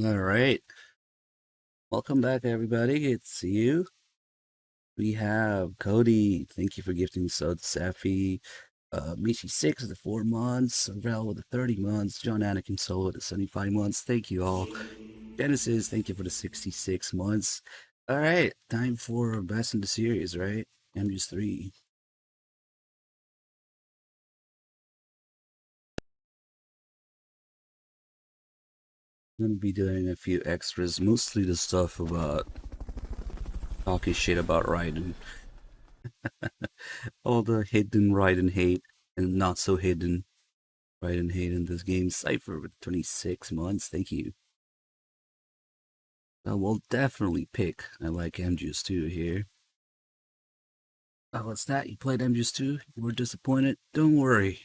All right. Welcome back, everybody. It's you. We have Cody. Thank you for gifting so Safi. Michi 6 with the 4 months. Vel with the 30 months. John Anakin Solo with the 75 months. Thank you all. Genesis, thank you for the 66 months. All right. Time for best in the series, right? MU's 3. I'm going to be doing a few extras, mostly the stuff about talking shit about Raiden. All the hidden Raiden hate and not so hidden Raiden hate in this game. Cypher with 26 months. Thank you. We'll definitely pick. I like MJuice 2 here. Oh, what's that? You played MJuice 2? You were disappointed? Don't worry.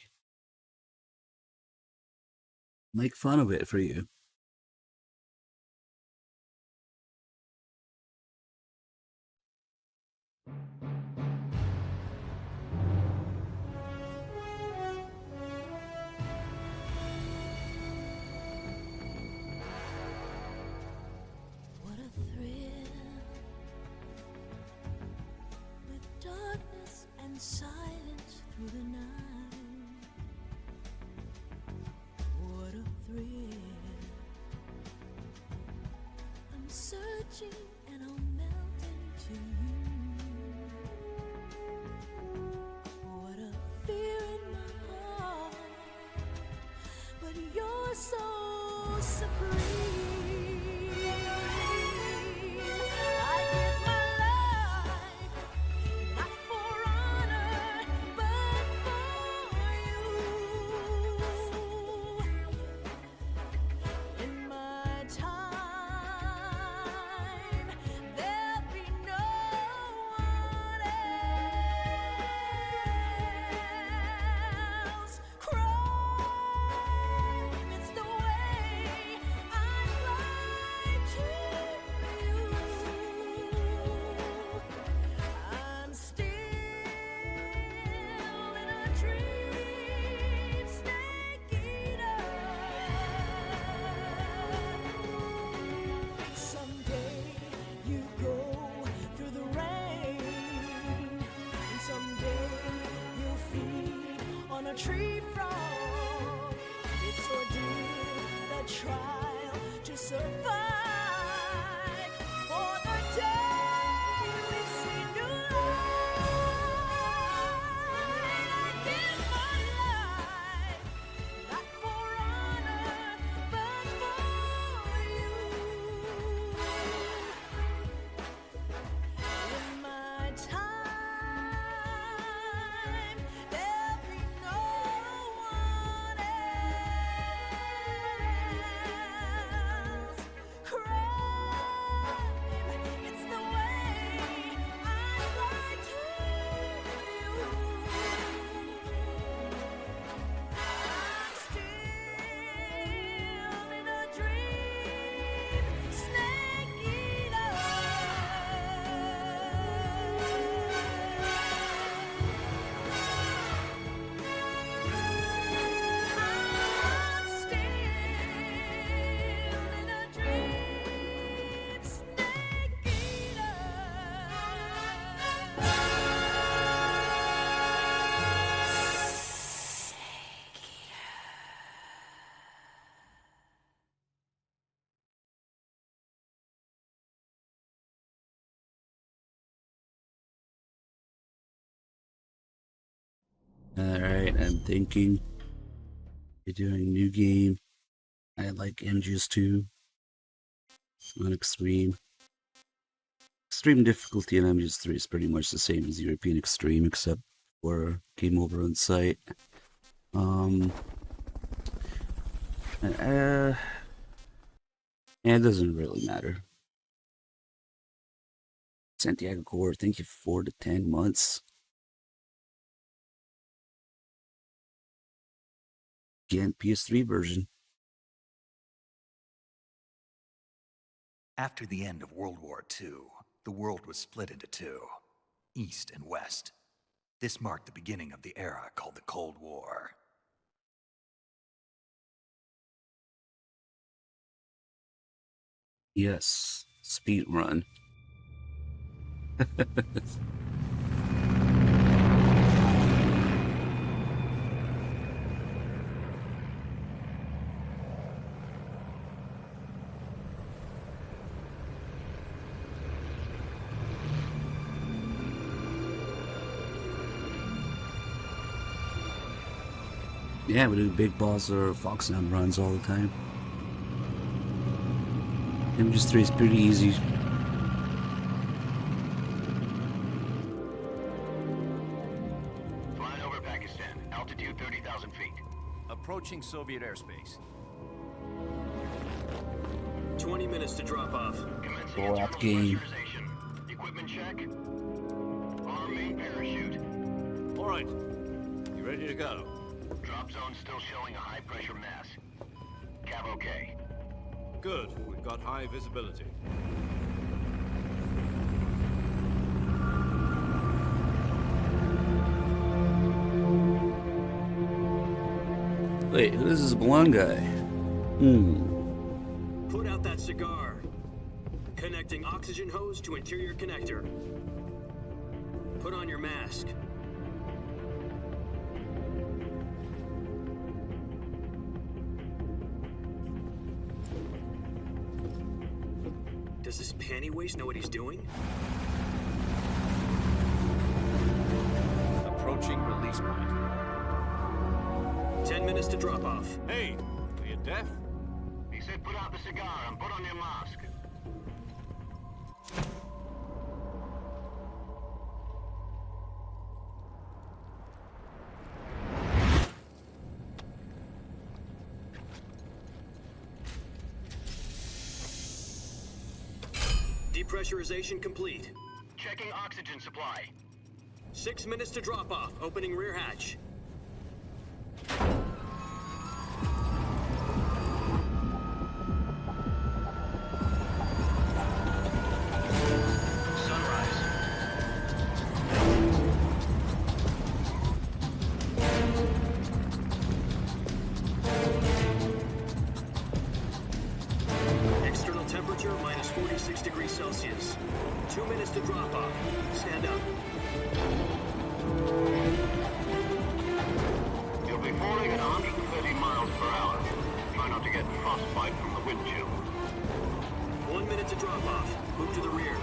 Make fun of it for you. What a thrill with darkness and silence through the night. What a thrill. I'm searching and I'll melt into you. What a fear in my heart, but you're so supreme. I give my life, not for honor, but for you. In my time, there'll be no one else. Crime, it's the way I fly to you. I'm still in a dream, snake eater. Someday you go through the rain, and someday you'll feed on a tree frog. It's ordeal, the trial to survive. For the day we see new light, I give my life, not for honor, but for you. In my time, there'll be no one else. Crime, it's the way I fly to you. I'm still in a dream, snake eater. I'm still in a dream, snake eater. All right. I'm thinking. You're doing new game. I like MJuice 2 on Extreme. Extreme difficulty in MJuice 3 is pretty much the same as European Extreme, except for game over on site. Um, uh, it doesn't really matter. Santiago Core, thank you for the 10 months. Again, PS3 version. After the end of World War II, the world was split into two, East and West. This marked the beginning of the era called the Cold War. Yes, speed run. Yeah, we do Big Boss or Foxhound runs all the time. MGS3 is pretty easy. Flying over Pakistan, altitude 30,000 feet. Approaching Soviet airspace. 20 minutes to drop off. Commencing Go out internal game. pressurization. Equipment check. Arm main parachute. All right. You ready to go? Drop zone still showing a high pressure mass. Cav okay. Good. We've got high visibility. Wait, who is this blonde guy? Put out that cigar. Connecting oxygen hose to interior connector. Put on your mask. Does this panty waste know what he's doing? Approaching release point. 10 minutes to drop off. Hey, are you deaf? He said put out the cigar and put on your mask. Depressurization complete. Checking oxygen supply. 6 minutes to drop off. Opening rear hatch. Sunrise. External temperature minus 46 degrees Celsius. 2 minutes to drop off. Stand up. You'll be falling at 130 miles per hour. Try not to get frostbite from the wind chill. 1 minute to drop off. Move to the rear.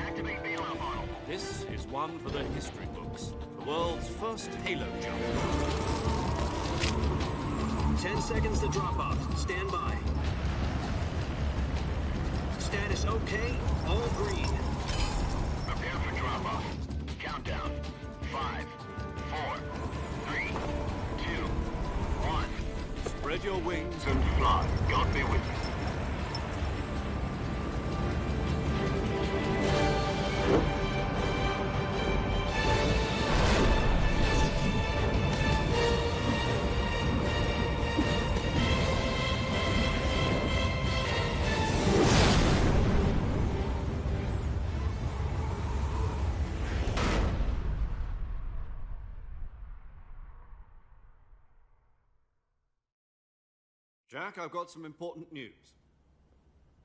Activate bailout model. This is one for the history books. The world's first halo jump. 10 seconds to drop off. Stand by. Status okay. All green. Prepare for drop-off. Countdown. 5, 4, 3, 2, 1. Spread your wings. And fly. God be with you. Jack, I've got some important news.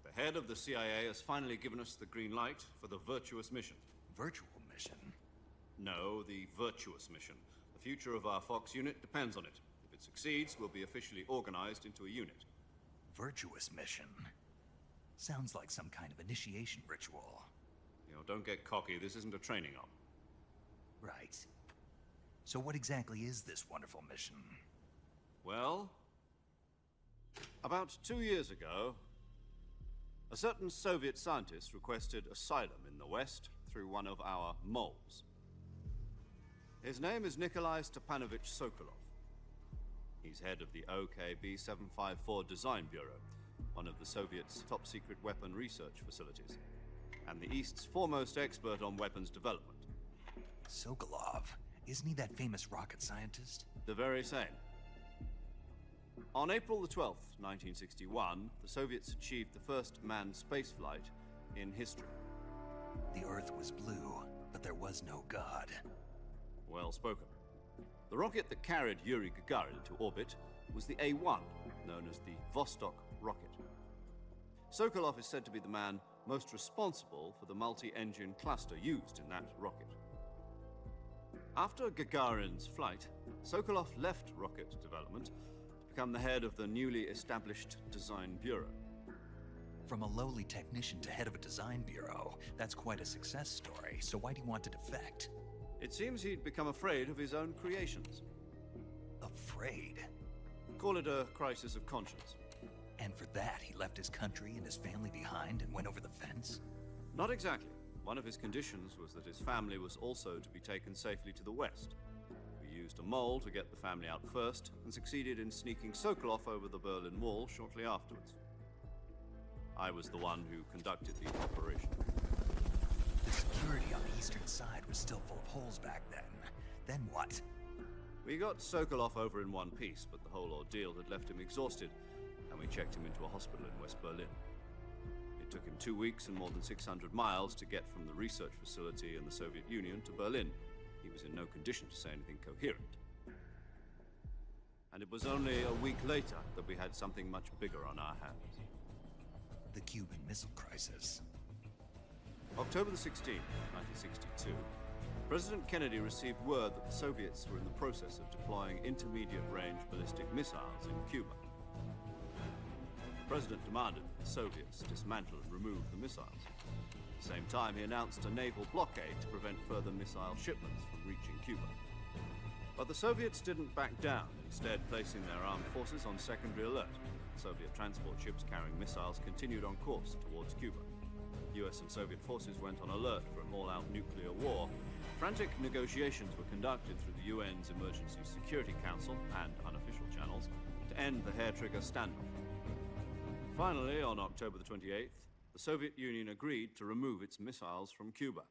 The head of the CIA has finally given us the green light for the Virtuous mission. Virtual mission? No, the Virtuous mission. The future of our Fox unit depends on it. If it succeeds, we'll be officially organized into a unit. Virtuous mission? Sounds like some kind of initiation ritual. You know, don't get cocky. This isn't a training op. Right. So what exactly is this wonderful mission? Well, about 2 years ago, a certain Soviet scientist requested asylum in the West through one of our moles. His name is Nikolai Stepanovich Sokolov. He's head of the OKB-754 Design Bureau, one of the Soviets' top-secret weapon research facilities, and the East's foremost expert on weapons development. Sokolov? Isn't he that famous rocket scientist? The very same. On April the 12th, 1961, the Soviets achieved the first manned spaceflight in history. The Earth was blue, but there was no God. Well spoken. The rocket that carried Yuri Gagarin into orbit was the A-1, known as the Vostok rocket. Sokolov is said to be the man most responsible for the multi-engine cluster used in that rocket. After Gagarin's flight, Sokolov left rocket development to become the head of the newly established Design Bureau. From a lowly technician to head of a design bureau, that's quite a success story, so why do you want to defect? It seems he'd become afraid of his own creations. Afraid? Call it a crisis of conscience. And for that, he left his country and his family behind and went over the fence? Not exactly. One of his conditions was that his family was also to be taken safely to the west. We used a mole to get the family out first, and succeeded in sneaking Sokolov over the Berlin Wall shortly afterwards. I was the one who conducted the operation. The security on the eastern side was still full of holes back then. Then what? We got Sokolov over in one piece, but the whole ordeal had left him exhausted, and we checked him into a hospital in West Berlin. It took him 2 weeks and more than 600 miles to get from the research facility in the Soviet Union to Berlin. He was in no condition to say anything coherent. And it was only a week later that we had something much bigger on our hands. The Cuban Missile Crisis. October the 16th, 1962, President Kennedy received word that the Soviets were in the process of deploying intermediate-range ballistic missiles in Cuba. The President demanded that the Soviets dismantle and remove the missiles. At the same time, he announced a naval blockade to prevent further missile shipments from reaching Cuba. But the Soviets didn't back down, instead placing their armed forces on secondary alert. Soviet transport ships carrying missiles continued on course towards Cuba. US and Soviet forces went on alert for an all-out nuclear war. Frantic negotiations were conducted through the UN's Emergency Security Council and unofficial channels to end the hair-trigger standoff. Finally, on October the 28th, the Soviet Union agreed to remove its missiles from Cuba,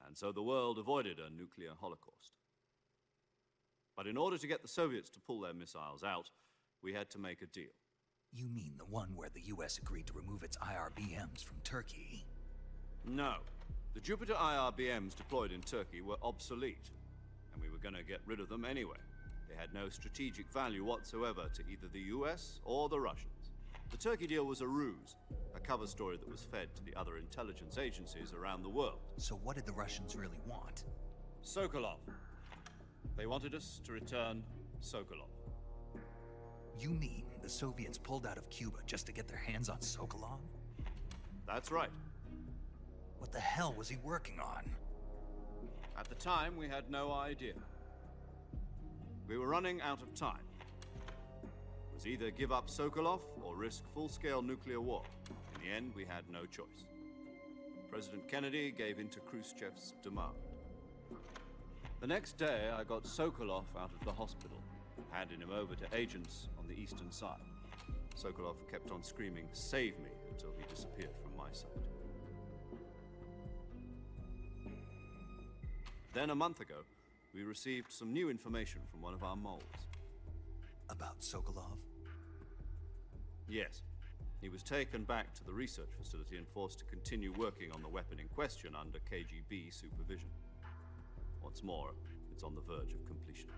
and so the world avoided a nuclear holocaust. But in order to get the Soviets to pull their missiles out, we had to make a deal. You mean the one where the US agreed to remove its IRBMs from Turkey? No. The Jupiter IRBMs deployed in Turkey were obsolete, and we were going to get rid of them anyway. They had no strategic value whatsoever to either the US or the Russians. The Turkey deal was a ruse, a cover story that was fed to the other intelligence agencies around the world. So what did the Russians really want? Sokolov. They wanted us to return Sokolov. You mean the Soviets pulled out of Cuba just to get their hands on Sokolov? That's right. What the hell was he working on? At the time, we had no idea. We were running out of time. It was either give up Sokolov or risk full-scale nuclear war. In the end, we had no choice. President Kennedy gave in to Khrushchev's demand. The next day, I got Sokolov out of the hospital, handed him over to agents on the eastern side. Sokolov kept on screaming, "Save me," until he disappeared from my sight. Then a month ago, we received some new information from one of our moles. About Sokolov? Yes. He was taken back to the research facility and forced to continue working on the weapon in question under KGB supervision. Once more, it's on the verge of completion.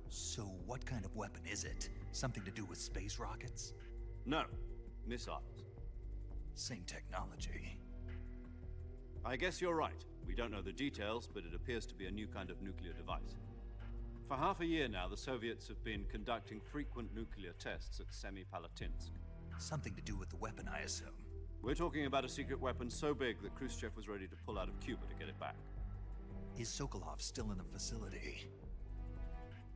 So what kind of weapon is it? Something to do with space rockets? No, missiles. Same technology. I guess you're right. We don't know the details, but it appears to be a new kind of nuclear device. For half a year now, the Soviets have been conducting frequent nuclear tests at Semipalatinsk. Something to do with the weapon, I assume. We're talking about a secret weapon so big that Khrushchev was ready to pull out of Cuba to get it back. Is Sokolov still in the facility?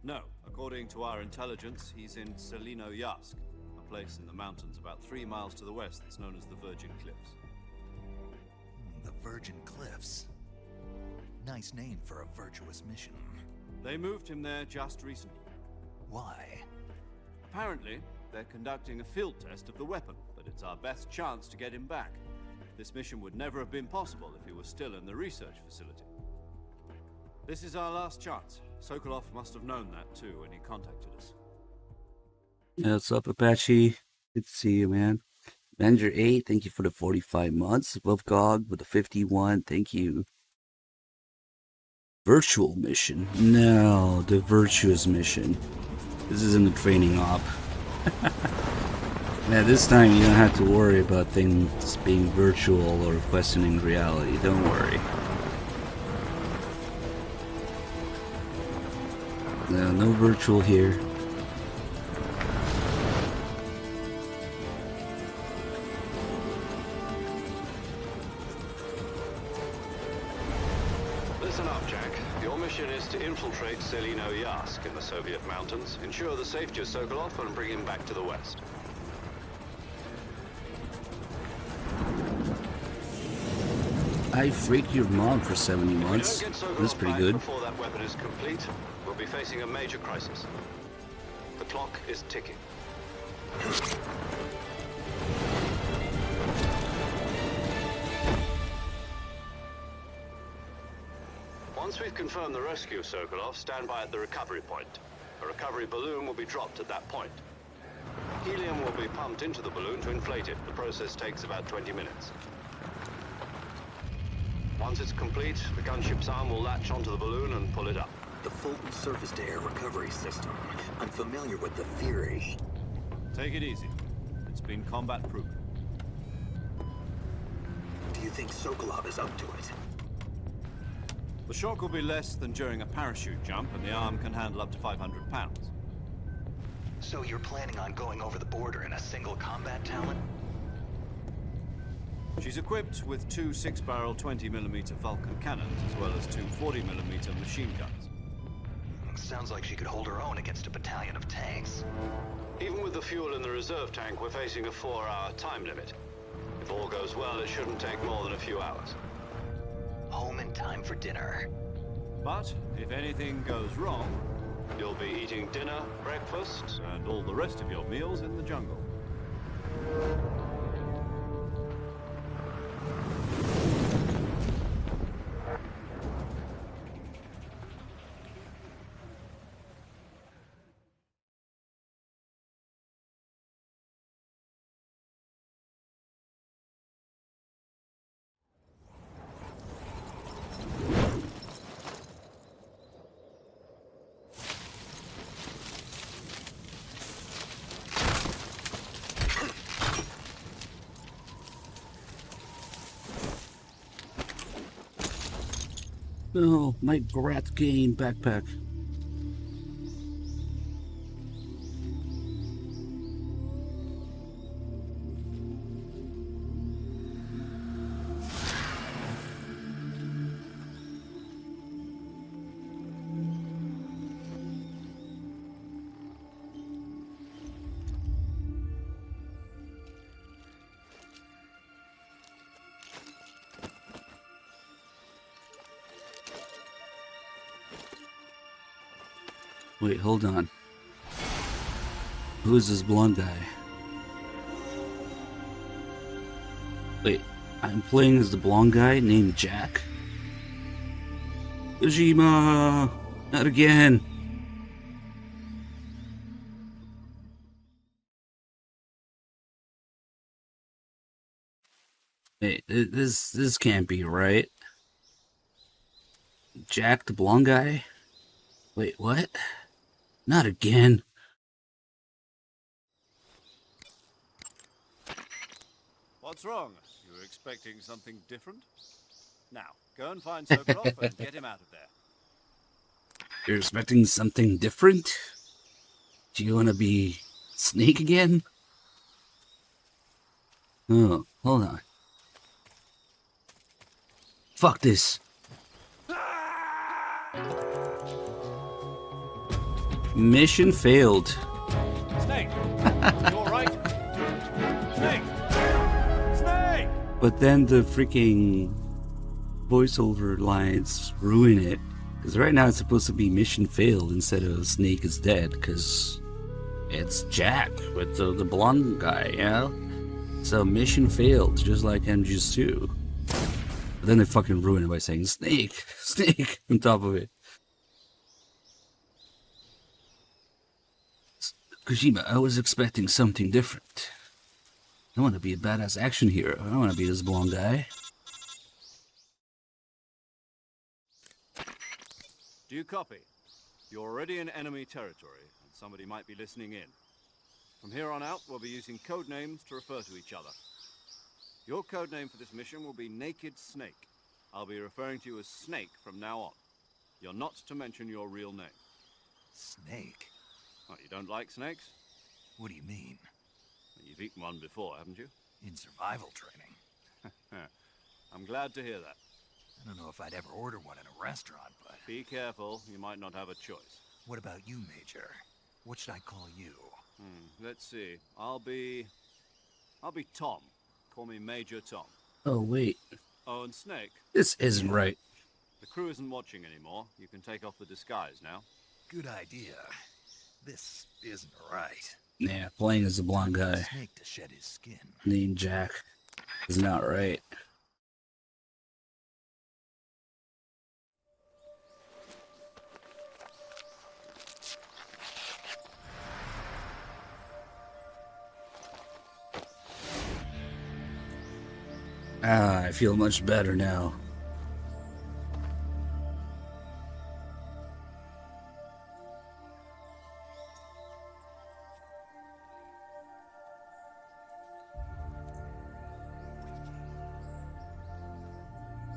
No, according to our intelligence, he's in Selinoyarsk, a place in the mountains about 3 miles to the west that's known as the Virgin Cliffs. The Virgin Cliffs. Nice name for a virtuous mission. They moved him there just recently. Why? Apparently, they're conducting a field test of the weapon, but it's our best chance to get him back. This mission would never have been possible if he was still in the research facility. This is our last chance. Sokolov must have known that too when he contacted us. Yeah, what's up, Apache? Good to see you, man. Avenger 8, thank you for the 45 months. Wolfgog with the 51, thank you. Virtual mission? No, the virtuous mission. This isn't a training op. Now this time you don't have to worry about things being virtual or questioning reality. Don't worry. No virtual here. Listen up, Jack. Your mission is to infiltrate Selino Yask in the Soviet mountains, ensure the safety of Sokolov, and bring him back to the West. I freaked your mom for 70 If we months. don't get Sokolov That's pretty back good. before that weapon is complete, we'll be facing a major crisis. The clock is ticking. Once we've confirmed the rescue of Sokolov, stand by at the recovery point. A recovery balloon will be dropped at that point. Helium will be pumped into the balloon to inflate it. The process takes about 20 minutes. Once it's complete, the gunship's arm will latch onto the balloon and pull it up. The Fulton surface-to-air recovery system. I'm familiar with the theory. Take it easy. It's been combat proven. Do you think Sokolov is up to it? The shock will be less than during a parachute jump, and the arm can handle up to 500 pounds. So you're planning on going over the border in a single combat talent? She's equipped with two 6-barrel 20mm Vulcan cannons, as well as two 40mm machine guns. Sounds like she could hold her own against a battalion of tanks. Even with the fuel in the reserve tank, we're facing a 4-hour time limit. If all goes well, it shouldn't take more than a few hours. Home in time for dinner. But if anything goes wrong, You'll be eating dinner, breakfast, and all the rest of your meals in the jungle. No, my Brat Game backpack. Wait, hold on. Who is this blonde guy? Wait, I'm playing as the blonde guy named Jack? Kojima! Not again! Wait, this can't be right. Jack the blonde guy? Wait, what? Not again. What's wrong? You were expecting something different? Now, go and find Sokolov and get him out of there. You're expecting something different? Do you want to be Snake again? Oh, hold on. Fuck this. Mission failed. Snake! You alright? Snake! Snake! But then the freaking voiceover lines ruin it. Because right now it's supposed to be mission failed instead of Snake is dead. Because it's Jack with the blonde guy, you know? So mission failed, just like MGS2. But then they fucking ruin it by saying Snake! Snake! On top of it. Kojima, I was expecting something different. I want to be a badass action hero. I don't want to be this blonde guy. Do you copy? You're already in enemy territory, and somebody might be listening in. From here on out, we'll be using code names to refer to each other. Your code name for this mission will be Naked Snake. I'll be referring to you as Snake from now on. You're not to mention your real name. Snake? Oh, you don't like snakes? What do you mean? You've eaten one before, haven't you? In survival training? I'm glad to hear that. I don't know if I'd ever order one in a restaurant, but... Be careful, you might not have a choice. What about you, Major? What should I call you? Let's see. I'll be Tom. Call me Major Tom. Oh, wait. Oh, and Snake, This isn't right. the crew isn't watching anymore. You can take off the disguise now. Good idea. This isn't right. Yeah, playing as a blonde guy Snake to shed his skin. named Jack is not right. Ah, I feel much better now.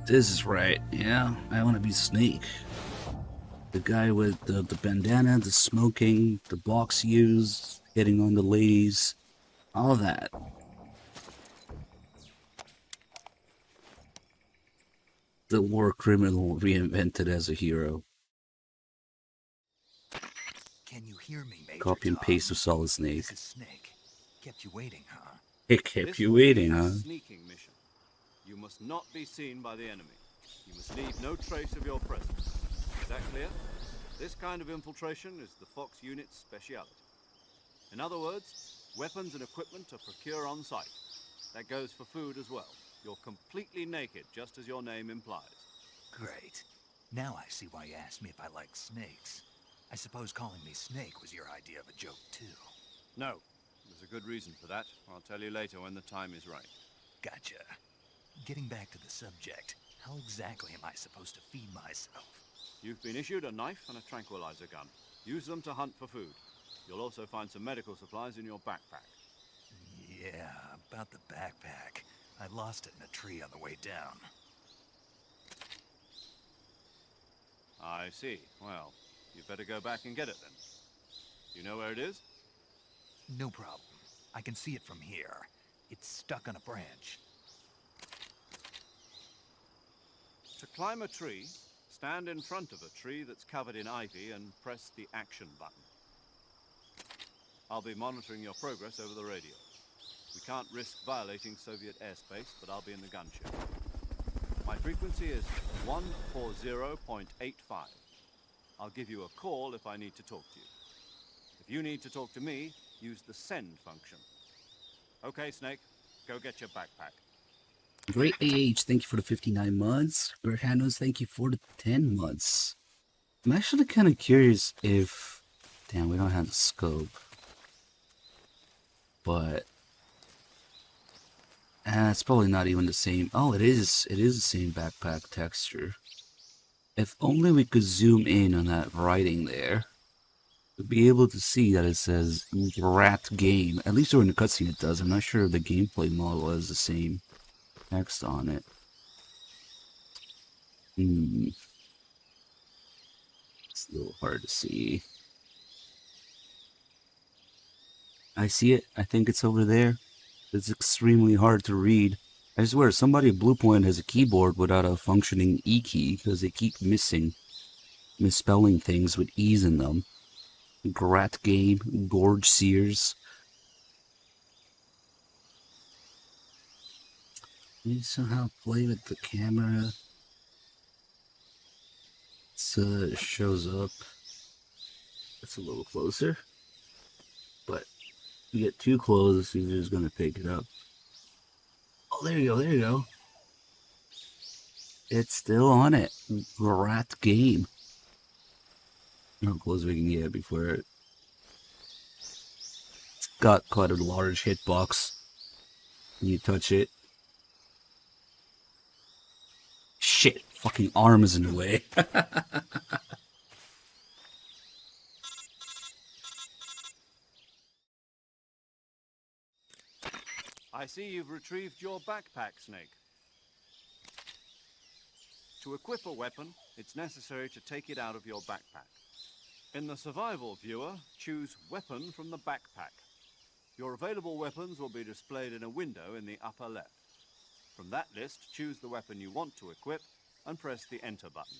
This is right. Yeah, I want to be Snake. The guy with the bandana, the smoking, the box used, hitting on the ladies, all that. The war criminal reinvented as a hero. Can you hear me, Major Copy and Tom? paste of Solid Snake. This is Snake. Kept you waiting, huh? It kept This you will be waiting, a huh? sneaking mission. You must not be seen by the enemy. You must leave no trace of your presence. Is that clear? This kind of infiltration is the Fox unit's speciality. In other words, weapons and equipment are procured on site. That goes for food as well. You're completely naked, just as your name implies. Great. Now I see why you asked me if I like snakes. I suppose calling me Snake was your idea of a joke, too. No, there's a good reason for that. I'll tell you later when the time is right. Gotcha. Getting back to the subject, how exactly am I supposed to feed myself? You've been issued a knife and a tranquilizer gun. Use them to hunt for food. You'll also find some medical supplies in your backpack. Yeah, about the backpack. I lost it in a tree on the way down. I see. Well, you'd better go back and get it then. You know where it is? No problem. I can see it from here. It's stuck on a branch. To climb a tree, stand in front of a tree that's covered in ivy and press the action button. I'll be monitoring your progress over the radio. We can't risk violating Soviet airspace, but I'll be in the gunship. My frequency is 140.85. I'll give you a call if I need to talk to you. If you need to talk to me, use the send function. Okay, Snake, go get your backpack. Great AH, thank you for the 59 months. Bert Hanos, thank you for the 10 months. I'm actually kind of curious if... Damn, we don't have the scope. But... it's probably not even the same. Oh, it is. It is the same backpack texture. If only we could zoom in on that writing there. We'd be able to see that it says Rat Game. At least during the cutscene it does. I'm not sure if the gameplay model has the same text on it. It's a little hard to see. I see it. I think it's over there. It's extremely hard to read. I swear, somebody at Bluepoint has a keyboard without a functioning E key because they keep misspelling things with E's in them. Grat Game, Gorge Sears. You somehow play with the camera. So it shows up. It's a little closer. But if you get too close, you're just gonna pick it up. Oh, there you go, there you go. It's still on it. Rat Game. How close we can get before it. It's got quite a large hitbox. When you touch it. Shit, fucking arm is in the way. I see you've retrieved your backpack, Snake. To equip a weapon, it's necessary to take it out of your backpack. In the survival viewer, choose Weapon from the backpack. Your available weapons will be displayed in a window in the upper left. From that list, choose the weapon you want to equip and press the Enter button.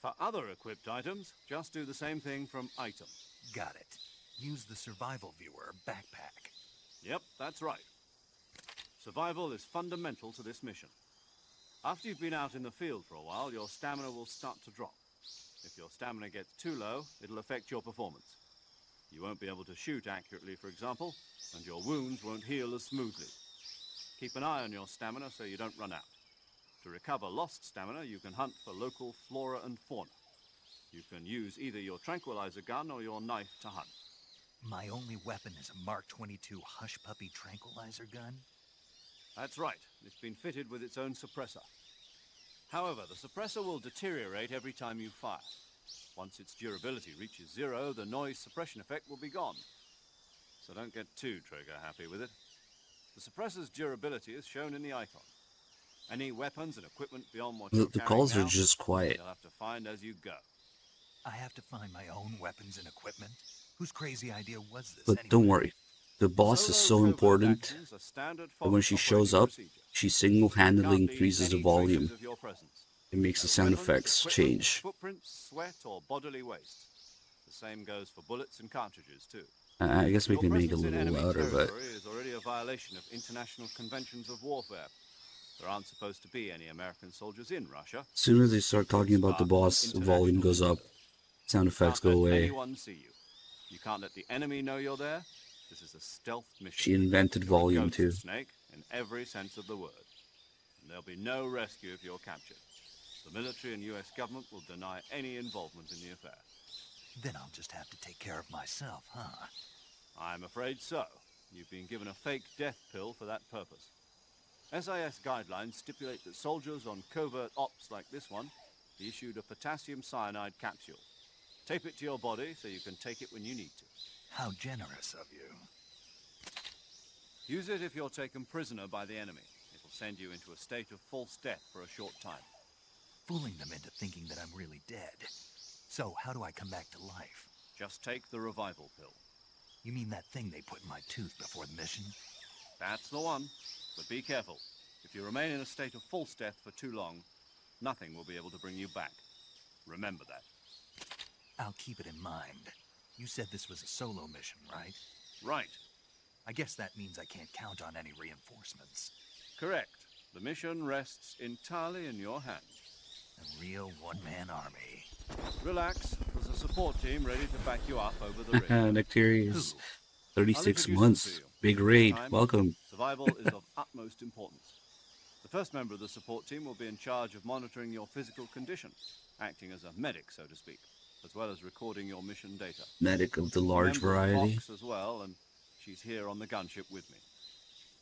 For other equipped items, just do the same thing from Item. Got it. Use the survival viewer backpack. Yep, that's right. Survival is fundamental to this mission. After you've been out in the field for a while, your stamina will start to drop. If your stamina gets too low, it'll affect your performance. You won't be able to shoot accurately, for example, and your wounds won't heal as smoothly. Keep an eye on your stamina so you don't run out. To recover lost stamina, you can hunt for local flora and fauna. You can use either your tranquilizer gun or your knife to hunt. My only weapon is a Mark 22 Hush Puppy tranquilizer gun? That's right. It's been fitted with its own suppressor. However, the suppressor will deteriorate every time you fire. Once its durability reaches 0, the noise suppression effect will be gone. So don't get too trigger happy with it. The suppressor's durability is shown in the icon. Any weapons and equipment beyond what you're The carrying calls are now, just quiet. you'll have to find as you go. I have to find my own weapons and equipment? Whose crazy idea was this But anyway? don't worry. The boss is so Solo covert important actions are standard that when Fox she shows operating up, procedure. she single-handedly Can't leave increases the any volume. traces of your presence. It makes the No sound weapons, effects equipment, change. Footprints, sweat, or bodily waste. The same goes for bullets and cartridges, too. I guess we Your can make it a presence in little enemy louder, but territory is already a violation of international conventions of warfare. There aren't supposed to be any American soldiers in Russia. as soon as they start talking about the boss, the volume goes up. Sound effects Can't go let away. anyone see you. You can't let the enemy know you're there. This is a stealth mission. She invented You're a volume ghost, too. Snake, in every sense of the word. And there'll be no rescue if you're captured. The military and U.S. government will deny any involvement in the affair. Then I'll just have to take care of myself, huh? I'm afraid so. You've been given a fake death pill for that purpose. SIS guidelines stipulate that soldiers on covert ops like this one be issued a potassium cyanide capsule. Tape it to your body so you can take it when you need to. How generous of you. Use it if you're taken prisoner by the enemy. It'll send you into a state of false death for a short time. Fooling them into thinking that I'm really dead. So, how do I come back to life? Just take the revival pill. You mean that thing they put in my tooth before the mission? That's the one. But be careful. If you remain in a state of false death for too long, nothing will be able to bring you back. Remember that. I'll keep it in mind. You said this was a solo mission, right? Right. I guess that means I can't count on any reinforcements. Correct. The mission rests entirely in your hands. A real one-man army. Relax. There's a support team ready to back you up over the ridge. Nectarius, Who? 36 I'll introduce them months. to you. Big raid. Time, Welcome. Survival is of utmost importance. The first member of the support team will be in charge of monitoring your physical condition, acting as a medic, so to speak, as well as recording your mission data. Medic of the large Member of variety. Fox as well, and she's here on the gunship with me.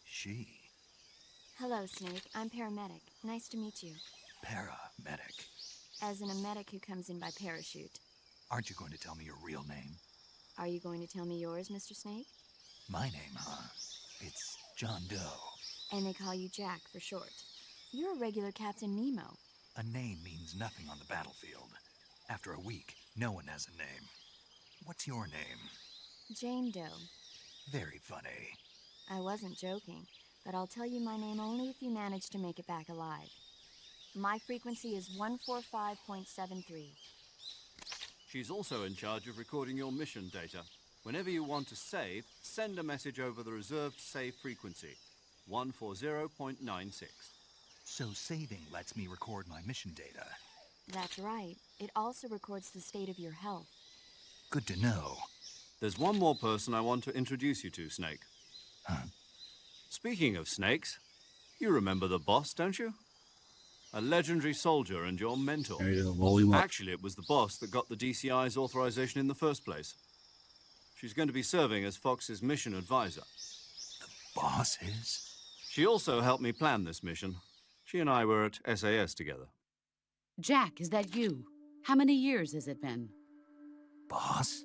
She. Hello, Snake. I'm paramedic. Nice to meet you. Paramedic. As in a medic who comes in by parachute. Aren't you going to tell me your real name? Are you going to tell me yours, Mr. Snake? My name, huh? It's John Doe. And they call you Jack for short. You're a regular Captain Nemo. A name means nothing on the battlefield. After a week, no one has a name. What's your name? Jane Doe. Very funny. I wasn't joking, but I'll tell you my name only if you manage to make it back alive. My frequency is 145.73. She's also in charge of recording your mission data. Whenever you want to save, send a message over the reserved save frequency, 140.96. So saving lets me record my mission data. That's right. It also records the state of your health. Good to know. There's one more person I want to introduce you to, Snake. Huh? Speaking of snakes, you remember the boss, don't you? A legendary soldier and your mentor. There you go. Volume up. Actually, it was the boss that got the DCI's authorization in the first place. She's going to be serving as Fox's mission advisor. Boss is? She also helped me plan this mission. She and I were at SAS together. Jack, is that you? How many years has it been? Boss?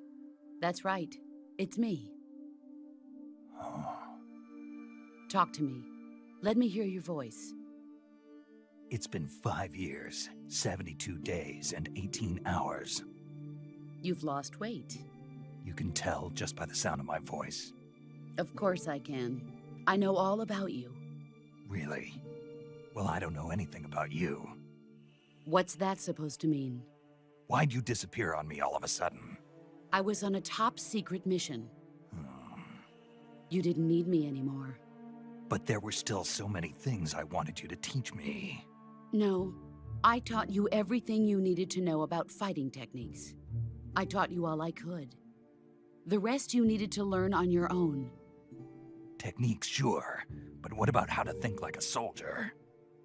That's right. It's me. Oh. Talk to me. Let me hear your voice. It's been 5 years, 72 days, and 18 hours. You've lost weight. You can tell just by the sound of my voice. Of course I can. I know all about you. Really? Well, I don't know anything about you. What's that supposed to mean? Why'd you disappear on me all of a sudden? I was on a top-secret mission. You didn't need me anymore. But there were still so many things I wanted you to teach me. No, I taught you everything you needed to know about fighting techniques. I taught you all I could. The rest you needed to learn on your own. Techniques, sure. But what about how to think like a soldier?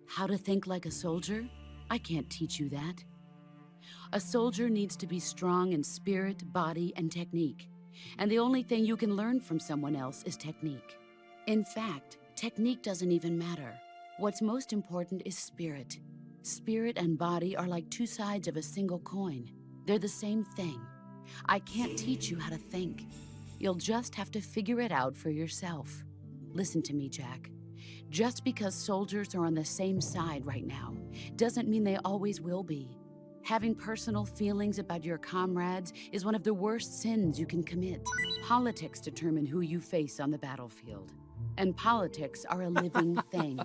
How to think like a soldier? I can't teach you that. A soldier needs to be strong in spirit, body, and technique. And the only thing you can learn from someone else is technique. In fact, technique doesn't even matter. What's most important is spirit. Spirit and body are like two sides of a single coin. They're the same thing. I can't teach you how to think. You'll just have to figure it out for yourself. Listen to me, Jack. Just because soldiers are on the same side right now doesn't mean they always will be. Having personal feelings about your comrades is one of the worst sins you can commit. Politics determine who you face on the battlefield. And politics are a living thing.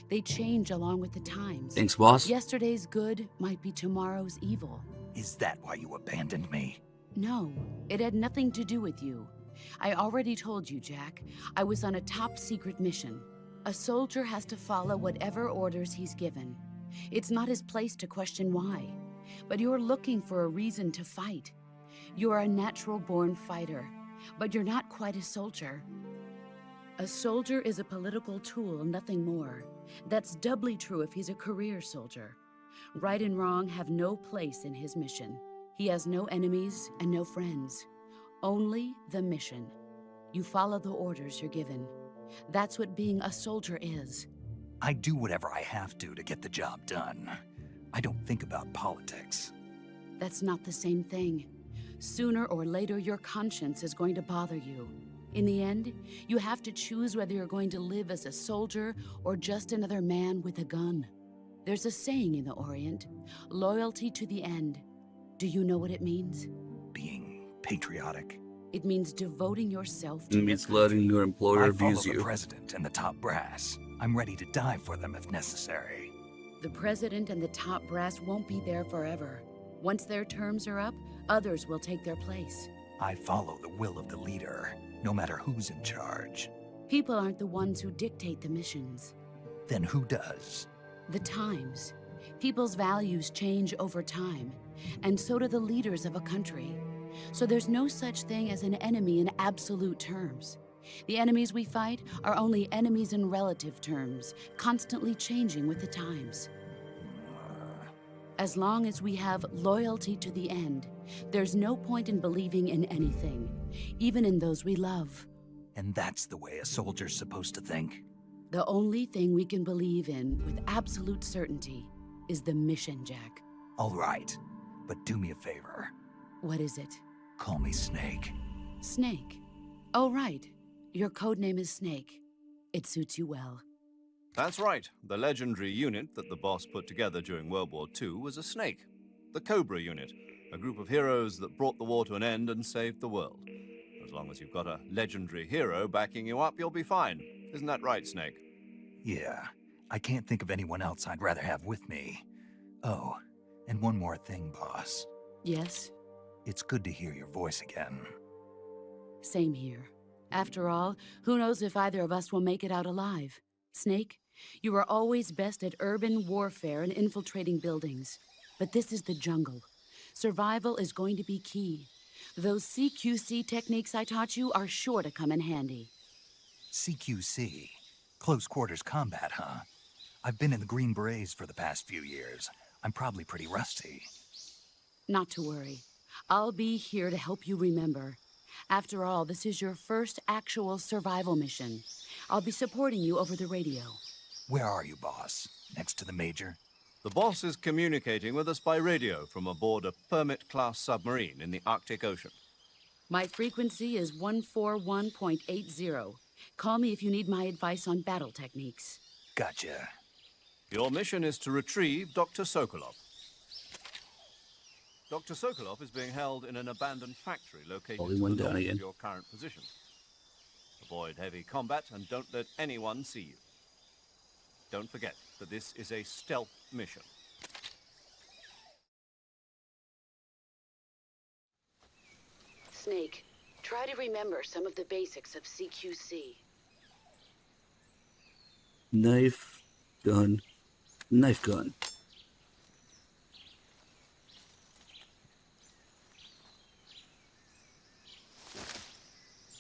They change along with the times. Thanks, boss. Yesterday's good might be tomorrow's evil. Is that why you abandoned me? No, it had nothing to do with you. I already told you, Jack. I was on a top-secret mission. A soldier has to follow whatever orders he's given. It's not his place to question why. But you're looking for a reason to fight. You're a natural-born fighter, but you're not quite a soldier. A soldier is a political tool, nothing more. That's doubly true if he's a career soldier. Right and wrong have no place in his mission. He has no enemies and no friends. Only the mission. You follow the orders you're given. That's what being a soldier is. I do whatever I have to get the job done. I don't think about politics. That's not the same thing. Sooner or later, your conscience is going to bother you. In the end, you have to choose whether you're going to live as a soldier or just another man with a gun. There's a saying in the Orient, loyalty to the end. Do you know what it means? Being patriotic. It means devoting yourself to It your means country. letting your employer I follow abuse the you. president and the top brass. I'm ready to die for them if necessary. The president and the top brass won't be there forever. Once their terms are up, others will take their place. I follow the will of the leader, no matter who's in charge. People aren't the ones who dictate the missions. Then who does? The times. People's values change over time, and so do the leaders of a country. So there's no such thing as an enemy in absolute terms. The enemies we fight are only enemies in relative terms, constantly changing with the times. As long as we have loyalty to the end, there's no point in believing in anything, even in those we love. And that's the way a soldier's supposed to think? The only thing we can believe in with absolute certainty is the mission, Jack. All right, but do me a favor. What is it? Call me Snake. Snake. Oh, right. Your code name is Snake. It suits you well. That's right. The legendary unit that the boss put together during World War II was a snake. The Cobra unit, a group of heroes that brought the war to an end and saved the world. As long as you've got a legendary hero backing you up, you'll be fine. Isn't that right, Snake? Yeah, I can't think of anyone else I'd rather have with me. Oh, and one more thing, boss. Yes? It's good to hear your voice again. Same here. After all, who knows if either of us will make it out alive? Snake, you are always best at urban warfare and infiltrating buildings. But this is the jungle. Survival is going to be key. Those CQC techniques I taught you are sure to come in handy. CQC? Close quarters combat, huh? I've been in the Green Berets for the past few years. I'm probably pretty rusty. Not to worry. I'll be here to help you remember. After all, this is your first actual survival mission. I'll be supporting you over the radio. Where are you, boss? Next to the Major? The boss is communicating with us by radio from aboard a Permit-class submarine in the Arctic Ocean. My frequency is 141.80. Call me if you need my advice on battle techniques. Gotcha. Your mission is to retrieve Dr. Sokolov. Dr. Sokolov is being held in an abandoned factory located Only to one the down north again. of your current position. Avoid heavy combat and don't let anyone see you. Don't forget that this is a stealth mission. Snake, try to remember some of the basics of CQC. Knife, gun, knife gun.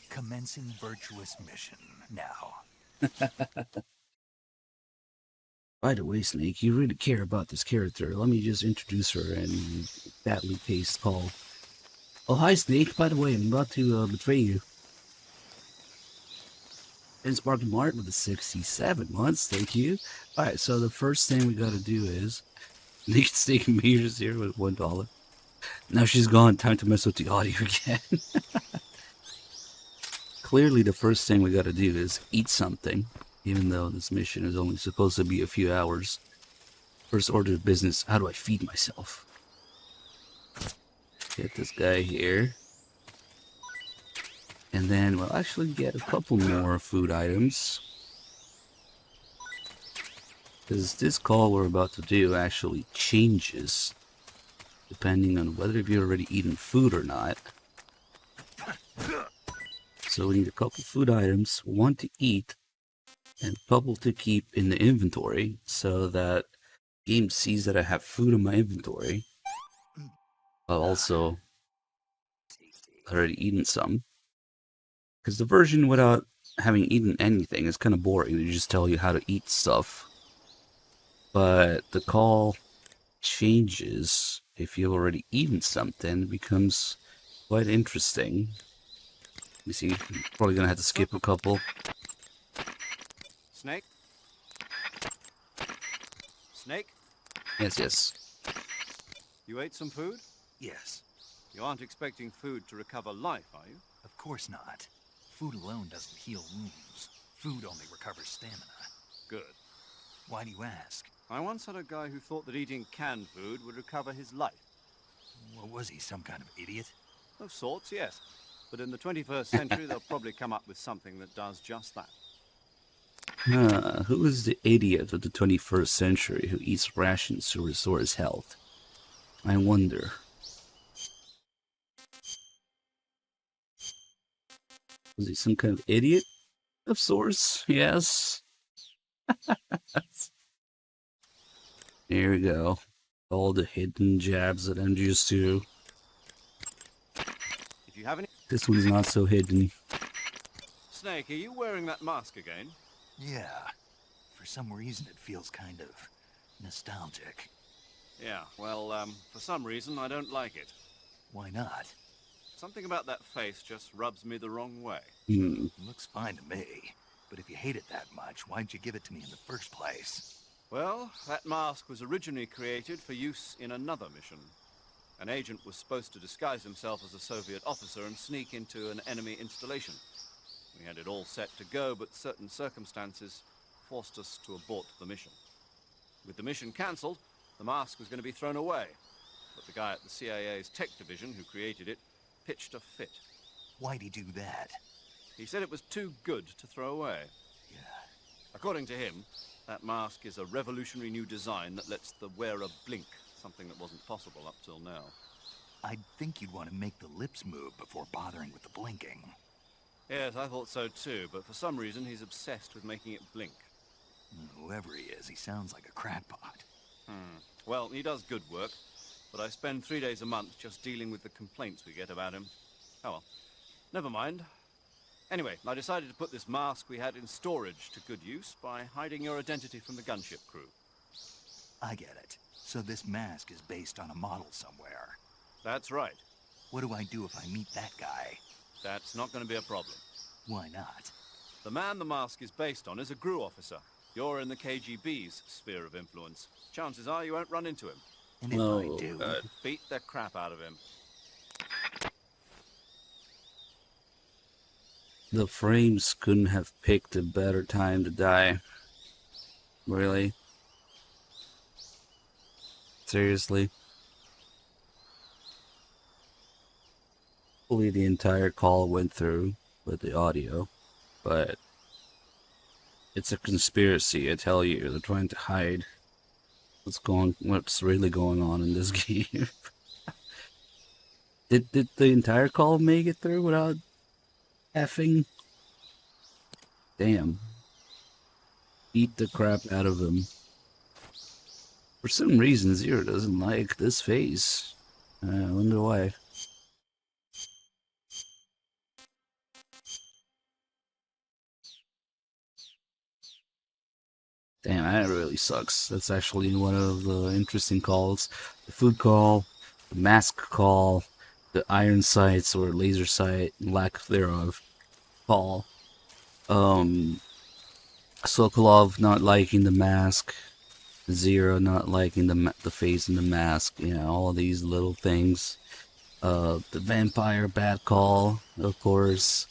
Commencing virtuous mission now. By the way, Snake, you really care about this character. Let me just introduce her in badly paced call. Oh, hi, Snake. By the way, I'm about to betray you. And Sparky Mart with the 67 months. Thank you. Alright, so the first thing we gotta do is Naked Snake Majors here with $1. Now she's gone. Time to mess with the audio again. Clearly, the first thing we gotta do is eat something. Even though this mission is only supposed to be a few hours. First order of business, how do I feed myself? Get this guy here. And then we'll actually get a couple more food items. Because this call we're about to do actually changes depending on whether you've already eaten food or not. So we need a couple food items, one to eat, and a couple to keep in the inventory so that game sees that I have food in my inventory. I've also already eaten some. Because the version without having eaten anything is kind of boring. They just tell you how to eat stuff. But the call changes if you've already eaten something. It becomes quite interesting. You see, probably going to have to skip a couple. Snake? Snake? Yes, yes. You ate some food? Yes, You aren't expecting food to recover life, are you? of course not. Food alone doesn't heal wounds. Food only recovers stamina. Good. Why do you ask? I once had a guy who thought that eating canned food would recover his life. What was he, some kind of idiot? Of sorts, yes. But in the 21st century, they'll probably come up with something that does just that. Who is the idiot of the 21st century who eats rations to restore his health? I wonder. Was he some kind of idiot of sorts? Yes. Here we go. All the hidden jabs that I'm used to. If you have any... This one's not so hidden. Snake, are you wearing that mask again? Yeah. For some reason, it feels kind of nostalgic. Yeah, well, for some reason, I don't like it. Why not? Something about that face just rubs me the wrong way. It looks fine to me. But if you hate it that much, why'd you give it to me in the first place? Well, that mask was originally created for use in another mission. An agent was supposed to disguise himself as a Soviet officer and sneak into an enemy installation. We had it all set to go, but certain circumstances forced us to abort the mission. With the mission cancelled, the mask was going to be thrown away. But the guy at the CIA's tech division who created it pitched a fit. Why'd he do that? He said it was too good to throw away. Yeah. According to him, that mask is a revolutionary new design that lets the wearer blink, something that wasn't possible up till now. I'd think you'd want to make the lips move before bothering with the blinking. Yes, I thought so too, but for some reason he's obsessed with making it blink. Whoever he is, he sounds like a crackpot. Well, he does good work, but I spend 3 days a month just dealing with the complaints we get about him. Oh well, never mind. Anyway, I decided to put this mask we had in storage to good use by hiding your identity from the gunship crew. I get it. So this mask is based on a model somewhere. That's right. What do I do if I meet that guy? That's not going to be a problem. Why not? The man the mask is based on is a GRU officer. You're in the KGB's sphere of influence. Chances are you won't run into him. And if I do, Beat the crap out of him. The frames couldn't have picked a better time to die. Really? Seriously? Hopefully the entire call went through with the audio, but it's a conspiracy, I tell you. They're trying to hide what's really going on in this game. Did the entire call make it through without effing? Damn. Beat the crap out of him. For some reason, Zero doesn't like this face. I wonder why. Damn, that really sucks. That's actually one of the interesting calls. The food call, the mask call, the iron sights or laser sight, lack thereof, call. Sokolov not liking the mask. Zero not liking the face in the mask. You know, all these little things. The vampire bad call, of course.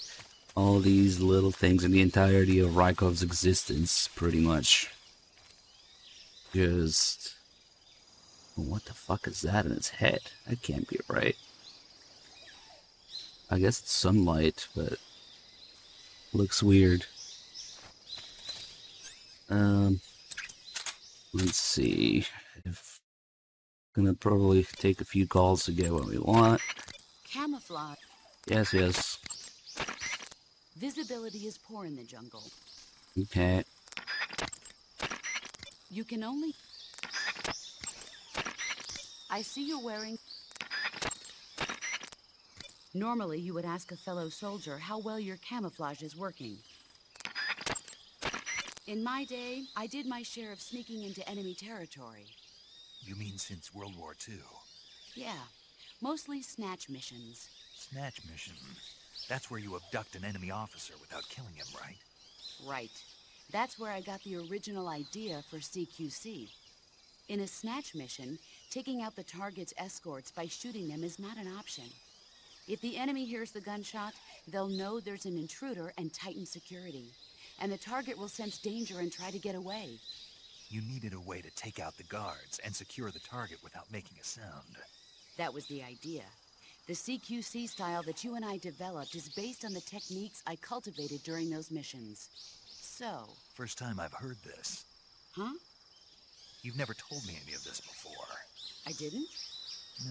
All these little things in the entirety of Rykov's existence, pretty much. Just... what the fuck is that in its head? That can't be right. I guess it's sunlight, but... looks weird. Let's see. Gonna probably take a few calls to get what we want. Camouflage. Yes. Visibility is poor in the jungle. Okay. You can only... I see you're wearing... Normally, you would ask a fellow soldier how well your camouflage is working. In my day, I did my share of sneaking into enemy territory. You mean since World War II? Yeah, mostly snatch missions. Snatch mission. That's where you abduct an enemy officer without killing him, right? Right. That's where I got the original idea for CQC. In a snatch mission, taking out the target's escorts by shooting them is not an option. If the enemy hears the gunshot, they'll know there's an intruder and tighten security. And the target will sense danger and try to get away. You needed a way to take out the guards and secure the target without making a sound. That was the idea. The CQC style that you and I developed is based on the techniques I cultivated during those missions. So... First time I've heard this. Huh? You've never told me any of this before. I didn't?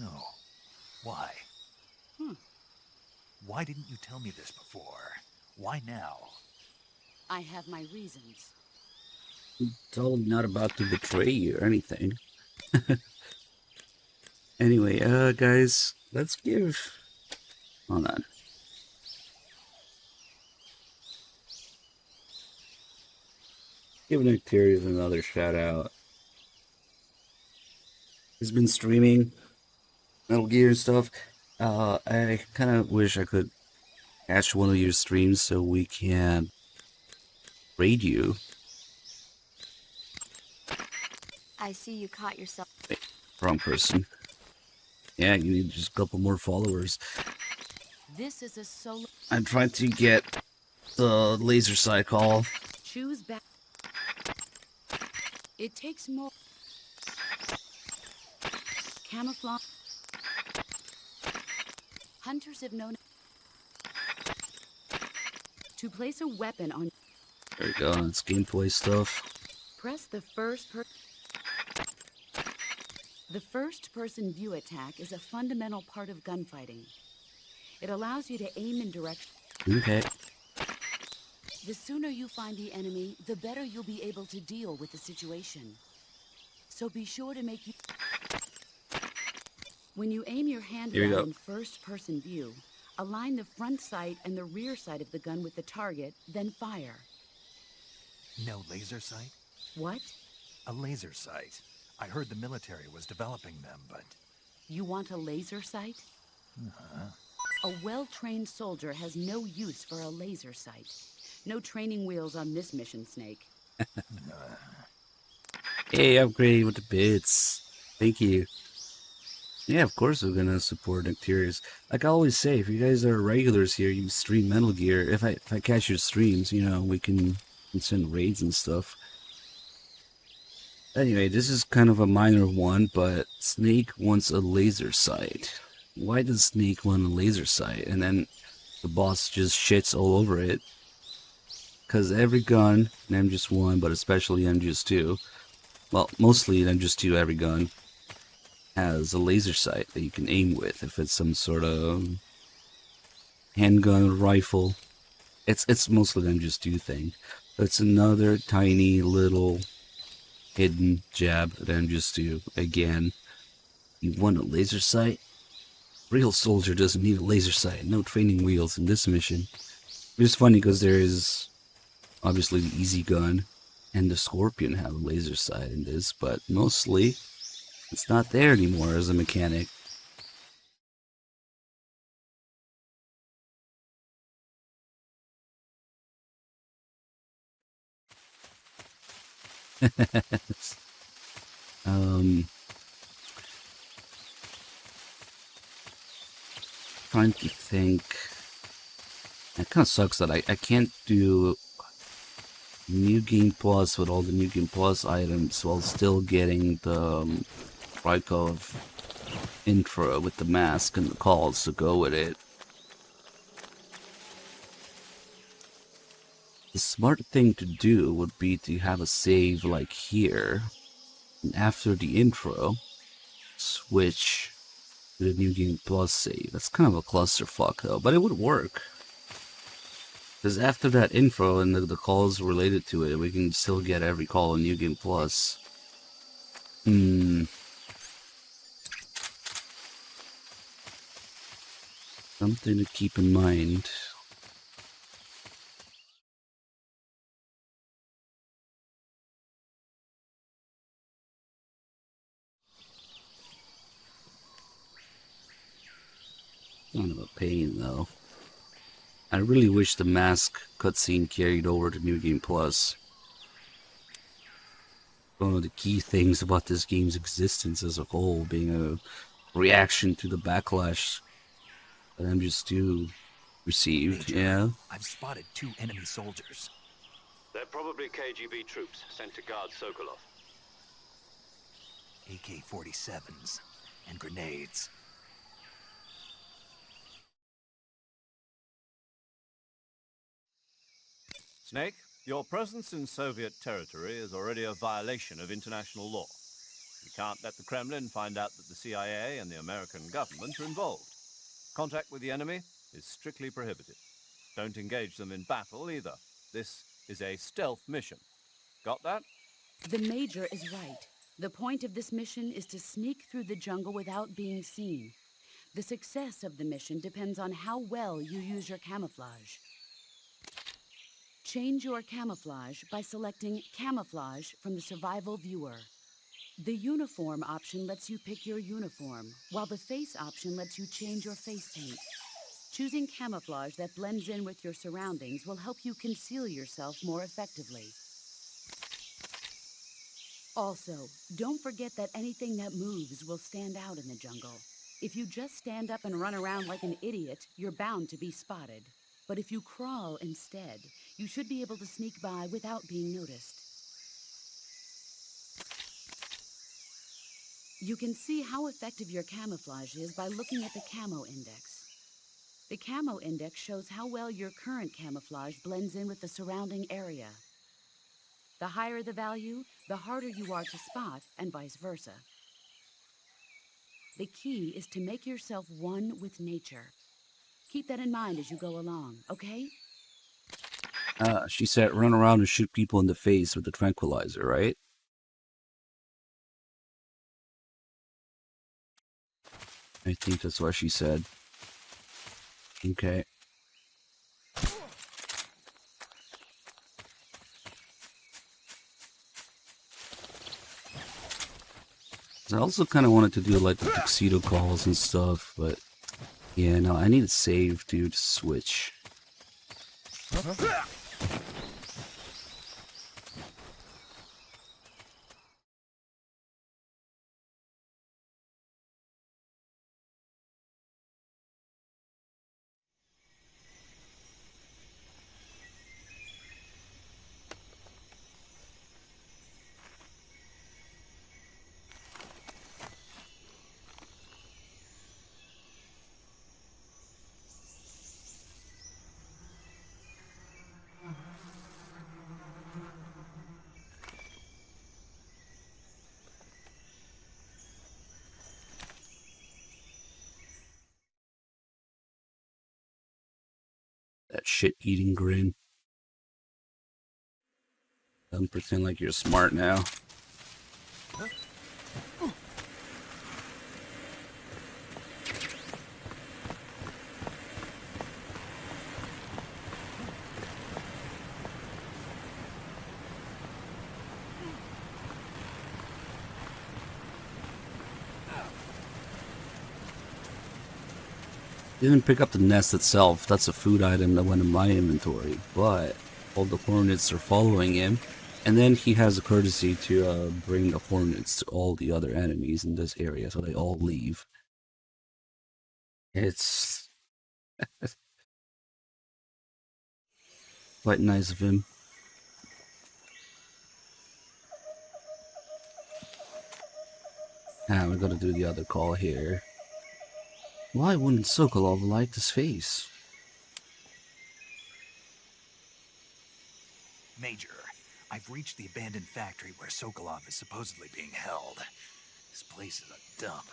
No. Why? Hmm. Why didn't you tell me this before? Why now? I have my reasons. Totally not about to betray you or anything. Anyway, guys, let's give... hold on. Give Nectarius another shout out. He's been streaming Metal Gear and stuff. I kind of wish I could catch one of your streams so we can raid you. I see you caught yourself. Wait, wrong person. Yeah, you need just a couple more followers. This is a solo... I'm trying to get the laser sight call. Choose back. It takes more... Camouflage. Hunters have known... to place a weapon on... There we go, it's gameplay stuff. Press the first-person view attack is a fundamental part of gunfighting. It allows you to aim in direction. Okay. The sooner you find the enemy, the better you'll be able to deal with the situation. So be sure to make you... When you aim your hand Here we gun go. in first-person view, align the front sight and the rear sight of the gun with the target, then fire. No laser sight? What? A laser sight. I heard the military was developing them, but... You want a laser sight? Uh-huh. A well-trained soldier has no use for a laser sight. No training wheels on this mission, Snake. Hey, upgrade with the bits. Thank you. Yeah, of course we're gonna support interiors. Like I always say, if you guys are regulars here, you stream Metal Gear. If I catch your streams, we can send raids and stuff. Anyway, this is kind of a minor one, but Snake wants a laser sight. Why does Snake want a laser sight? And then the boss just shits all over it. Because every gun, and MGS1, but especially MGS2, well, mostly MGS2, every gun has a laser sight that you can aim with. If it's some sort of handgun or rifle, it's mostly an MGS2 thing. But it's another tiny little hidden jab at MGS2 again. You want a laser sight? Real soldier doesn't need a laser sight. No training wheels in this mission. It's funny because there is obviously the easy gun and the Scorpion have a laser sight in this, but mostly it's not there anymore as a mechanic. Trying to think. It kind of sucks that I can't do New Game Plus with all the New Game Plus items while still getting the Rykov intro with the mask and the calls to go with it. The smart thing to do would be to have a save like here, and after the intro, switch to the New Game Plus save. That's kind of a clusterfuck though, but it would work. Because after that intro and the calls related to it, we can still get every call on New Game Plus. Something to keep in mind. Kind of a pain though. I really wish the mask cutscene carried over to New Game Plus. One of the key things about this game's existence as a whole being a reaction to the backlash that MGS2 received. Major, Yeah. I've spotted 2 enemy soldiers. They're probably KGB troops sent to guard Sokolov. AK-47s and grenades. Snake, your presence in Soviet territory is already a violation of international law. You can't let the Kremlin find out that the CIA and the American government are involved. Contact with the enemy is strictly prohibited. Don't engage them in battle either. This is a stealth mission. Got that? The Major is right. The point of this mission is to sneak through the jungle without being seen. The success of the mission depends on how well you use your camouflage. Change your camouflage by selecting Camouflage from the Survival Viewer. The Uniform option lets you pick your uniform, while the Face option lets you change your face paint. Choosing camouflage that blends in with your surroundings will help you conceal yourself more effectively. Also, don't forget that anything that moves will stand out in the jungle. If you just stand up and run around like an idiot, you're bound to be spotted. But if you crawl instead, you should be able to sneak by without being noticed. You can see how effective your camouflage is by looking at the Camo Index. The Camo Index shows how well your current camouflage blends in with the surrounding area. The higher the value, the harder you are to spot, and vice versa. The key is to make yourself one with nature. Keep that in mind as you go along, okay? She said run around and shoot people in the face with the tranquilizer, right? I think that's what she said. Okay. I also kind of wanted to do like the tuxedo calls and stuff, but yeah, no, I need a save, dude, to switch. That shit-eating grin. Don't pretend like you're smart now. Didn't pick up the nest itself. That's a food item that went in my inventory. But all the hornets are following him. And then he has the courtesy to bring the hornets to all the other enemies in this area. So they all leave. It's quite nice of him. Ah, we gotta do the other call here. Why wouldn't Sokolov like this face? Major, I've reached the abandoned factory where Sokolov is supposedly being held. This place is a dump.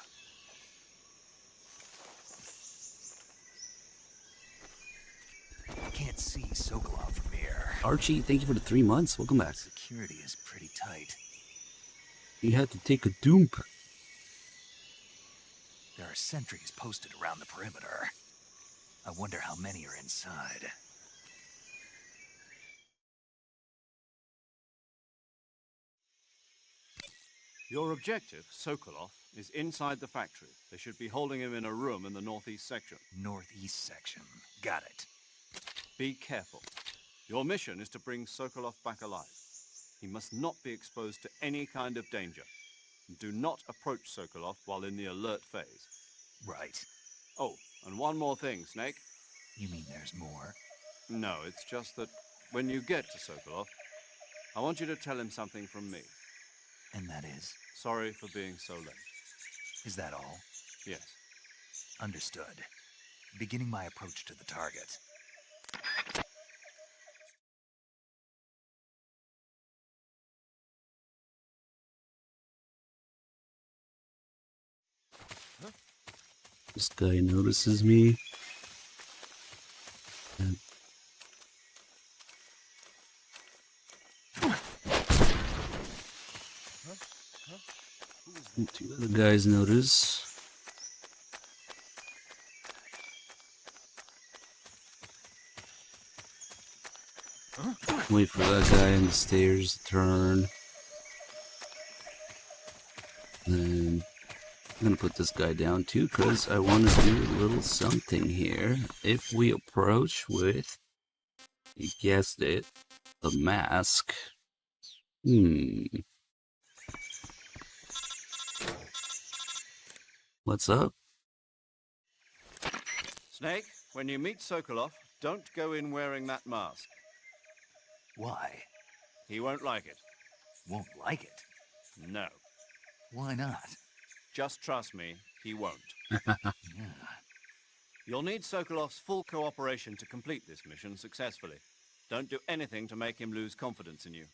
I can't see Sokolov from here. Archie, thank you for the 3 months. Welcome back. Security is pretty tight. He had to take a dump. There are sentries posted around the perimeter. I wonder how many are inside. Your objective, Sokolov, is inside the factory. They should be holding him in a room in the northeast section. Northeast section. Got it. Be careful. Your mission is to bring Sokolov back alive. He must not be exposed to any kind of danger. Do not approach Sokolov while in the alert phase. Right. Oh, and one more thing, Snake. You mean there's more? No, it's just that when you get to Sokolov, I want you to tell him something from me. And that is? Sorry for being so late. Is that all? Yes. Understood. Beginning my approach to the target. This guy notices me. And two other guys notice. Wait for that guy on the stairs to turn. Then I'm gonna put this guy down too, because I want to do a little something here. If we approach with, you guessed it, the mask. What's up? Snake, when you meet Sokolov, don't go in wearing that mask. Why? He won't like it. Won't like it? No. Why not? Just trust me, he won't. Yeah. You'll need Sokolov's full cooperation to complete this mission successfully. Don't do anything to make him lose confidence in you.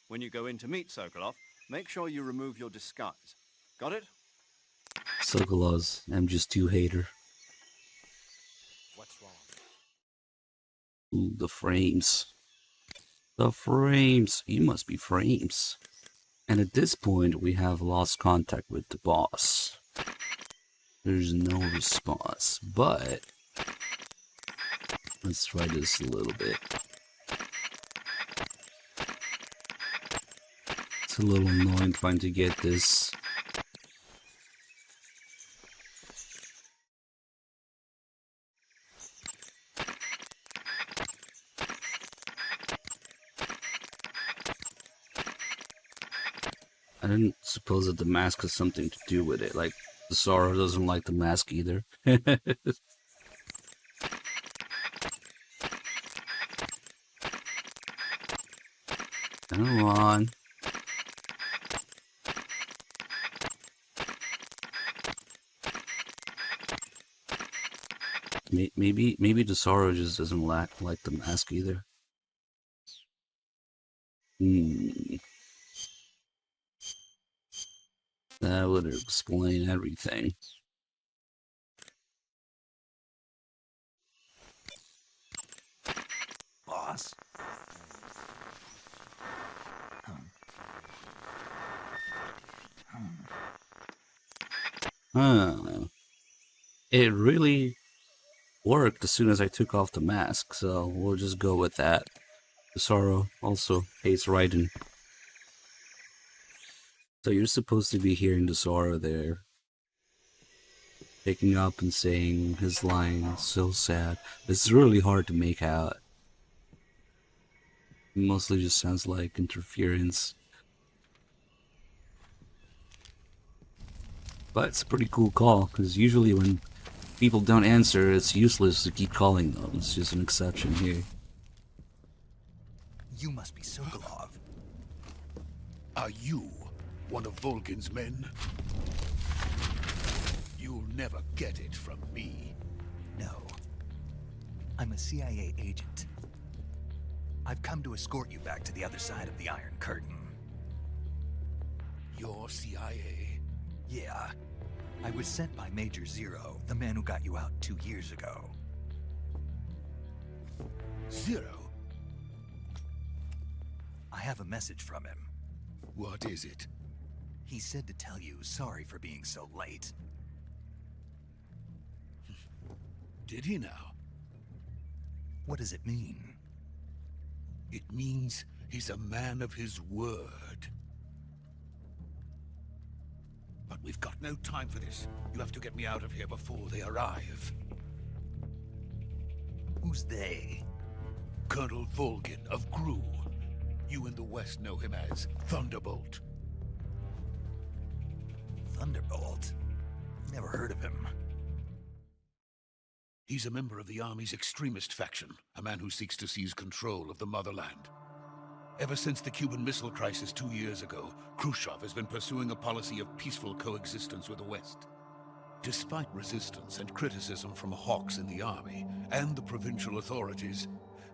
When you go in to meet Sokolov, make sure you remove your disguise. Got it? Sokolov's MGS2 hater. What's wrong? Ooh, the frames. The frames. You must be frames. And at this point, we have lost contact with the boss. There's no response, but let's try this a little bit. It's a little annoying trying to get this. I didn't suppose that the mask has something to do with it. Like, the Sorrow doesn't like the mask either. Come on. Maybe the Sorrow just doesn't like the mask either. That would explain everything. boss. Huh. It really worked as soon as I took off the mask, so we'll just go with that. Sorrow also hates Raiden. So you're supposed to be hearing the Sorrow there, picking up and saying his line, so sad. It's really hard to make out. It mostly just sounds like interference. But it's a pretty cool call, because usually when people don't answer, it's useless to keep calling them. It's just an exception here. You must be Sokolov. Are you one of Volgin's men? You'll never get it from me. No. I'm a CIA agent. I've come to escort you back to the other side of the Iron Curtain. You're CIA? Yeah. I was sent by Major Zero, the man who got you out 2 years ago. Zero? I have a message from him. What is it? He said to tell you sorry for being so late. Did he now? What does it mean? It means he's a man of his word. But we've got no time for this. You'll have to get me out of here before they arrive. Who's they? Colonel Volgin of Gru. You in the West know him as Thunderbolt. Thunderbolt? Never heard of him. He's a member of the Army's extremist faction, a man who seeks to seize control of the motherland. Ever since the Cuban Missile Crisis 2 years ago, Khrushchev has been pursuing a policy of peaceful coexistence with the West. Despite resistance and criticism from hawks in the army and the provincial authorities,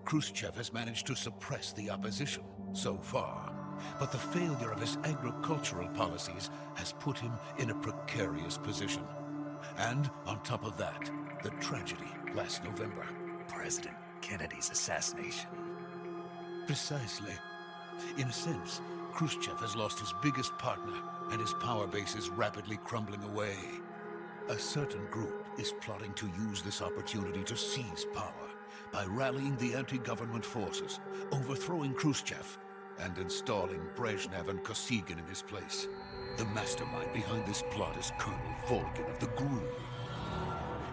Khrushchev has managed to suppress the opposition so far. But the failure of his agricultural policies has put him in a precarious position. And on top of that, the tragedy last November. President Kennedy's assassination. Precisely. In a sense, Khrushchev has lost his biggest partner, and his power base is rapidly crumbling away. A certain group is plotting to use this opportunity to seize power by rallying the anti-government forces, overthrowing Khrushchev, and installing Brezhnev and Kosygin in his place. The mastermind behind this plot is Colonel Volgin of the GRU.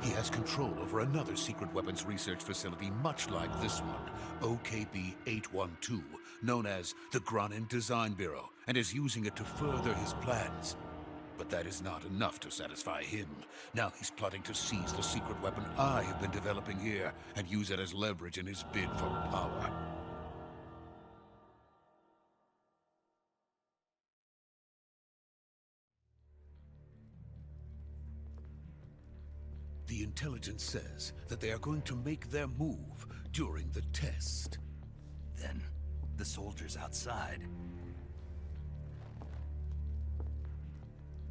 He has control over another secret weapons research facility much like this one, OKB-812, known as the Granin Design Bureau, and is using it to further his plans. But that is not enough to satisfy him. Now he's plotting to seize the secret weapon I have been developing here and use it as leverage in his bid for power. The intelligence says that they are going to make their move during the test. Then, the soldiers outside.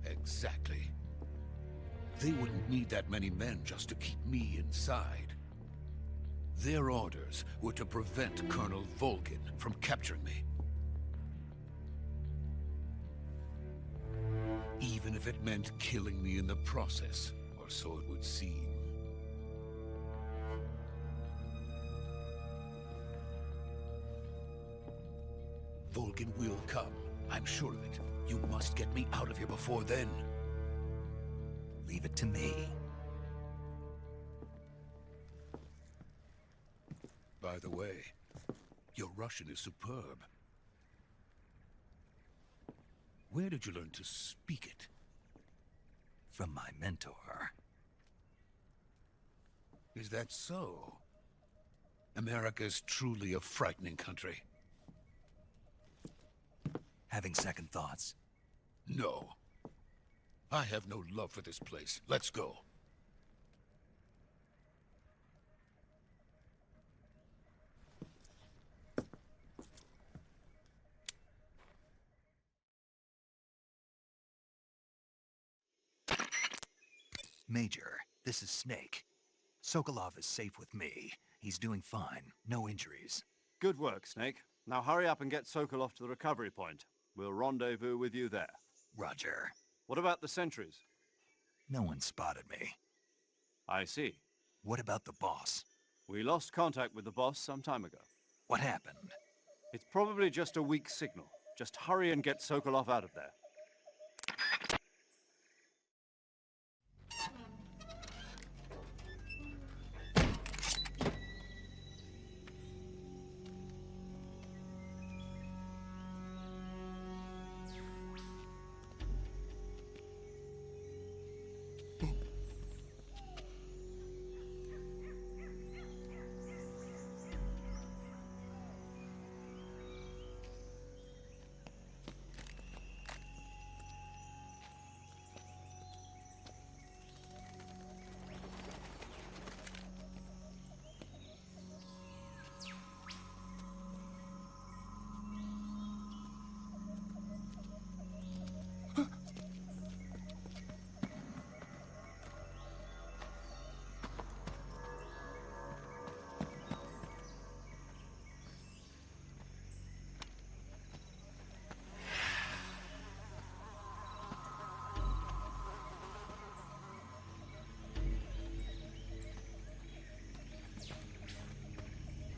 Exactly. They wouldn't need that many men just to keep me inside. Their orders were to prevent Colonel Volgin from capturing me. Even if it meant killing me in the process, or so it would seem. Volgin will come. I'm sure of it. You must get me out of here before then. Leave it to me. By the way, your Russian is superb. Where did you learn to speak it? From my mentor. Is that so? America's truly a frightening country. Having second thoughts? No. I have no love for this place. Let's go. Major, this is Snake. Sokolov is safe with me. He's doing fine. No injuries. Good work, Snake. Now hurry up and get Sokolov to the recovery point. We'll rendezvous with you there. Roger. What about the sentries? No one spotted me. I see. What about the boss? We lost contact with the boss some time ago. What happened? It's probably just a weak signal. Just hurry and get Sokolov out of there.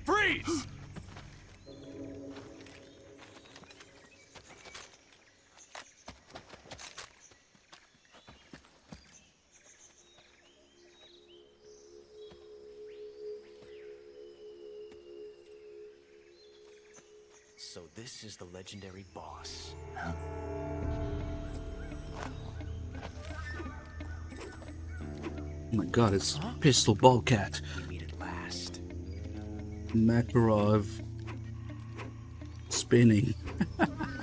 Freeze! So this is the legendary boss. Oh my god, it's Pistol Bobcat. We meet at last. Makarov spinning.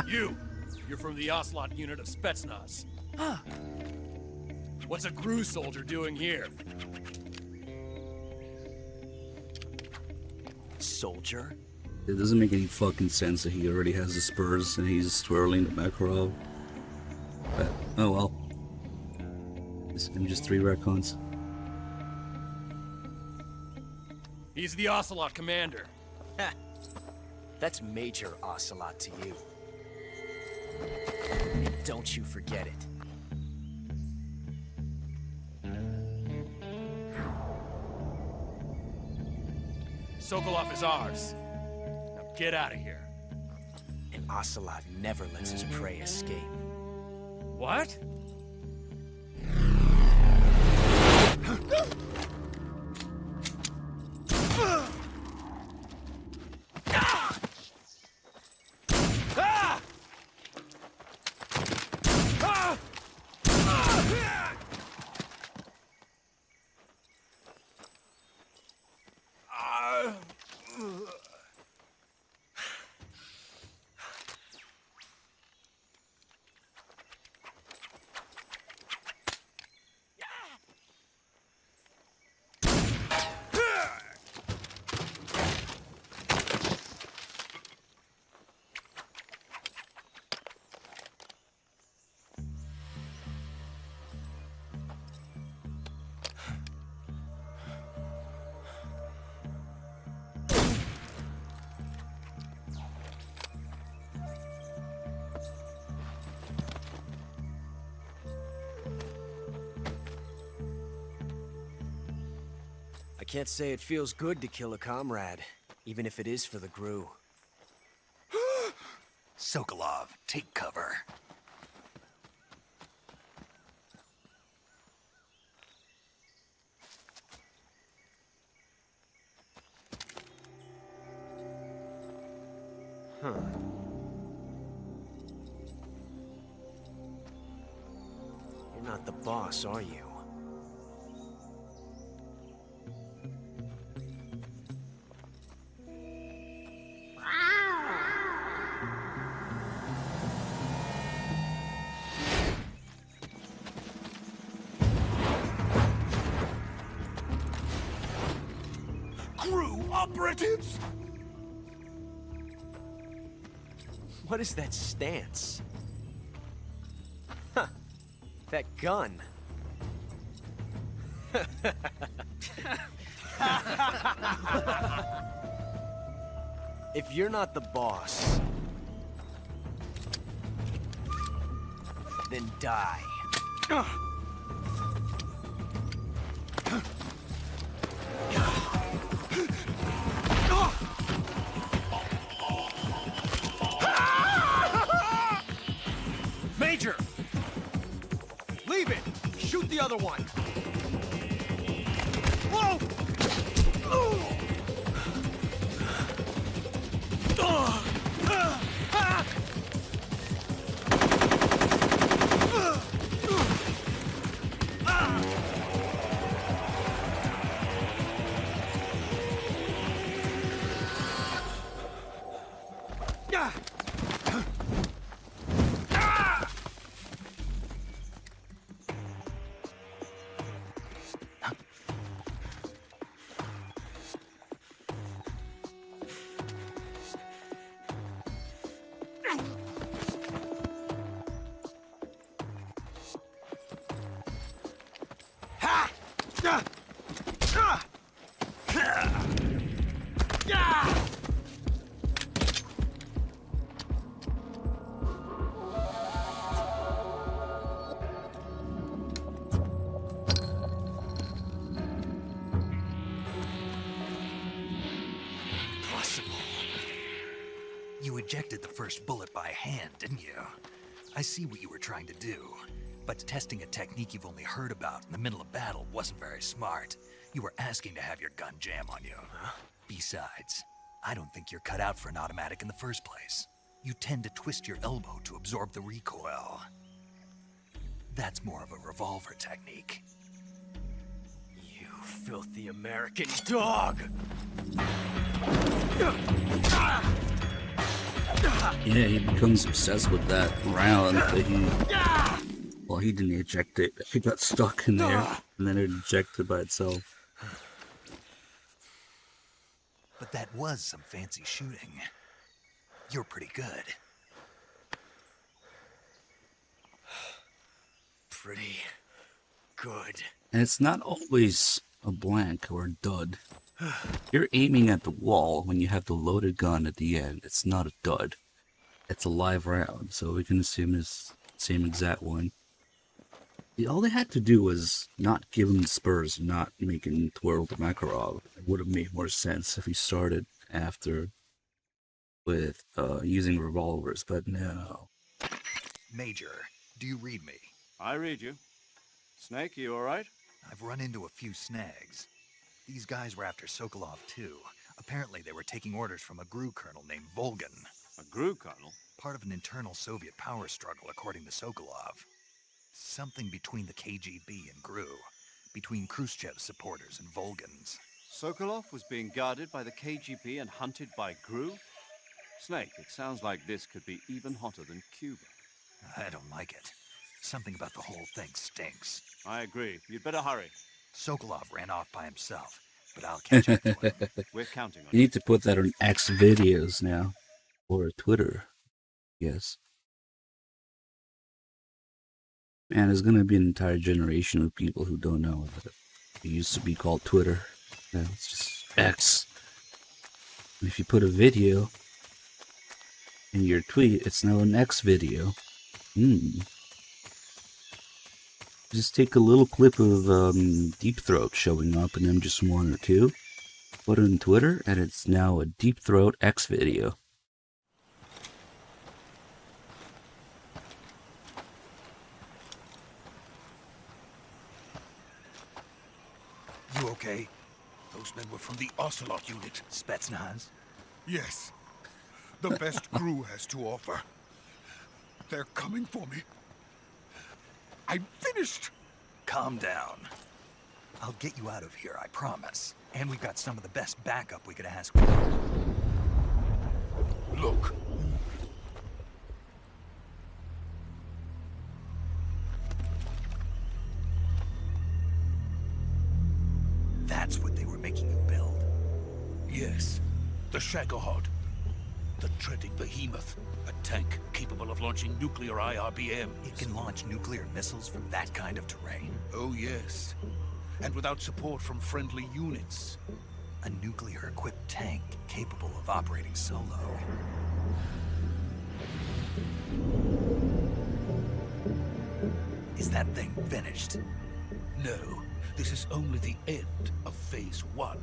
You're from the Ocelot unit of Spetsnaz. Huh. What's a GRU soldier doing here? Soldier? It doesn't make any fucking sense that he already has the spurs and he's twirling the Makarov. But, oh well. I'm just 3 retcons. He's the Ocelot commander. That's Major Ocelot to you. Don't you forget it. Sokolov is ours. Now get out of here. And Ocelot never lets his prey escape. What? I can't say it feels good to kill a comrade, even if it is for the GRU. Sokolov, take cover. Huh. You're not the boss, are you? GRU operatives! What is that stance? Huh. That gun. If you're not the boss, then die. Major! Leave it! Shoot the other one! Whoa! You ejected the first bullet by hand, didn't you? I see what you were trying to do. But testing a technique you've only heard about in the middle of battle wasn't very smart. You were asking to have your gun jam on you. Besides, I don't think you're cut out for an automatic in the first place. You tend to twist your elbow to absorb the recoil. That's more of a revolver technique. You filthy American dog! Yeah, he becomes obsessed with that round that he didn't eject it. He got stuck in there, and then it ejected by itself. But that was some fancy shooting. You're pretty good. Pretty good. And it's not always a blank or a dud. You're aiming at the wall when you have the loaded gun at the end. It's not a dud. It's a live round, so we can assume it's the same exact one. All they had to do was not give him the spurs, not make him twirl the Makarov. It would have made more sense if he started after with using revolvers, but no. Major, do you read me? I read you. Snake, you alright? I've run into a few snags. These guys were after Sokolov too. Apparently they were taking orders from a GRU colonel named Volgin. A GRU colonel? Part of an internal Soviet power struggle, according to Sokolov. Something between the KGB and GRU. Between Khrushchev's supporters and Volgin's. Sokolov was being guarded by the KGB and hunted by GRU? Snake, it sounds like this could be even hotter than Cuba. I don't like it. Something about the whole thing stinks. I agree. You'd better hurry. Sokolov ran off by himself, but I'll catch up to him. We're counting on You need to put that on X videos now. Or Twitter. Yes. Man, there's gonna be an entire generation of people who don't know that it used to be called Twitter. Now it's just X. And if you put a video in your tweet, it's now an X video. Just take a little clip of Deep Throat showing up in MGS1 or 2, put it on Twitter, and it's now a Deep Throat X video. You okay? Those men were from the Ocelot unit. Spetsnaz? Yes. The best GRU has to offer. They're coming for me. I'm finished! Calm down. I'll get you out of here, I promise. And we've got some of the best backup we could ask for. Look. That's what they were making you build? Yes. The Shagohod. The treading behemoth. A tank capable of launching nuclear IRBMs. It can launch nuclear missiles from that kind of terrain? Oh, yes. And without support from friendly units. A nuclear-equipped tank capable of operating solo. Is that thing finished? No, this is only the end of Phase 1.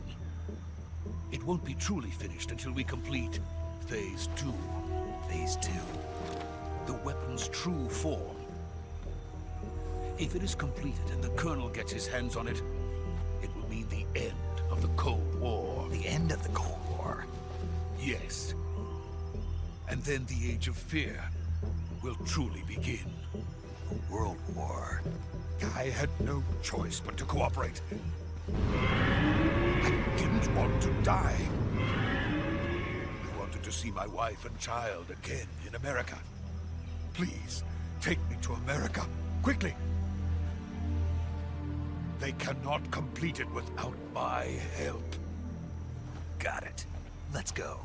It won't be truly finished until we complete Phase 2. Phase 2? The weapon's true form. If it is completed and the Colonel gets his hands on it, it will mean the end of the Cold War. The end of the Cold War? Yes. And then the Age of Fear will truly begin. A world war. I had no choice but to cooperate. I didn't want to die. I wanted to see my wife and child again in America. Please, take me to America, quickly. They cannot complete it without my help. Got it. Let's go.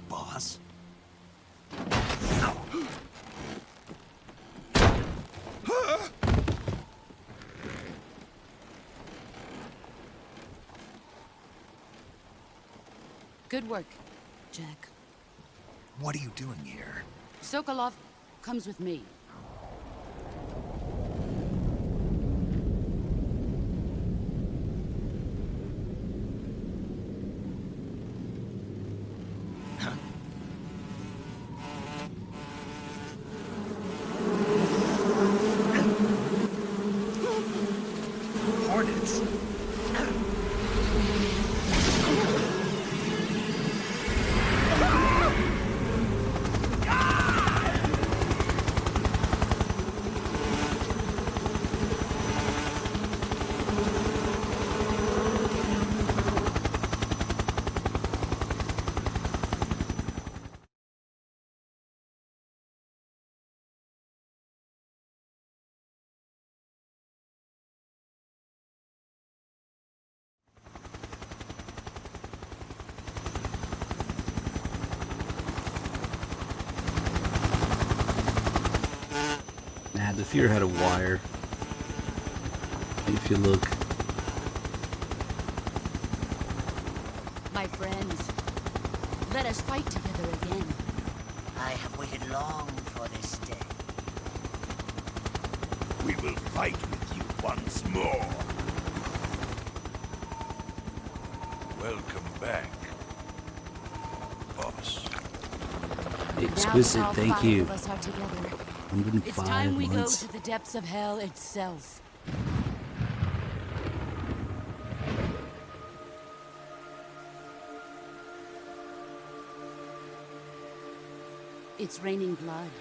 Boss? Good work, Jack. What are you doing here? Sokolov comes with me. Hornets? Nah, the Fear had a wire. If you look. My friends, let us fight together again. I have waited long for this day. We will fight with you once more. Welcome back, boss. Exquisite, Now thank all you. 5 of us are together. 105 It's time we go months. to the depths of hell itself. It's raining blood.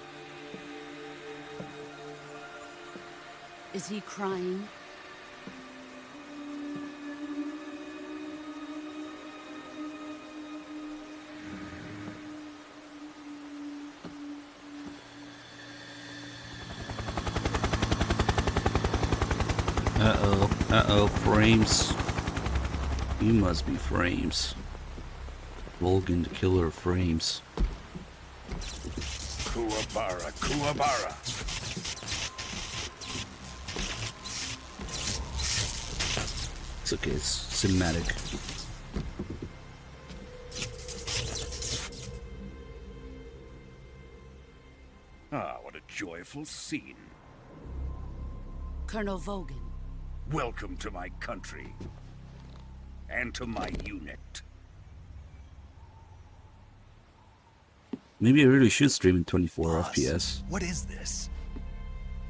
Is he crying? Uh-oh, frames. You must be frames. Volgan, the killer of frames. Kuwabara, Kuwabara. It's okay, it's cinematic. Ah, what a joyful scene. Colonel Vogan. Welcome to my country. And to my unit. Maybe I really should stream in 24 Boss, FPS. What is this?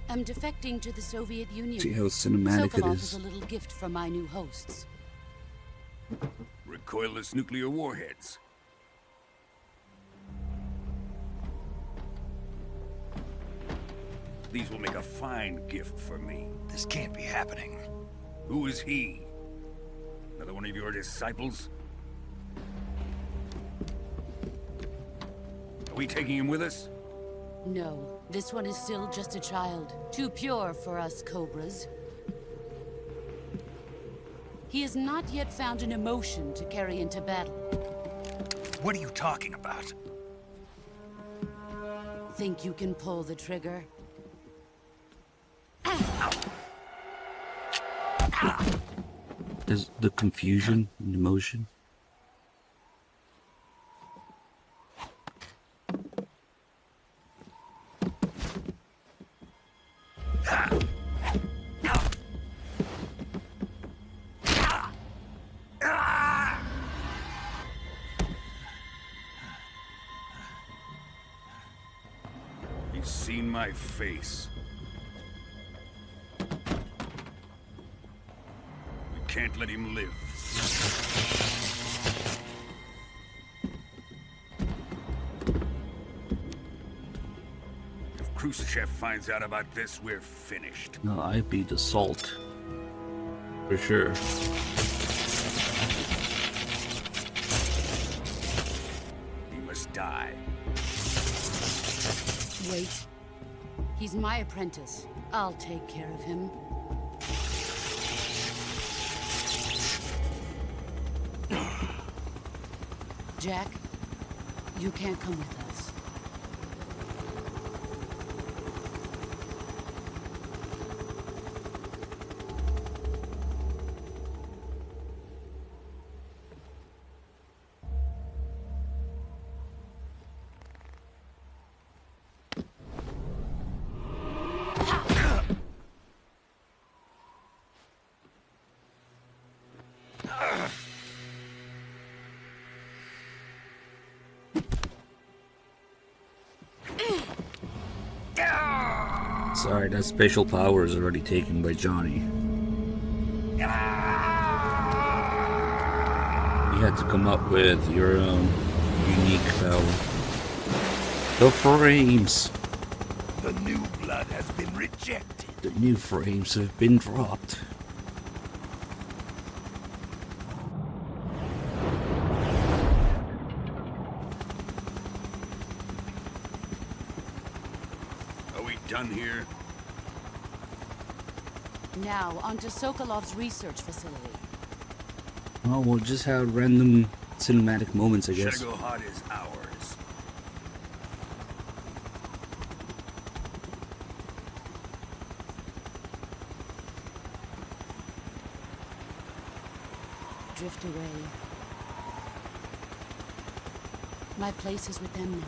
I'm defecting to the Soviet Union. See how cinematic it Sokolov is. is a little gift from my new hosts. Recoilless nuclear warheads. These will make a fine gift for me. This can't be happening. Who is he? Another one of your disciples? Are we taking him with us? No, this one is still just a child. Too pure for us Cobras. He has not yet found an emotion to carry into battle. What are you talking about? Think you can pull the trigger? There's the confusion and emotion. He's seen my face. We can't let him live. If Khrushchev finds out about this, we're finished. No, I'd be the salt. For sure. He must die. Wait. He's my apprentice. I'll take care of him. Jack, you can't come with us. Sorry, that special power is already taken by Johnny. You had to come up with your own unique power. The frames! The new blood has been rejected. The new frames have been dropped. Are we done here? Now, onto Sokolov's research facility. Well, we'll just have random cinematic moments, I guess. Shagohod is ours. Drift away. My place is with them now.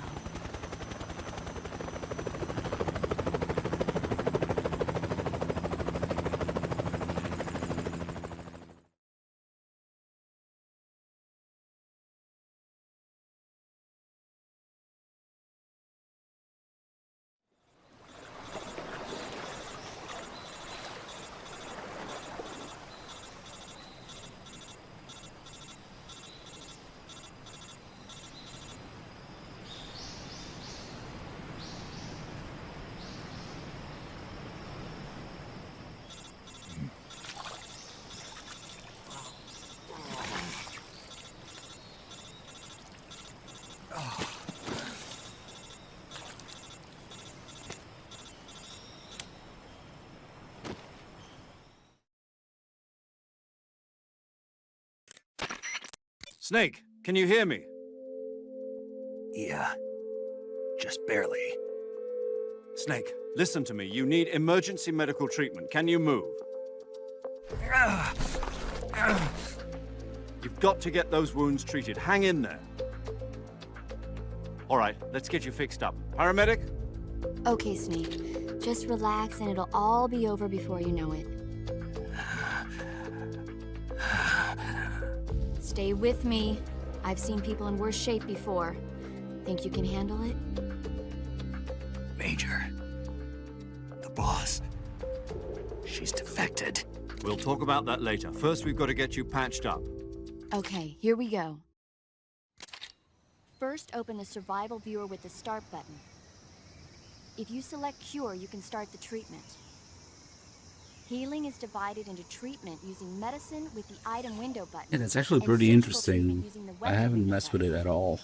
Snake, can you hear me? Yeah. Just barely. Snake, listen to me. You need emergency medical treatment. Can you move? You've got to get those wounds treated. Hang in there. All right, let's get you fixed up. Paramedic? Okay, Snake. Just relax and it'll all be over before you know it. Stay with me. I've seen people in worse shape before. Think you can handle it? Major. The boss. She's defected. We'll talk about that later. First, we've got to get you patched up. Okay, here we go. First, open the survival viewer with the start button. If you select Cure, you can start the treatment. Healing is divided into treatment using medicine with the item window button. Yeah, that's actually and pretty surgical interesting. treatment using the I weapon haven't window messed with it button. at all.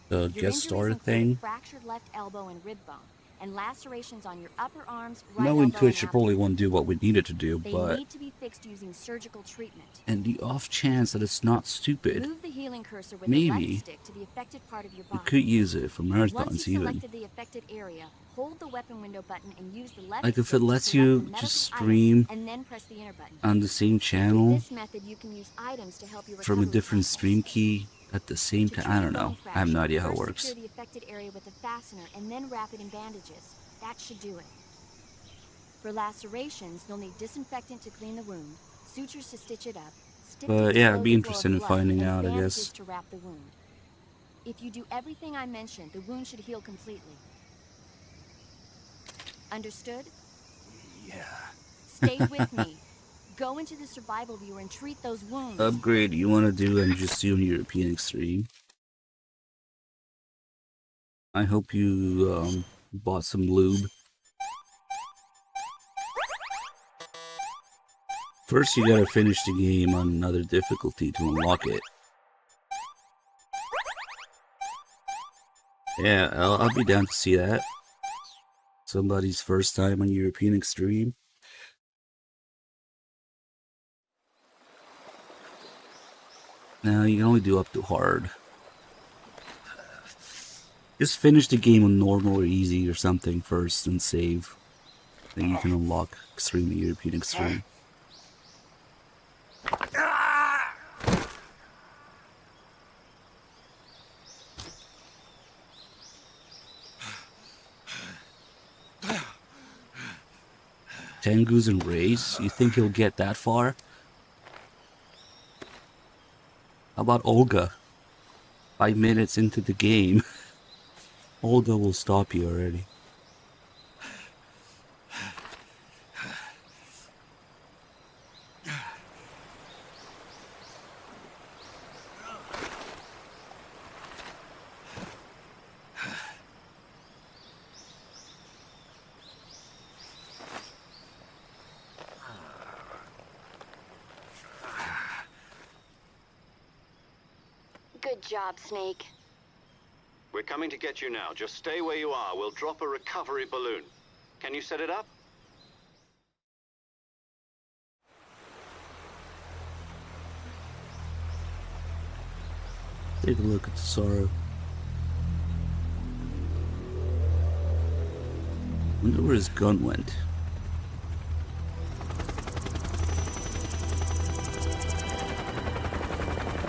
The Your get injuries started include thing. a fractured left elbow and rib bone, and lacerations on your upper arms, right Knowing elbow, Twitch, and it probably abdomen. won't do what we needed to do, They but need to be fixed using surgical treatment. and the off chance that it's not stupid, Move the healing cursor with the maybe left stick to the affected part of your we body. could use it for Once marathons you've even. selected the affected area, hold the weapon window button and use the left Like if stick it to lets select you the medical just item, stream and then press the enter button. on the same With channel this method, you can use items to help you from a recover different process. stream key at the same To time. treat I a don't bone know. I have no fracture, idea how it first works. secure the affected area with a fastener and then wrap it in bandages. That should do it. For lacerations, you'll need disinfectant to clean the wound, sutures to stitch it up, stick But to yeah, slow I'd be the flow interested of in blood, finding and out, I bandages guess. to wrap the wound. If you do everything I mentioned, the wound should heal completely. Understood? Yeah. Stay with me. Go into the survival viewer and treat those wounds. Upgrade you want to do and just do an European Extreme. I hope you bought some lube. First, you gotta finish the game on another difficulty to unlock it. Yeah, I'll be down to see that. Somebody's first time on European Extreme. Now, you can only do up to hard. Just finish the game on normal or easy or something first and save. Then you can unlock Extreme European Extreme. Tengu's and Rays? You think he'll get that far? How about Olga? 5 minutes into the game. Olga will stop you already. Good job, Snake. We're coming to get you now. Just stay where you are. We'll drop a recovery balloon. Can you set it up? Take a look at the Sorrow. Wonder where his gun went.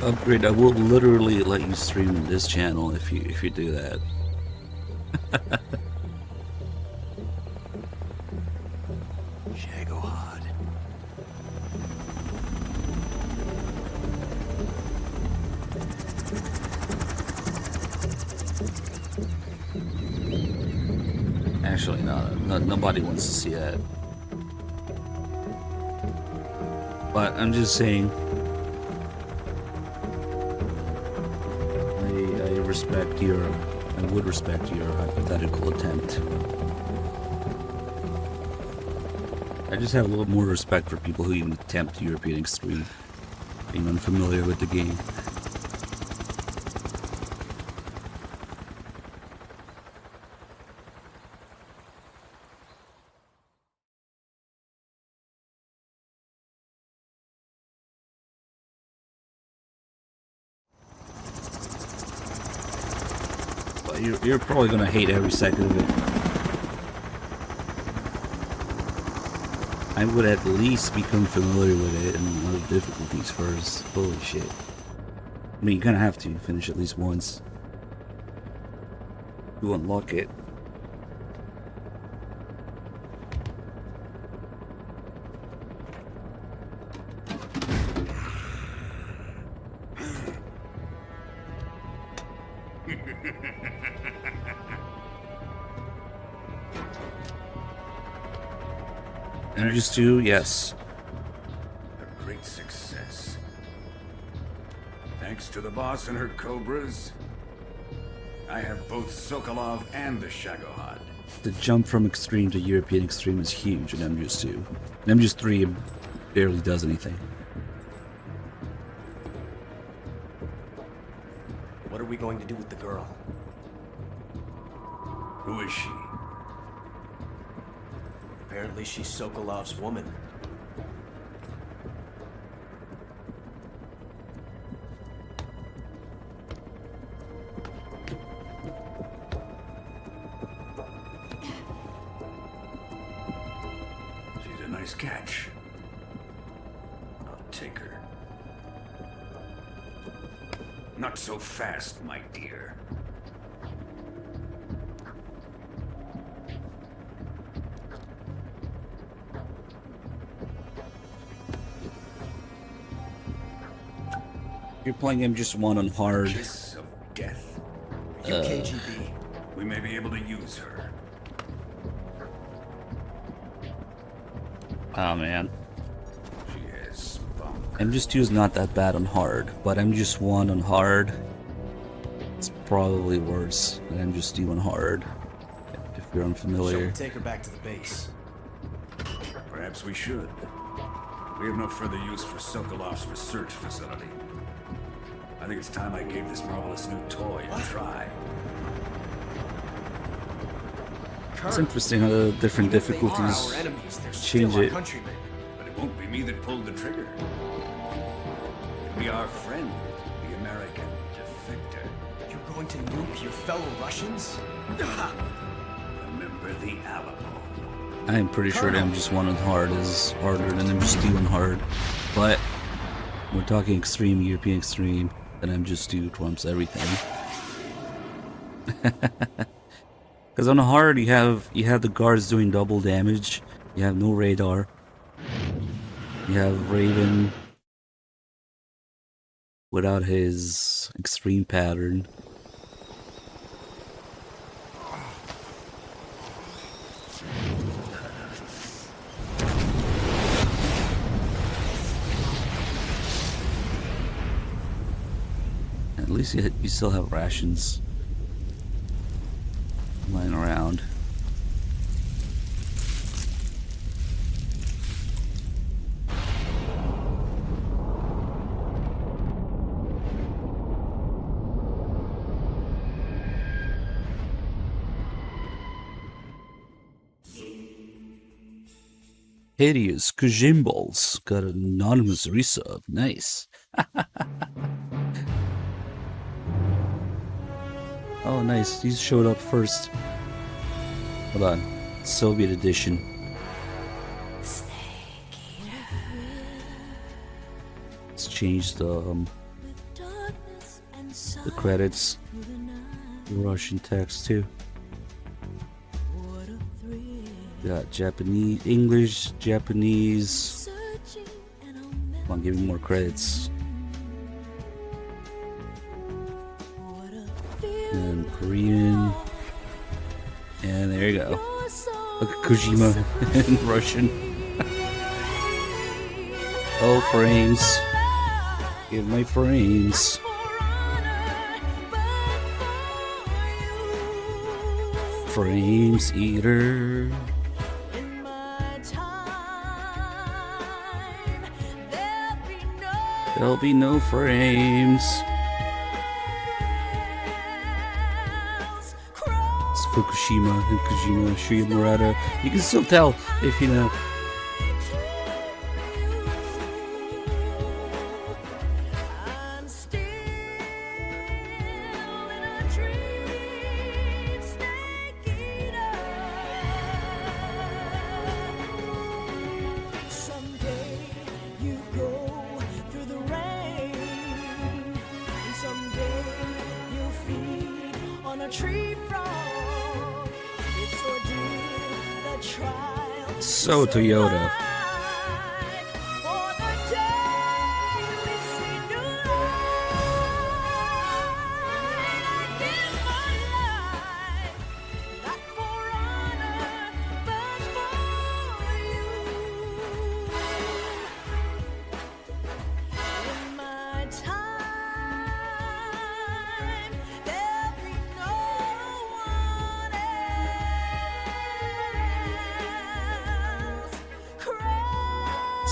Upgrade, I will literally let you stream on this channel if you do that. Shagohod. Actually, no, nobody wants to see that. But I'm just saying, I respect your, I would respect your hypothetical attempt. I just have a little more respect for people who even attempt European Extreme, being unfamiliar with the game. But you're probably gonna hate every second of it. I would at least become familiar with it and other difficulties first. Holy shit. I mean, you're gonna have to finish at least once. You unlock it. MGS 2, yes. A great success. Thanks to the boss and her cobras, I have both Sokolov and the Shagohod. The jump from Extreme to European Extreme is huge in MGS 2. In MGS 3, it barely does anything. What are we going to do with the girl? Who is she? Apparently she's Sokolov's woman. She's a nice catch. I'll take her. Not so fast, my dear. You're playing MGS 1 on hard. Kiss of death. UKGB. We may be able to use her. Oh man. She has spunk. MGS 2 is not that bad on hard, but MGS 1 on hard, it's probably worse than MGS 2 on hard, if you're Shall unfamiliar. we take her back to the base? Perhaps we should. We have no further use for Sokolov's research facility. I think it's time I gave this marvelous new toy a try. It's interesting how the different difficulties change it. But it won't be me that pulled the trigger. It'll be our friend, the American defector. You're going to nuke your fellow Russians? Remember the Alamo. I am pretty sure that MGS 1 on hard is harder than MGS 2 on hard, but we're talking extreme, European extreme, and MGS 2 trumps everything. Because on hard you have the guards doing double damage, you have no radar, you have Raven without his extreme pattern. At least you still have rations lying around. Hideous Kujimballs got an anonymous resub. Nice. Oh, nice. These showed up first. Hold on. Soviet edition. Let's change the credits. The Russian text too. Got Japanese, English, Japanese. Come on, give me more credits. And Korean. And there you go. Look at Kojima in Russian. Oh, frames. Give my frames. Frames eater. There'll be no frames. It's Fukushima and Kojima, Shinya Murata. You can still tell if you know. So Toyota.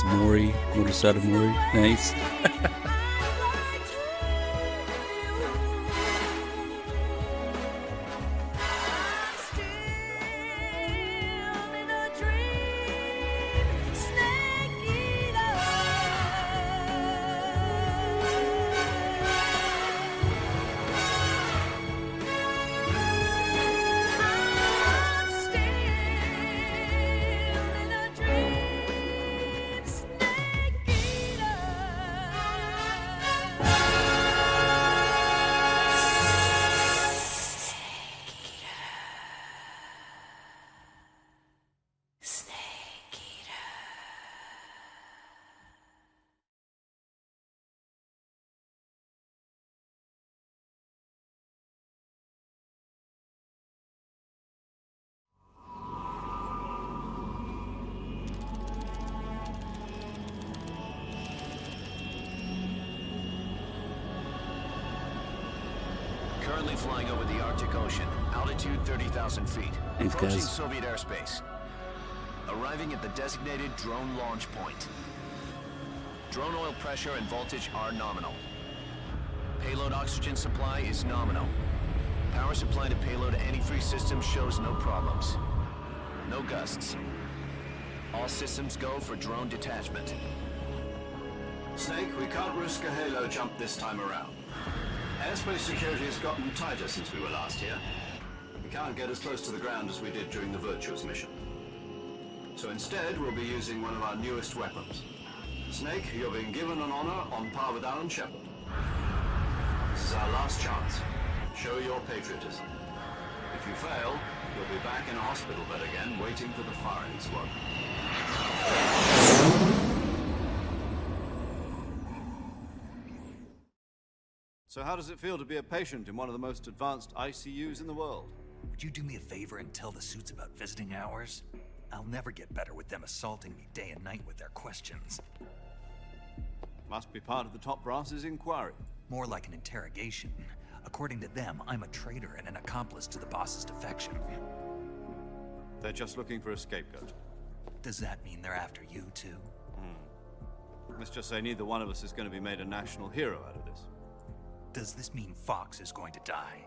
That's Mori, Murasada Mori. Nice. Currently flying over the Arctic Ocean, altitude 30,000 feet. Thanks, Approaching guys. Soviet airspace. Arriving at the designated drone launch point. Drone oil pressure and voltage are nominal. Payload oxygen supply is nominal. Power supply to payload antifreeze system shows no problems. No gusts. All systems go for drone detachment. Snake, we can't risk a halo jump this time around. Airspace security has gotten tighter since we were last here. We can't get as close to the ground as we did during the Virtuous mission. So instead, we'll be using one of our newest weapons. Snake, you're being given an honor on par with Alan Shepard. This is our last chance. Show your patriotism. If you fail, you'll be back in a hospital bed again, waiting for the firing squad. So how does it feel to be a patient in one of the most advanced ICUs in the world? Would you do me a favor and tell the suits about visiting hours? I'll never get better with them assaulting me day and night with their questions. Must be part of the top brass's inquiry. More like an interrogation. According to them, I'm a traitor and an accomplice to the boss's defection. They're just looking for a scapegoat. Does that mean they're after you, too? Let's just say neither one of us is going to be made a national hero out of this. Does this mean Fox is going to die?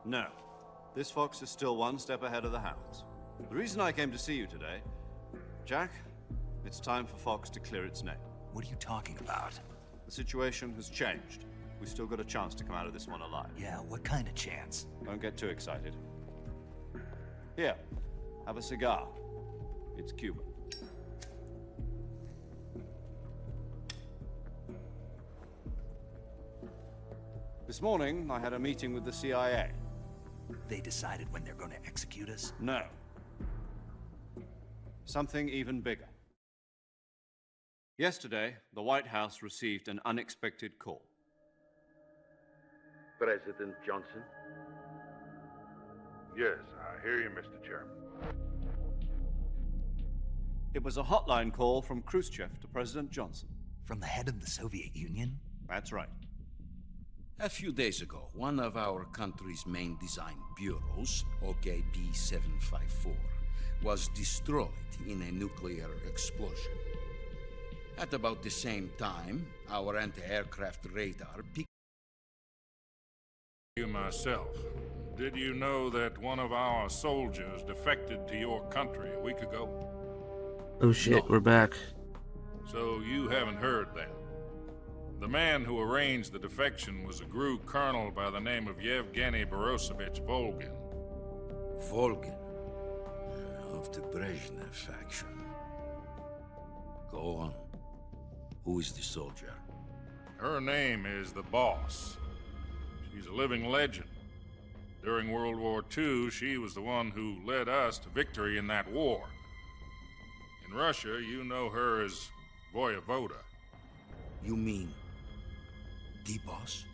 No. This fox is still one step ahead of the hounds. The reason I came to see you today, Jack, it's time for Fox to clear its name. What are you talking about? The situation has changed. We've still got a chance to come out of this one alive. Yeah, what kind of chance? Don't get too excited. Here, have a cigar. It's Cuban. This morning, I had a meeting with the CIA. They decided when they're going to execute us? No. Something even bigger. Yesterday, the White House received an unexpected call. President Johnson? Yes, I hear you, Mr. Chairman. It was a hotline call from Khrushchev to President Johnson. From the head of the Soviet Union? That's right. A few days ago, one of our country's main design bureaus, OKB-754, was destroyed in a nuclear explosion. At about the same time, our anti-aircraft radar picked You myself. Did you know that one of our soldiers defected to your country a week ago? Oh shit, we're back. So you haven't heard then. The man who arranged the defection was a GRU colonel by the name of Yevgeny Borosovich Volgin. Volgin, of the Brezhnev faction. Go on. Who is the soldier? Her name is the Boss. She's a living legend. During World War II, she was the one who led us to victory in that war. In Russia, you know her as Voyevoda. You mean the Boss?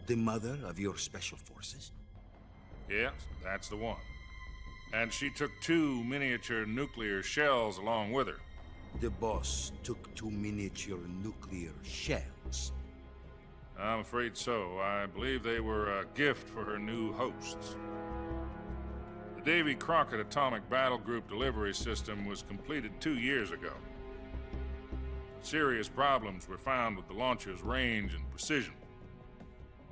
The mother of your special forces? Yes, that's the one. And she took 2 miniature nuclear shells along with her. The Boss took 2 miniature nuclear shells. I'm afraid so. I believe they were a gift for her new hosts. The Davy Crockett Atomic Battle Group delivery system was completed 2 years ago. serious problems were found with the launcher's range and precision.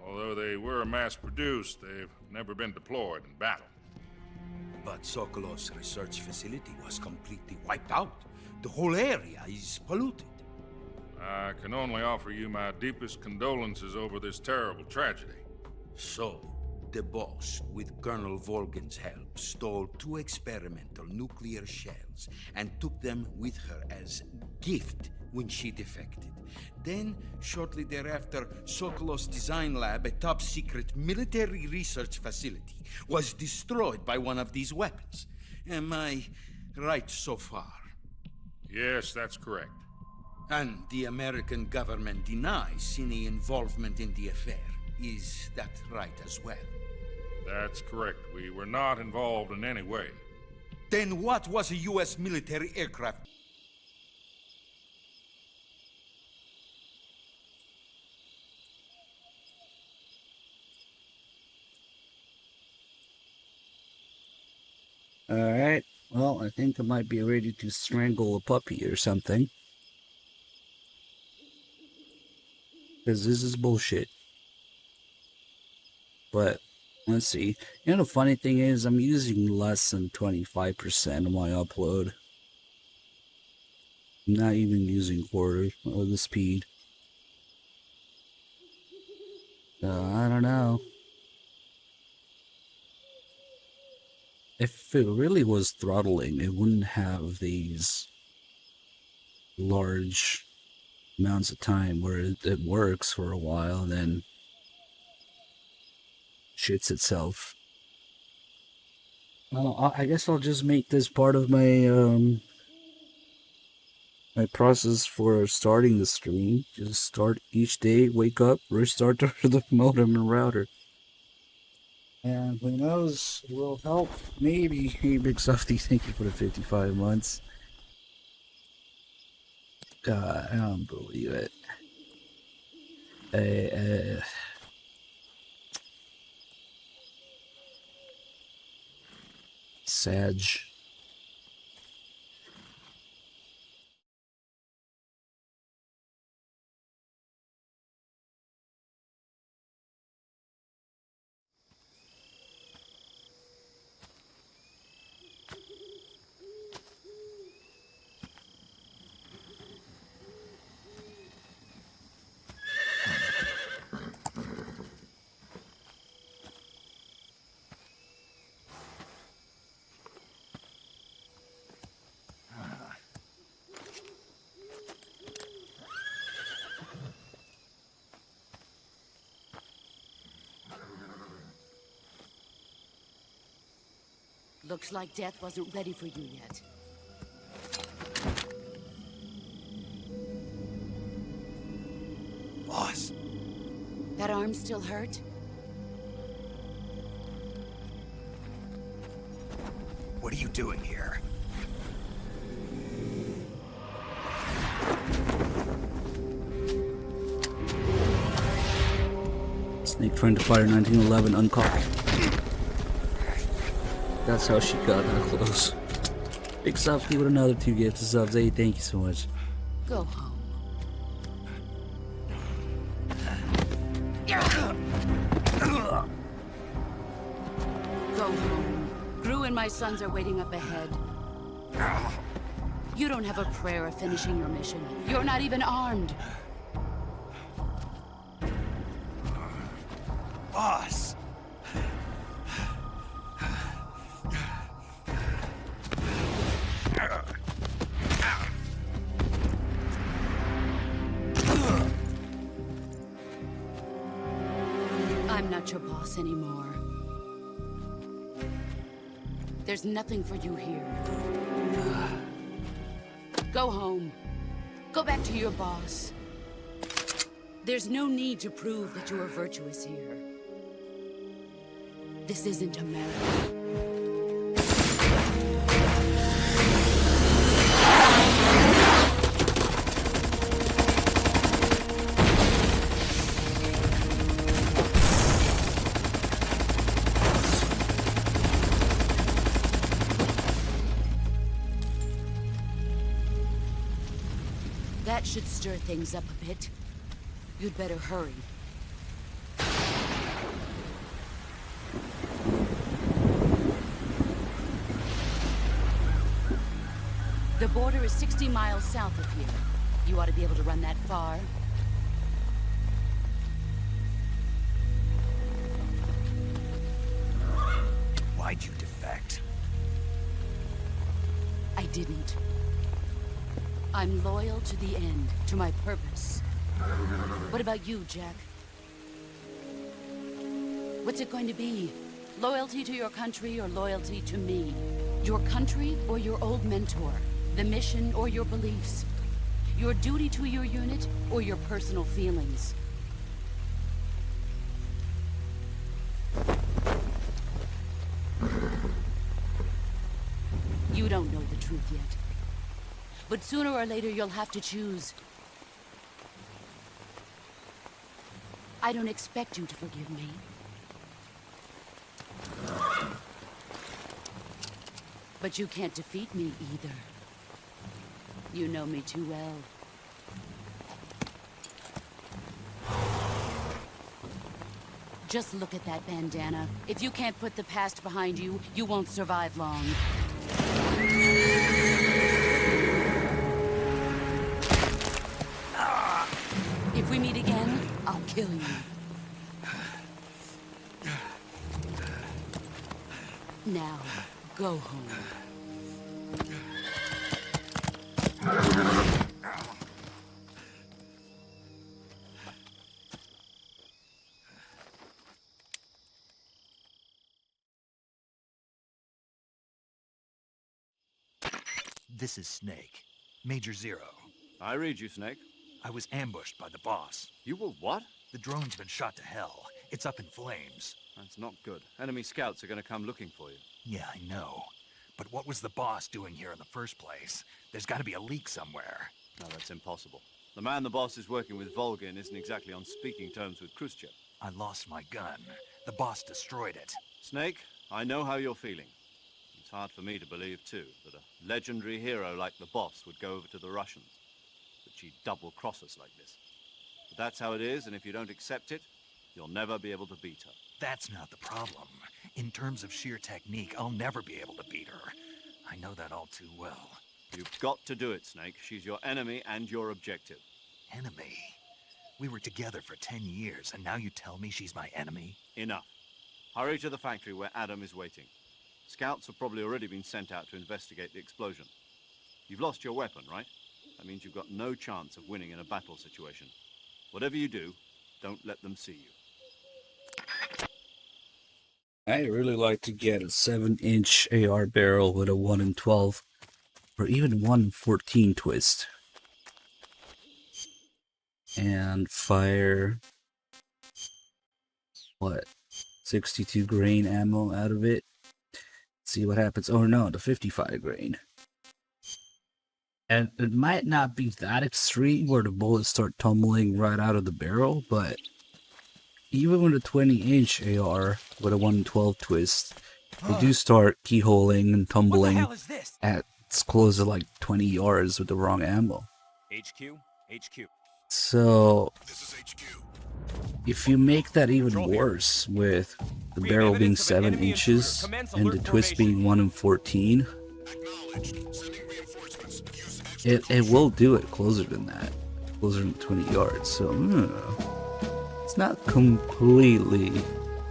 Although they were mass-produced, they've never been deployed in battle. But Sokolov's research facility was completely wiped out. The whole area is polluted. I can only offer you my deepest condolences over this terrible tragedy. So, the boss, with Colonel Volgin's help, stole 2 experimental nuclear shells and took them with her as gift when she defected. Then, shortly thereafter, Sokolov's design lab, a top-secret military research facility, was destroyed by one of these weapons. Am I right so far? Yes, that's correct. And the American government denies any involvement in the affair. Is that right as well? That's correct. We were not involved in any way. Then what was a U.S. military aircraft? Alright, well, I think I might be ready to strangle a puppy or something. Because this is bullshit. But, let's see. You know, the funny thing is, I'm using less than 25% of my upload. I'm not even using quarter of the speed. I don't know. If it really was throttling, it wouldn't have these large amounts of time where it works for a while and then shits itself. Well, I guess I'll just make this part of my my process for starting the stream. Just start each day, wake up, restart the modem and router. And who knows, it will help. Maybe. Hey, Big Softy, thank you for the 55 months. God, I don't believe it. Sag. Looks like death wasn't ready for you yet. Boss. That arm still hurt? What are you doing here? Snake trying to fire 1911 uncocked. That's how she got that close. Big Softy with another 2 gifts of subs. Hey, thank you so much. Go home. Go home. Gru and my sons are waiting up ahead. You don't have a prayer of finishing your mission. You're not even armed. Boss! I'm not your boss anymore. There's nothing for you here. Go home. Go back to your boss. There's no need to prove that you are virtuous here. This isn't America. That should stir things up a bit. You'd better hurry. The border is 60 miles south of here. You ought to be able to run that far. Why'd you defect? I didn't. I'm loyal to the end, to my purpose. What about you, Jack? What's it going to be? Loyalty to your country or loyalty to me? Your country or your old mentor? The mission or your beliefs? Your duty to your unit or your personal feelings? You don't know the truth yet. But sooner or later you'll have to choose. I don't expect you to forgive me. But you can't defeat me either. You know me too well. Just look at that bandana. If you can't put the past behind you, you won't survive long. If we meet again, I'll kill you. Now, go home. This is Snake. Major Zero. I read you, Snake. I was ambushed by the boss. You were what? The drone's been shot to hell. It's up in flames. That's not good. Enemy scouts are going to come looking for you. Yeah, I know. But what was the boss doing here in the first place? There's got to be a leak somewhere. No, that's impossible. The man the boss is working with, Volgin, isn't exactly on speaking terms with Khrushchev. I lost my gun. The boss destroyed it. Snake, I know how you're feeling. It's hard for me to believe, too, that a legendary hero like the boss would go over to the Russians. That she'd double-cross us like this. But that's how it is, and if you don't accept it, you'll never be able to beat her. That's not the problem. In terms of sheer technique, I'll never be able to beat her. I know that all too well. You've got to do it, Snake. She's your enemy and your objective. Enemy? We were together for 10 years, and now you tell me she's my enemy? Enough. Hurry to the factory where Adam is waiting. Scouts have probably already been sent out to investigate the explosion. You've lost your weapon, right? That means you've got no chance of winning in a battle situation. Whatever you do, don't let them see you. I really like to get a 7-inch AR barrel with a 1 in 12 or even 1 in 14 twist. And fire, what, 62 grain ammo out of it. See what happens. Oh no, the 55 grain. And it might not be that extreme where the bullets start tumbling right out of the barrel, but even with a 20-inch AR with a 1-in-12 twist, they do start keyholing and tumbling at as close to like 20 yards with the wrong ammo. HQ? HQ. So, if you make that even worse with the barrel being 7 inches and the twist being 1 in 14, it will do it closer than that, closer than 20 yards. So, it's not completely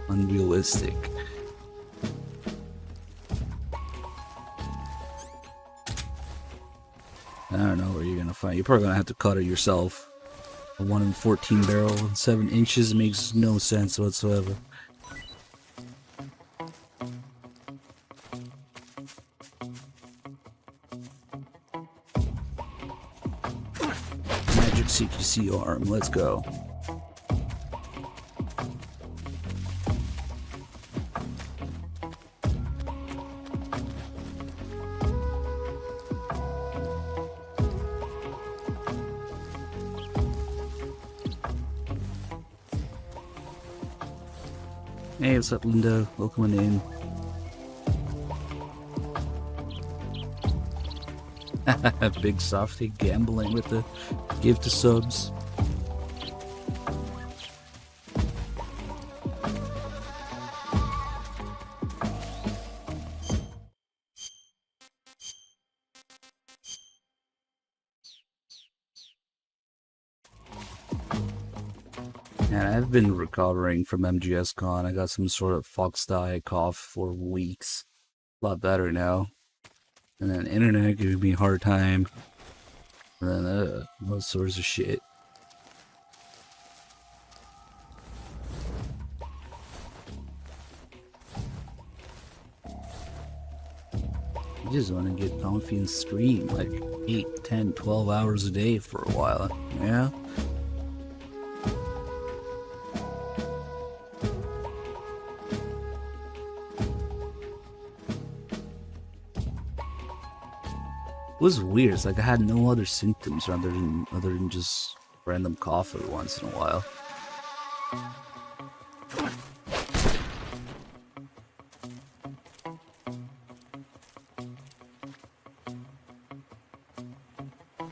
unrealistic. I don't know where you're gonna find. You're probably gonna have to cut it yourself. A 1 in 14 barrel and 7 inches makes no sense whatsoever. Magic CQC arm, let's go. Hey, what's up, Linda? Welcome in. Big Softy gambling with the gift of subs. And I've been recovering from MGS-Con. I got some sort of fox die cough for weeks. A lot better now. And then internet giving me a hard time. And then all sorts of shit. I just want to get comfy and stream like 8, 10, 12 hours a day for a while. Yeah? It was weird. It's like I had no other symptoms other than just random cough every once in a while.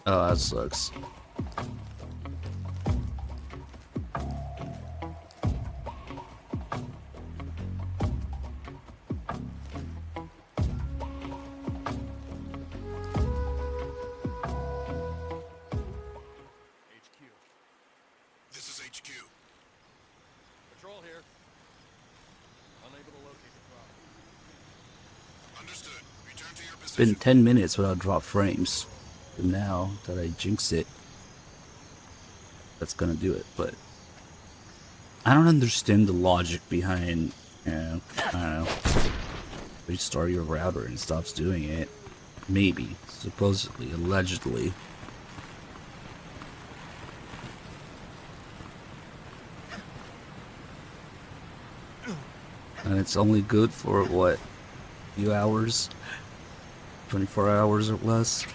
Oh, that sucks. This is HQ. Patrol here. Unable to locate the problem. Understood. Return to your It's position. been 10 minutes without drop frames. And now that I jinx it, that's gonna do it. But I don't understand the logic behind, you know, I don't know. Restart your router and it stops doing it. Maybe. Supposedly. Allegedly. And it's only good for, what, a few hours? 24 hours or less?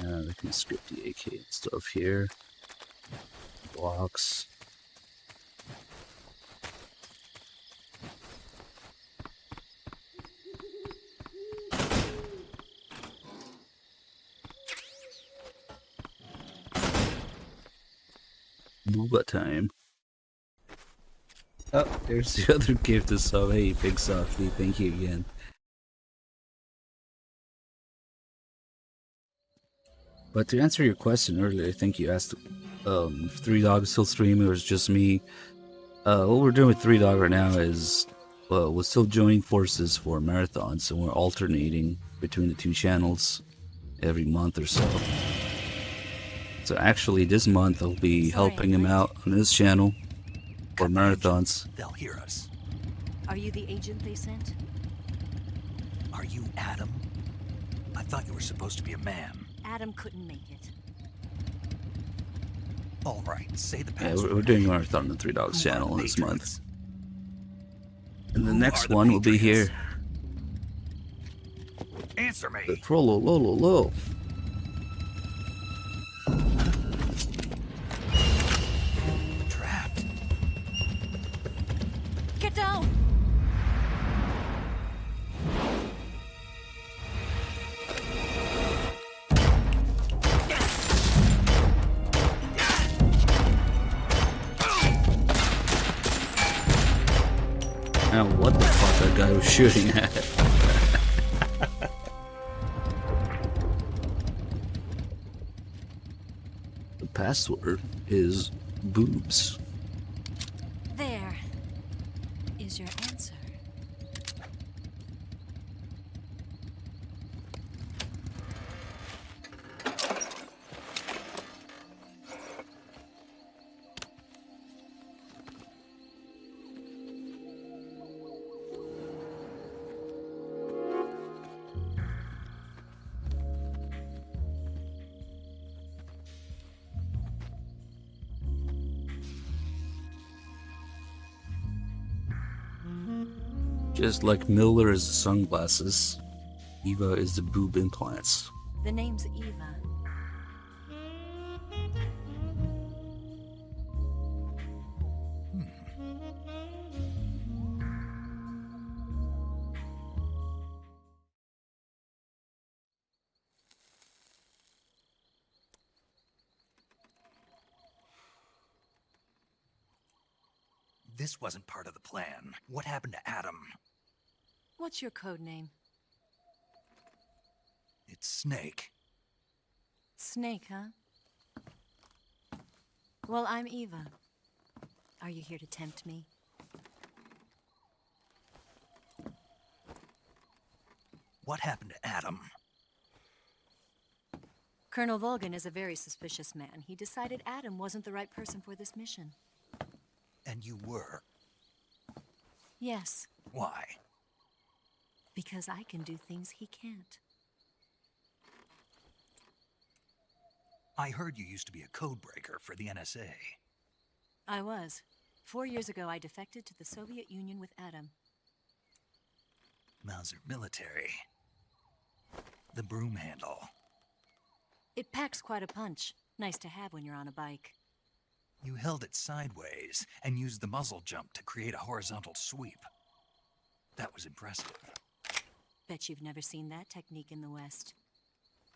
They can skip the AK and stuff here. Blocks. Booba time. Oh, there's the other gift of sub. Hey, Big Softy, thank you again. But to answer your question earlier, I think you asked if Three Dog is still streaming or it's just me. What we're doing with Three Dog right now is we're still joining forces for marathons, so we're alternating between the two channels every month or so. So actually this month I'll be helping him out on his channel for marathons. They'll hear us. Are you the agent they sent? Are you Adam? I thought you were supposed to be a man. Adam couldn't make it. All right, say the Yeah, password. we're doing a marathon on the Three Dogs Who are channel the this month. Patriots? And the Who next are the one will be here. Patriots? Answer me. The Trollolololo. Trapped. Get down! Now what the fuck that guy was shooting at? The password is boobs. There is your answer. Just like Miller is the sunglasses, Eva is the boob implants. The name's Eva. This wasn't part of the plan. What happened to Adam? What's your code name? It's Snake. Snake, huh? Well, I'm Eva. Are you here to tempt me? What happened to Adam? Colonel Volgan is a very suspicious man. He decided Adam wasn't the right person for this mission. And you were? Yes, Why? because I can do things he can't. I heard you used to be a codebreaker for the NSA. I was. 4 years ago, I defected to the Soviet Union with Adam. Mauser military. The broom handle. It packs quite a punch. Nice to have when you're on a bike. You held it sideways and used the muzzle jump to create a horizontal sweep. That was impressive. Bet you've never seen that technique in the West.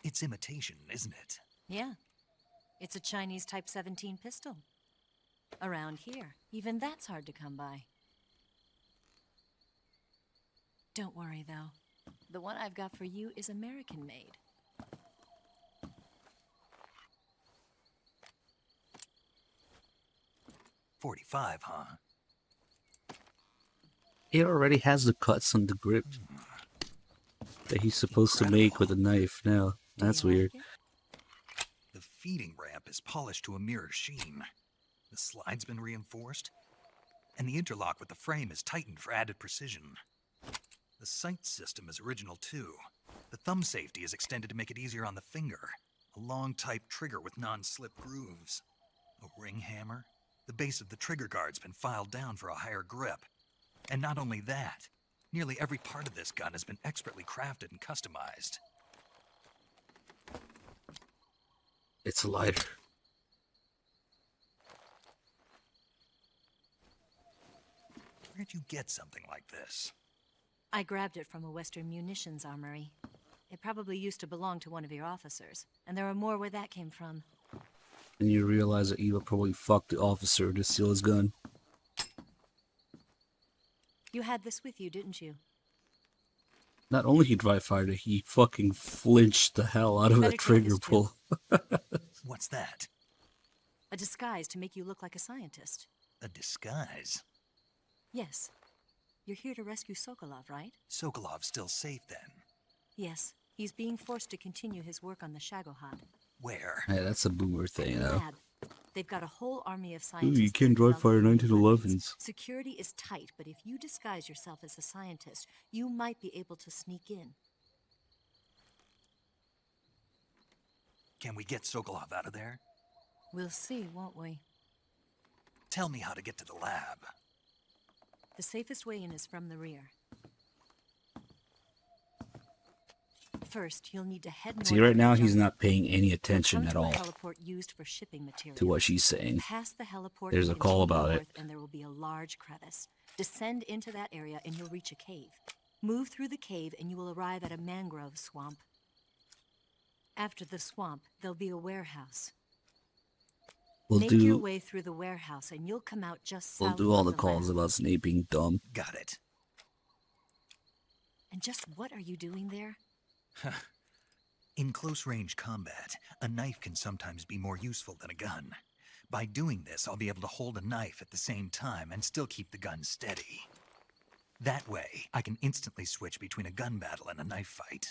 It's imitation, isn't it? Yeah. It's a Chinese Type 17 pistol. Around here, even that's hard to come by. Don't worry, though. The one I've got for you is American-made. .45, huh? It already has the cuts on the grip that he's supposed to make with a knife now. That's weird. The feeding ramp is polished to a mirror sheen. The slide's been reinforced, and the interlock with the frame is tightened for added precision. The sight system is original too. The thumb safety is extended to make it easier on the finger. A long type trigger with non-slip grooves. A ring hammer. The base of the trigger guard's been filed down for a higher grip. And not only that, nearly every part of this gun has been expertly crafted and customized. It's a lighter. Where'd you get something like this? I grabbed it from a Western munitions armory. It probably used to belong to one of your officers, and there are more where that came from. And you realize that Eva probably fucked the officer to steal his gun. You had this with you, didn't you? Not only he dry fired it, he fucking flinched the hell out of Better that take trigger this, too. pull. What's that? A disguise to make you look like a scientist. A disguise? Yes. You're here to rescue Sokolov, right? Sokolov's still safe then. Yes. He's being forced to continue his work on the Shagohod. Where? Hey, that's a boomer thing, though. Lab. They've got a whole army of Ooh, scientists. you can dry fire 1911s. Security is tight, but if you disguise yourself as a scientist, you might be able to sneak in. Can we get Sokolov out of there? We'll see, won't we? Tell me how to get to the lab. The safest way in is from the rear. First, you'll need to head See, north right now of the he's jungle. not paying any You'll attention come at to a all heliport used for shipping materials. to what she's saying. Past the heliport, There's a call continue about it. north, and there will be a large crevice. Descend into that area and you'll reach a cave. Move through the cave and you will arrive at a mangrove swamp. After the swamp, there'll be a warehouse. We'll Make your do way through the warehouse and you'll come out just we'll south do all of the calls lab. about Snape being dumb. Got it. And just what are you doing there? In close-range combat, a knife can sometimes be more useful than a gun. By doing this, I'll be able to hold a knife at the same time and still keep the gun steady. That way, I can instantly switch between a gun battle and a knife fight.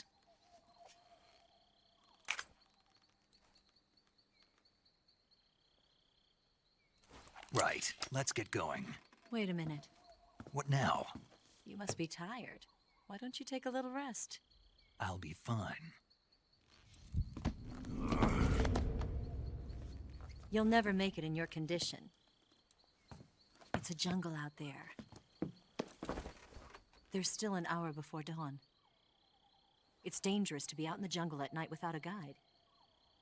Right, let's get going. Wait a minute. What now? You must be tired. Why don't you take a little rest? I'll be fine. You'll never make it in your condition. It's a jungle out there. There's still an hour before dawn. It's dangerous to be out in the jungle at night without a guide.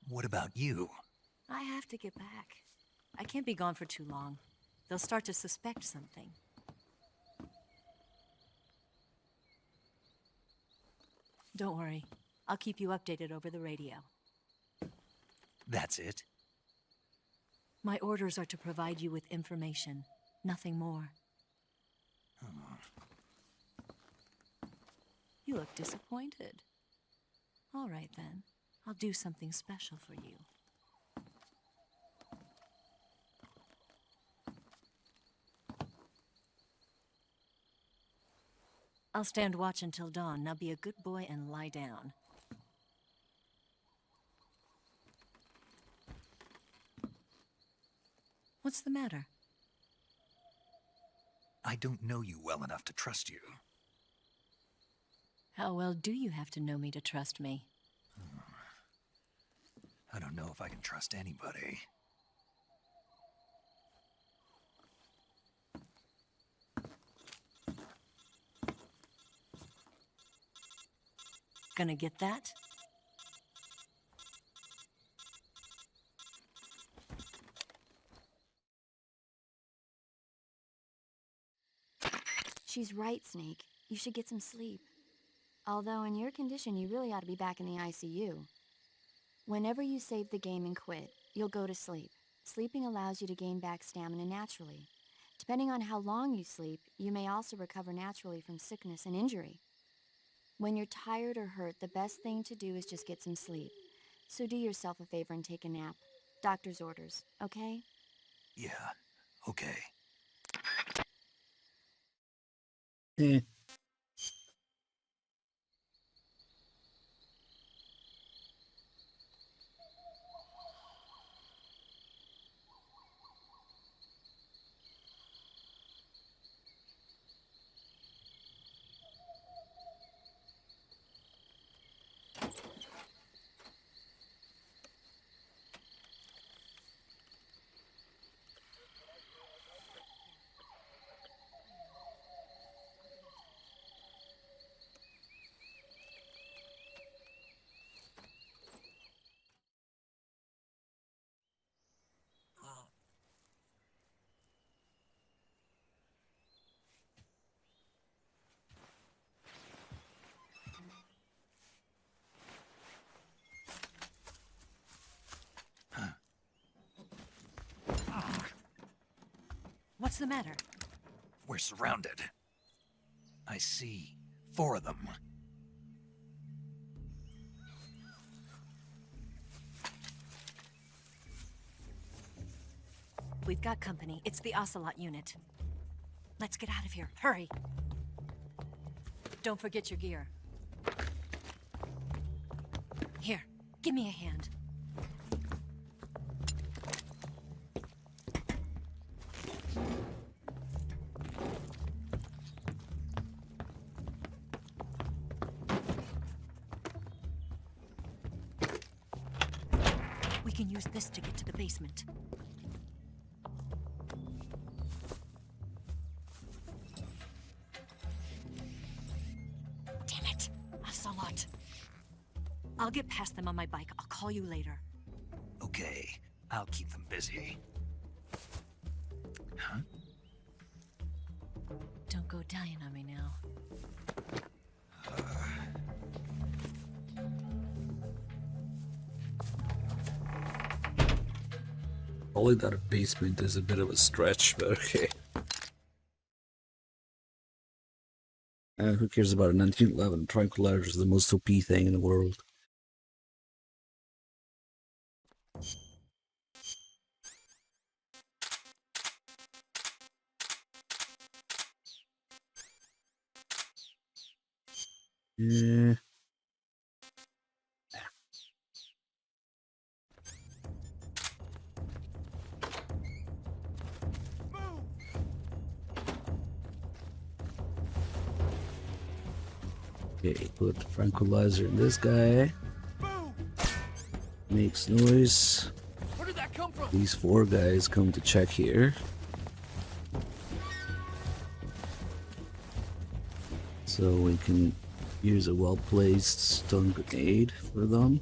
What about you? I have to get back. I can't be gone for too long. They'll start to suspect something. Don't worry. I'll keep you updated over the radio. That's it? My orders are to provide you with information, nothing more. You look disappointed. All right, then. I'll do something special for you. I'll stand watch until dawn. Now be a good boy and lie down. What's the matter? I don't know you well enough to trust you. How well do you have to know me to trust me? I don't know if I can trust anybody. Gonna get that? She's right, Snake. You should get some sleep. Although in your condition, you really ought to be back in the ICU. Whenever you save the game and quit, you'll go to sleep. Sleeping allows you to gain back stamina naturally. Depending on how long you sleep, you may also recover naturally from sickness and injury. When you're tired or hurt, the best thing to do is just get some sleep. So do yourself a favor and take a nap. Doctor's orders, okay? Yeah, okay. What's the matter? We're surrounded. I see 4 of them. We've got company. It's the Ocelot unit. Let's get out of here. Hurry. Don't forget your gear. Here, give me a hand. We can use this to get to the basement. Damn it! Ocelot. I'll get past them on my bike. I'll call you later. Okay, I'll keep them busy. Huh? Don't go dying on me now. Calling that a basement is a bit of a stretch, but okay. Who cares about a 1911? Tranquilizer is the most OP thing in the world. Yeah. Okay, put the tranquilizer in this guy. Makes noise. Where did that come from? These 4 guys come to check here. So we can use a well-placed stun grenade for them.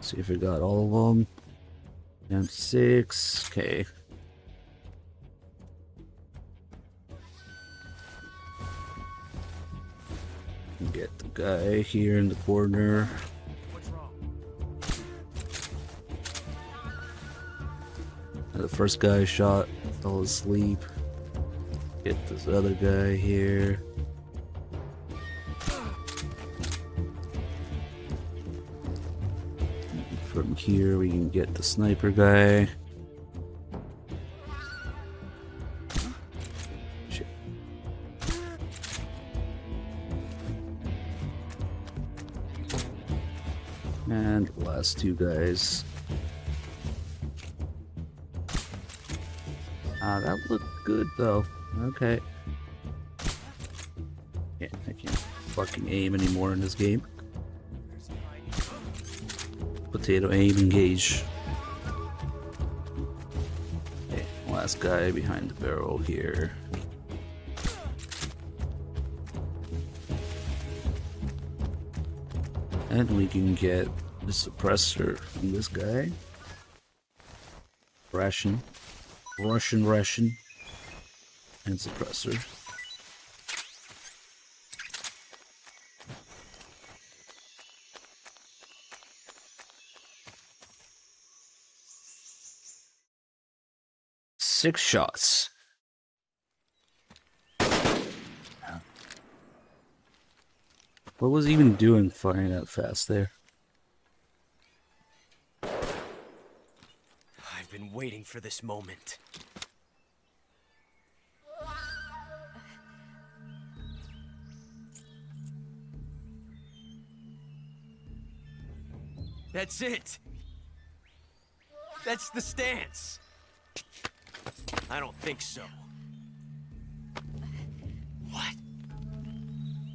See if we got all of them. Down to 6. Okay. Get the guy here in the corner. The first guy shot, fell asleep. Get this other guy here. From here we can get the sniper guy. Shit. And the last two guys. That looked good though. Okay. Yeah, I can't fucking aim anymore in this game. Potato aim engage. Okay, last guy behind the barrel here. And we can get the suppressor from this guy. Russian, and suppressor. Six shots. What was he even doing firing that fast there? I've been waiting for this moment. That's it. That's the stance. I don't think so. What?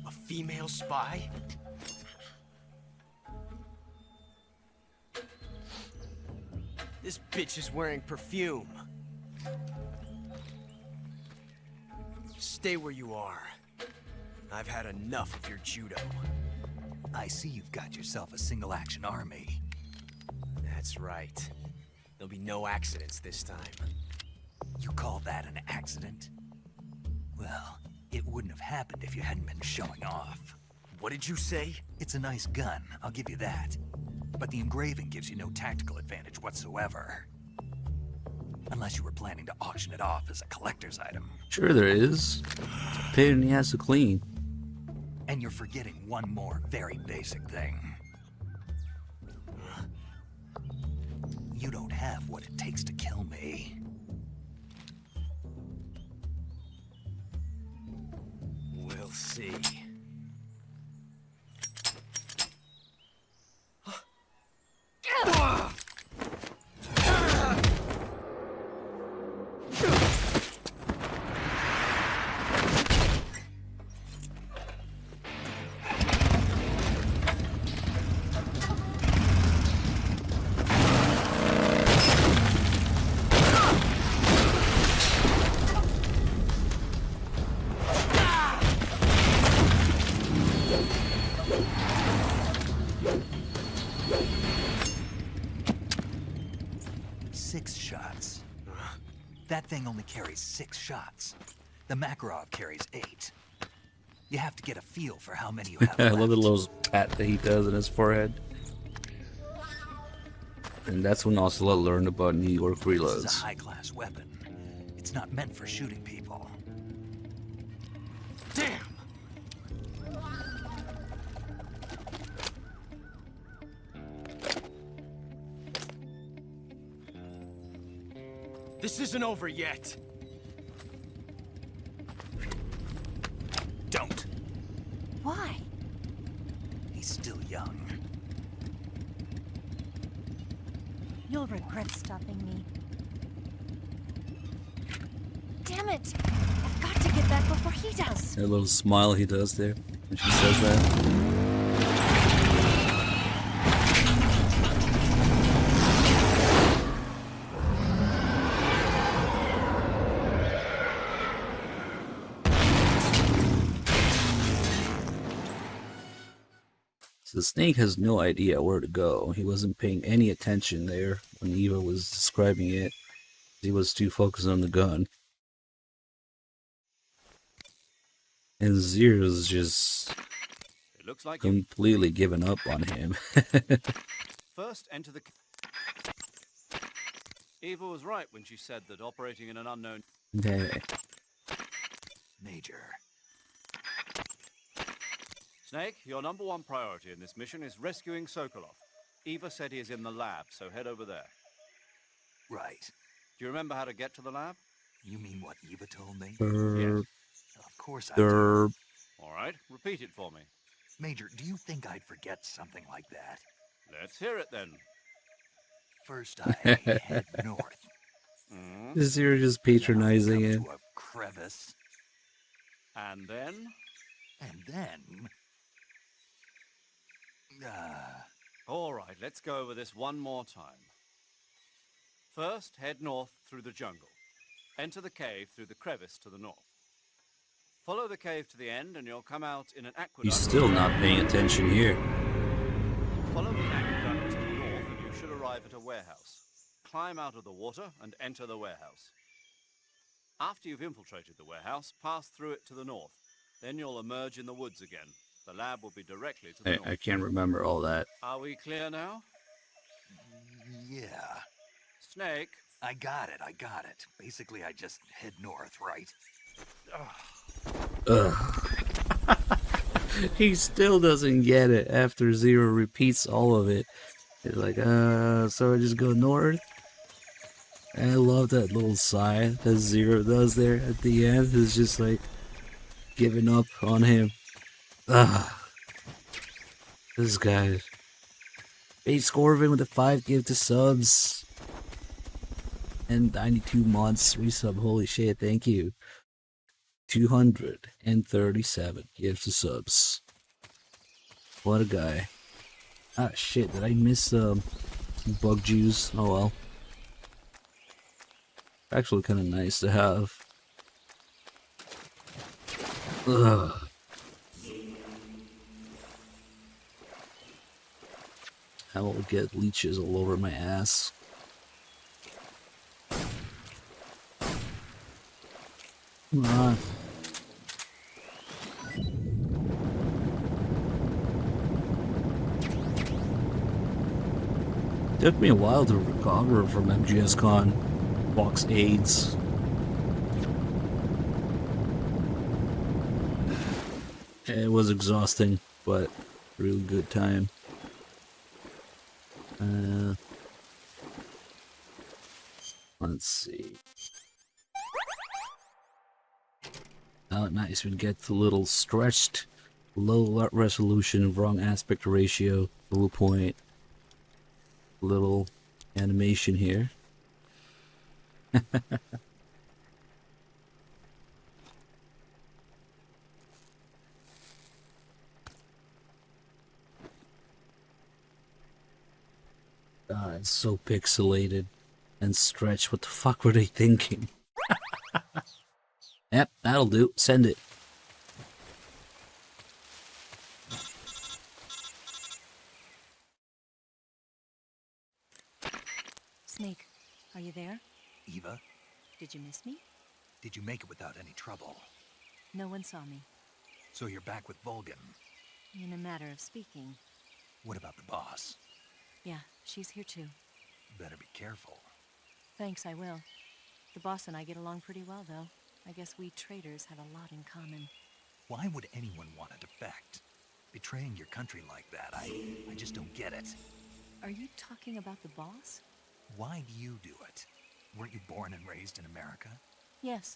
A female spy? This bitch is wearing perfume. Stay where you are. I've had enough of your judo. I see you've got yourself a single-action army. That's right. There'll be no accidents this time. You call that an accident? Well, it wouldn't have happened if you hadn't been showing off. What did you say? It's a nice gun, I'll give you that. But the engraving gives you no tactical advantage whatsoever. Unless you were planning to auction it off as a collector's item. Sure there is. It's a pain in the ass to clean. And you're forgetting one more very basic thing. You don't have what it takes to kill me. We'll see. That thing only carries 6 shots. The Makarov carries 8. You have to get a feel for how many you have I left. love the little pat that he does in his forehead. And that's when Ocelot learned about New York This is reloads. a high-class weapon. It's not meant for shooting people. Damn! This isn't over yet. Don't. Why? He's still young. You'll regret stopping me. Damn it! I've got to get back before he does. That little smile he does there when she says that. So the snake has no idea where to go. He wasn't paying any attention there when Eva was describing it. He was too focused on the gun. And Zero's just It looks like completely given up on him. First, enter the... Eva was right when she said that operating in an unknown... Okay. Major. Snake, your #1 priority in this mission is rescuing Sokolov. Eva said he is in the lab, so head over there. Right. Do you remember how to get to the lab? You mean what Eva told me? Derp. Of course I do. Derp. All right, repeat it for me. Major, do you think I'd forget something like that? Let's hear it then. First, I head north. Zero just patronizing it. To a crevice. And then? And then... All right, let's go over this one more time. First, head north through the jungle. Enter the cave through the crevice to the north. Follow the cave to the end and you'll come out in an aqueduct. He's still not paying attention here. Follow the aqueduct to the north and you should arrive at a warehouse. Climb out of the water and enter the warehouse. After you've infiltrated the warehouse, pass through it to the north. Then you'll emerge in the woods again. The lab will be directly to the north. I can't remember all that. Are we clear now? Yeah. Snake. I got it. Basically, I just head north, right? Ugh. He still doesn't get it after Zero repeats all of it. He's like, so I just go north? And I love that little sigh that Zero does there at the end. It's just like giving up on him. Ugh. This guy. Base Scorpion with the 5 gifted subs. And 92 months resub. Holy shit, thank you. 237 gifted subs. What a guy. Ah shit, did I miss bug juice? Oh well. Actually kinda nice to have. Ugh. I will get leeches all over my ass. Come on. Took me a while to recover from MGSCon box AIDS. It was exhausting, but really good time. Let's see. Oh, nice. We get the little stretched, low resolution, wrong aspect ratio, blue point, little animation here. It's so pixelated and stretched. What the fuck were they thinking? Yep, that'll do. Send it. Snake, are you there? Eva, Did you miss me? did you make it without any trouble? No one saw me. So you're back with Volgin. In a matter of speaking. What about the boss? Yeah, she's here too. Better be careful. Thanks, I will. The boss and I get along pretty well, though. I guess we traitors have a lot in common. Why would anyone want to defect? Betraying your country like that, I just don't get it. Are you talking about the boss? Why do you do it? Weren't you born and raised in America? Yes,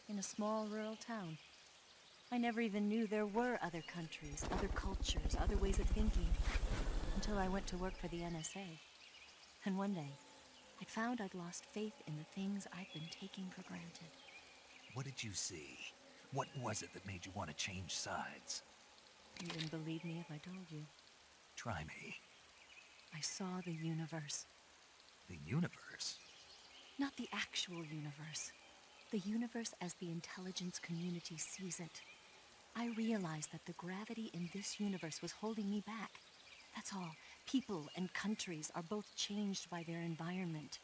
in a small rural town. I never even knew there were other countries, other cultures, other ways of thinking, until I went to work for the NSA. And one day, I found I'd lost faith in the things I'd been taking for granted. What did you see? What was it that made you want to change sides? You wouldn't believe me if I told you. Try me. I saw the universe. The universe? Not the actual universe. The universe as the intelligence community sees it. I realized that the gravity in this universe was holding me back, That's all. People and countries are both changed by their environment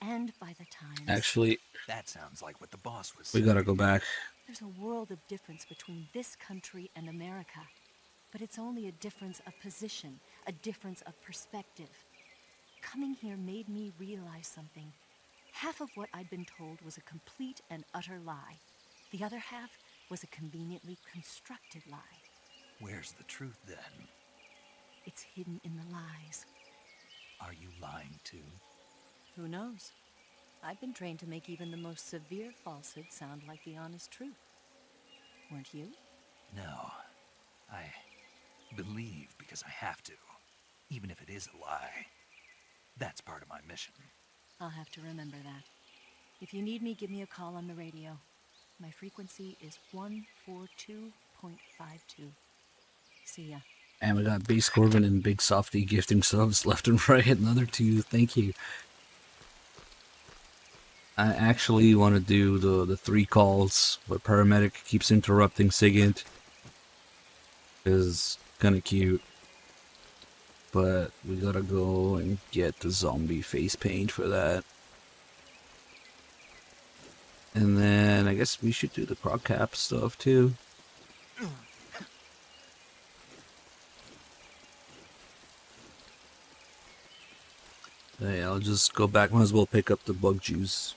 and by the times. Actually, That sounds like what the boss was we saying. gotta go back. There's a world of difference between this country and America. But it's only a difference of position, a difference of perspective. Coming here made me realize something. Half of what I'd been told was a complete and utter lie. The other half was a conveniently constructed lie. Where's the truth then? It's hidden in the lies. Are you lying too? Who knows? I've been trained to make even the most severe falsehood sound like the honest truth. Weren't you? No. I believe because I have to, even if it is a lie. That's part of my mission. I'll have to remember that. If you need me, give me a call on the radio. My frequency is 142.52. See ya. And we got Base Corbin and Big Softy gifting subs left and right. Another 2. Thank you. I actually want to do the 3 calls, but Paramedic keeps interrupting Sigint. Is kind of cute. But we gotta go and get the zombie face paint for that. And then I guess we should do the Croc Cap stuff too. Hey, I'll just go back. Might as well pick up the bug juice.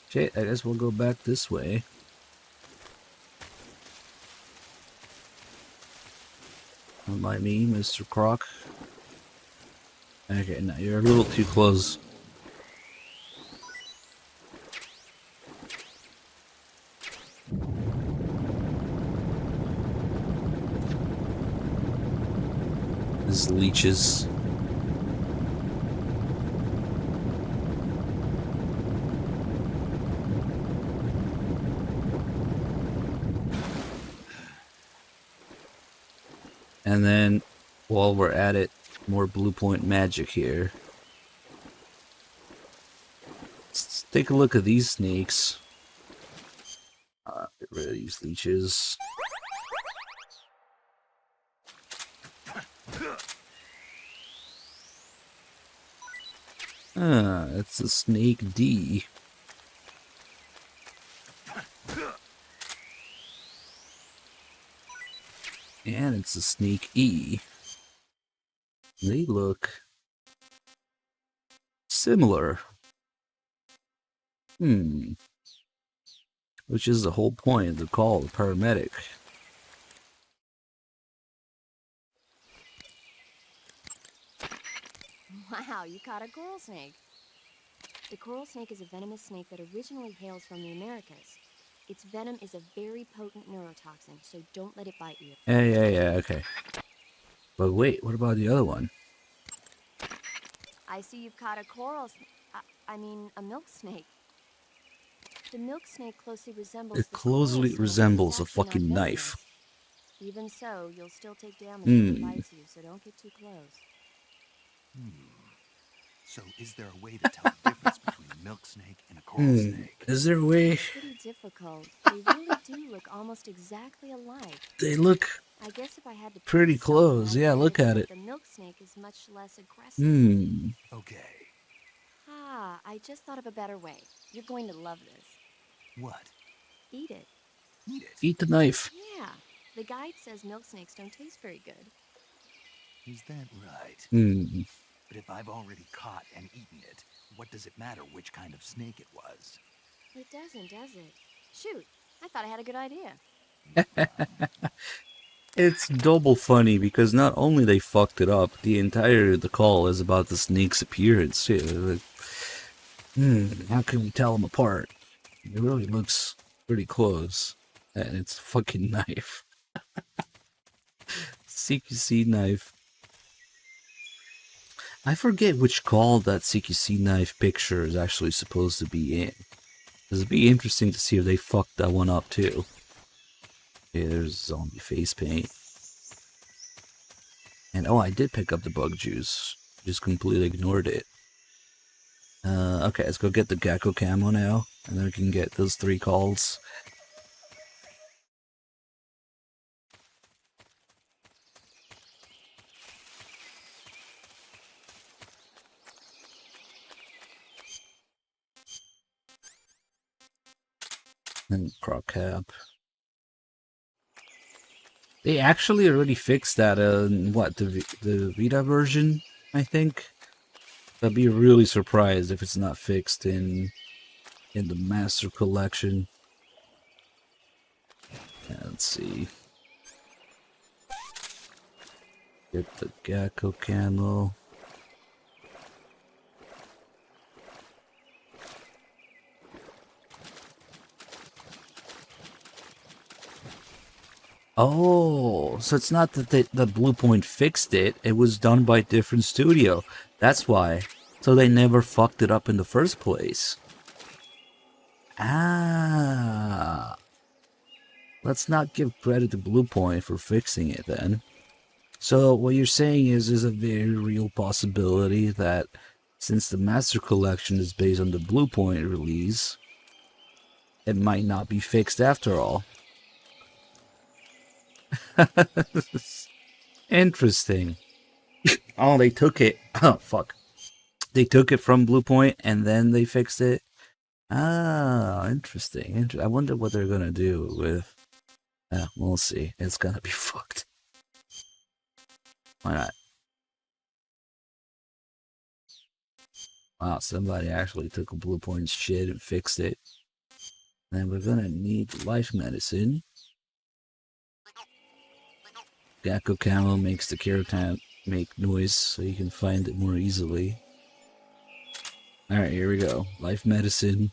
Shit, I guess we'll go back this way. Don't mind me, Mr. Croc. Okay, now you're a little too close. These leeches. And then, while we're at it, more Blue Point magic here. Let's take a look at these snakes. Get rid of these leeches. It's a snake D. And it's a snake E. They look similar. Which is the whole point of the call, the paramedic. Wow, you caught a coral snake. The coral snake is a venomous snake that originally hails from the Americas. Its venom is a very potent neurotoxin, so don't let it bite you. Yeah, okay. But wait, what about the other one? I see you've caught a coral I mean, a milk snake. The milk snake closely resembles It the coral closely snake, resembles but a it's actually fucking not knife. venomous. Even so, you'll still take damage if it bites you, so don't get too close. So is there a way to tell the difference between a milk snake and a coral snake? Is there a way? It's pretty difficult. They really do look almost exactly alike. They look I guess if I had to pretty pick something, close. I'd Yeah, say look at it. The milk snake is much less aggressive. Okay. Ah, I just thought of a better way. You're going to love this. What? Eat it. Eat it? Eat the knife. Yeah. The guide says milk snakes don't taste very good. Is that right? But if I've already caught and eaten it, what does it matter which kind of snake it was? It doesn't, does it? Shoot, I thought I had a good idea. It's double funny because not only they fucked it up, the call is about the snake's appearance too. Like, how can we tell them apart? It really looks pretty close. And it's a fucking knife. CQC knife. I forget which call that CQC knife picture is actually supposed to be in. It'd be interesting to see if they fucked that one up too. Okay, there's zombie face paint. And oh, I did pick up the bug juice. Just completely ignored it. Okay, let's go get the Gecko camo now, and then we can get those 3 calls. And crop cap. They actually already fixed that in what, the Vita version, I think. I'd be really surprised if it's not fixed in the Master Collection. Let's see. Get the Gecko camo. Oh, so it's not that the Blue Point fixed it. It was done by a different studio. That's why. So they never fucked it up in the first place. Ah. Let's not give credit to Blue Point for fixing it then. So what you're saying is there's a very real possibility that since the Master Collection is based on the Blue Point release, it might not be fixed after all. Interesting. Oh, they took it. Oh, fuck. They took it from Blue Point and then they fixed it. Ah, interesting. I wonder what they're gonna do with... we'll see. It's gonna be fucked. Why not? Wow, somebody actually took a Blue Point shit and fixed it. Then we're gonna need life medicine. Gecko camo makes the Keratin make noise so you can find it more easily. Alright, here we go. Life medicine.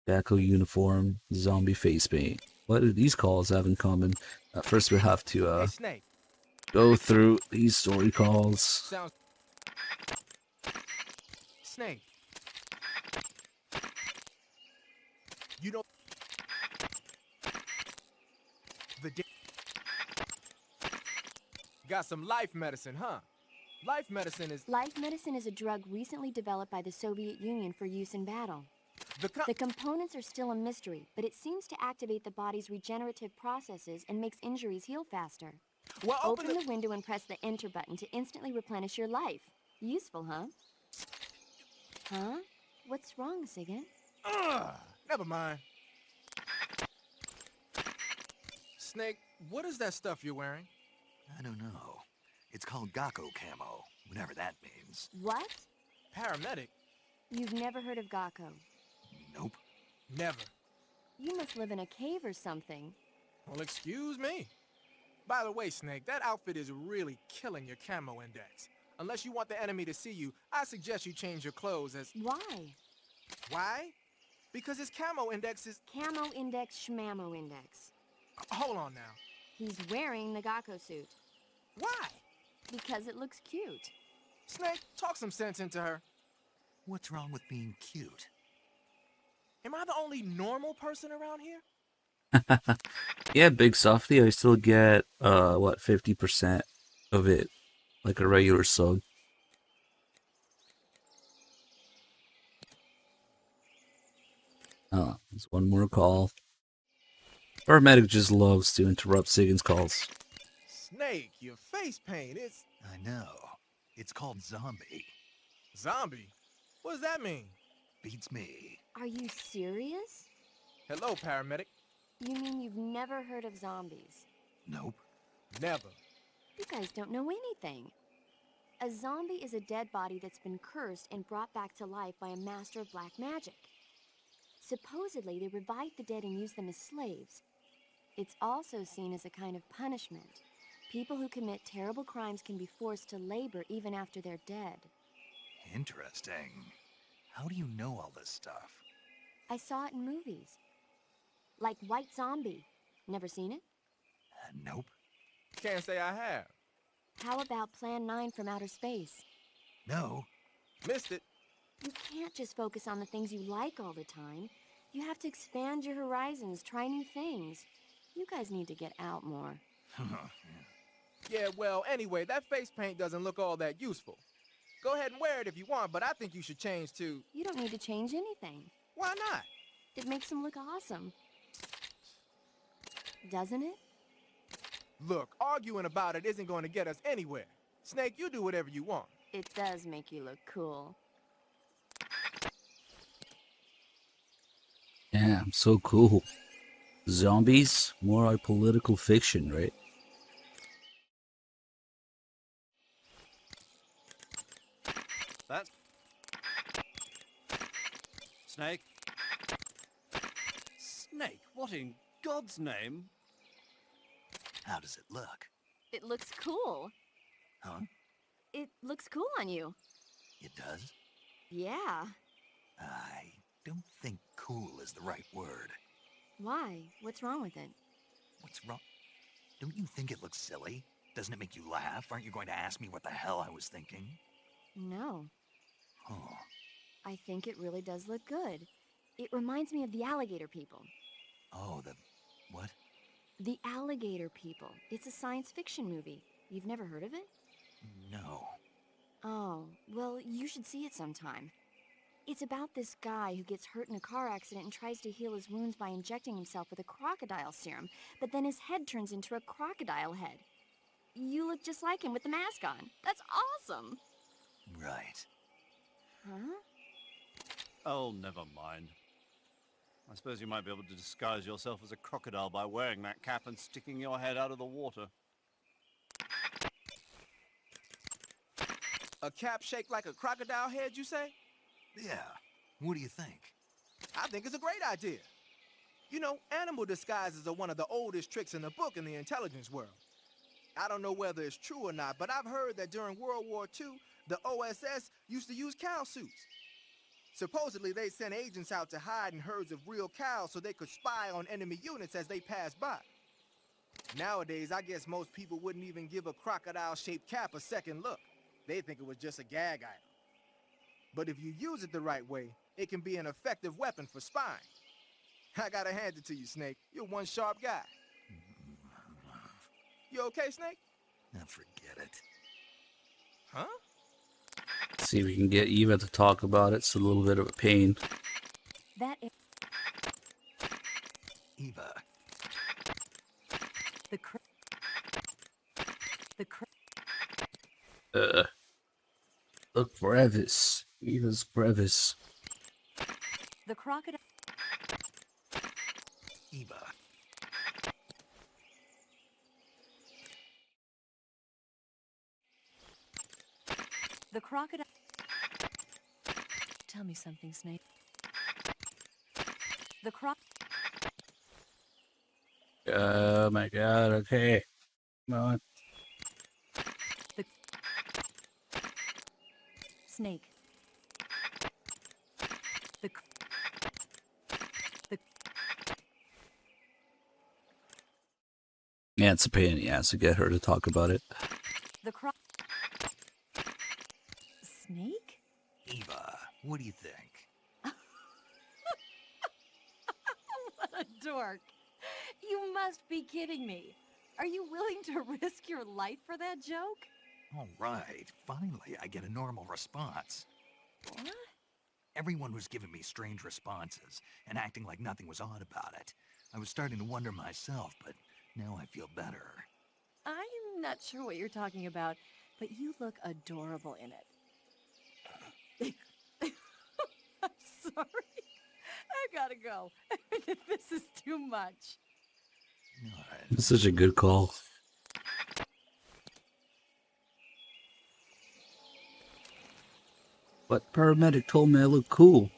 Gecko uniform. Zombie face paint. What do these calls have in common? First we have to go through these story calls. Sounds... Snake. You don't... Got some life medicine, huh? Life medicine is... Life medicine is a drug recently developed by the Soviet Union for use in battle. The components are still a mystery, but it seems to activate the body's regenerative processes and makes injuries heal faster. Well, open the window and press the enter button to instantly replenish your life. Useful, huh? Huh? What's wrong, Sigint? Never mind. Snake, what is that stuff you're wearing? I don't know. It's called Gecko camo, whatever that means. What? Paramedic? You've never heard of Gecko? Nope. Never. You must live in a cave or something. Well, excuse me. By the way, Snake, that outfit is really killing your camo index. Unless you want the enemy to see you, I suggest you change your clothes as... Why? Why? Because his camo index is... Camo index, schmamo index. Hold on now. He's wearing the Gecko suit. Why? Because it looks cute. Snake, talk some sense into her. What's wrong with being cute? Am I the only normal person around here? Yeah, Big Softy, I still get, what, 50% of it, like a regular sub. Oh, there's one more call. Paramedic just loves to interrupt Sigint's calls. Snake, your face paint, it's... I know. It's called Zombie. Zombie? What does that mean? Beats me. Are you serious? Hello, paramedic. You mean you've never heard of zombies? Nope. Never. You guys don't know anything. A zombie is a dead body that's been cursed and brought back to life by a master of black magic. Supposedly, they revive the dead and use them as slaves. It's also seen as a kind of punishment. People who commit terrible crimes can be forced to labor even after they're dead. Interesting. How do you know all this stuff? I saw it in movies. Like White Zombie. Never seen it? Nope. Can't say I have. How about Plan 9 from Outer Space? No. Missed it. You can't just focus on the things you like all the time. You have to expand your horizons, try new things. You guys need to get out more. Yeah, well, anyway, that face paint doesn't look all that useful. Go ahead and wear it if you want, but I think you should change to... You don't need to change anything. Why not? It makes him look awesome. Doesn't it? Look, arguing about it isn't going to get us anywhere. Snake, you do whatever you want. It does make you look cool. Damn, so cool. Zombies? More like political fiction, right? That's... Snake? Snake, what in God's name? How does it look? It looks cool. Huh? It looks cool on you. It does? Yeah. I don't think cool is the right word. Why? What's wrong with it? What's wrong? Don't you think it looks silly? Doesn't it make you laugh? Aren't you going to ask me what the hell I was thinking? No. Oh. I think it really does look good. It reminds me of the alligator people. Oh, the... what? The Alligator People. It's a science fiction movie. You've never heard of it? No. Oh, well, you should see it sometime. It's about this guy who gets hurt in a car accident and tries to heal his wounds by injecting himself with a crocodile serum, but then his head turns into a crocodile head. You look just like him with the mask on. That's awesome! Right. Huh? Oh, never mind. I suppose you might be able to disguise yourself as a crocodile by wearing that cap and sticking your head out of the water. A cap shaped like a crocodile head, you say? Yeah. What do you think? I think it's a great idea. You know, animal disguises are one of the oldest tricks in the book in the intelligence world. I don't know whether it's true or not, but I've heard that during World War II, the OSS used to use cow suits. Supposedly, they sent agents out to hide in herds of real cows so they could spy on enemy units as they passed by. Nowadays, I guess most people wouldn't even give a crocodile-shaped cap a second look. They think it was just a gag item. But if you use it the right way, it can be an effective weapon for spying. I gotta hand it to you, Snake. You're one sharp guy. You okay, Snake? Now forget it. Huh? See if we can get Eva to talk about it. It's a little bit of a pain. That is... Eva. Look for Evis. Eva's crevice. The crocodile... Eva. The crocodile... Tell me something, Snake. The Oh my god, okay. Come on. Snake. Yeah, it's a pain in the ass to get her to talk about it. The Snake? Eva, what do you think? What a dork. You must be kidding me. Are you willing to risk your life for that joke? All right, finally I get a normal response. What? Everyone was giving me strange responses and acting like nothing was odd about it. I was starting to wonder myself, but now I feel better. I'm not sure what you're talking about, but you look adorable in it. I'm sorry. I gotta go. This is too much. It's such a good call. But paramedic told me I look cool.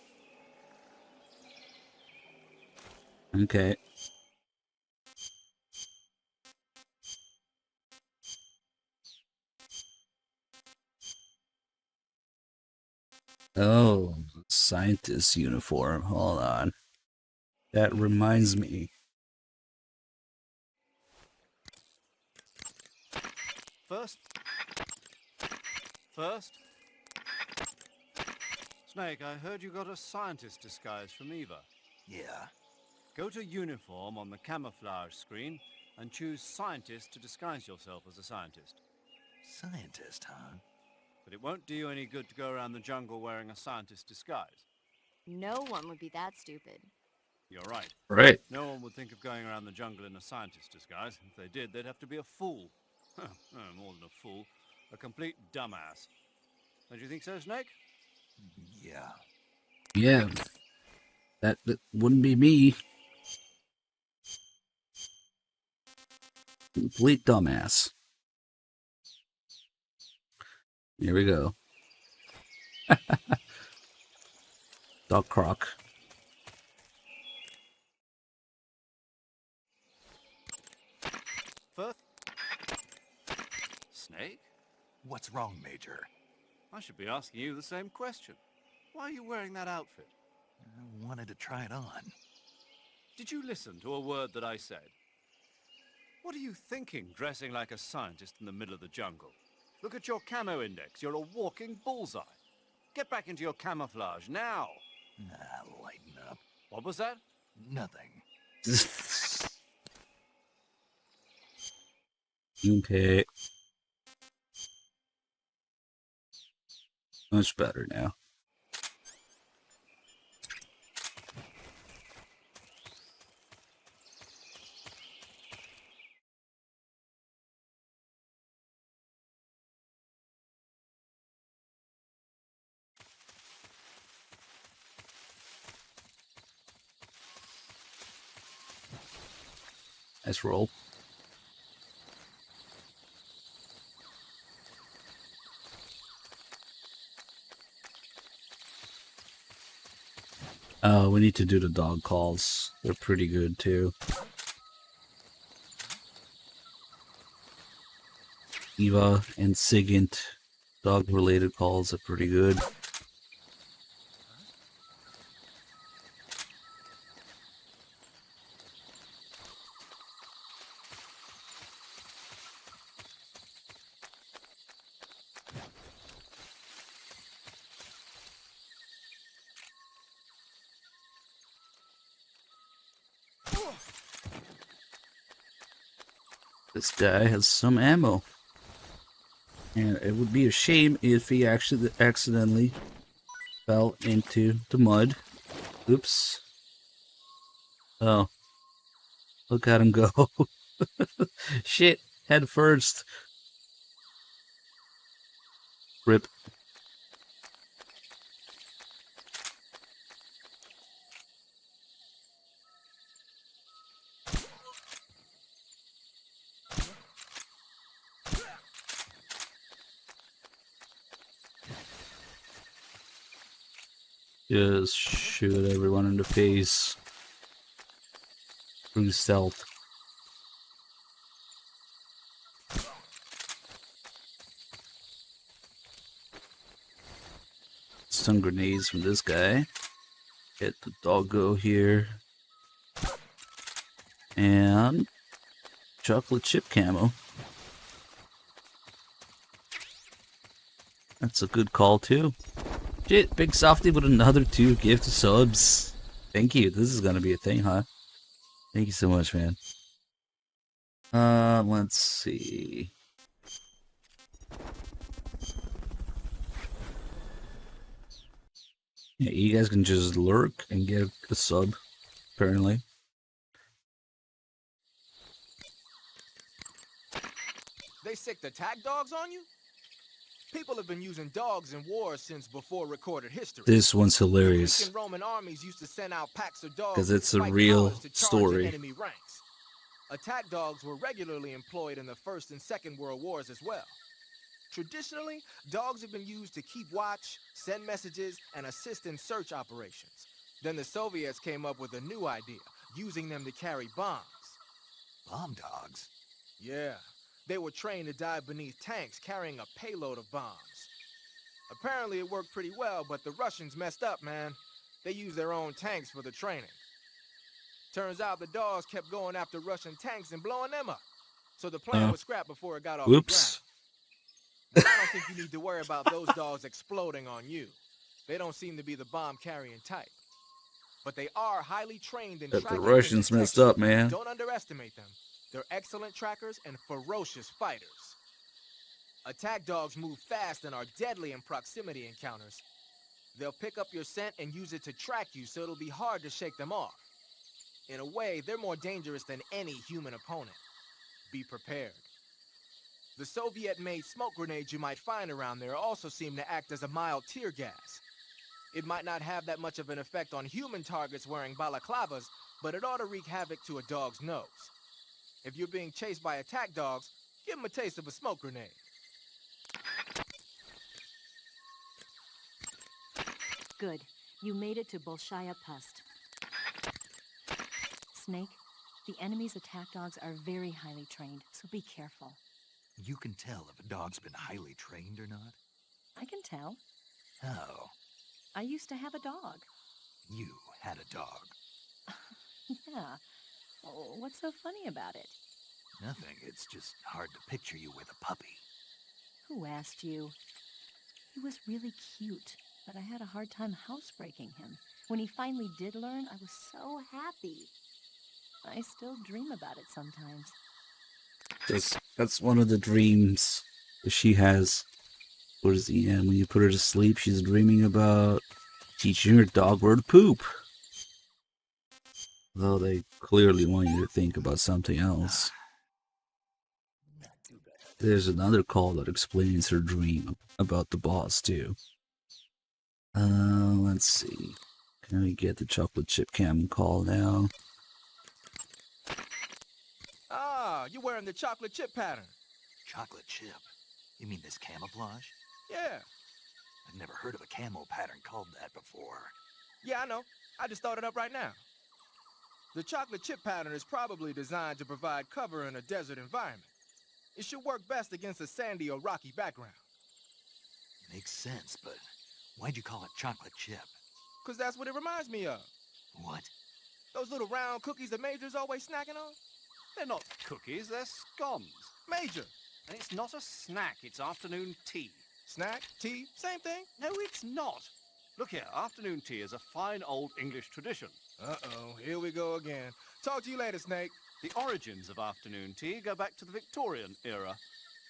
Okay. Oh, scientist uniform. Hold on. That reminds me. First? Snake, I heard you got a scientist disguise from Eva. Yeah. Go to uniform on the camouflage screen and choose scientist to disguise yourself as a scientist. Scientist, huh? But it won't do you any good to go around the jungle wearing a scientist disguise. No one would be that stupid. You're right. Right. No one would think of going around the jungle in a scientist disguise. If they did, they'd have to be a fool. No, more than a fool. A complete dumbass. Don't you think so, Snake? Yeah. Yeah. That wouldn't be me. Complete dumbass. Here we go. Doc Croc. First, Snake? What's wrong, Major? I should be asking you the same question. Why are you wearing that outfit? I wanted to try it on. Did you listen to a word that I said? What are you thinking, dressing like a scientist in the middle of the jungle? Look at your camo index. You're a walking bullseye. Get back into your camouflage now. Lighten up. What was that? Nothing. Okay. Much better now. Nice roll. We need to do the dog calls. They're pretty good too. Eva and Sigint dog-related calls are pretty good. This guy has some ammo. And it would be a shame if he actually accidentally fell into the mud. Oops. Oh. Look at him go. Shit. Head first. Rip. Just shoot everyone in the face. Through stealth. Some grenades from this guy. Get the doggo here. And chocolate chip camo. That's a good call too. Shit, Big Softy with another 2 gift subs. Thank you. This is gonna be a thing, huh? Thank you so much, man. Let's see. Yeah, you guys can just lurk and get a sub, apparently. They sick the tag dogs on you? People have been using dogs in wars since before recorded history. This one's hilarious. Greek and Roman armies used to send out packs of dogs 'Cause it's a with white real collars to charge story. enemy ranks. Attack dogs were regularly employed in the First and Second World Wars as well. Traditionally, dogs have been used to keep watch, send messages, and assist in search operations. Then the Soviets came up with a new idea, using them to carry bombs. Bomb dogs? Yeah. They were trained to dive beneath tanks carrying a payload of bombs. Apparently it worked pretty well, but the Russians messed up, man. They used their own tanks for the training. Turns out the dogs kept going after Russian tanks and blowing them up. So the plan was scrapped before it got off the Oops. ground. But I don't think you need to worry about those dogs exploding on you. They don't seem to be the bomb-carrying type. But they are highly trained in But the tracking and Russians messed detection. up, man. Don't underestimate them. They're excellent trackers and ferocious fighters. Attack dogs move fast and are deadly in proximity encounters. They'll pick up your scent and use it to track you, so it'll be hard to shake them off. In a way, they're more dangerous than any human opponent. Be prepared. The Soviet-made smoke grenades you might find around there also seem to act as a mild tear gas. It might not have that much of an effect on human targets wearing balaclavas, but it ought to wreak havoc to a dog's nose. If you're being chased by attack dogs, give them a taste of a smoke grenade. Good. You made it to Bolshaya Pust. Snake, the enemy's attack dogs are very highly trained, so be careful. You can tell if a dog's been highly trained or not? I can tell. Oh, I used to have a dog. you had a dog. Yeah. Oh, what's so funny about it? Nothing, it's just hard to picture you with a puppy. Who asked you? He was really cute, but I had a hard time housebreaking him. When he finally did learn, I was so happy. I still dream about it sometimes. That's one of the dreams that she has. Towards the end, when you put her to sleep, she's dreaming about teaching her dog where to poop. Though they clearly want you to think about something else. There's another call that explains her dream about the boss, too. Let's see. Can we get the chocolate chip cam call now? Ah, you're wearing the chocolate chip pattern. Chocolate chip? You mean this camouflage? Yeah. I've never heard of a camo pattern called that before. Yeah, I know. I just thought it up right now. The chocolate chip pattern is probably designed to provide cover in a desert environment. It should work best against a sandy or rocky background. Makes sense, but why'd you call it chocolate chip? 'Cause that's what it reminds me of. What? Those little round cookies that Major's always snacking on? They're not cookies, they're scones. Major! And it's not a snack, it's afternoon tea. Snack? Tea? Same thing? No, it's not. Look here, afternoon tea is a fine old English tradition. Uh-oh, here we go again. Talk to you later, Snake. The origins of afternoon tea go back to the Victorian era.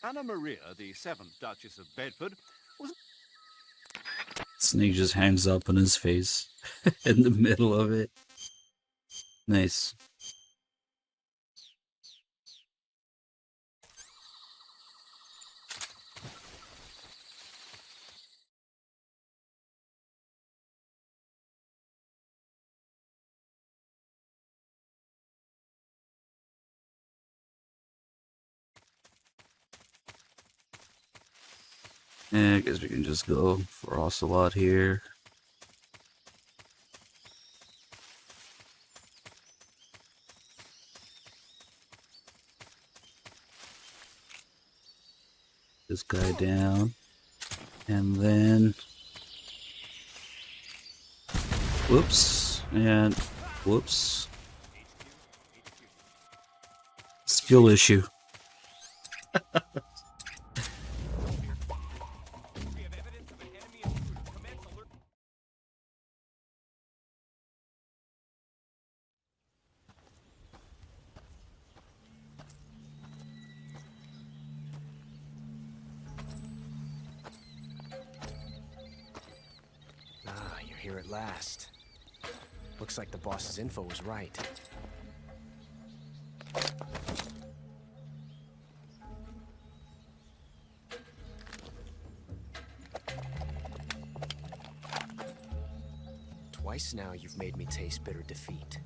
Anna Maria, the 7th Duchess of Bedford, was... Snake just hangs up on his face in the middle of it. Nice. Yeah, I guess we can just go for Ocelot here. This guy down. And then... Whoops. And... Whoops. Skill issue. Ah, you're here at last. Looks like the boss's info was right. Twice now you've made me taste bitter defeat.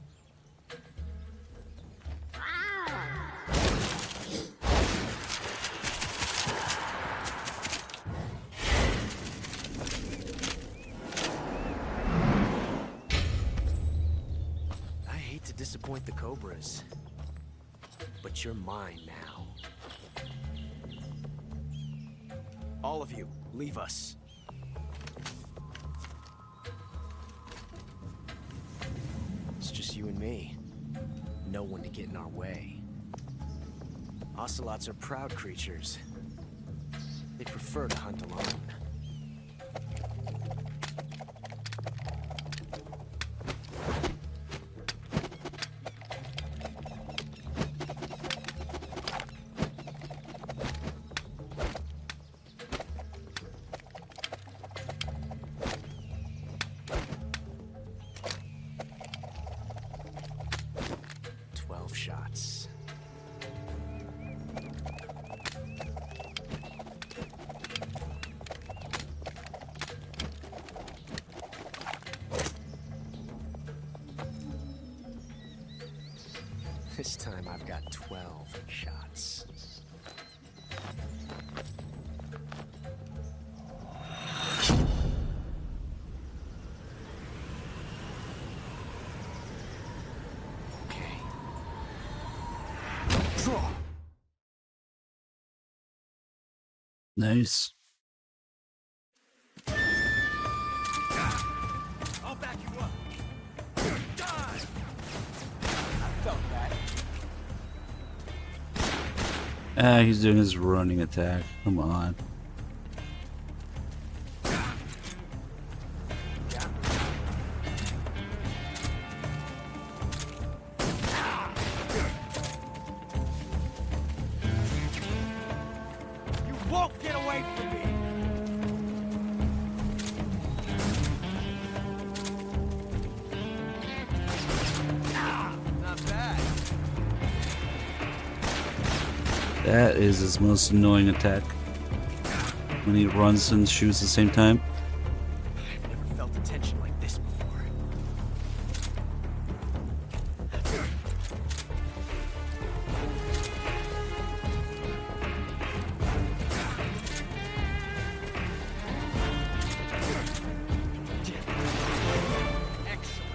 I hate to disappoint the Cobras, but you're mine now. All of you, leave us. It's just you and me. No one to get in our way. Ocelots are proud creatures. They prefer to hunt alone. This time I've got 12 shots. Okay. Draw. Nice. I'll back you up. Die! I felt that. He's doing his running attack. Come on. You won't get away from me! Not bad. That is his most annoying attack. When he runs and shoots at the same time. I've never felt a tension like this before. Excellent.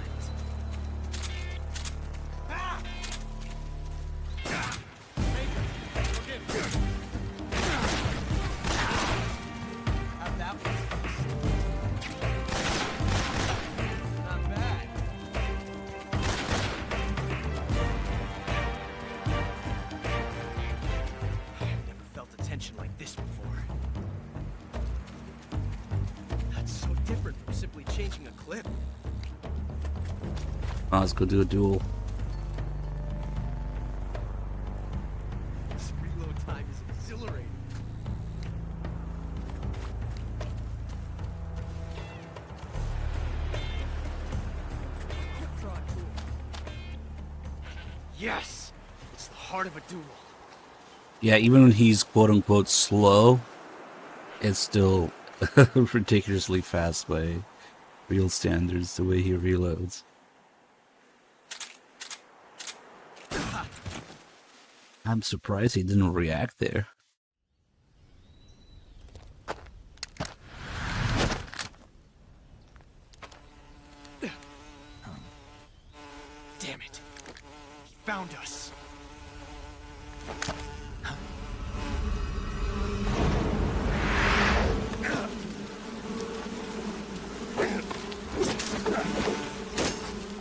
How'd that one taste? Not bad. I've never felt a tension like this before. That's so different from simply changing a clip. Let's go do a duel. This reload time is exhilarating. Yes! It's the heart of a duel. Yeah, even when he's quote unquote slow, it's still ridiculously fast by real standards, the way he reloads. I'm surprised he didn't react there. Damn it. He found us.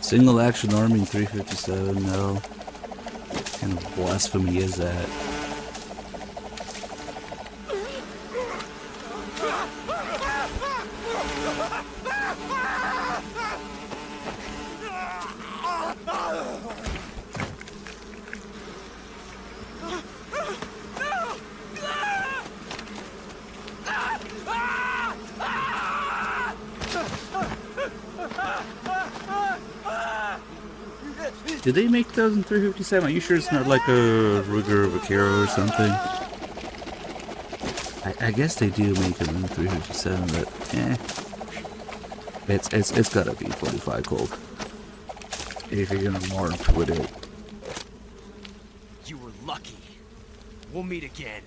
Single action army in 357, no. What kind of blasphemy is that? Did they make those in 357? Are you sure it's not like a Ruger Vaquero or something? I guess they do make them in 357, but it's gotta be 45 Colt if you're gonna mark with it. You were lucky. We'll meet again.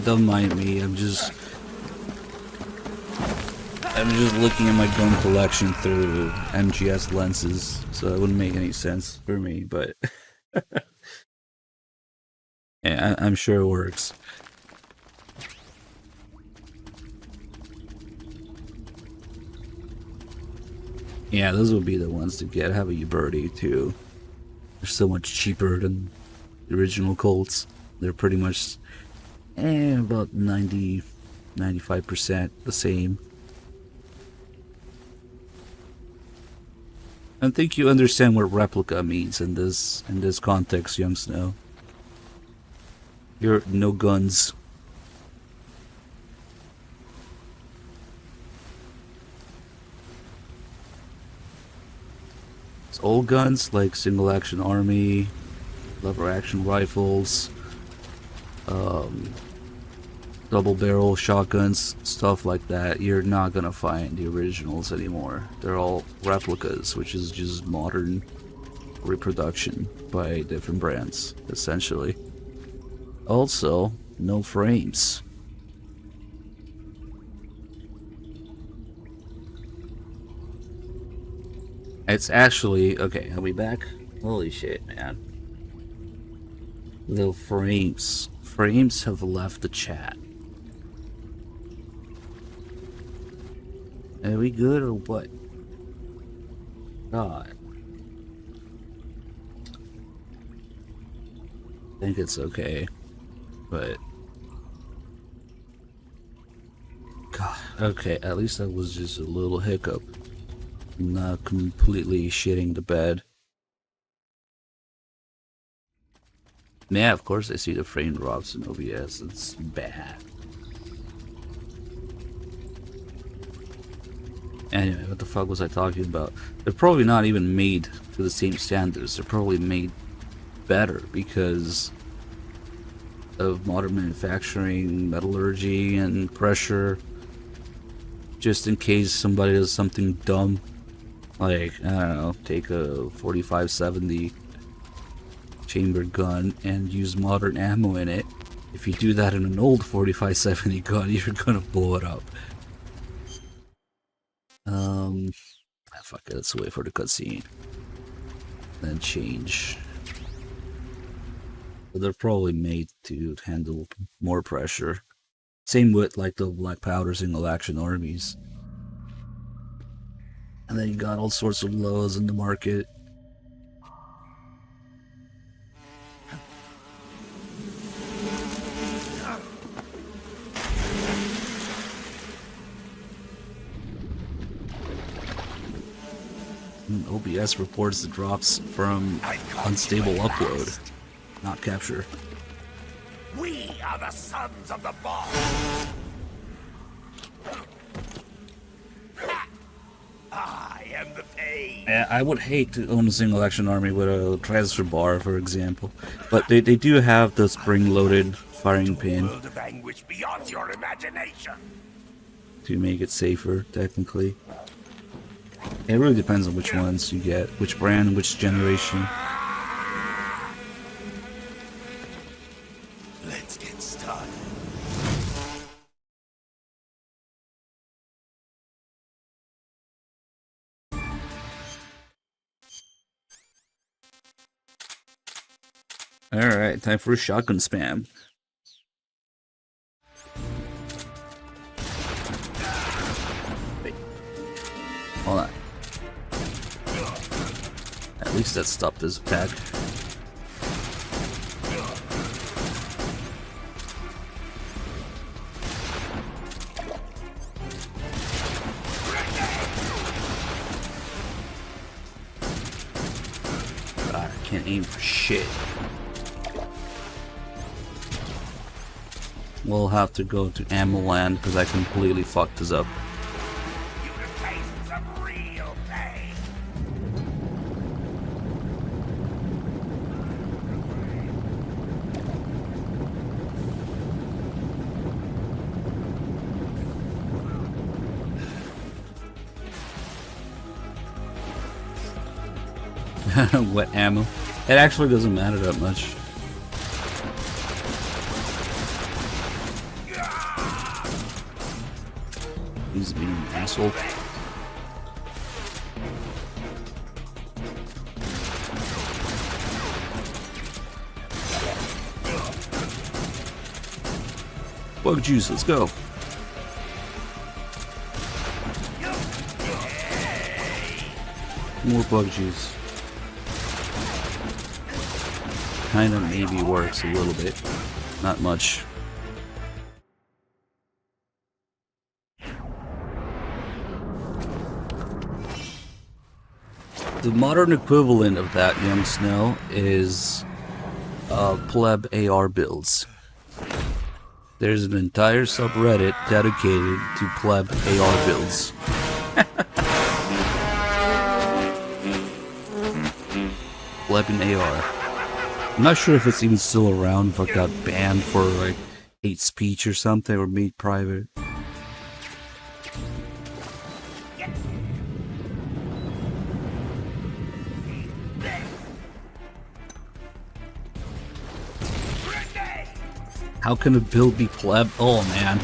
Don't mind me. I'm just looking at my gun collection through MGS lenses, so it wouldn't make any sense for me, but yeah, I'm sure it works. Yeah, those would be the ones to get. How about you, Birdie, too? They're so much cheaper than the original Colts. They're pretty much about 90-95% the same. I think you understand what replica means in this context, young Snow. You're no guns. It's old guns like single action army, lever action rifles, double barrel shotguns, stuff like that, you're not gonna find the originals anymore. They're all replicas, which is just modern reproduction by different brands, essentially. Also, no frames. It's actually, okay, are we back? Holy shit, man. The frames. Frames have left the chat. Are we good or what? God. I think it's okay, but... God, okay, at least that was just a little hiccup. Not completely shitting the bed. Yeah, of course I see the frame drops in OBS. It's bad. Anyway, what the fuck was I talking about? They're probably not even made to the same standards. They're probably made better because of modern manufacturing, metallurgy, and pressure. Just in case somebody does something dumb. Like, I don't know, take a 4570 chamber gun and use modern ammo in it. If you do that in an old 4570 gun, you're gonna blow it up. Fuck it, let's wait for the cutscene. Then change. But they're probably made to handle more pressure. Same with like the black powder single action armies. And then you got all sorts of lows in the market. And OBS reports the drops from unstable upload, not capture. We are the sons of the boss. I am the pain. Yeah, I would hate to own a single action army with a transfer bar, for example. But they do have the spring-loaded firing pin World of anguish beyond your imagination. to make it safer, technically. It really depends on which ones you get, which brand and which generation. Let's get started. Alright, time for a shotgun spam. Wait. Hold on. At least that stopped his attack. God, I can't aim for shit. We'll have to go to Ammo Land because I completely fucked this up. Wet ammo. It actually doesn't matter that much. He's being an asshole. Bug juice, let's go. More bug juice. Kinda maybe works a little bit. Not much. The modern equivalent of that, Young Snow, is pleb AR builds. There's an entire subreddit dedicated to pleb AR builds. Pleb and AR. I'm not sure if it's even still around, if it got banned for like hate speech or something, or made private. How can a build be pleb? Oh man.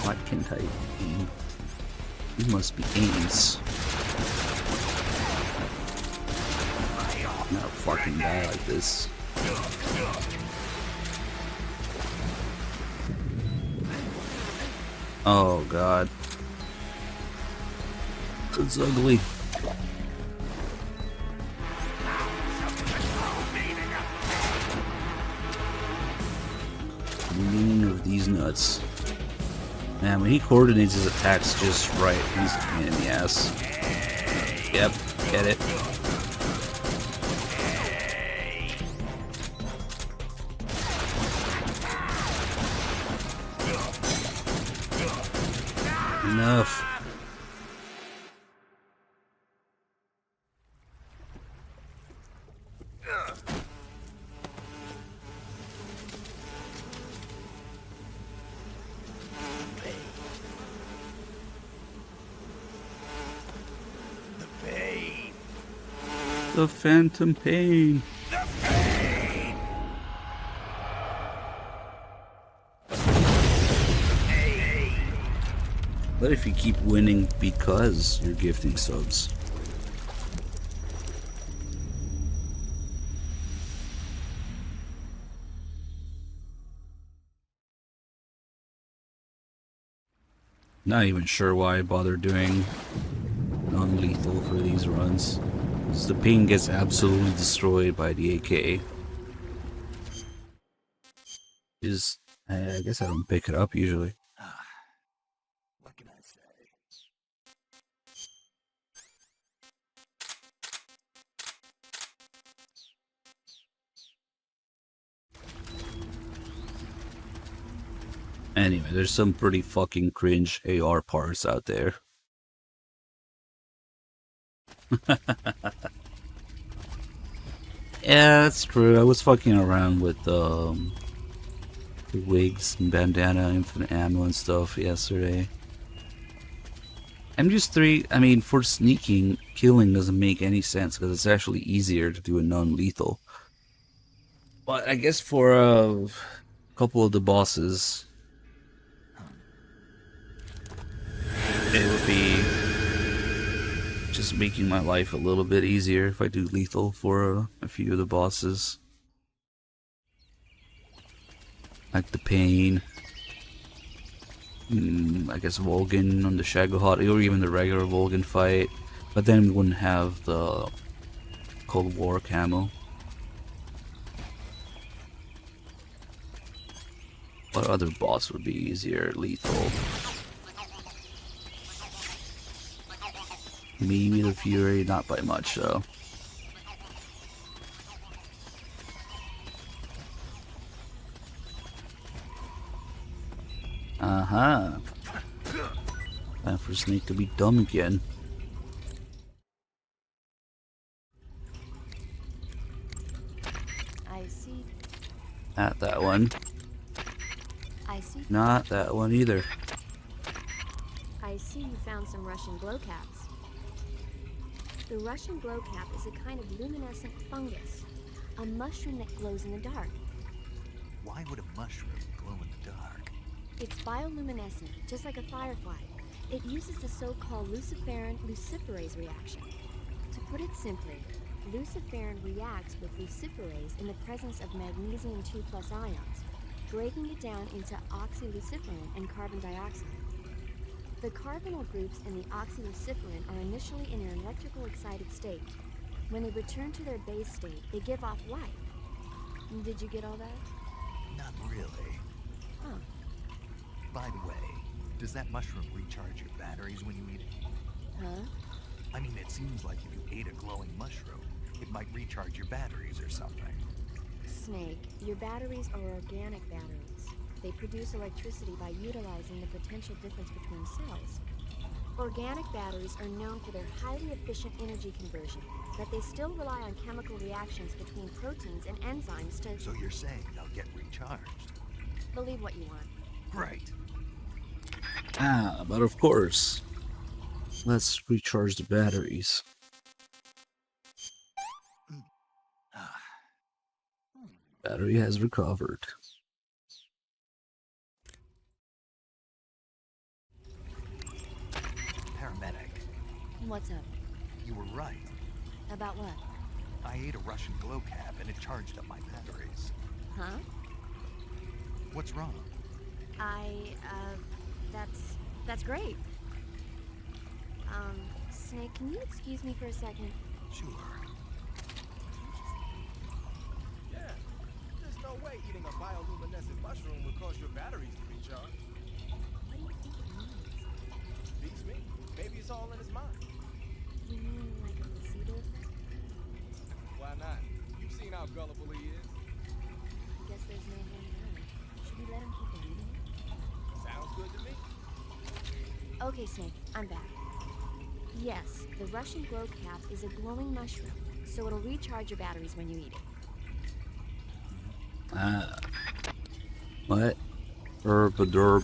What can I aim? You must be aims. Not fucking die like this. Oh god. It's ugly. Meaning of these nuts. Man, when he coordinates his attacks just right, he's a pain in the ass. Yep, get it. Enough. The phantom pain. What if you keep winning because you're gifting subs? Not even sure why I bother doing non-lethal for these runs. The pain gets absolutely destroyed by the AK. I guess I don't pick it up usually. What can I say? Anyway, there's some pretty fucking cringe AR parts out there. Yeah, that's true. I was fucking around with the wigs and bandana, infinite ammo and stuff yesterday. MGS3, I mean, for sneaking, killing doesn't make any sense because it's actually easier to do a non-lethal. But I guess for a couple of the bosses, it would be just making my life a little bit easier if I do lethal for a few of the bosses. Like the pain. I guess Volgin on the Shagohod, or even the regular Volgin fight. But then we wouldn't have the Cold War camo. What other boss would be easier? Lethal. Maybe the Fury, not by much though. Aha. Time for Snake to be dumb again. I see. Not that one. I see. Not that one either. I see you found some Russian glowcaps. The Russian glowcap is a kind of luminescent fungus, a mushroom that glows in the dark. Why would a mushroom glow in the dark? It's bioluminescent, just like a firefly. It uses the so-called luciferin-luciferase reaction. To put it simply, luciferin reacts with luciferase in the presence of magnesium 2+ ions, breaking it down into oxyluciferin and carbon dioxide. The carbonyl groups in the oxyluciferin are initially in an electrical excited state. When they return to their base state, they give off light. Did you get all that? Not really. Huh. By the way, does that mushroom recharge your batteries when you eat it? Huh? I mean, it seems like if you ate a glowing mushroom, it might recharge your batteries or something. Snake, your batteries are organic batteries. They produce electricity by utilizing the potential difference between cells. Organic batteries are known for their highly efficient energy conversion, but they still rely on chemical reactions between proteins and enzymes to... So you're saying they'll get recharged? Believe what you want. Great. But of course, let's recharge the batteries. Battery has recovered. Paramedic, What's up? you were right. About what? I ate a Russian glow cap and it charged up my batteries. Huh? What's wrong? That's great. Snake, can you excuse me for a second? Sure. Yeah, there's no way eating a bioluminescent mushroom would cause your batteries to recharge. What do you think it means? Beats me. Maybe it's all in his mind. You mean like a placebo effect? Why not? You've seen how gullible he is. Guess there's no harm done. Should we let him keep believing it? Sounds good to me. Okay, Snake, I'm back. Yes, the Russian glow cap is a glowing mushroom, so it'll recharge your batteries when you eat it. What? Herb-a-derp.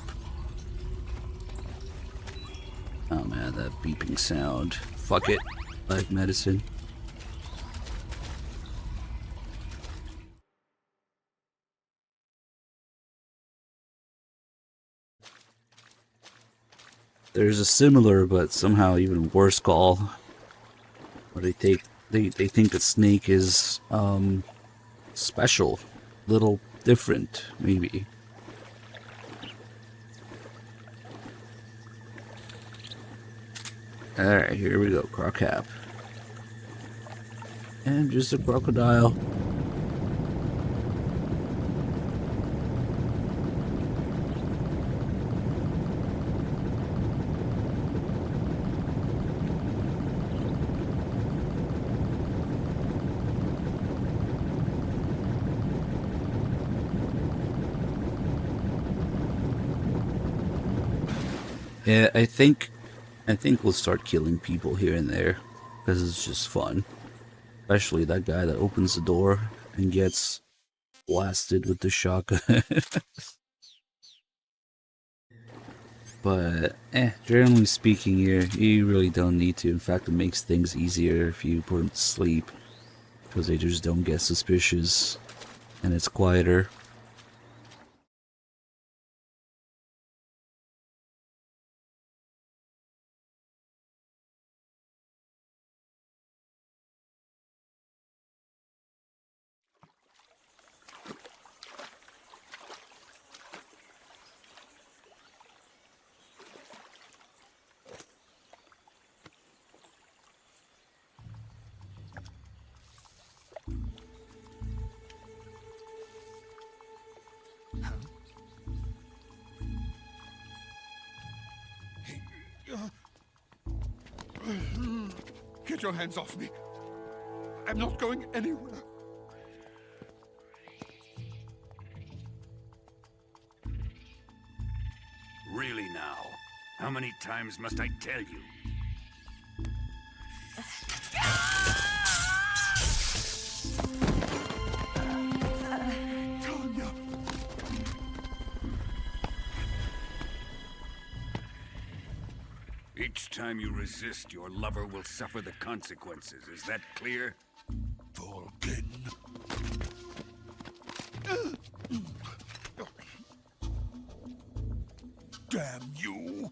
Oh man, that beeping sound. Fuck it. Like medicine. There's a similar but somehow even worse call where they think that Snake is special, little different maybe. Alright, here we go, Crocap. And just a crocodile. Yeah, I think we'll start killing people here and there because it's just fun. Especially that guy that opens the door and gets blasted with the shotgun. But, generally speaking here, you really don't need to. In fact, it makes things easier if you put them to sleep. Because they just don't get suspicious. And it's quieter. Get your hands off me. I'm not going anywhere. Really now? How many times must I tell you? Tanya! Each time you resist, your lover will suffer the consequences. Is that clear? Vulcan. Damn you!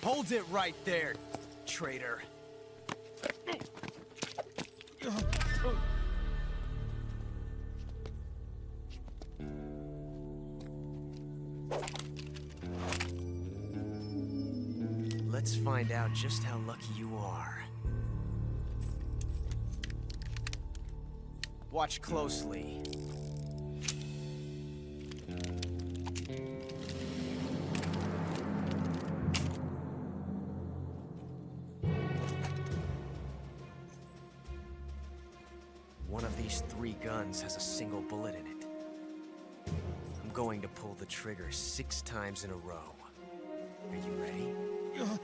Hold it right there, traitor. Let's find out just how lucky you are. Watch closely. One of these 3 guns has a single bullet in it. I'm going to pull the trigger 6 times in a row. Are you ready? Huh.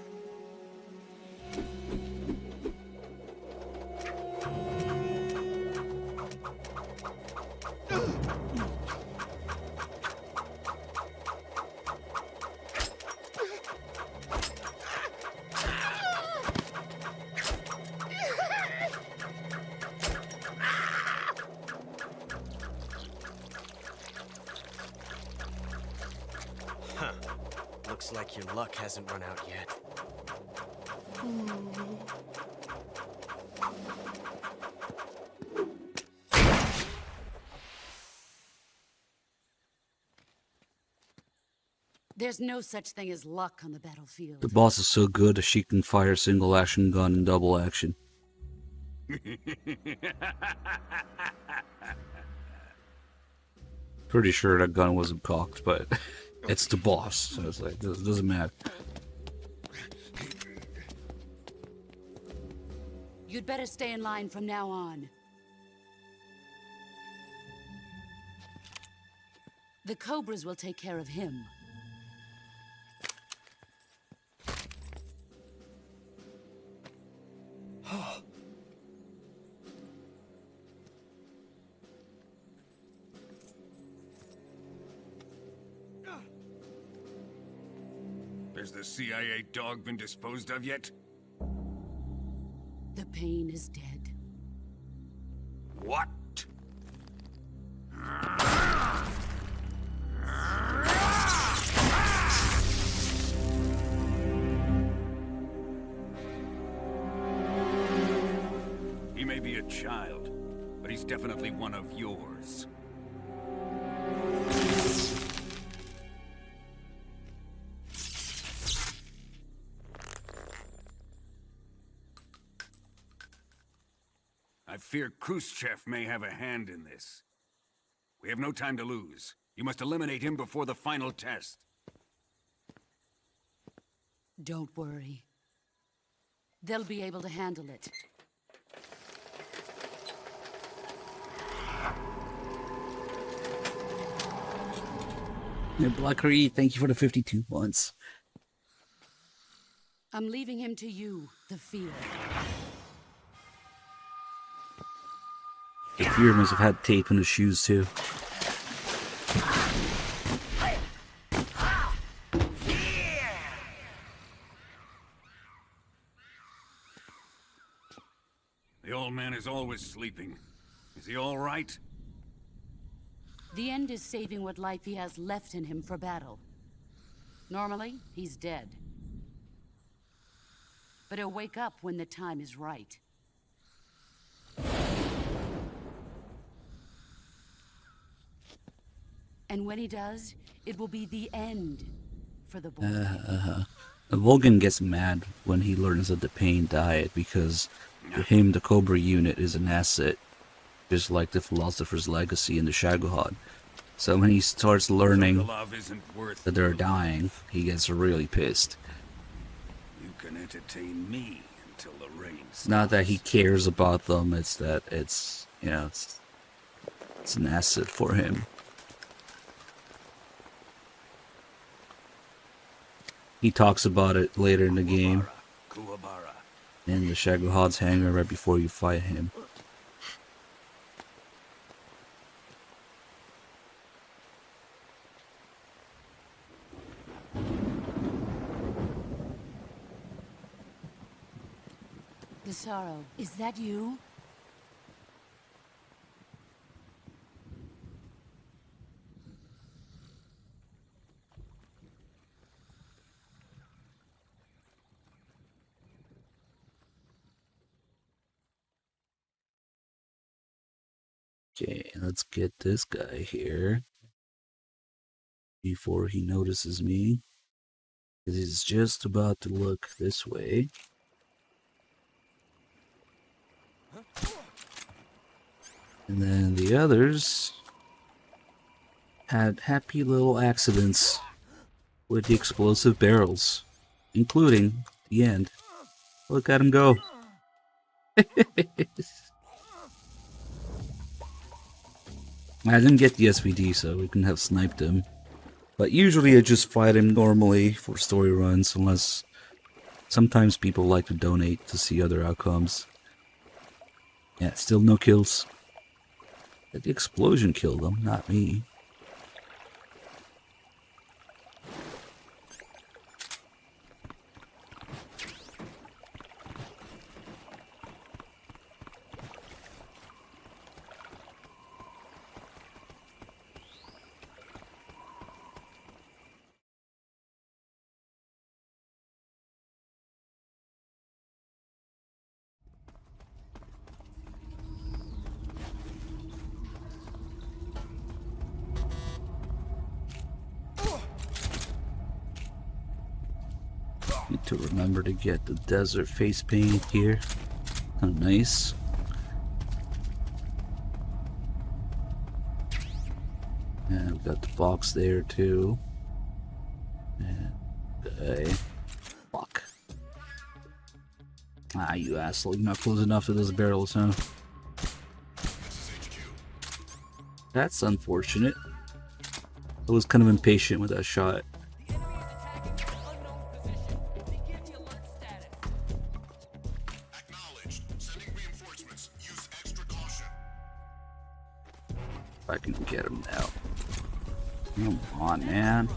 Looks like your luck hasn't run out yet. There's no such thing as luck on the battlefield. The boss is so good that she can fire single action gun and double action. Pretty sure that gun wasn't cocked, but it's the boss, so it's like, this doesn't matter. You'd better stay in line from now on. The Cobras will take care of him. Has the CIA dog been disposed of yet? The pain is dead. What? He may be a child, but he's definitely one of yours. I fear Khrushchev may have a hand in this. We have no time to lose. You must eliminate him before the final test. Don't worry. They'll be able to handle it. Blackery, thank you for the 52 months. I'm leaving him to you, the field. The Fear must have had tape in his shoes too. The old man is always sleeping. Is he all right? The end is saving what life he has left in him for battle. Normally, he's dead. But he'll wake up when the time is right. And when he does, it will be the end for the boy. Vulcan gets mad when he learns that the Pain died because to him the Cobra unit is an asset, just like the Philosopher's Legacy and the Shagohod. So when he starts learning that they're dying, he gets really pissed. You can entertain me until the rain stops. Not that he cares about them, it's that it's an asset for him. He talks about it later in the game, in the Shagohod's hangar right before you fight him. Visaro, is that you? Okay, let's get this guy here before he notices me. He's just about to look this way. And then the others had happy little accidents with the explosive barrels, including the end. Look at him go. I didn't get the SVD, so we couldn't have sniped him. But usually I just fight him normally for story runs, unless sometimes people like to donate to see other outcomes. Yeah, still no kills. The explosion killed them, not me. Need to remember to get the desert face paint here. Oh, nice. And we've got the box there too. And fuck. Ah, you asshole! You're not close enough to those barrels, huh? That's unfortunate. I was kind of impatient with that shot. If I can get him now. Come on, man.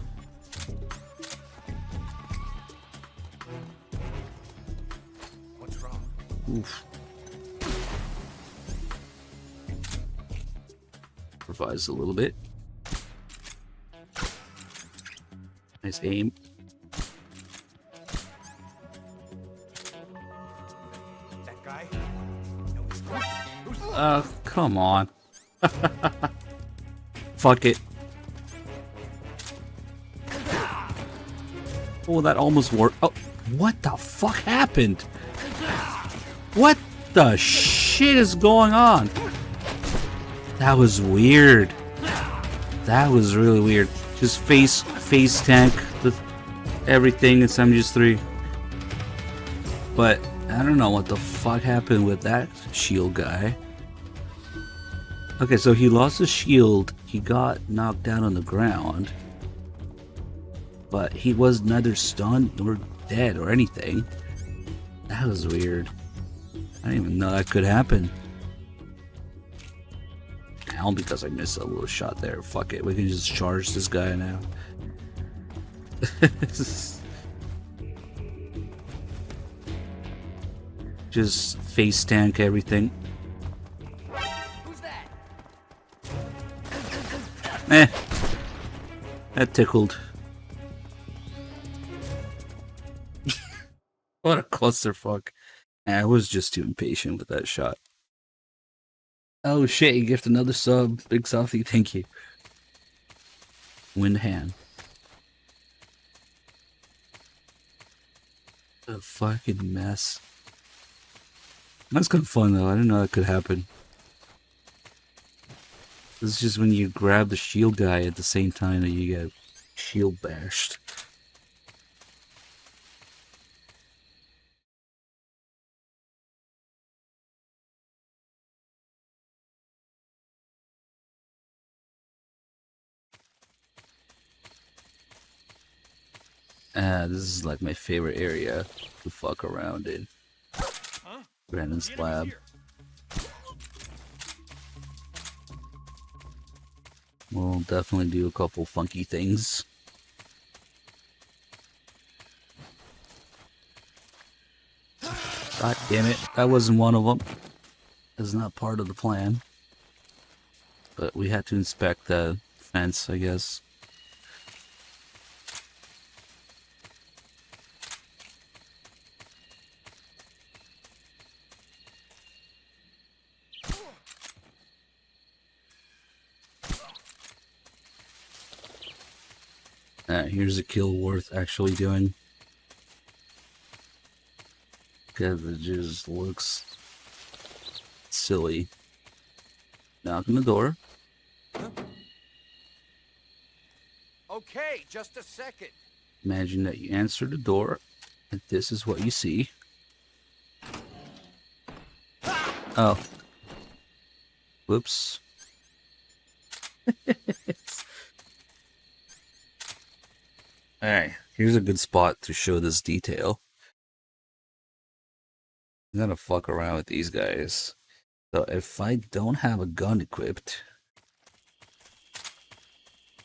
What's wrong? Oof. Improvise a little bit. Nice aim. That guy? Come on. Fuck it. Oh, that almost worked. Oh, what the fuck happened? What the shit is going on? That was weird. That was really weird. Just face tank the everything in SMG3. But I don't know what the fuck happened with that shield guy. Okay, so he lost his shield. He got knocked down on the ground. But he was neither stunned nor dead or anything. That was weird. I didn't even know that could happen. Now because I missed a little shot there. Fuck it, we can just charge this guy now. Just face tank everything. Who's that? That tickled. What a clusterfuck. I was just too impatient with that shot. Oh shit, you gift another sub. Big Softy, thank you. Wind hand. A fucking mess. That's kind of fun though, I didn't know that could happen. This is just when you grab the shield guy at the same time that you get shield bashed. This is like my favorite area to fuck around in. Brandon's lab. We'll definitely do a couple funky things. God damn it, that wasn't one of them. That's not part of the plan. But we had to inspect the fence, I guess. Here's a kill worth actually doing. Because it just looks silly. Knock on the door. Okay, just a second. Imagine that you answer the door, and this is what you see. Oh. Whoops. Alright, here's a good spot to show this detail. I'm gonna fuck around with these guys. So if I don't have a gun equipped,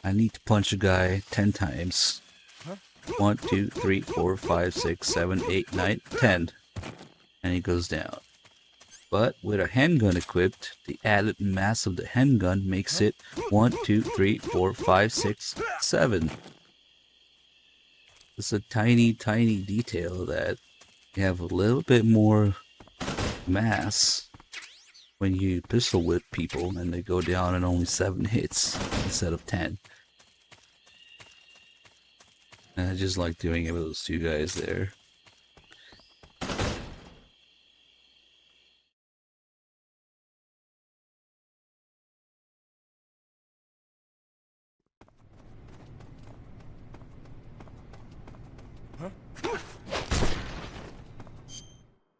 I need to punch a guy 10 times. 1, 2, 3, 4, 5, 6, 7, 8, 9, 10. And he goes down. But with a handgun equipped, the added mass of the handgun makes it 1, 2, 3, 4, 5, 6, 7. It's a tiny, tiny detail that you have a little bit more mass when you pistol whip people and they go down in only 7 hits instead of 10. And I just like doing it with those two guys there.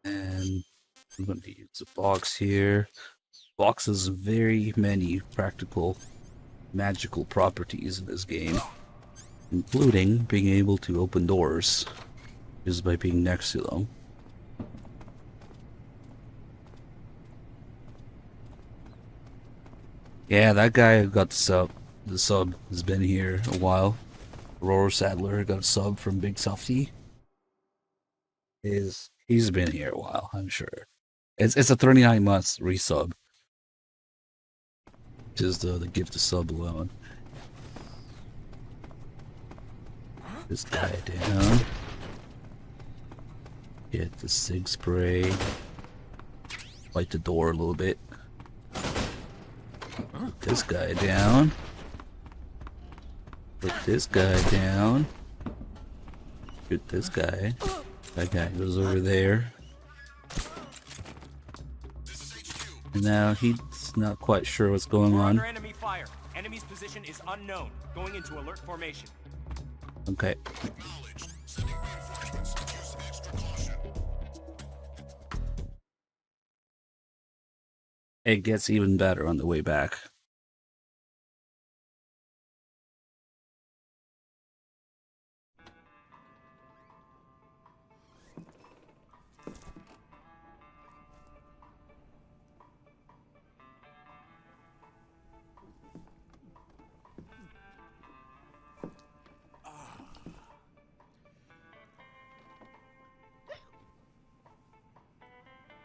And I'm going to use a box here. Box has very many practical, magical properties in this game, including being able to open doors just by being next to them. Yeah, that guy who got the sub has been here a while. Aurora Sadler got a sub from Big Softy. He's been here a while, I'm sure. It's a 39 months resub. Just the gift of sub alone. This guy down. Get the sig spray. Light the door a little bit. Put this guy down. Put this guy down. Shoot this guy. That guy goes over there. And now he's not quite sure what's going on. Under enemy fire. Enemy's position is unknown. Going into alert formation. Okay. It gets even better on the way back.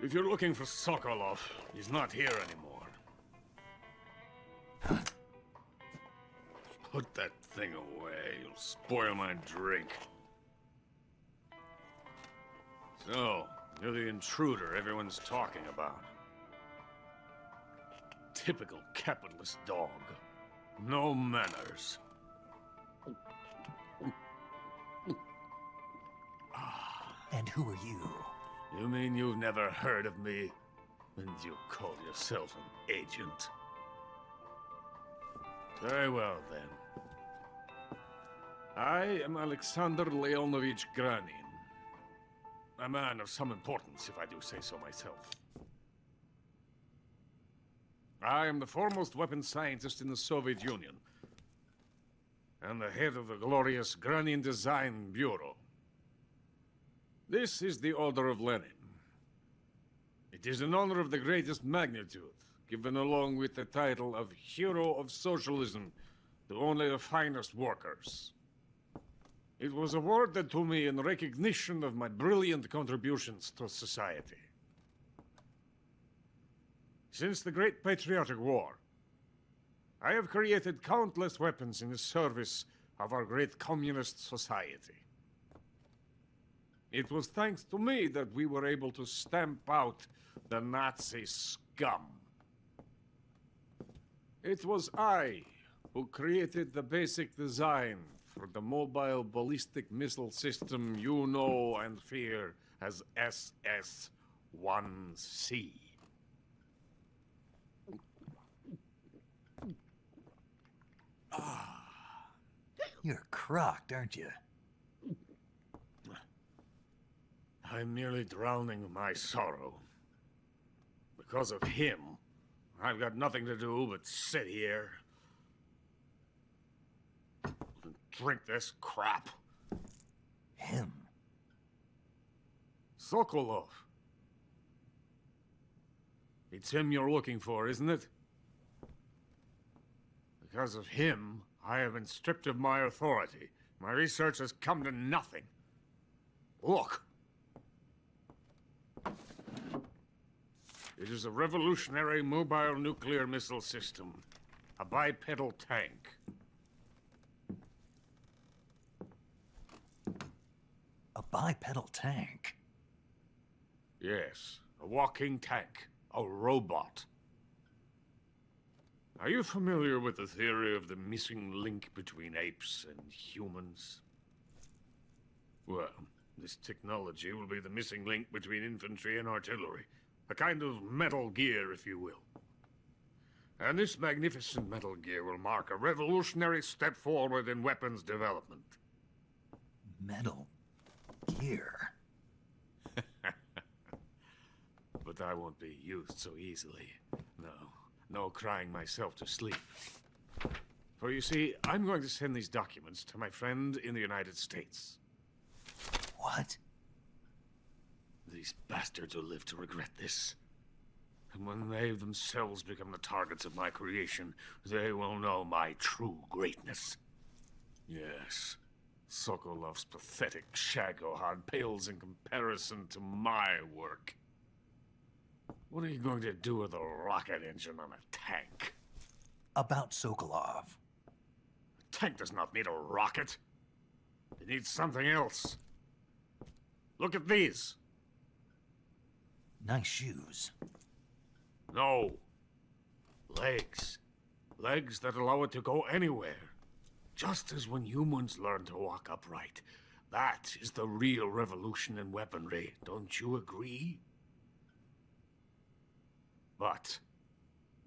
If you're looking for Sokolov, he's not here anymore. Put that thing away. You'll spoil my drink. So, you're the intruder everyone's talking about. Typical capitalist dog. No manners. And who are you? You mean you've never heard of me? And you call yourself an agent? Very well, then. I am Alexander Leonovich Granin. A man of some importance, if I do say so myself. I am the foremost weapons scientist in the Soviet Union, and the head of the glorious Granin Design Bureau. This is the Order of Lenin. It is an honor of the greatest magnitude, given along with the title of Hero of Socialism to only the finest workers. It was awarded to me in recognition of my brilliant contributions to society. Since the Great Patriotic War, I have created countless weapons in the service of our great communist society. It was thanks to me that we were able to stamp out the Nazi scum. It was I who created the basic design for the mobile ballistic missile system you know and fear as SS-1C. You're crocked, aren't you? I'm nearly drowning my sorrow. Because of him, I've got nothing to do but sit here and drink this crap. Him? Sokolov. It's him you're looking for, isn't it? Because of him, I have been stripped of my authority. My research has come to nothing. Look. It is a revolutionary mobile nuclear missile system. A bipedal tank. A bipedal tank? Yes, a walking tank. A robot. Are you familiar with the theory of the missing link between apes and humans? Well, this technology will be the missing link between infantry and artillery. A kind of Metal Gear, if you will. And this magnificent Metal Gear will mark a revolutionary step forward in weapons development. Metal Gear? But I won't be used so easily. No crying myself to sleep. For you see, I'm going to send these documents to my friend in the United States. What? These bastards will live to regret this. And when they themselves become the targets of my creation, they will know my true greatness. Yes, Sokolov's pathetic Shagohod pales in comparison to my work. What are you going to do with a rocket engine on a tank? About Sokolov. A tank does not need a rocket. It needs something else. Look at these. Nice shoes. No. Legs. Legs that allow it to go anywhere. Just as when humans learn to walk upright. That is the real revolution in weaponry. Don't you agree? But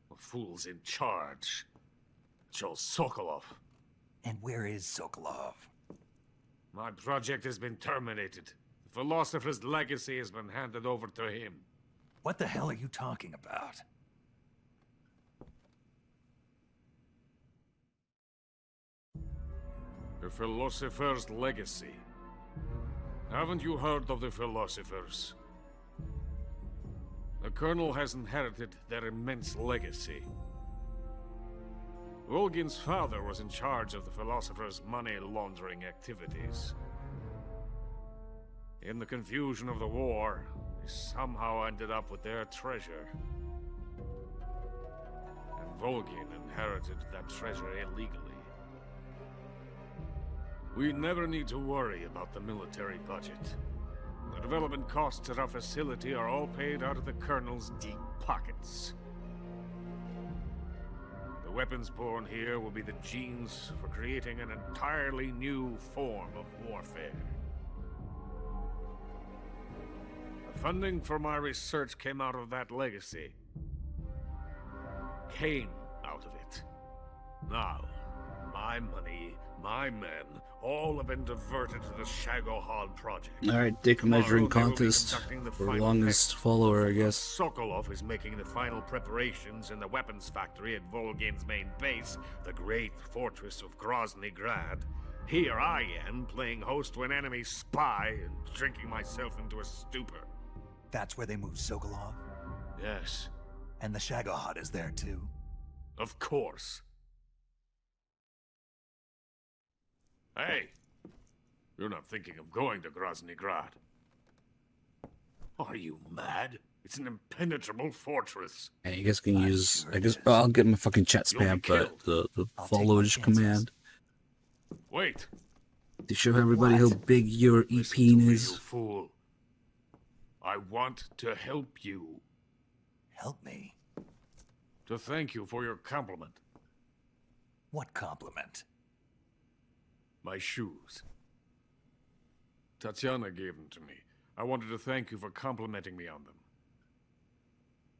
the fool's in charge. Joe Sokolov. And where is Sokolov? My project has been terminated. The philosopher's legacy has been handed over to him. What the hell are you talking about? The philosopher's legacy. Haven't you heard of the philosophers? The Colonel has inherited their immense legacy. Volgin's father was in charge of the Philosopher's money laundering activities. In the confusion of the war, he somehow ended up with their treasure. And Volgin inherited that treasure illegally. We never need to worry about the military budget. The development costs at our facility are all paid out of the Colonel's deep pockets. The weapons born here will be the genes for creating an entirely new form of warfare. The funding for my research came out of that legacy. Came out of it. Now, my money, my men, all have been diverted to the Shagohod project. Alright, dick measuring contest for longest follower, I guess. Sokolov is making the final preparations in the weapons factory at Volgin's main base, the great fortress of Grozny Grad. Here I am, playing host to an enemy spy and drinking myself into a stupor. That's where they moved Sokolov? Yes. And the Shagohod is there too? Of course. Hey! You're not thinking of going to Grozny Grad. Are you mad? It's an impenetrable fortress. And you guys can use, I guess, I'll get my fucking chat spam, but the followage command. Wait. To show everybody how big your EP is. You fool. I want to help you. Help me? To thank you for your compliment. What compliment? My shoes. Tatiana gave them to me. I wanted to thank you for complimenting me on them.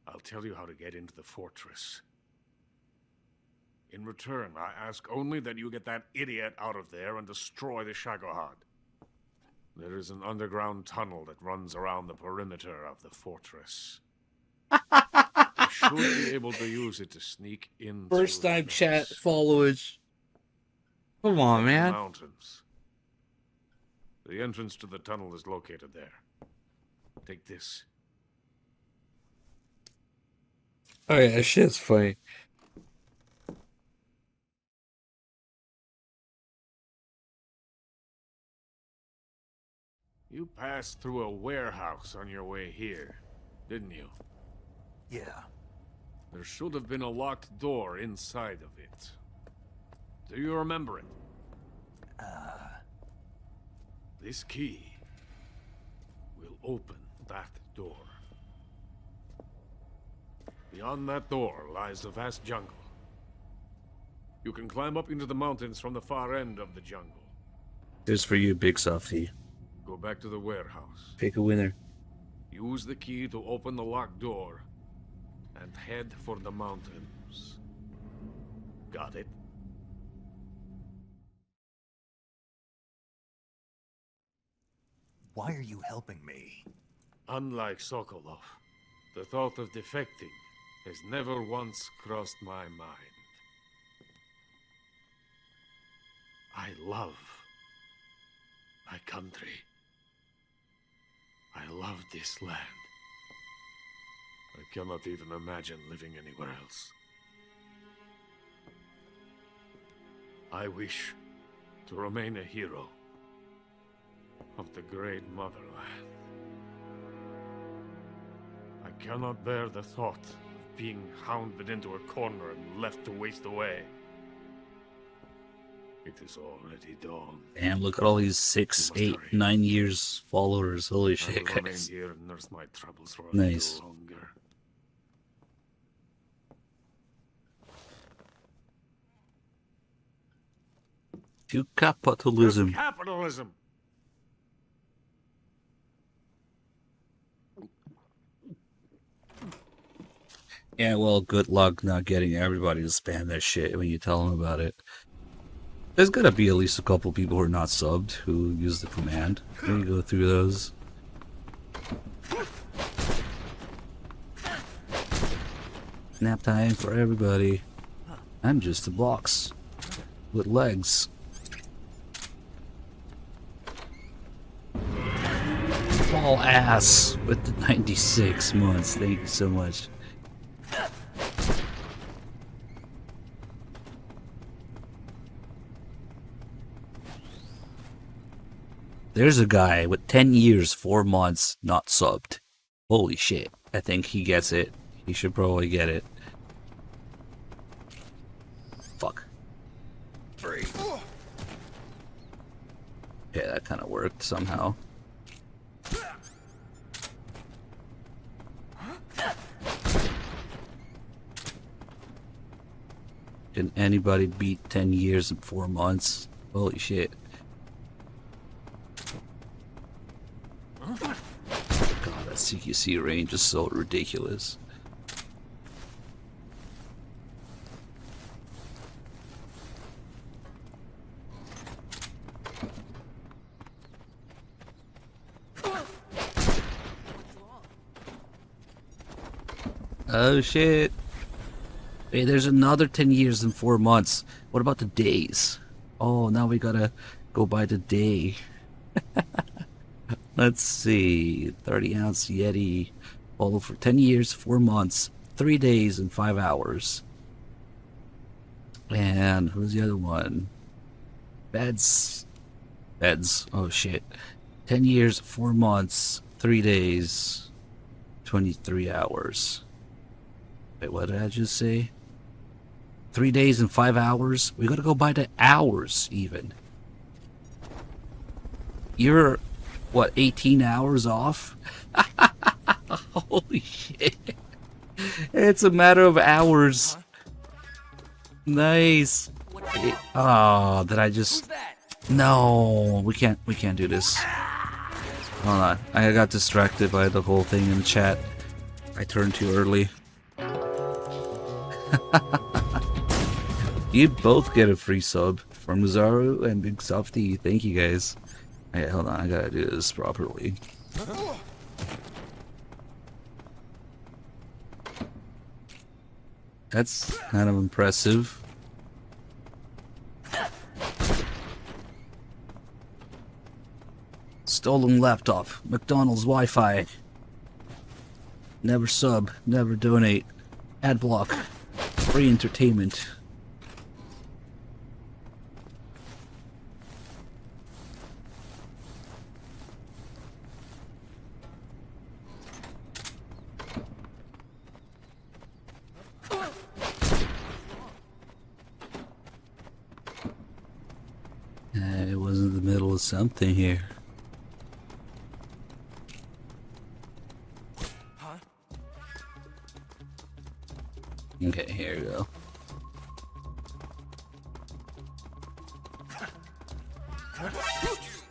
I'll tell you how to get into the fortress. In return, I ask only that you get that idiot out of there and destroy the Shagohod. There is an underground tunnel that runs around the perimeter of the fortress. You should be able to use it to sneak in. First time chat followers. Come on, man. Mountains. The entrance to the tunnel is located there. Take this. Oh yeah, shit's funny. You passed through a warehouse on your way here, didn't you? Yeah. There should have been a locked door inside of it. Do you remember it? This key will open that door. Beyond that door lies a vast jungle. You can climb up into the mountains from the far end of the jungle. This is for you, Big Softy. Go back to the warehouse. Pick a winner. Use the key to open the locked door and head for the mountains. Got it? Why are you helping me? Unlike Sokolov, the thought of defecting has never once crossed my mind. I love my country. I love this land. I cannot even imagine living anywhere else. I wish to remain a hero of the great motherland. I cannot bear the thought of being hounded into a corner and left to waste away. It is already dawn. Damn, look at all these 6, 8, 9 years followers. Holy I shit, will remain guys. here and nurse my troubles for a Nice. little longer. To capitalism. Capitalism! Yeah, well, good luck not getting everybody to spam that shit when you tell them about it. There's gotta be at least a couple people who are not subbed who use the command. Let me go through those. Nap time for everybody. I'm just a box with legs. All ass with the 96 months. Thank you so much. There's a guy with 10 years, 4 months, not subbed. Holy shit. I think he gets it. He should probably get it. Fuck. Yeah, that kind of worked somehow. Can anybody beat 10 years and 4 months? Holy shit. God, that CQC range is so ridiculous. Oh shit. Hey, there's another 10 years and 4 months. What about the days? Oh, now we gotta go by the day. Let's see. 30-ounce Yeti. Follow for 10 years, 4 months, 3 days, and 5 hours. And who's the other one? Beds. Oh shit. 10 years, 4 months, 3 days, 23 hours. Wait, what did I just say? 3 days and 5 hours? We gotta go by the hours, even. You're, what, 18 hours off? Holy shit. It's a matter of hours. Nice. Oh, did I just... No, we can't do this. Hold on. I got distracted by the whole thing in the chat. I turned too early. You both get a free sub from Zaru and Big Softy. Thank you guys. Hey, hold on, I gotta do this properly. That's kind of impressive. Stolen laptop, McDonald's Wi-Fi. Never sub, never donate. Ad block, free entertainment. It was in the middle of something here. Okay, here we go.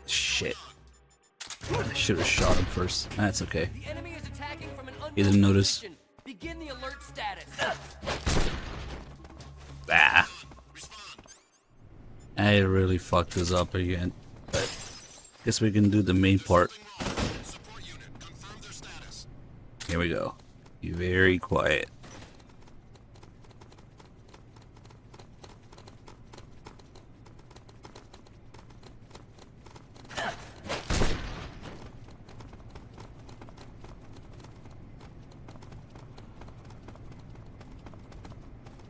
Shit. I should have shot him first. That's okay. The enemy is attacking from an He didn't notice. position. Begin the alert status. Ah. I really fucked this up again. But guess we can do the main part. Here we go. Be very quiet.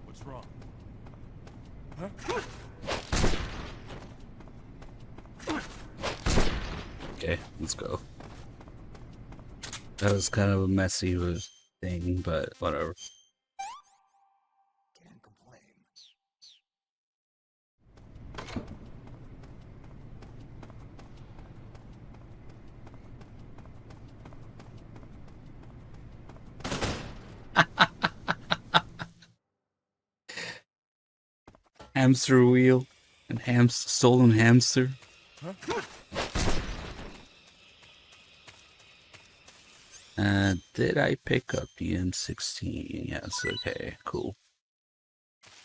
What's wrong? Okay, let's go. That was kind of a messy thing, but whatever. Can't complain. Hamster wheel and stolen hamster. Did I pick up the M16? Yes, okay, cool.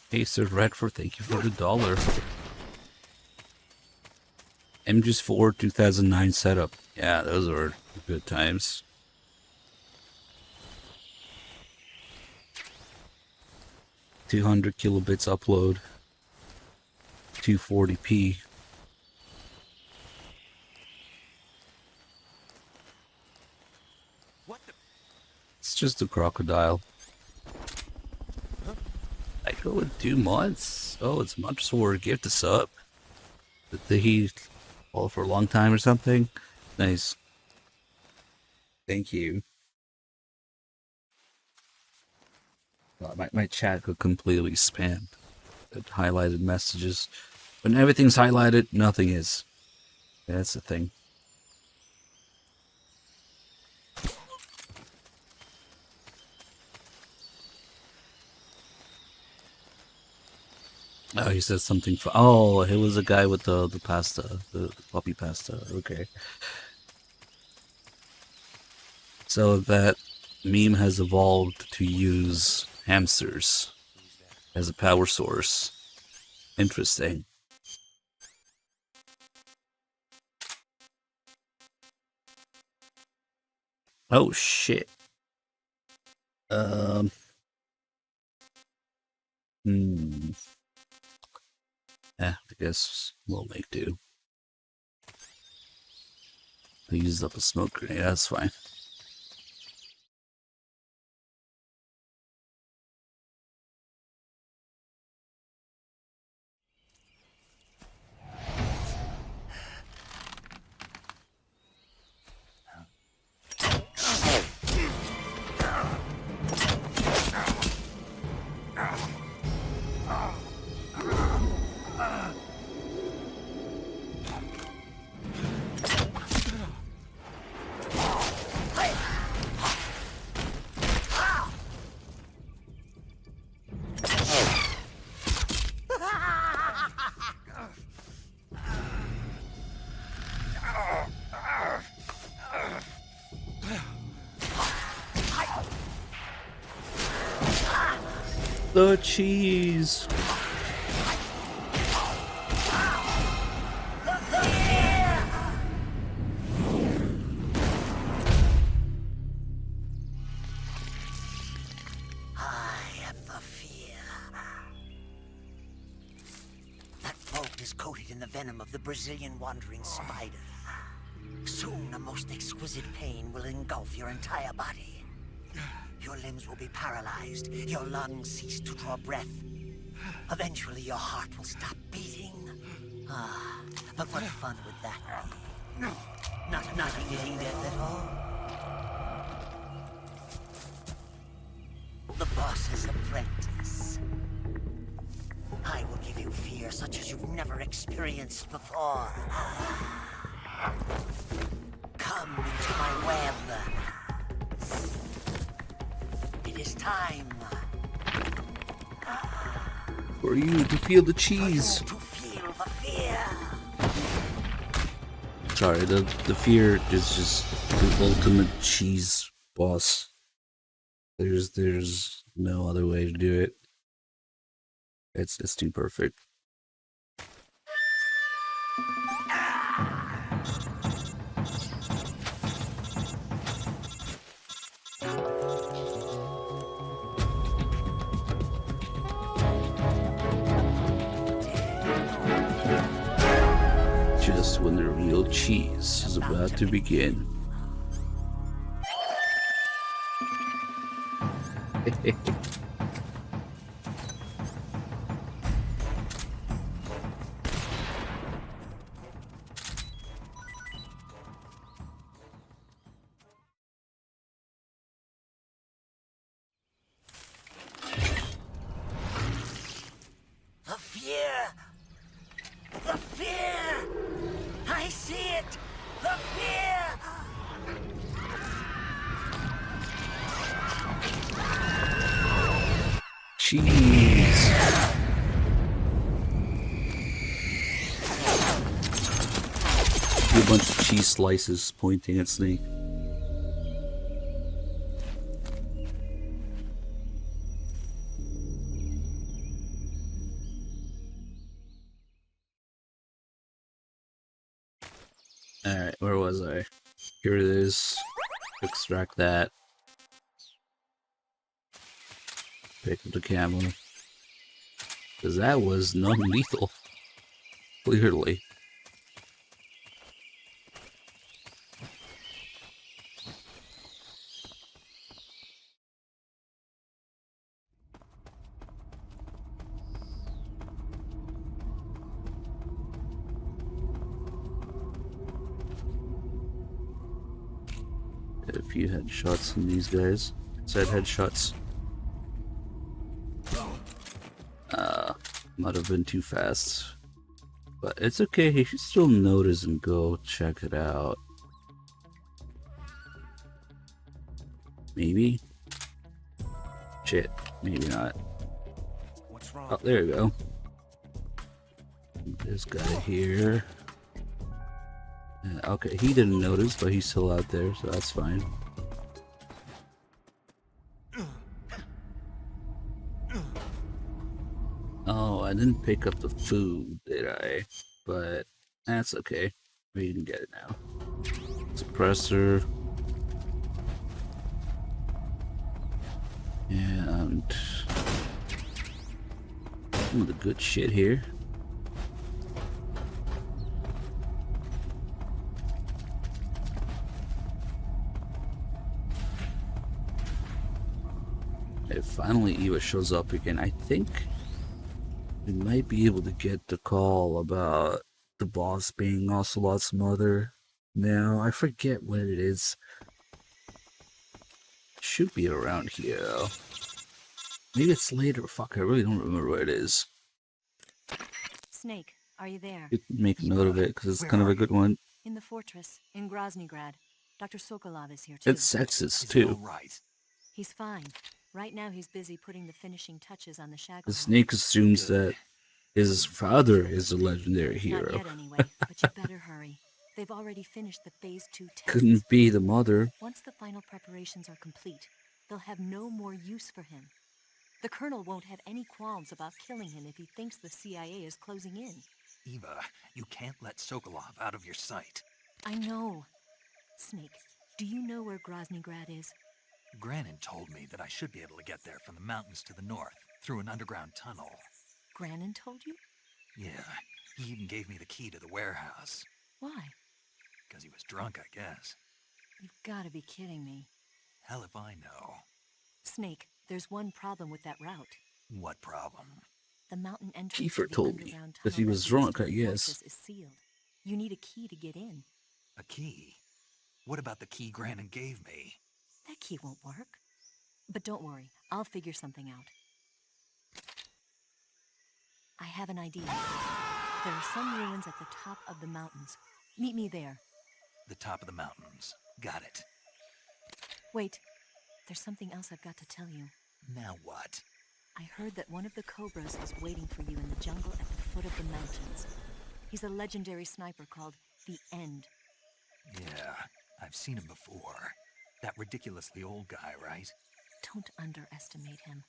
Hey, Sir Redford, thank you for the $1. MGS4 2009 setup. Yeah, those were good times. $200 kilobits upload. 240p. It's just a crocodile. I go with 2 months. Oh, it's much for gift us up. Did he fall for a long time or something? Nice. Thank you. My chat got completely spammed. It highlighted messages. When everything's highlighted, nothing is. Yeah, that's the thing. Oh, he said something for. Oh, it was a guy with the pasta, the puppy pasta. Okay. So that meme has evolved to use hamsters as a power source. Interesting. Oh shit. I guess we'll make do. I used up a smoke grenade, that's fine. The cheese. I am the fear. That boat is coated in the venom of the Brazilian wandering spider. Soon, a most exquisite pain will engulf your entire body. Your limbs will be paralyzed, your lungs cease to draw breath. Eventually, your heart will stop beating. Ah, but what fun would that be? Not a fitting death at all. The boss's apprentice. I will give you fear such as you've never experienced before. Come into my web. It is time. For you to feel the cheese. To feel the fear. Sorry, the fear is just the ultimate cheese boss. There's no other way to do it. It's too perfect. Just when the real cheese is about to begin. The fear! The fear! I see it! The fear! Cheese. A bunch of cheese slices pointing at Snake. Alright, where was I? Here it is. Extract that. Pick up the camel. Because that was non-lethal. Clearly. Had a few headshots in these guys. Said headshots. Might have been too fast. But it's okay, he should still notice and go check it out. Maybe? Shit, maybe not. What's wrong? Oh, there you go. This guy here. Okay, he didn't notice, but he's still out there, so that's fine. Oh, I didn't pick up the food, did I? But that's okay. We can get it now. Suppressor. And some of the good shit here. Hey, finally Eva shows up again. I think we might be able to get the call about the boss being Ocelot's mother now. I forget what it is. It should be around here though. Maybe it's later. Fuck, I really don't remember what it is. Snake, are you there? You can make a note of it because it's kind of a good one. In the fortress, in Groznygrad. Dr. Sokolov is here too. It's sexist too. He's fine. Right now he's busy putting the finishing touches on the Shackle. The Snake assumes that his father is a legendary hero. Not yet anyway, but you better hurry. They've already finished the Phase 2 tests. Couldn't be the mother. Once the final preparations are complete, they'll have no more use for him. The Colonel won't have any qualms about killing him if he thinks the CIA is closing in. Eva, you can't let Sokolov out of your sight. I know. Snake, do you know where Groznygrad is? Granin told me that I should be able to get there from the mountains to the north, through an underground tunnel. Granin told you? Yeah, he even gave me the key to the warehouse. Why? Because he was drunk, I guess. You've got to be kidding me. Hell if I know. Snake, there's one problem with that route. What problem? The mountain entrance Kiefer to the told me underground that he tunnel was that leads drunk, to I the guess. fortress is sealed. You need a key to get in. A key? What about the key Granin gave me? That key won't work. But don't worry, I'll figure something out. I have an idea. There are some ruins at the top of the mountains. Meet me there. The top of the mountains. Got it. Wait, there's something else I've got to tell you. Now what? I heard that one of the Cobras is waiting for you in the jungle at the foot of the mountains. He's a legendary sniper called The End. Yeah, I've seen him before. That ridiculously old guy, right? Don't underestimate him.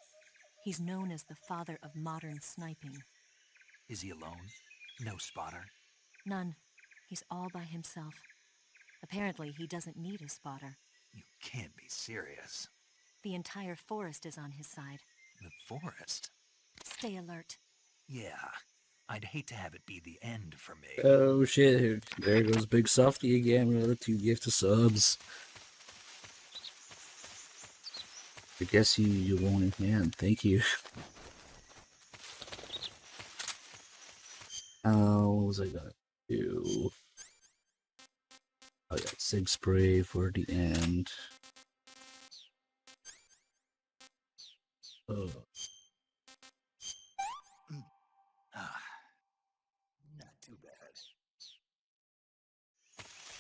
He's known as the father of modern sniping. Is he alone? No spotter? None. He's all by himself. Apparently, he doesn't need a spotter. You can't be serious. The entire forest is on his side. The forest? Stay alert. Yeah, I'd hate to have it be the end for me. Oh shit, there goes Big Softy again with another 2 gifted subs. I guess you won in hand, thank you. What was I gonna do? I got Sig Spray for the end. Oh. Not too bad.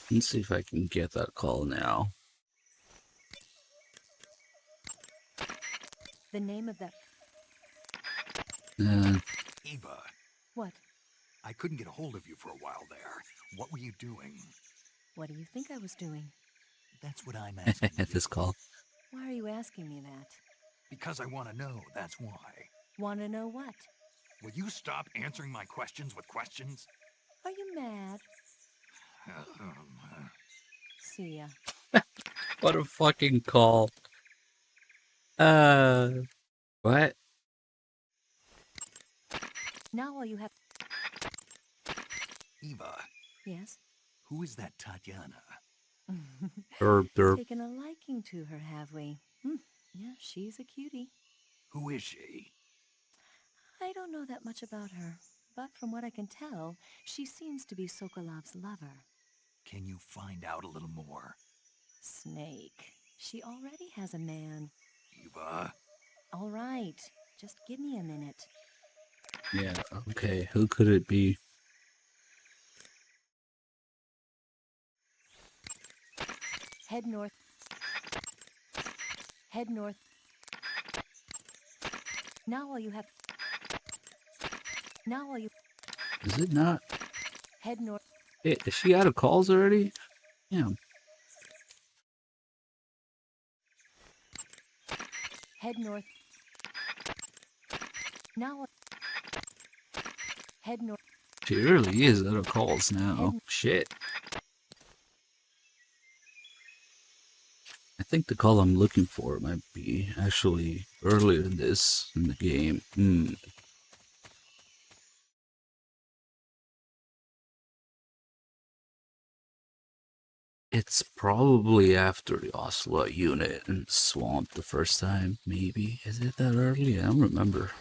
Let's see if I can get that call now. The name of that... Eva, What? I couldn't get a hold of you for a while there. What were you doing? What do you think I was doing? That's what I'm asking you. This call. Why are you asking me that? Because I want to know, that's why. Want to know what? Will you stop answering my questions with questions? Are you mad? See ya. What a fucking call. What? Now all you have... Eva, Yes? who is that Tatiana? Derp. Taken a liking to her, have we? Yeah, she's a cutie. Who is she? I don't know that much about her, but from what I can tell, she seems to be Sokolov's lover. Can you find out a little more? Snake. She already has a man. Eva? All right, just give me a minute. Yeah, okay, who could it be? Head north. Head north. Now all you have... Now all you... Is it not? Head north. Hey, is she out of calls already? Yeah. Head north. Now... Head north. She really is out of calls now. Shit. I think the call I'm looking for might be actually earlier in the game. It's probably after the Ocelot unit in the swamp the first time, maybe. Is it that early? I don't remember.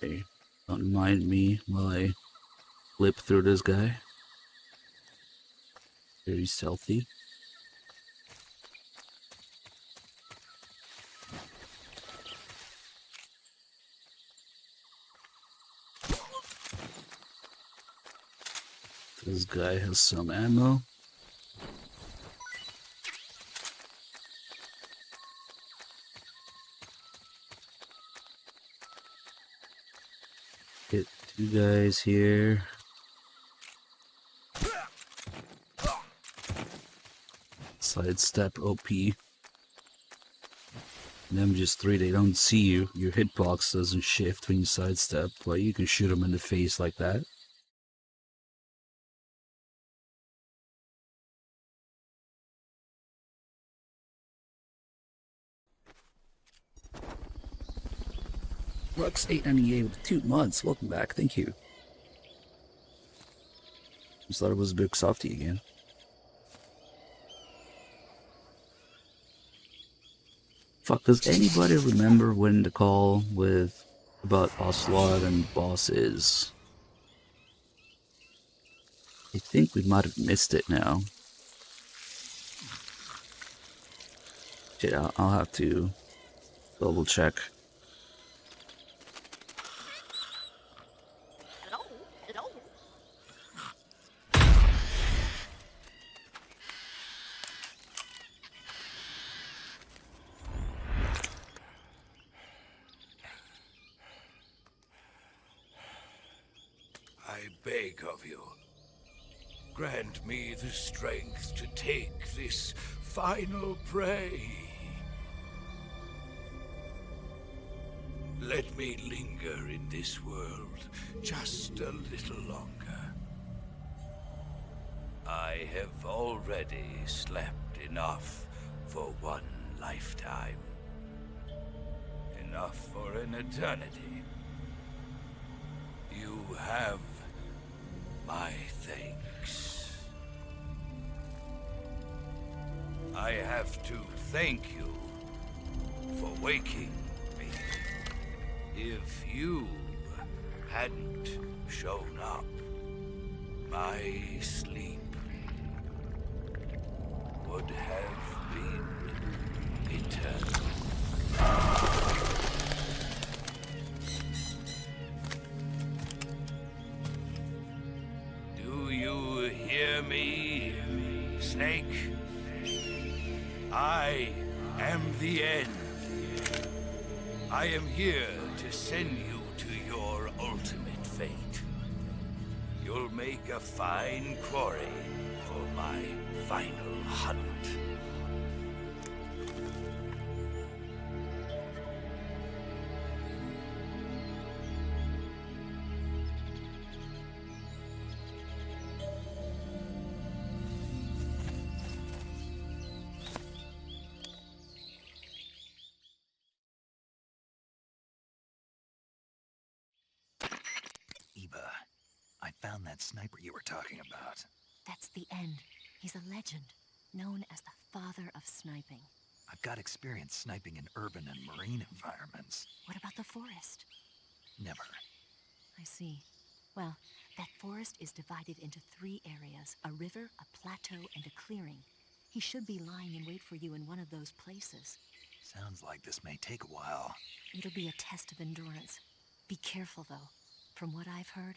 Hey, don't mind me while I flip through this guy. Very stealthy. This guy has some ammo. You guys here. Sidestep OP. Them just 3, they don't see you. Your hitbox doesn't shift when you sidestep. Like, you can shoot them in the face like that. Lux 898 with 2 months. Welcome back. Thank you. Just thought it was a big softy again. Fuck, does anybody remember when the call with about Ocelot and Boss is? I think we might have missed it now. Shit, I'll have to double check. I beg of you, grant me the strength to take this final prey. Let me linger in this world just a little longer. I have already slept enough for one lifetime. Enough for an eternity. You have my thanks. I have to thank you for waking me. If you hadn't shown up, my sleep would have been eternal. Do you hear me, Snake? I am the end. I am here to send you to your ultimate fate. You'll make a fine quarry for my final hunt. Eva, I found that sniper you were talking about. That's the end. He's a legend, known as the father of sniping. I've got experience sniping in urban and marine environments. What about the forest? Never. I see. Well, that forest is divided into 3 areas, a river, a plateau, and a clearing. He should be lying in wait for you in one of those places. Sounds like this may take a while. It'll be a test of endurance. Be careful, though. From what I've heard,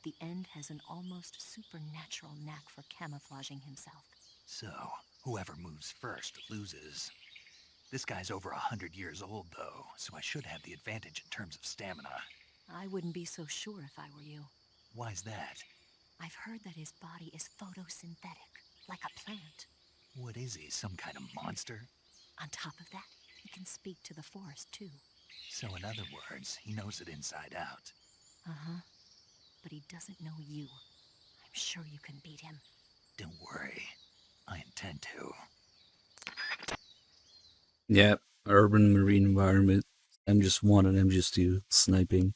the End has an almost supernatural knack for camouflaging himself. So, whoever moves first loses. This guy's over 100 years old, though, so I should have the advantage in terms of stamina. I wouldn't be so sure if I were you. Why's that? I've heard that his body is photosynthetic, like a plant. What is he, some kind of monster? On top of that, he can speak to the forest, too. So in other words, he knows it inside out. Uh-huh. But he doesn't know you. I'm sure you can beat him. Don't worry. I intend to. Yeah, urban marine environment. M1 and M2 sniping.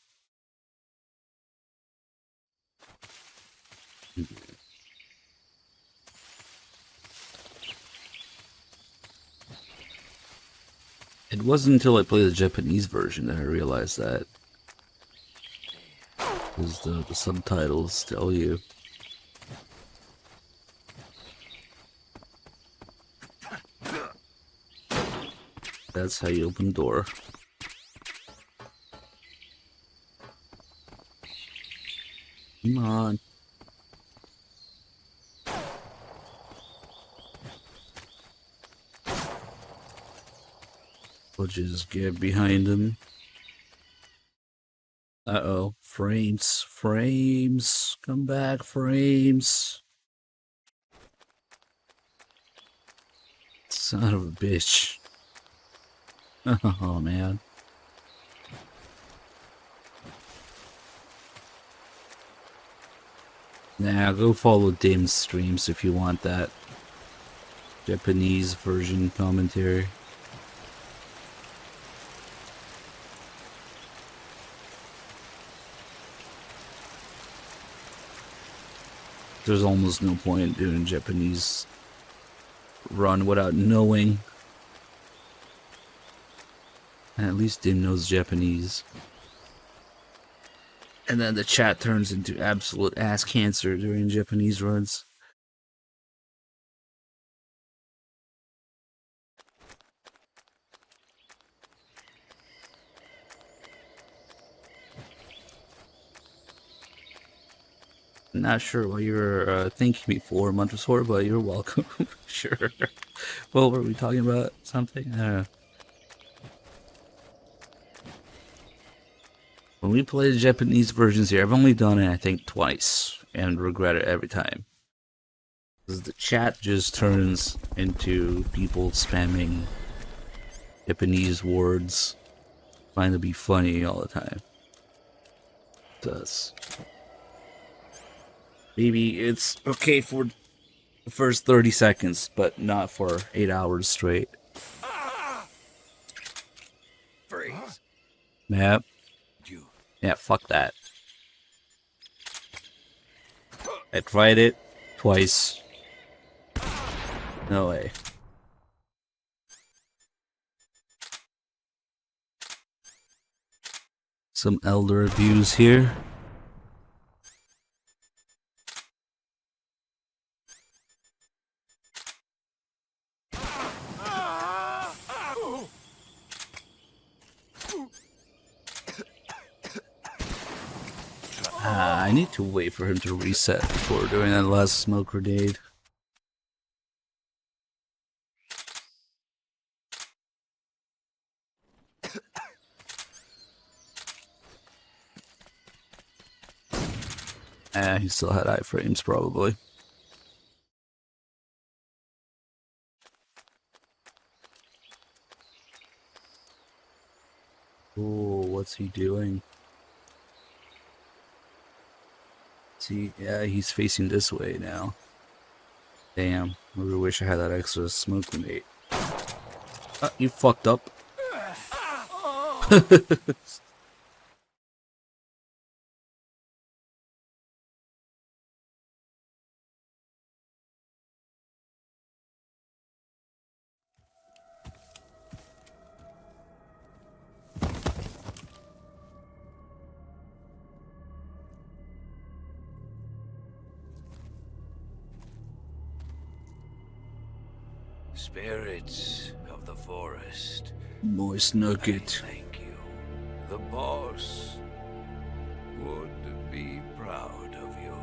It wasn't until I played the Japanese version that I realized that. Because the subtitles tell you. That's how you open the door. Come on. We'll just get behind him. Uh-oh. Frames. Frames. Come back, frames. Son of a bitch. Oh, man. Nah, go follow Dim's streams if you want that Japanese version commentary. There's almost no point in doing Japanese run without knowing. And at least Dim knows Japanese. And then the chat turns into absolute ass cancer during Japanese runs. Not sure what you were thanking me for, Montresor, but you're welcome. Sure. Well, were we talking about something? I don't know. When we play the Japanese versions here, I've only done it, I think, twice, and regret it every time. Because the chat just turns into people spamming Japanese words, trying to be funny all the time. It does. Maybe it's okay for the first 30 seconds, but not for 8 hours straight. Freeze. Yep. Yeah, fuck that. I tried it twice. No way. Some elder abuse here. I need to wait for him to reset before doing that last smoke grenade. He still had iframes probably. Oh, what's he doing? See, yeah, he's facing this way now. Damn, I really wish I had that extra smoke grenade. You fucked up. Spirits of the forest. Moist nugget. Thank you. The boss would be proud of you.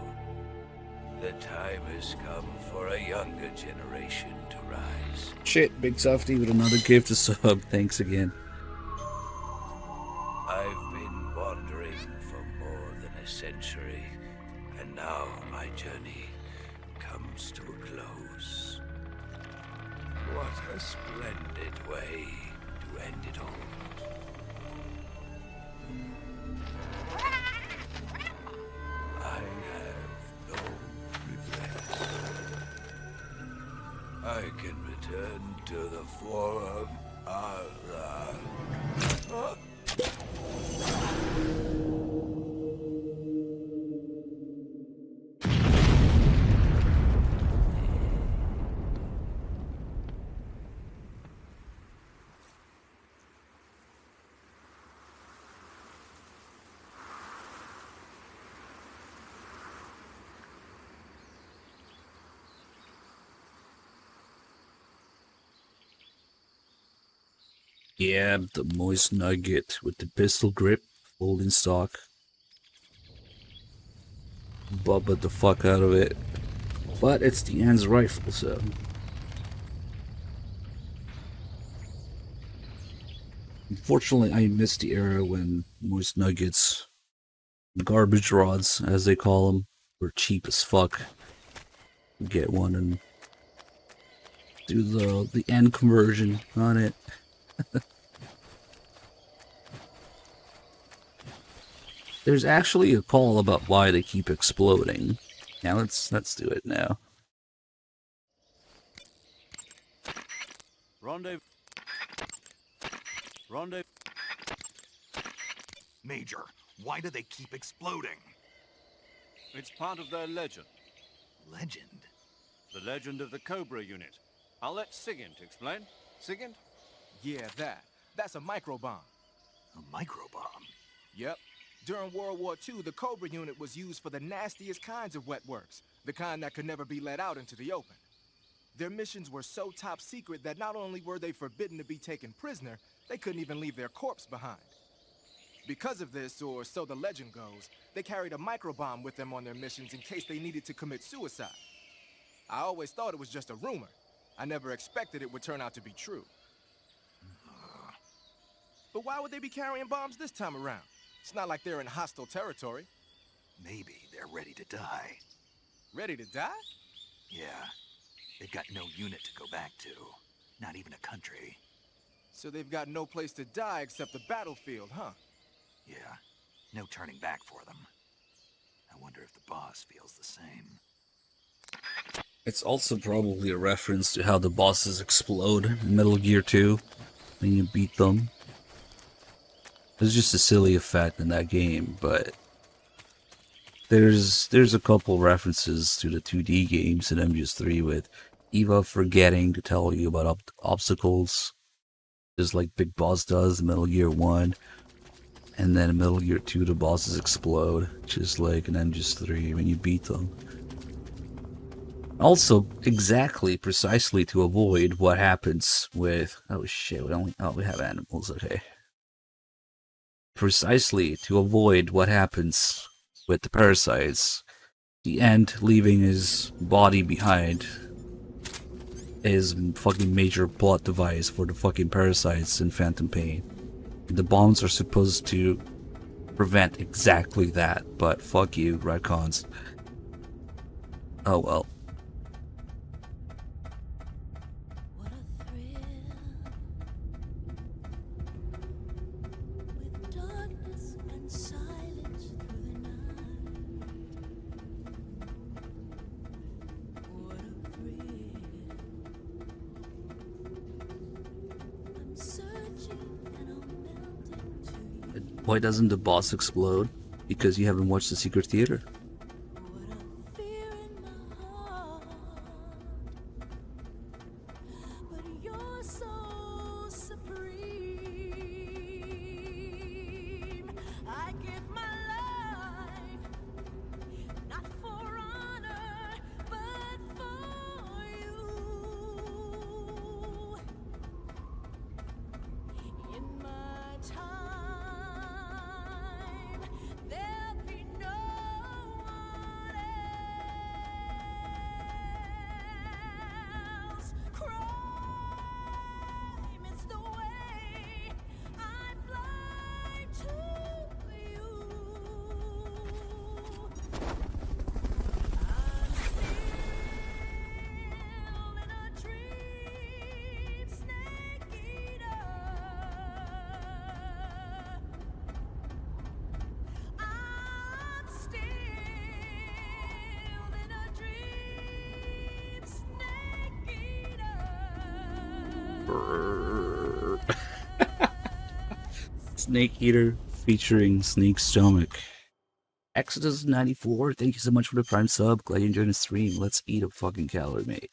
The time has come for a younger generation to rise. Shit, Big Softy with another gift to sub. Thanks again. I've been wandering for more than a century, and now my journey comes to a close. What a splendid way to end it all. I have no regrets. I can return to the Forum Allah. Yeah, the moist nugget with the pistol grip, folding stock. Bubba the fuck out of it. But it's the Anne's rifle, so. Unfortunately, I missed the era when moist nuggets garbage rods, as they call them, were cheap as fuck. Get one and do the end conversion on it. There's actually a call about why they keep exploding. Now let's do it now. Rendezvous. Major, why do they keep exploding? It's part of their legend. Legend? The legend of the Cobra unit. I'll let Sigint explain. Sigint? Yeah, that's a microbomb. A microbomb? Yep. During World War II, the Cobra unit was used for the nastiest kinds of wet works, the kind that could never be let out into the open. Their missions were so top secret that not only were they forbidden to be taken prisoner, they couldn't even leave their corpse behind. Because of this, or so the legend goes, they carried a microbomb with them on their missions in case they needed to commit suicide. I always thought it was just a rumor. I never expected it would turn out to be true. But why would they be carrying bombs this time around? It's not like they're in hostile territory. Maybe they're ready to die. Ready to die? Yeah. They've got no unit to go back to. Not even a country. So they've got no place to die except the battlefield, huh? Yeah. No turning back for them. I wonder if the boss feels the same. It's also probably a reference to how the bosses explode in Metal Gear 2 when you beat them. It's just a silly effect in that game, but there's a couple references to the 2D games in MGS3 with Eva forgetting to tell you about obstacles, just like Big Boss does in Metal Gear 1. And then in Metal Gear 2 the bosses explode, just like in MGS3 when you beat them. Also, precisely to avoid what happens with... Oh shit, we have animals, okay. Precisely to avoid what happens with the parasites. The Ent leaving his body behind is fucking major plot device for the fucking parasites in Phantom Pain. The bombs are supposed to prevent exactly that, but fuck you, retcons. Oh well. Why doesn't the boss explode? Because you haven't watched The Secret Theater. Snake Eater featuring Snake Stomach. Exodus 94, thank you so much for the Prime sub. Glad you enjoyed the stream. Let's eat a fucking calorie, mate.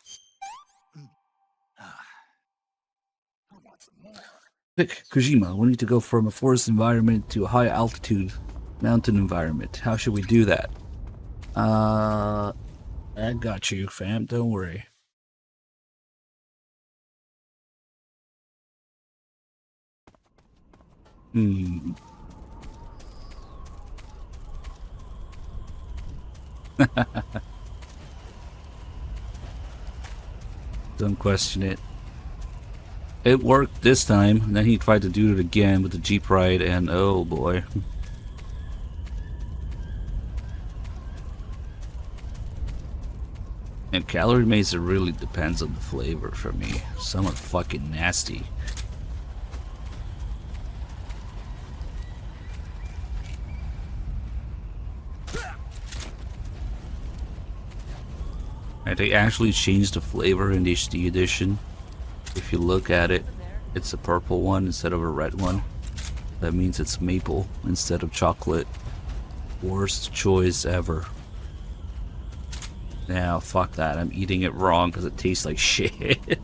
Quick, Kojima, we need to go from a forest environment to a high altitude mountain environment. How should we do that? I got you, fam. Don't worry. Don't question it. It worked this time, and then he tried to do it again with the Jeep ride, and oh boy. And calorie mace, it really depends on the flavor for me. Some are fucking nasty. And they actually changed the flavor in the HD edition. If you look at it, it's a purple one instead of a red one. That means it's maple instead of chocolate. Worst choice ever. Now, fuck that. I'm eating it wrong because it tastes like shit.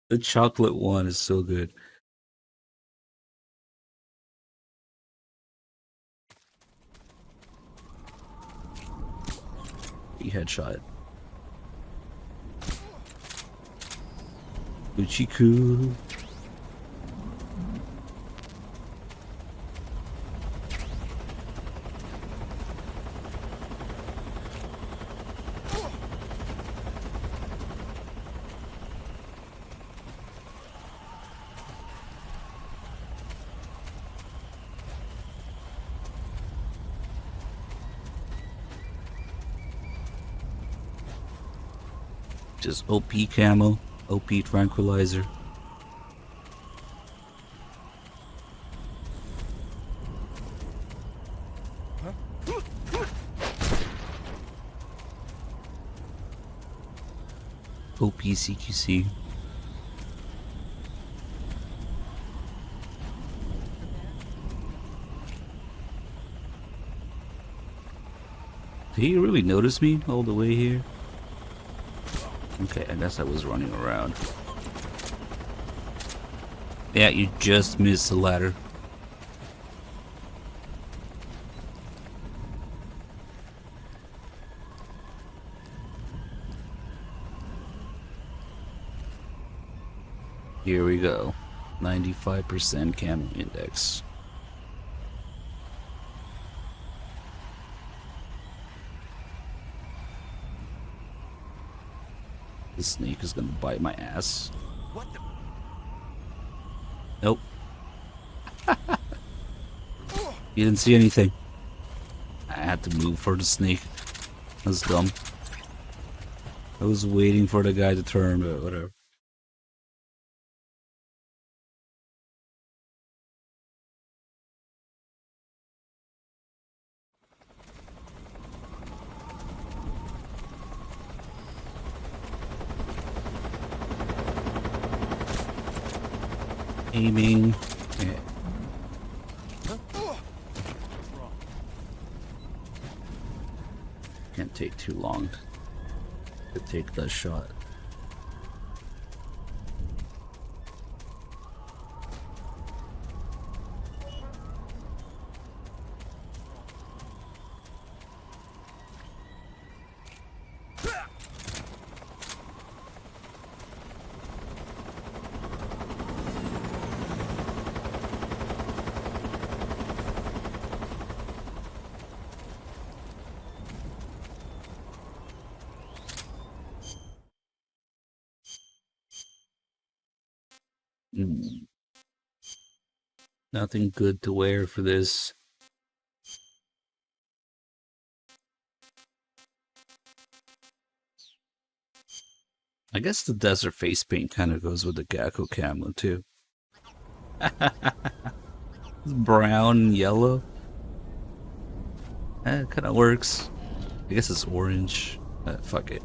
The chocolate one is so good. Headshot. Uchiku. Just OP camo, OP tranquilizer. OP CQC. Did he really notice me all the way here? Okay, I guess I was running around. Yeah, you just missed the ladder. Here we go. 95% camo index. The snake is gonna bite my ass. What the? Nope. You didn't see anything. I had to move for the snake. That's dumb. I was waiting for the guy to turn, but whatever. Aiming. Yeah. Can't take too long to take the shot. Nothing good to wear for this. I guess the desert face paint kind of goes with the Gakko camo too. Brown and yellow. It kind of works. I guess it's orange. Fuck it.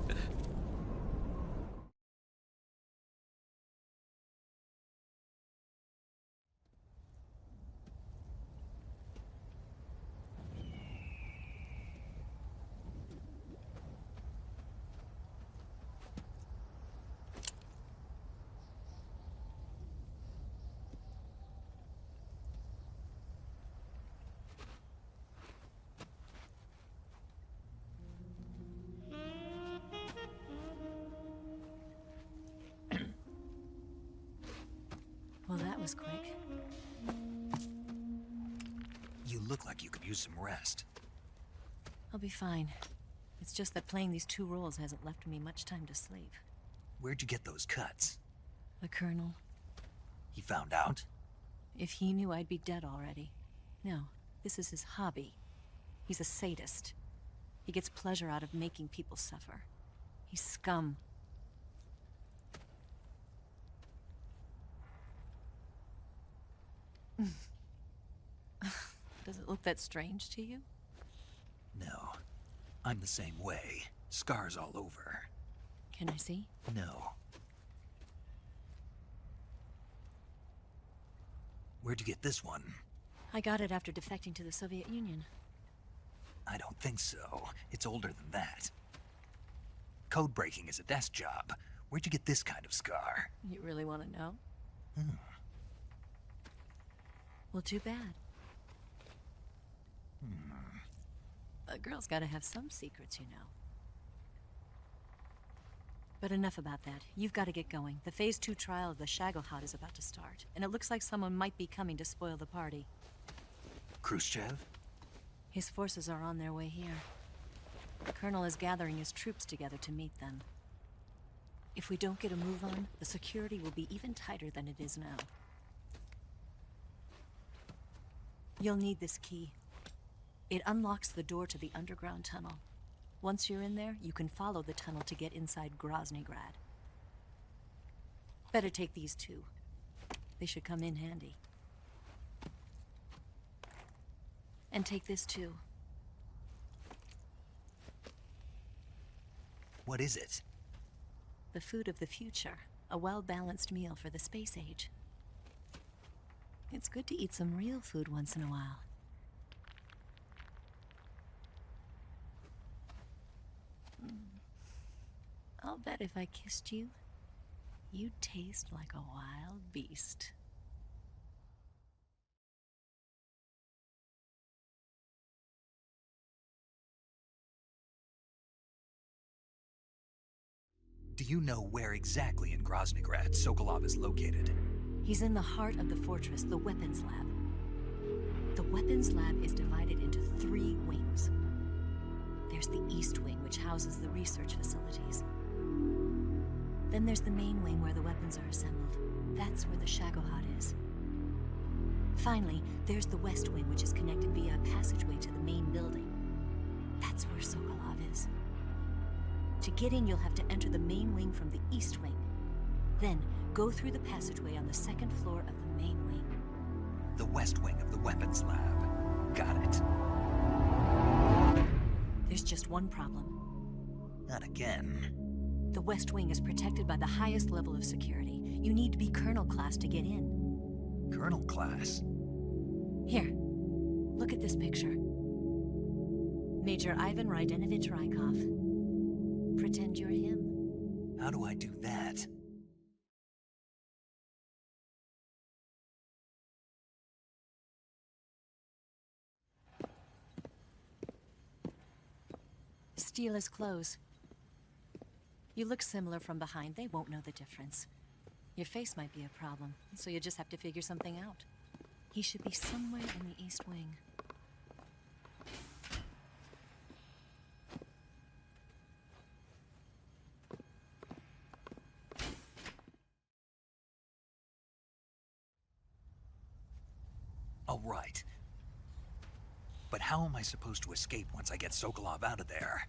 Well, that was quick. You look like you could use some rest. I'll be fine. It's just that playing these two roles hasn't left me much time to sleep. Where'd you get those cuts? The Colonel. He found out? If he knew, I'd be dead already. No, this is his hobby. He's a sadist. He gets pleasure out of making people suffer. He's scum. Does it look that strange to you? No. I'm the same way. Scars all over. Can I see? No. Where'd you get this one? I got it after defecting to the Soviet Union. I don't think so. It's older than that. Code breaking is a desk job. Where'd you get this kind of scar? You really want to know? Well, too bad. A girl's gotta have some secrets, you know. But enough about that. You've got to get going. The Phase 2 trial of the Shagohod is about to start, and it looks like someone might be coming to spoil the party. Khrushchev? His forces are on their way here. The Colonel is gathering his troops together to meet them. If we don't get a move on, the security will be even tighter than it is now. You'll need this key. It unlocks the door to the underground tunnel. Once you're in there, you can follow the tunnel to get inside Groznygrad. Better take these two. They should come in handy. And take this too. What is it? The food of the future. A well-balanced meal for the space age. It's good to eat some real food once in a while. I'll bet if I kissed you, you'd taste like a wild beast. Do you know where exactly in Groznygrad Sokolov is located? He's in the heart of the fortress, the weapons lab. The weapons lab is divided into 3 wings. There's the East Wing, which houses the research facilities. Then there's the main wing where the weapons are assembled. That's where the Shagohod is. Finally, there's the West Wing, which is connected via a passageway to the main building. That's where Sokolov is. To get in, you'll have to enter the main wing from the East Wing. Then, go through the passageway on the 2nd floor of the main wing. The West Wing of the weapons lab. Got it. There's just one problem. Not again. The West Wing is protected by the highest level of security. You need to be Colonel class to get in. Colonel class? Here, look at this picture. Major Ivan Rydenovich Rykov. Pretend you're him. How do I do that? Steal his clothes. You look similar from behind. They won't know the difference. Your face might be a problem, so you just have to figure something out. He should be somewhere in the East Wing. All right. But how am I supposed to escape once I get Sokolov out of there?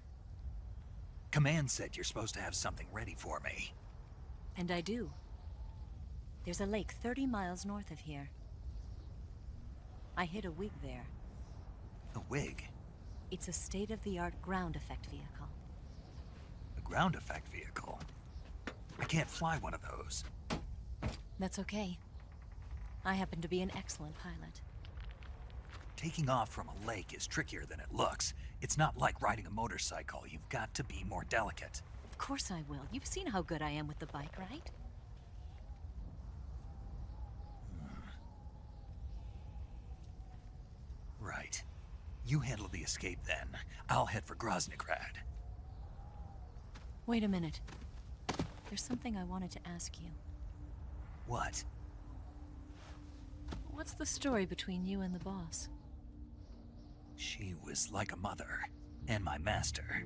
Command said you're supposed to have something ready for me. And I do. There's a lake 30 miles north of here. I hid a wig there. A wig? It's a state-of-the-art ground effect vehicle. A ground effect vehicle? I can't fly one of those. That's okay. I happen to be an excellent pilot. Taking off from a lake is trickier than it looks. It's not like riding a motorcycle. You've got to be more delicate. Of course I will. You've seen how good I am with the bike, right? Right. You handle the escape then. I'll head for Groznygrad. Wait a minute. There's something I wanted to ask you. What? What's the story between you and the boss? She was like a mother, and my master.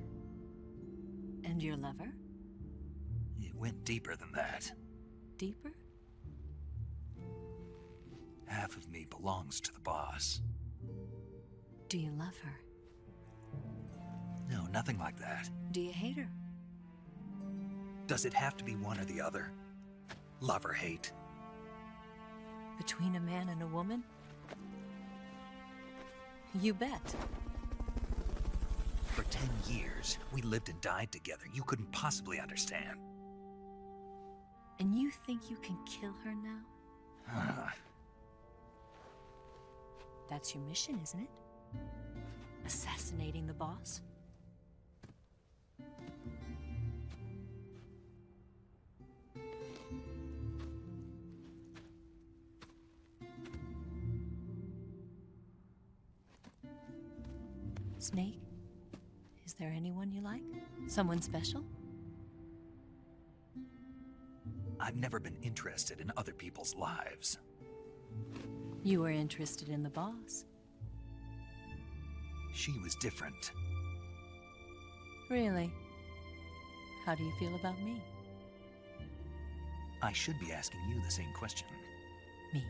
And your lover? It went deeper than that. Deeper? Half of me belongs to the boss. Do you love her? No, nothing like that. Do you hate her? Does it have to be one or the other? Love or hate? Between a man and a woman? You bet. For 10 years, we lived and died together. You couldn't possibly understand. And you think you can kill her now? That's your mission, isn't it? Assassinating the boss? Snake, is there anyone you like? Someone special? I've never been interested in other people's lives. You were interested in the boss. She was different. Really? How do you feel about me? I should be asking you the same question. Me?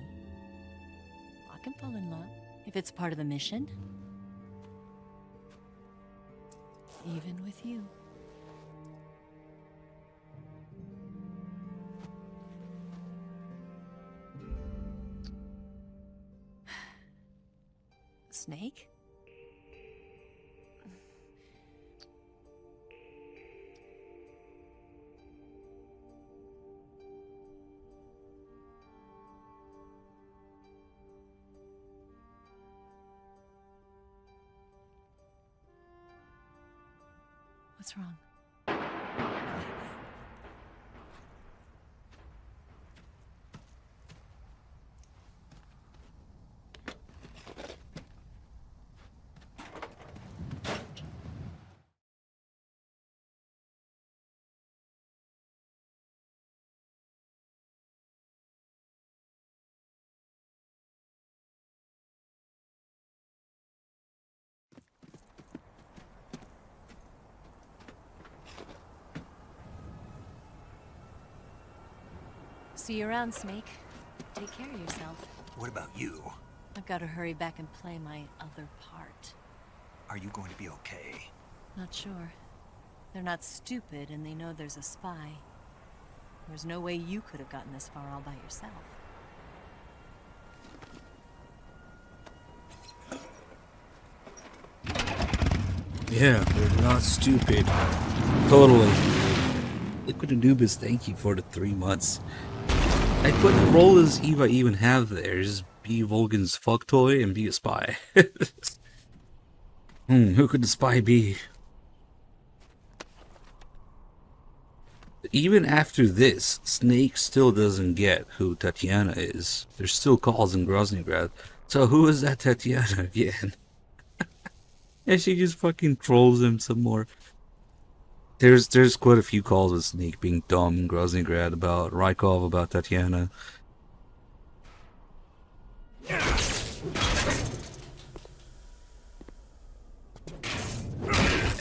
I can fall in love if it's part of the mission. Even with you. Snake? What's wrong? See you around, Snake. Take care of yourself. What about you? I've got to hurry back and play my other part. Are you going to be okay? Not sure. They're not stupid, and they know there's a spy. There's no way you could have gotten this far all by yourself. Yeah, they're not stupid. Totally. Liquid Anubis, thank you for the 3 months. Like, what role does Eva even have there? Just be Volgan's fuck toy and be a spy. Who could the spy be? Even after this, Snake still doesn't get who Tatiana is. There's still calls in Groznygrad. So who is that Tatiana again? And she just fucking trolls him some more. There's quite a few calls with Snake being dumb in Groznygrad about Rykov, about Tatiana.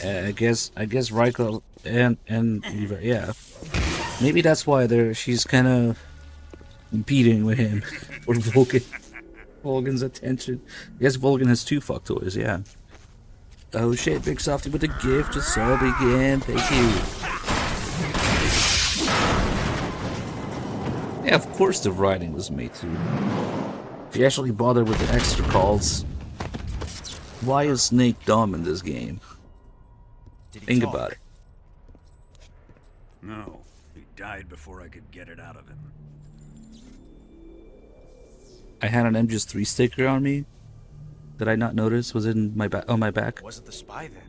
I guess Rykov and Eva, yeah. Maybe that's why she's kind of competing with him for Volgan's attention. I guess Volgan has 2 fuck toys, yeah. Oh shit, Big Softy with a gift to sub again. Thank you. Yeah, of course the writing was made to. If you actually bother with the extra calls, why is Snake dumb in this game? Think about it. No, he died before I could get it out of him. I had an MGS3 sticker on me. Did I not notice? Was it in my back? On my back? Wasn't the spy then?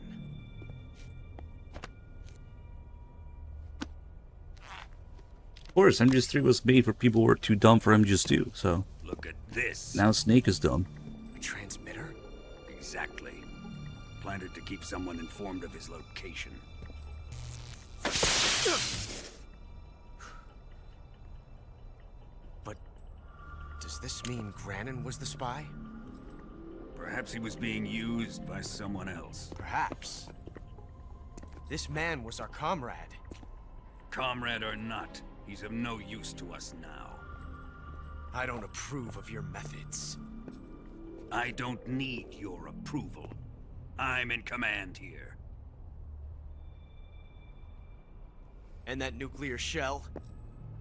Of course, MGS3 was made for people who were too dumb for MGS2. So Look at this. now Snake is dumb. A transmitter? Exactly. Planted to keep someone informed of his location. But does this mean Granin was the spy? Perhaps he was being used by someone else. Perhaps. This man was our comrade. Comrade or not, he's of no use to us now. I don't approve of your methods. I don't need your approval. I'm in command here. And that nuclear shell?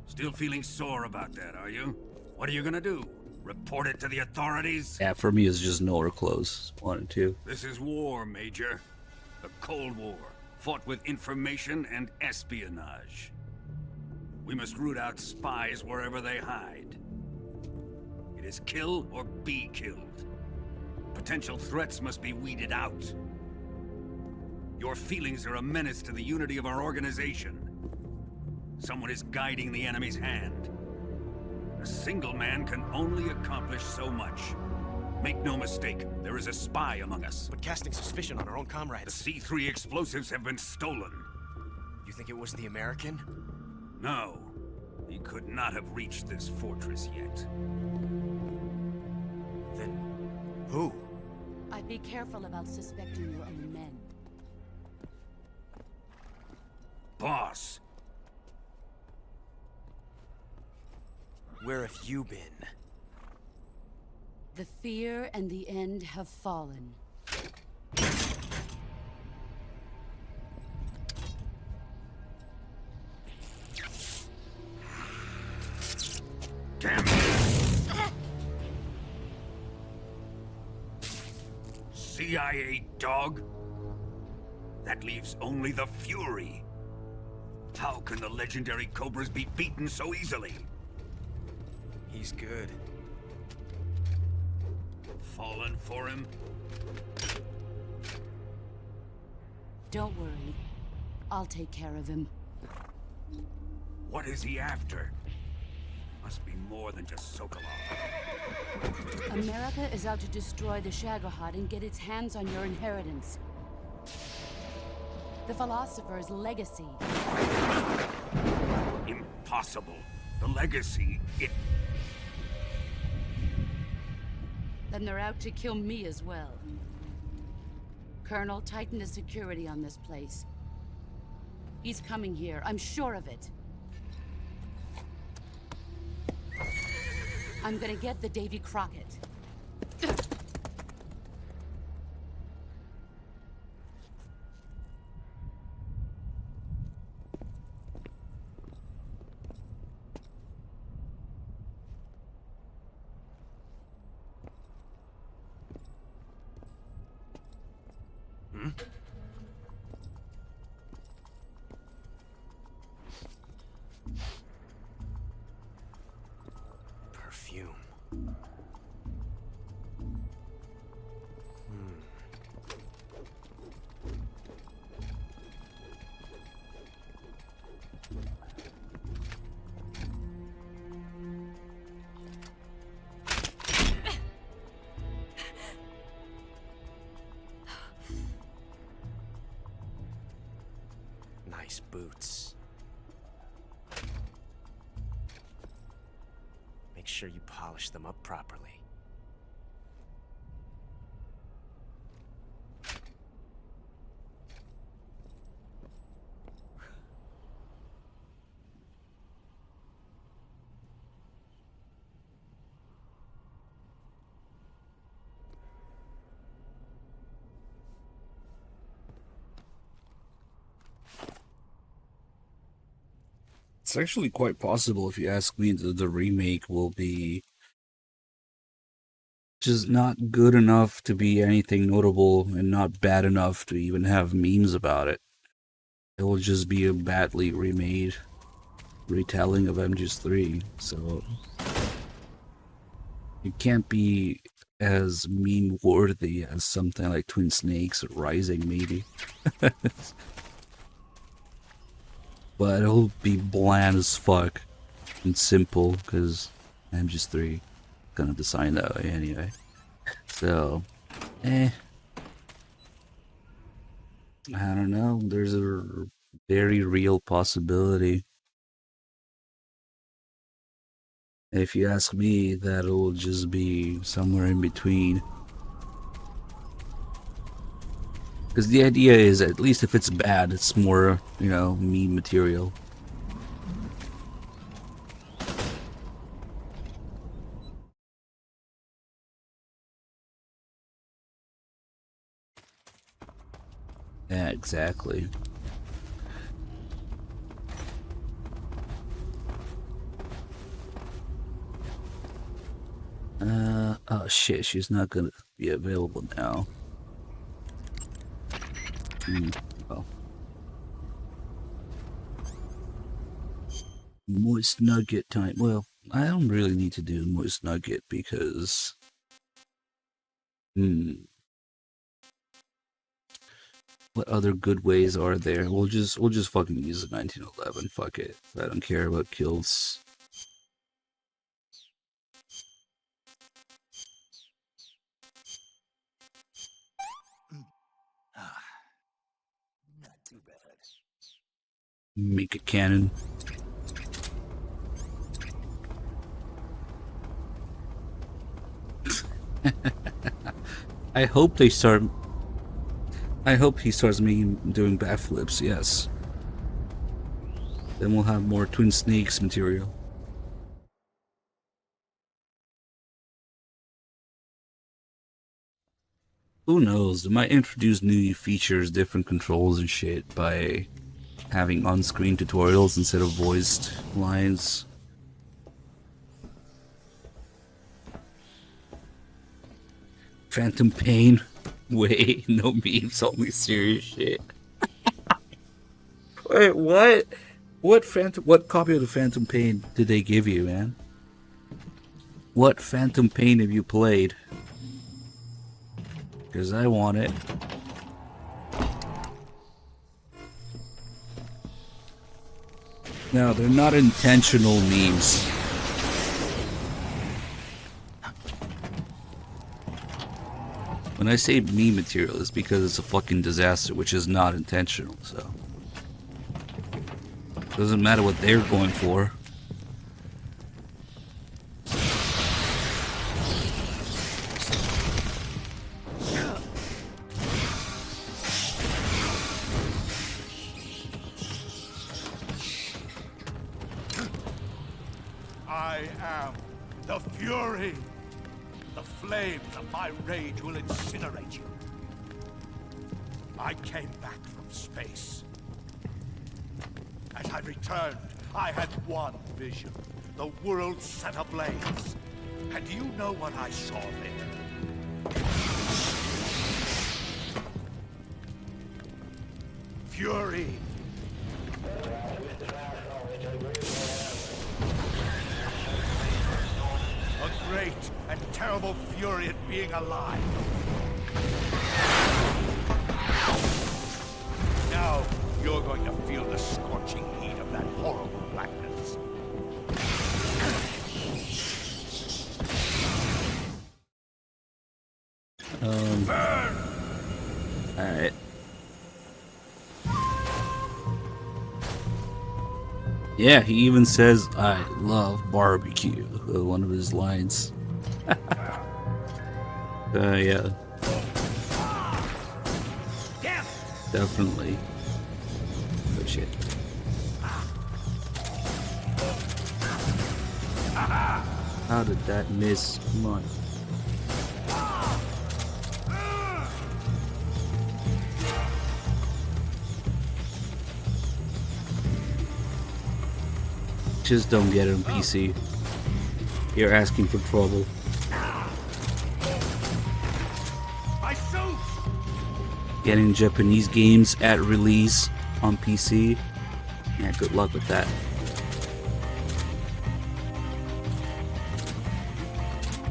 Still feeling sore about that, are you? What are you gonna do? Report it to the authorities? Yeah, for me, it's just nowhere close. 1 and 2. This is war, Major. The Cold War, fought with information and espionage. We must root out spies wherever they hide. It is kill or be killed. Potential threats must be weeded out. Your feelings are a menace to the unity of our organization. Someone is guiding the enemy's hand. A single man can only accomplish so much. Make no mistake, there is a spy among us. But casting suspicion on our own comrades... The C3 explosives have been stolen. You think it was the American? No. He could not have reached this fortress yet. Then... who? I'd be careful about suspecting your own men. Boss! Where have you been? The fear and the end have fallen. Damn it! CIA dog? That leaves only the Fury. How can the legendary Cobras be beaten so easily? He's good. Fallen for him? Don't worry. I'll take care of him. What is he after? Must be more than just Sokolov. America is out to destroy the Shagohod and get its hands on your inheritance. The Philosopher's legacy. Impossible. The legacy, it... Then they're out to kill me as well. Colonel, tighten the security on this place. He's coming here, I'm sure of it. I'm gonna get the Davy Crockett. Perfume. Nice boots. Make sure you polish them up properly. It's actually quite possible, if you ask me, that the remake will be just not good enough to be anything notable and not bad enough to even have memes about it. It will just be a badly remade retelling of MGS3, so it can't be as meme-worthy as something like Twin Snakes or Rising, maybe. But it'll be bland as fuck and simple, because MGS3 kind of designed that way anyway. So, I don't know. There's a very real possibility. If you ask me, that will just be somewhere in between. Because the idea is, at least if it's bad, it's more, you know, meme material. Yeah, exactly. Oh shit, she's not gonna be available now. Well. Moist nugget time. Well, I don't really need to do moist nugget because... What other good ways are there? We'll just fucking use the 1911. Fuck it. I don't care about kills. Not too bad. Make a cannon. I hope they start. I hope he starts doing backflips. Yes. Then we'll have more Twin Snakes material. Who knows? They might introduce new features, different controls and shit by having on-screen tutorials instead of voiced lines. Phantom Pain. Wait, no memes, only serious shit. Wait, what? What copy of the Phantom Pain did they give you, man? What Phantom Pain have you played? Because I want it. No, they're not intentional memes. When I say meme material, it's because it's a fucking disaster, which is not intentional, so. Doesn't matter what they're going for. I am the Fury. The flames of my rage will incinerate you. I came back from space. As I returned, I had one vision. The world set ablaze. And do you know what I saw there? Fury. A great and terrible fury at being alive. Now, you're going to feel the scorching heat of that horrible blackness. Alright. Yeah, he even says, I love barbecue. One of his lines. Yeah. Definitely. Oh shit. How did that miss? Come on. Just don't get it on PC. You're asking for trouble. Getting Japanese games at release on PC. Yeah, good luck with that.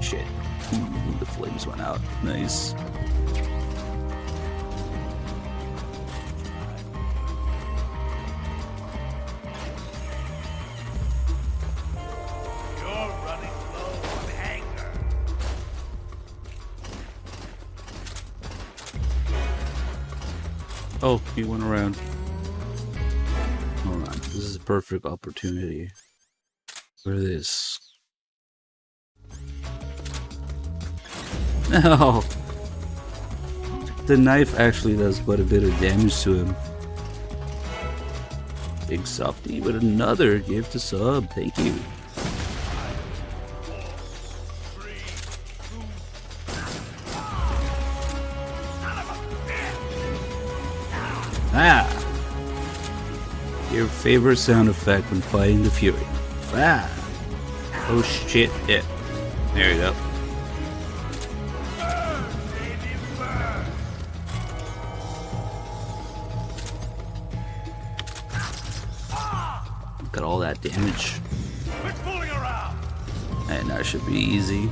Shit. Ooh, the flames went out. Nice. Oh, he went around. Hold on. This is a perfect opportunity for this. No! The knife actually does quite a bit of damage to him. Big Softy with another gift to sub. Thank you. Ah! Your favorite sound effect when fighting the Fury. Ah! Oh shit, yeah. There you go. Got all that damage. Quit fooling around! And that should be easy.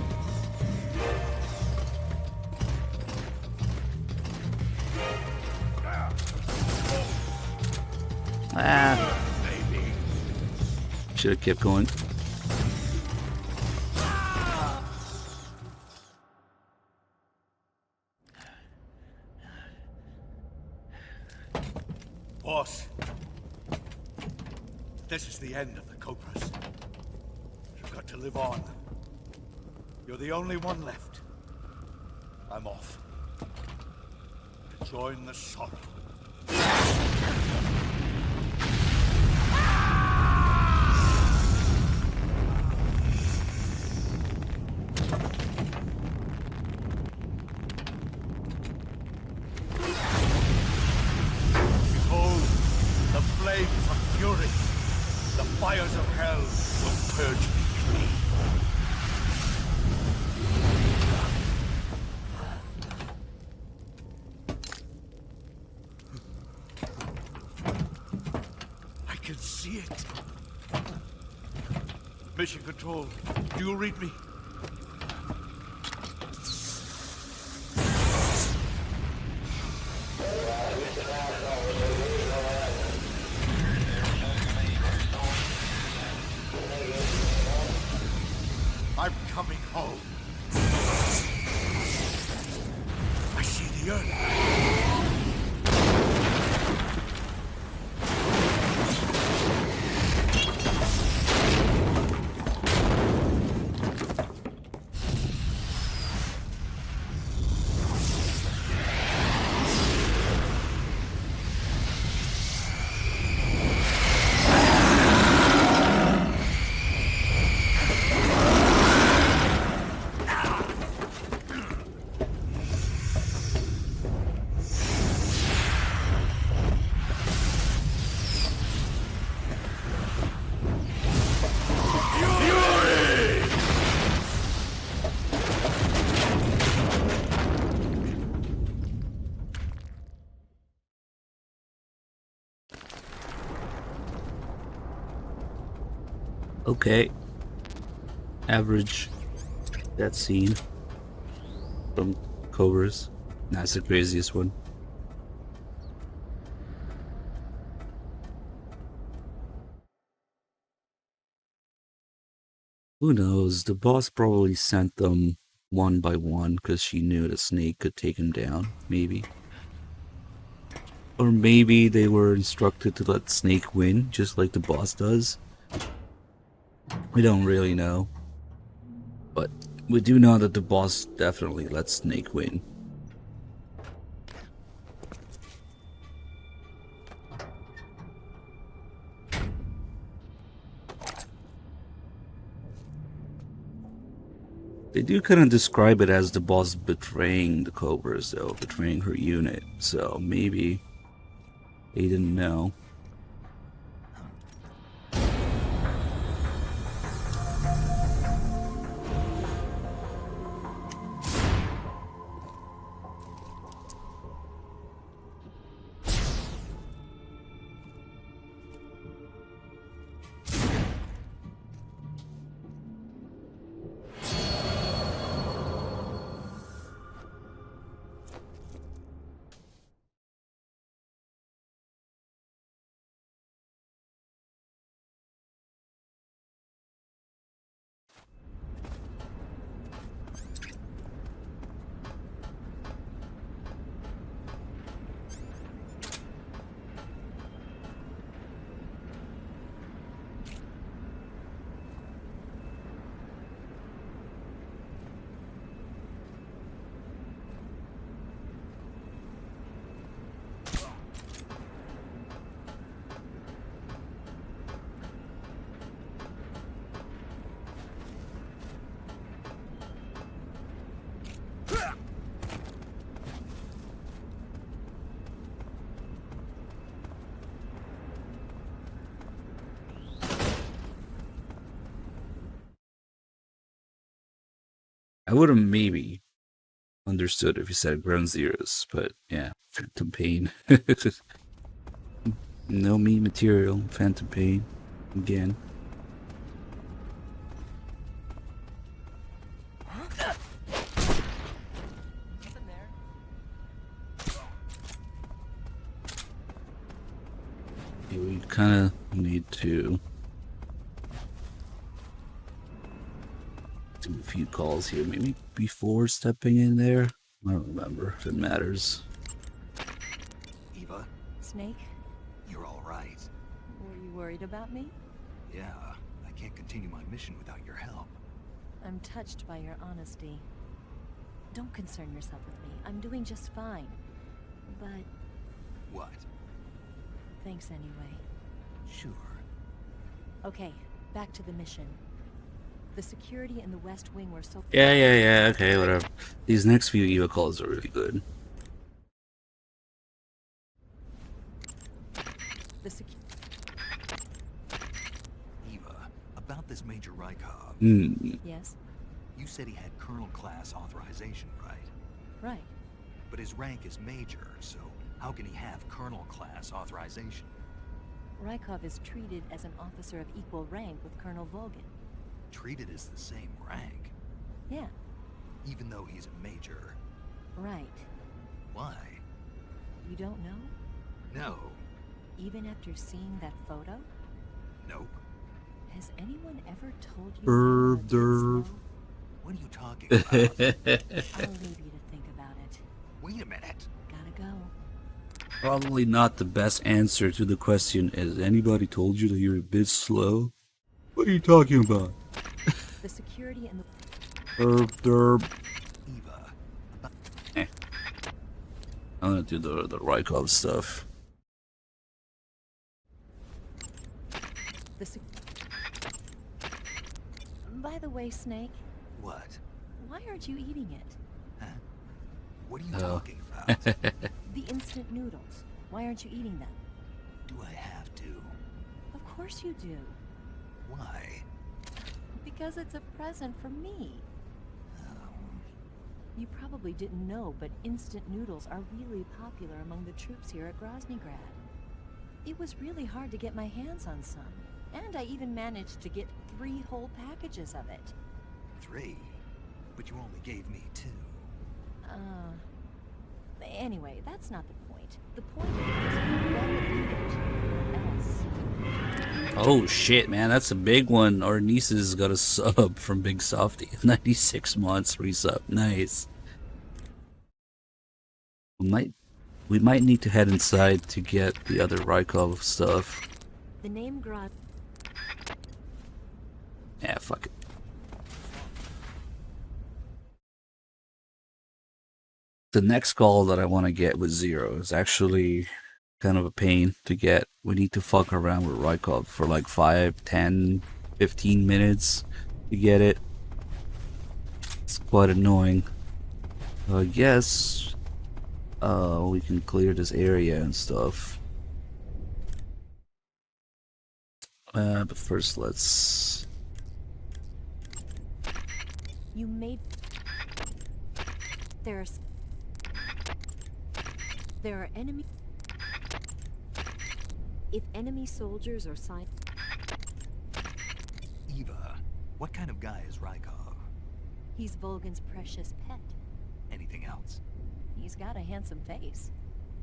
Ah. Should have kept going. Boss, this is the end of the Cobras. You've got to live on. You're the only one left. I'm off. To join the sorrow. Behold, the flames of fury, the fires of hell will purge me clean. I can see it. Mission Control, do you read me? I'm coming home. I see the earth. Okay. Average that scene from Cobras. That's the craziest one. Who knows? The boss probably sent them one by one because she knew the snake could take him down, maybe. Or maybe they were instructed to let Snake win, just like the boss does. We don't really know. But we do know that the boss definitely lets Snake win. They do kind of describe it as the boss betraying the Cobras, though, betraying her unit, so maybe they didn't know. I would have maybe understood if you said Ground Zeroes, but yeah, Phantom Pain. No meat material, Phantom Pain. Again. Yeah, we kind of need to do a few calls here, maybe before stepping in there. I don't remember if it matters. Eva, Snake, you're all right. were you worried about me? Yeah, I can't continue my mission without your help. I'm touched by your honesty. Don't concern yourself with me. I'm doing just fine. But What? thanks anyway. Sure. Okay, back to the mission. The security in the West Wing were so... Yeah, okay, whatever. These next few Eva calls are really good. The Eva, about this Major Rykov. Yes? You said he had Colonel class authorization, right? Right. But his rank is Major, so how can he have Colonel class authorization? Rykov is treated as an officer of equal rank with Colonel Volgin. Treated as the same rank, Yeah, even though he's a Major. right. Why? You don't know? No. Even after seeing that photo? Nope. Has anyone ever told you... Derv, derv. What are you talking about? I'll leave you to think about it. Wait a minute. Gotta go. Probably not the best answer to the question. Has anybody told you that you're a bit slow? What are you talking about? The security in the... Derb. Eva. I'm gonna do the Rykov stuff. The By the way, Snake, What? why aren't you eating it? What are you Oh. talking about? The instant noodles. Why aren't you eating them? Do I have to? Of course you do. Why? Because it's a present from me. You probably didn't know, but instant noodles are really popular among the troops here at Groznygrad. It was really hard to get my hands on some, and I even managed to get 3 whole packages of it. 3? But you only gave me 2. Anyway, that's not the point. The point is, you better eat it, or else. Oh shit, man, that's a big one. Our nieces got a sub from Big Softy. 96 months resub. Nice. We might need to head inside to get the other Rykov stuff. The name Groz... Yeah, fuck it. The next call that I want to get with Zero is actually kind of a pain to get. We need to fuck around with Rykov for like 5, 10, 15 minutes to get it. It's quite annoying. I guess we can clear this area and stuff. But first let's... You made... There are enemy... If enemy soldiers or sign... Eva, what kind of guy is Rykov? He's Volgin's precious pet. Anything else? He's got a handsome face.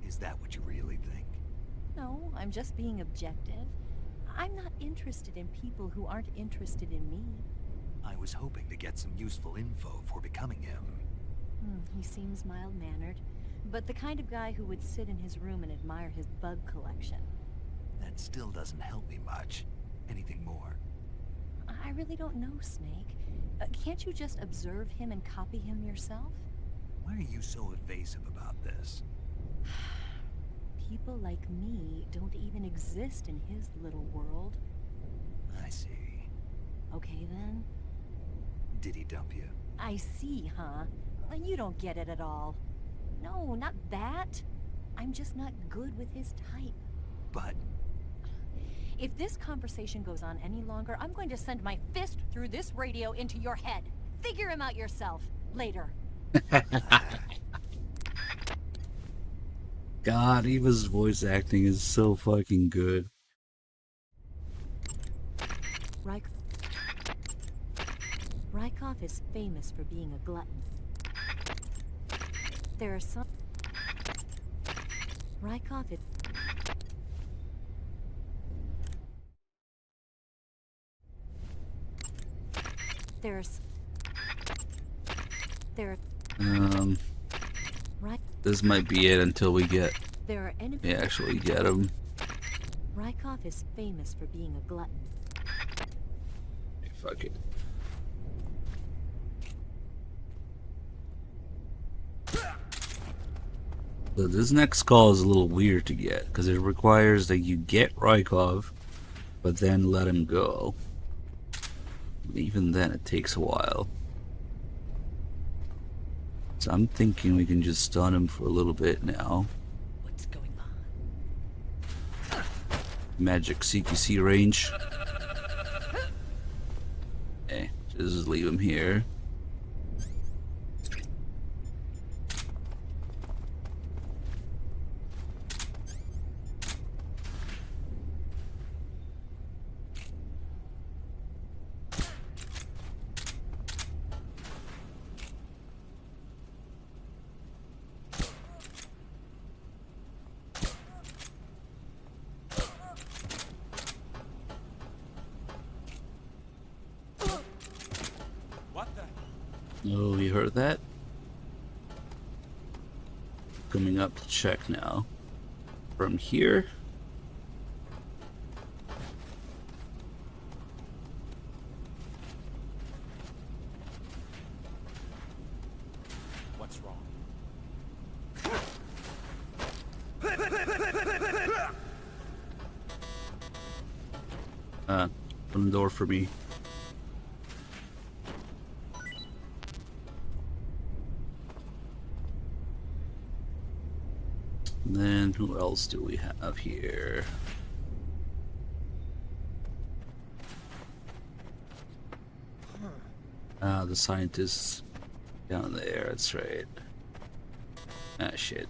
Is that what you really think? No, I'm just being objective. I'm not interested in people who aren't interested in me. I was hoping to get some useful info for becoming him. He seems mild-mannered, but the kind of guy who would sit in his room and admire his bug collection. That still doesn't help me much. Anything more? I really don't know, Snake. Can't you just observe him and copy him yourself? Why are you so evasive about this? People like me don't even exist in his little world. I see. Okay, then. Did he dump you? I see, huh? You don't get it at all. No, not that. I'm just not good with his type. But... If this conversation goes on any longer, I'm going to send my fist through this radio into your head. Figure him out yourself. Later. God, Eva's voice acting is so fucking good. Rykov is famous for being a glutton. There are some... Rykov is... There's... There are... This might be it until we get... There are enemies... We actually get him. Rykov is famous for being a glutton. Hey, fuck it. So this next call is a little weird to get, because it requires that you get Rykov, but then let him go. Even then, it takes a while. So I'm thinking we can just stun him for a little bit now. What's going on? Magic CQC range. Okay, just leave him here. Oh, you heard that? Coming up to check now. From here. What's wrong? Open the door for me. Then who else do we have here? The scientist down there, that's right. Ah, shit.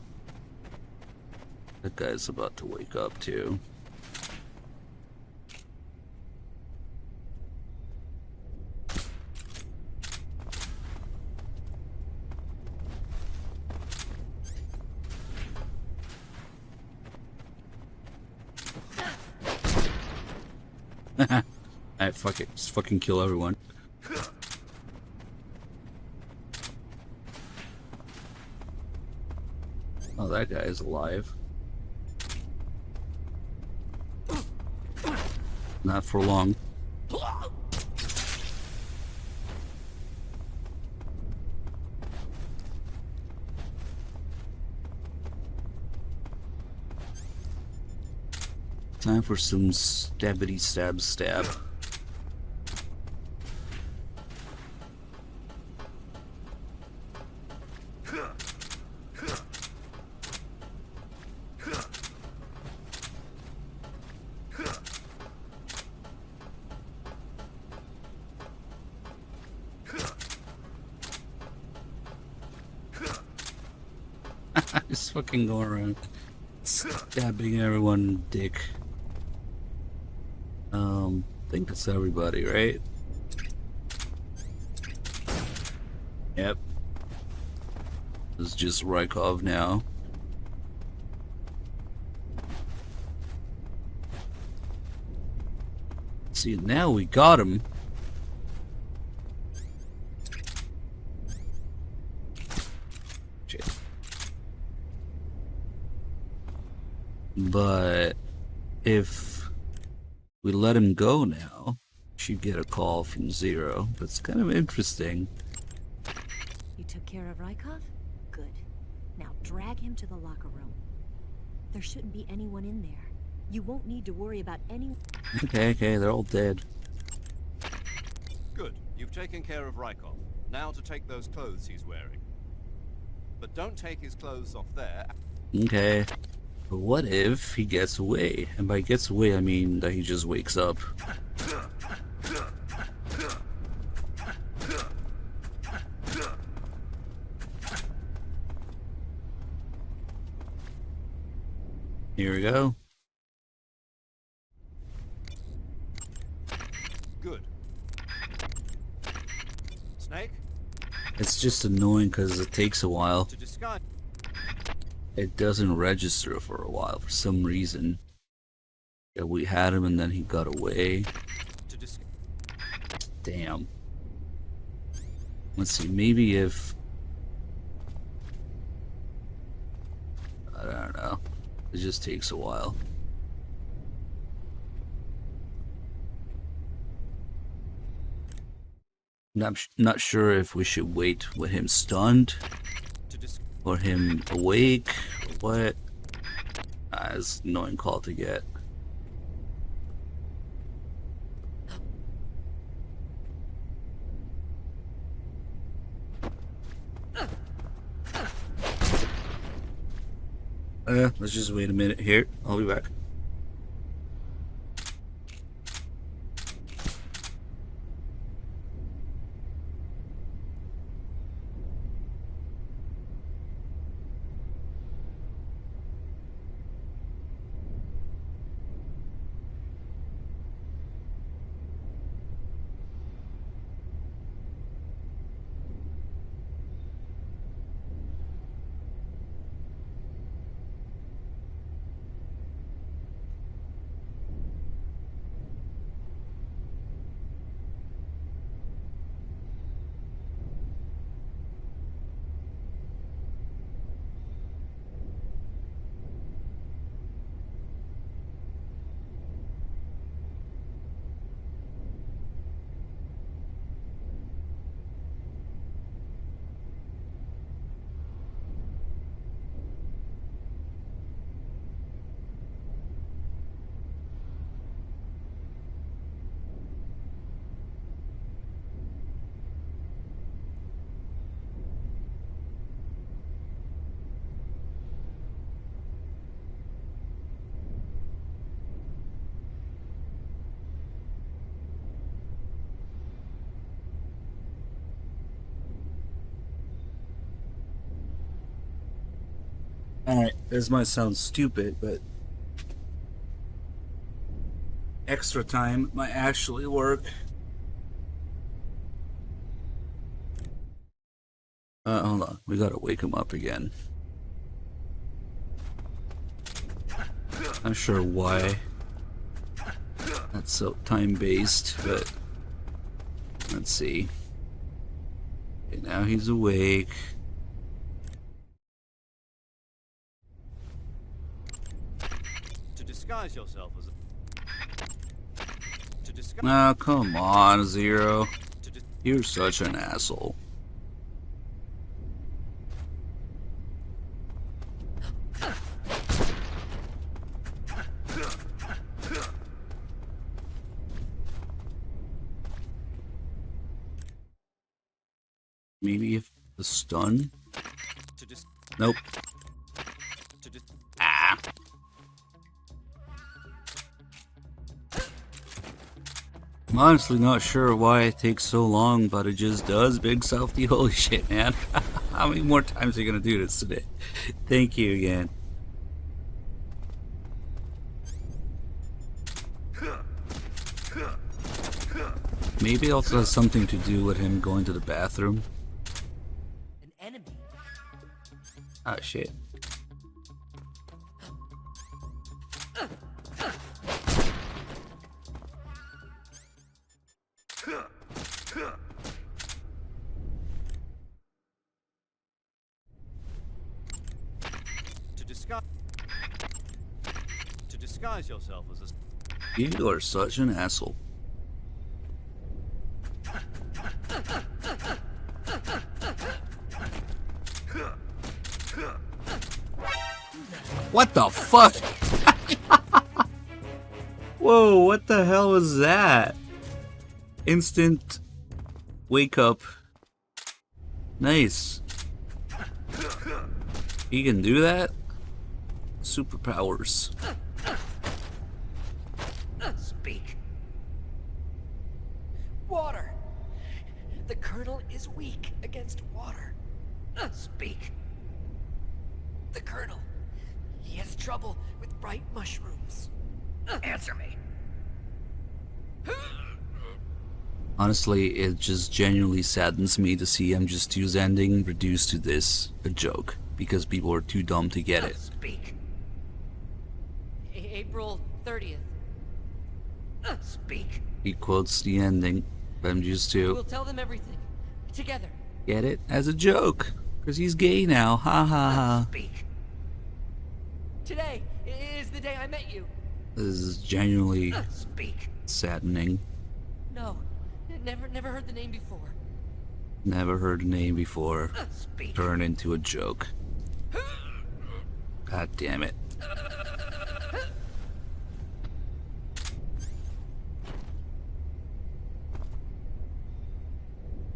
That guy's about to wake up too. Alright, fuck it. Just fucking kill everyone. Oh, that guy is alive. Not for long. Time for some stabbity stab stab. Just fucking going around stabbing everyone, dick. I think that's everybody, right? Yep. It's just Rykov now. See, now we got him. Shit. But if we let him go now, she'd get a call from Zero. That's kind of interesting. You took care of Rykov? Good. Now drag him to the locker room. There shouldn't be anyone in there. You won't need to worry about any... Okay, they're all dead. Good. You've taken care of Rykov. Now to take those clothes he's wearing. But don't take his clothes off there. Okay. But what if he gets away? And by gets away, I mean that he just wakes up. Here we go. Good. Snake? It's just annoying because it takes a while. To disguise. It doesn't register for a while for some reason. Yeah, we had him and then he got away. Damn. Let's see, maybe if... I don't know. It just takes a while. Not sure if we should wait with him stunned or him awake or what. It's an annoying call to get. Let's just wait a minute here. I'll be back. Alright, this might sound stupid, but extra time might actually work. Hold on, we gotta wake him up again. Not sure why that's so time-based, but let's see. Okay, now he's awake. Disguise yourself as a... To disguise... Oh, come on, Zero. You're such an asshole. Maybe if the stun? Nope. Ah. I'm honestly not sure why it takes so long, but it just does. Big Softy, holy shit, man. How many more times are you gonna do this today? Thank you again. Maybe it also has something to do with him going to the bathroom. An enemy. Ah, shit. To disguise yourself as a... You are such an asshole. What the fuck? Whoa, what the hell was that? Instant wake up. Nice. He can do that? Superpowers. Speak. Water. The Colonel is weak against water. Speak. The Colonel. He has trouble with bright mushrooms. Answer me. Honestly, it just genuinely saddens me to see MGS2's ending reduced to this, a joke, because people are too dumb to get it. Speak. April 30th. Speak. He quotes the ending of MGS2. We'll tell them everything. Together. Get it? As a joke. Because he's gay now. Ha ha ha. Speak. Today is the day I met you. This is genuinely Speak. saddening. No, never heard the name before. Never heard a name before. Speak. Turn into a joke. God damn it.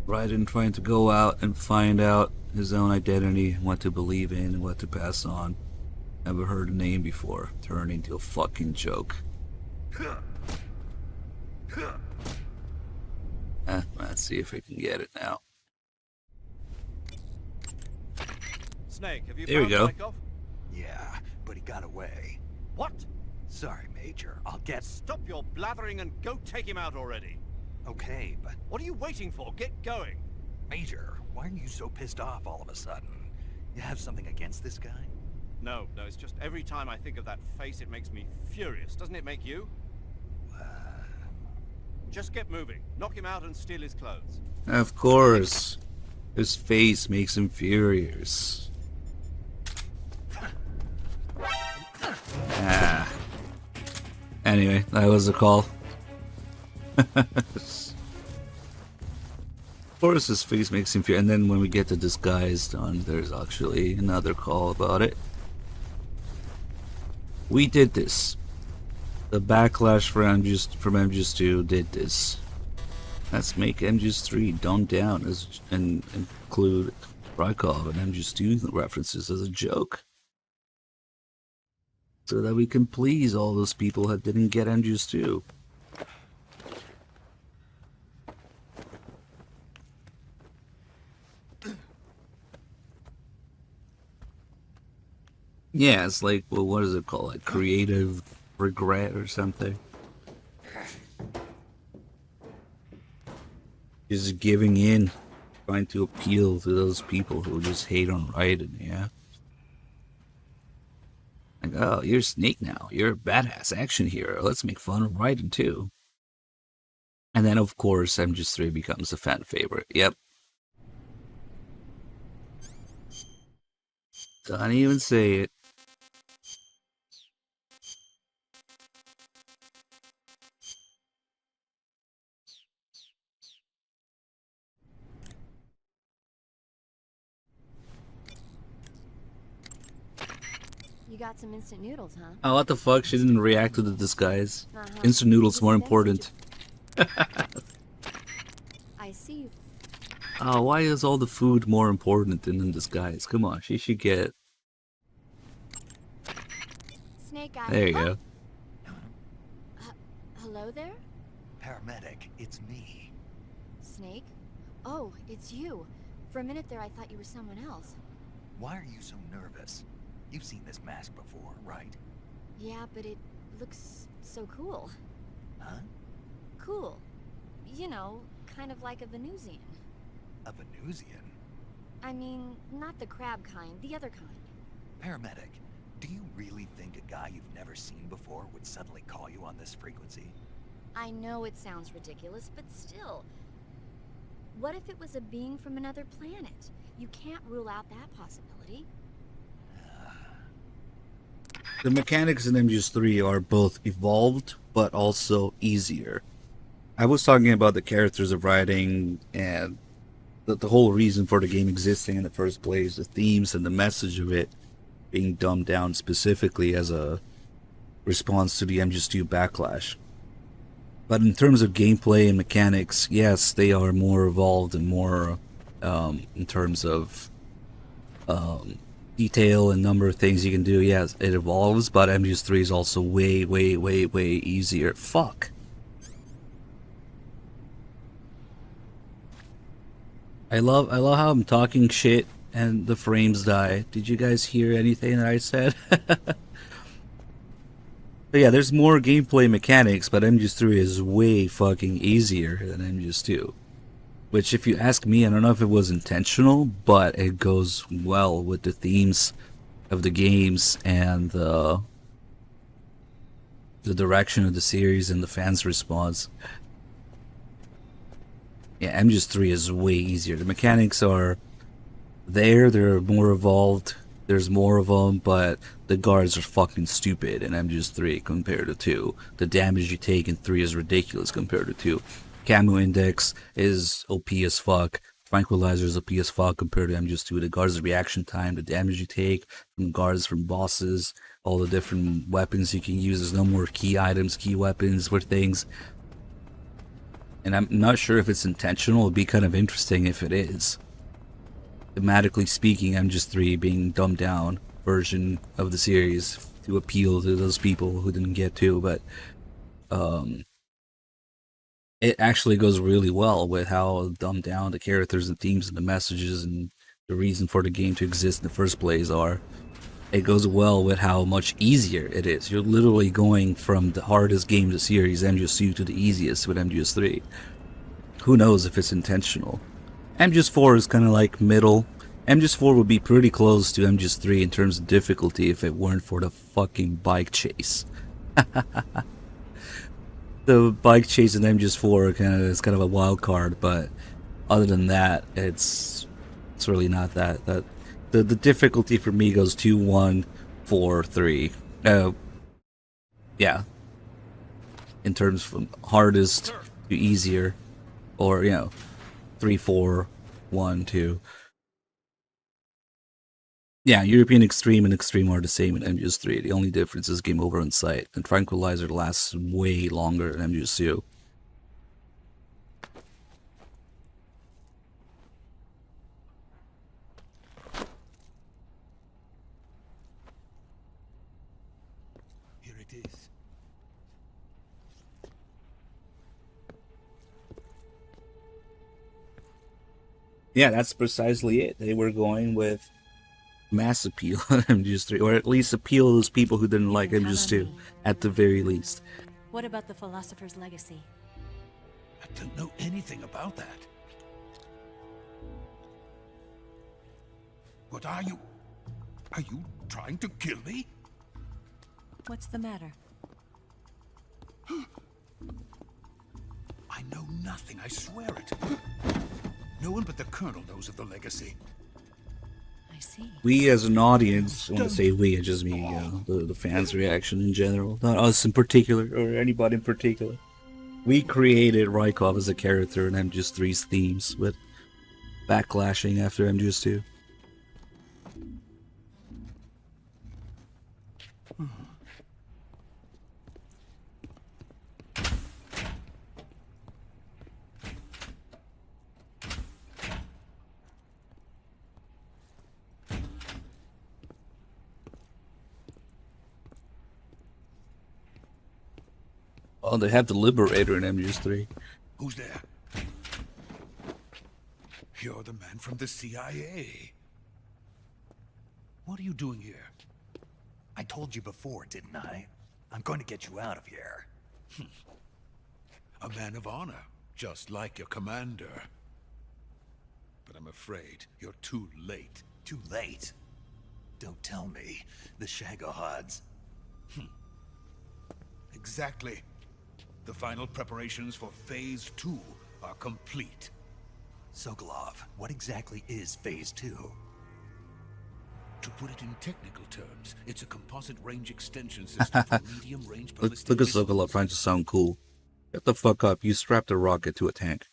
Raiden trying to go out and find out his own identity, what to believe in, and what to pass on. Never heard a name before. Turn into a fucking joke. Let's see if we can get it now. Snake, have you There we found go. Lykov? Yeah, but he got away. What? Sorry, Major. I'll get... Stop your blathering and go take him out already. Okay, but... What are you waiting for? Get going. Major, why are you so pissed off all of a sudden? You have something against this guy? No, it's just every time I think of that face, it makes me furious. Doesn't it make you? Just get moving. Knock him out and steal his clothes. Of course. His face makes him furious. Anyway, that was a call. Of course his face makes him furious. And then when we get the disguise done, there's actually another call about it. We did this. The backlash from MGS2 did this. Let's make MGS3 dumbed down and include Rykov and MGS2 references as a joke. So that we can please all those people that didn't get MGS2. Yeah, it's like, well, what is it called? Like creative regret or something? Just giving in, trying to appeal to those people who just hate on Raiden, yeah? Like, oh, you're Snake now. You're a badass action hero. Let's make fun of Raiden too. And then, of course, MGS3 becomes a fan favorite. Yep. Don't even say it. You got some instant noodles, huh? Oh, what the fuck? She didn't react to the disguise. Uh-huh. Instant noodles more important. I see you. Oh, why is all the food more important than the disguise? Come on, she should get. Snake Eye. There you go. Hello there? Paramedic, it's me. Snake? Oh, it's you. For a minute there, I thought you were someone else. Why are you so nervous? You've seen this mask before, right? Yeah, but it looks so cool. Huh? Cool. You know, kind of like a Venusian. A Venusian? I mean, not the crab kind, the other kind. Paramedic, do you really think a guy you've never seen before would suddenly call you on this frequency? I know it sounds ridiculous, but still. What if it was a being from another planet? You can't rule out that possibility. The mechanics in MGS3 are both evolved, but also easier. I was talking about the characters of Raiden and the whole reason for the game existing in the first place, the themes and the message of it being dumbed down specifically as a response to the MGS2 backlash. But in terms of gameplay and mechanics, yes, they are more evolved and more in terms of detail and number of things you can do. Yes, it evolves, but MGS3 is also way, way, way, way easier. Fuck. I love how I'm talking shit and the frames die. Did you guys hear anything that I said? But yeah, there's more gameplay mechanics, but MGS3 is way fucking easier than MGS2. Which, if you ask me, I don't know if it was intentional, but it goes well with the themes of the games and the direction of the series and the fans' response. Yeah, MGS3 is way easier. The mechanics are there, they're more evolved, there's more of them, but the guards are fucking stupid in MGS3 compared to 2. The damage you take in 3 is ridiculous compared to 2. Camo Index is OP as fuck. Tranquilizer is OP as fuck compared to MGS2. The guards' reaction time, the damage you take from guards, from bosses, all the different weapons you can use. There's no more key items, key weapons for things. And I'm not sure if it's intentional. It'd be kind of interesting if it is. Thematically speaking, MGS3 being dumbed down version of the series to appeal to those people who didn't get to, but it actually goes really well with how dumbed down the characters and themes and the messages and the reason for the game to exist in the first place are. It goes well with how much easier it is. You're literally going from the hardest game of the series, MGS2, to the easiest with MGS3. Who knows if it's intentional. MGS4 is kind of like middle. MGS4 would be pretty close to MGS3 in terms of difficulty if it weren't for the fucking bike chase. The bike chase in MGS4 is kind of a wild card, but other than that, it's really not that. The difficulty for me goes 2, 1, 4, 3. Yeah. In terms from hardest to easier, or 3, 4, 1, 2. Yeah, European Extreme and Extreme are the same in MGS3. The only difference is game over on site, and Tranquilizer lasts way longer than MGS2. Here it is. Yeah, that's precisely it. They were going with mass appeal on MGS3, or at least appeal to those people who didn't like MGS2, at the very least. What about the Philosopher's Legacy? I don't know anything about that. What are you? Are you trying to kill me? What's the matter? I know nothing, I swear it. No one but the Colonel knows of the legacy. I see. We as an audience, when I say we, it just means the fans' reaction in general, not us in particular, or anybody in particular. We created Rykov as a character in MGS3's themes, with backlashing after MGS2. Oh, they have the Liberator in MGS3. Who's there? You're the man from the CIA. What are you doing here? I told you before, didn't I? I'm going to get you out of here. A man of honor, just like your commander. But I'm afraid you're too late. Too late? Don't tell me. The Shagohods. Exactly. The final preparations for Phase 2 are complete. Sokolov, what exactly is Phase 2? To put it in technical terms, it's a composite range extension system for medium-range ballistic Look at missiles. Sokolov trying to sound cool. Get the fuck up, you strapped a rocket to a tank.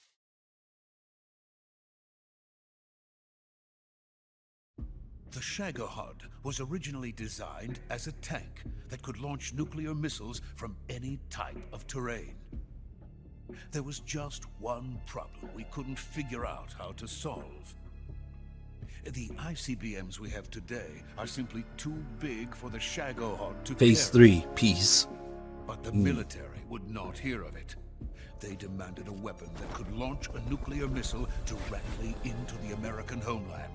The Shagohod was originally designed as a tank that could launch nuclear missiles from any type of terrain. There was just one problem we couldn't figure out how to solve. The ICBMs we have today are simply too big for the Shagohod to Phase carry. 3, peace. But the military would not hear of it. They demanded a weapon that could launch a nuclear missile directly into the American homeland.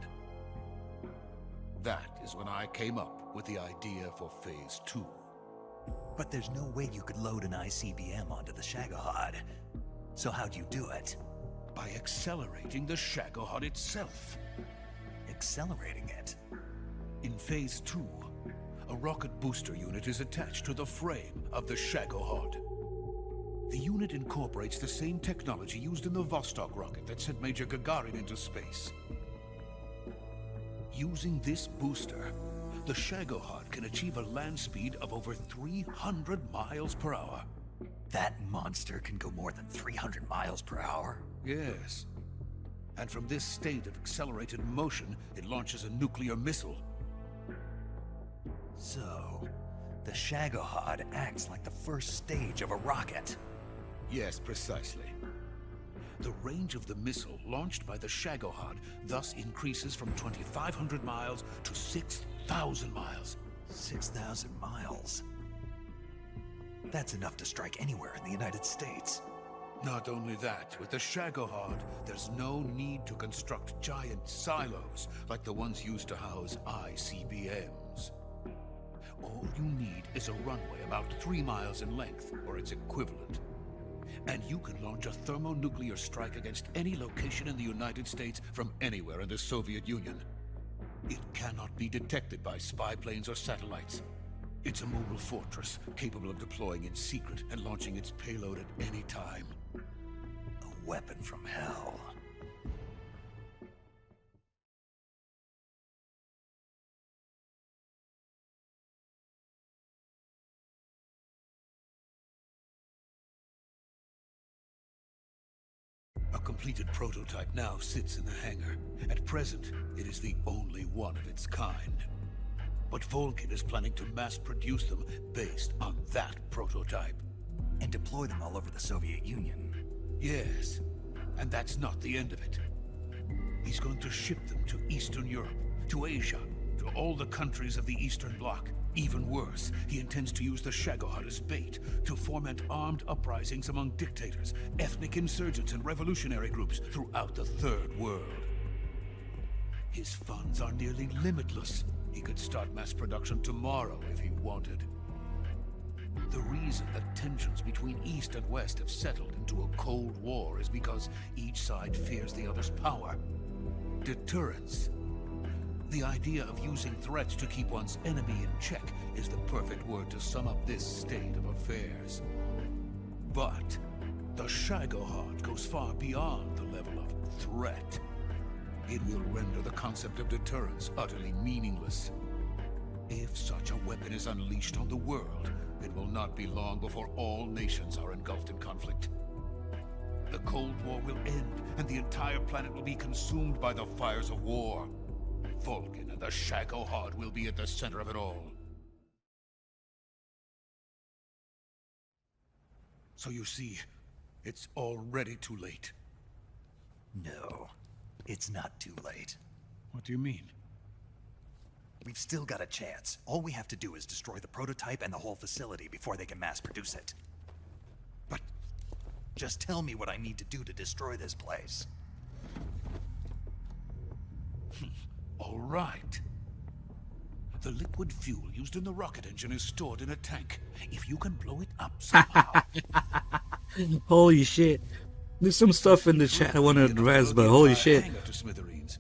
That is when I came up with the idea for Phase 2. But there's no way you could load an ICBM onto the Shagohod. So how'd you do it? By accelerating the Shagohod itself. Accelerating it? In Phase 2, a rocket booster unit is attached to the frame of the Shagohod. The unit incorporates the same technology used in the Vostok rocket that sent Major Gagarin into space. Using this booster, the Shagohod can achieve a land speed of over 300 miles per hour. That monster can go more than 300 miles per hour? Yes. And from this state of accelerated motion, it launches a nuclear missile. So, the Shagohod acts like the first stage of a rocket. Yes, precisely. The range of the missile launched by the Shagohod thus increases from 2,500 miles to 6,000 miles. 6,000 miles? That's enough to strike anywhere in the United States. Not only that, with the Shagohod, there's no need to construct giant silos like the ones used to house ICBMs. All you need is a runway about 3 miles in length, or its equivalent. And you can launch a thermonuclear strike against any location in the United States from anywhere in the Soviet Union. It cannot be detected by spy planes or satellites. It's a mobile fortress, capable of deploying in secret and launching its payload at any time. A weapon from hell. A completed prototype now sits in the hangar. At present, it is the only one of its kind. But Volgin is planning to mass produce them based on that prototype. And deploy them all over the Soviet Union. Yes, and that's not the end of it. He's going to ship them to Eastern Europe, to Asia, to all the countries of the Eastern Bloc. Even worse, he intends to use the Shagohod as bait to foment armed uprisings among dictators, ethnic insurgents, and revolutionary groups throughout the Third World. His funds are nearly limitless. He could start mass production tomorrow if he wanted. The reason that tensions between East and West have settled into a Cold War is because each side fears the other's power. Deterrence. The idea of using threats to keep one's enemy in check is the perfect word to sum up this state of affairs. But the Shagohod goes far beyond the level of threat. It will render the concept of deterrence utterly meaningless. If such a weapon is unleashed on the world, it will not be long before all nations are engulfed in conflict. The Cold War will end, and the entire planet will be consumed by the fires of war. Volgin and the Shagohod will be at the center of it all. So you see, it's already too late. No, it's not too late. What do you mean? We've still got a chance. All we have to do is destroy the prototype and the whole facility before they can mass produce it. But just tell me what I need to do to destroy this place. All right. The liquid fuel used in the rocket engine is stored in a tank. If you can blow it up somehow... Holy shit. There's some stuff in the chat I want to address, but holy shit.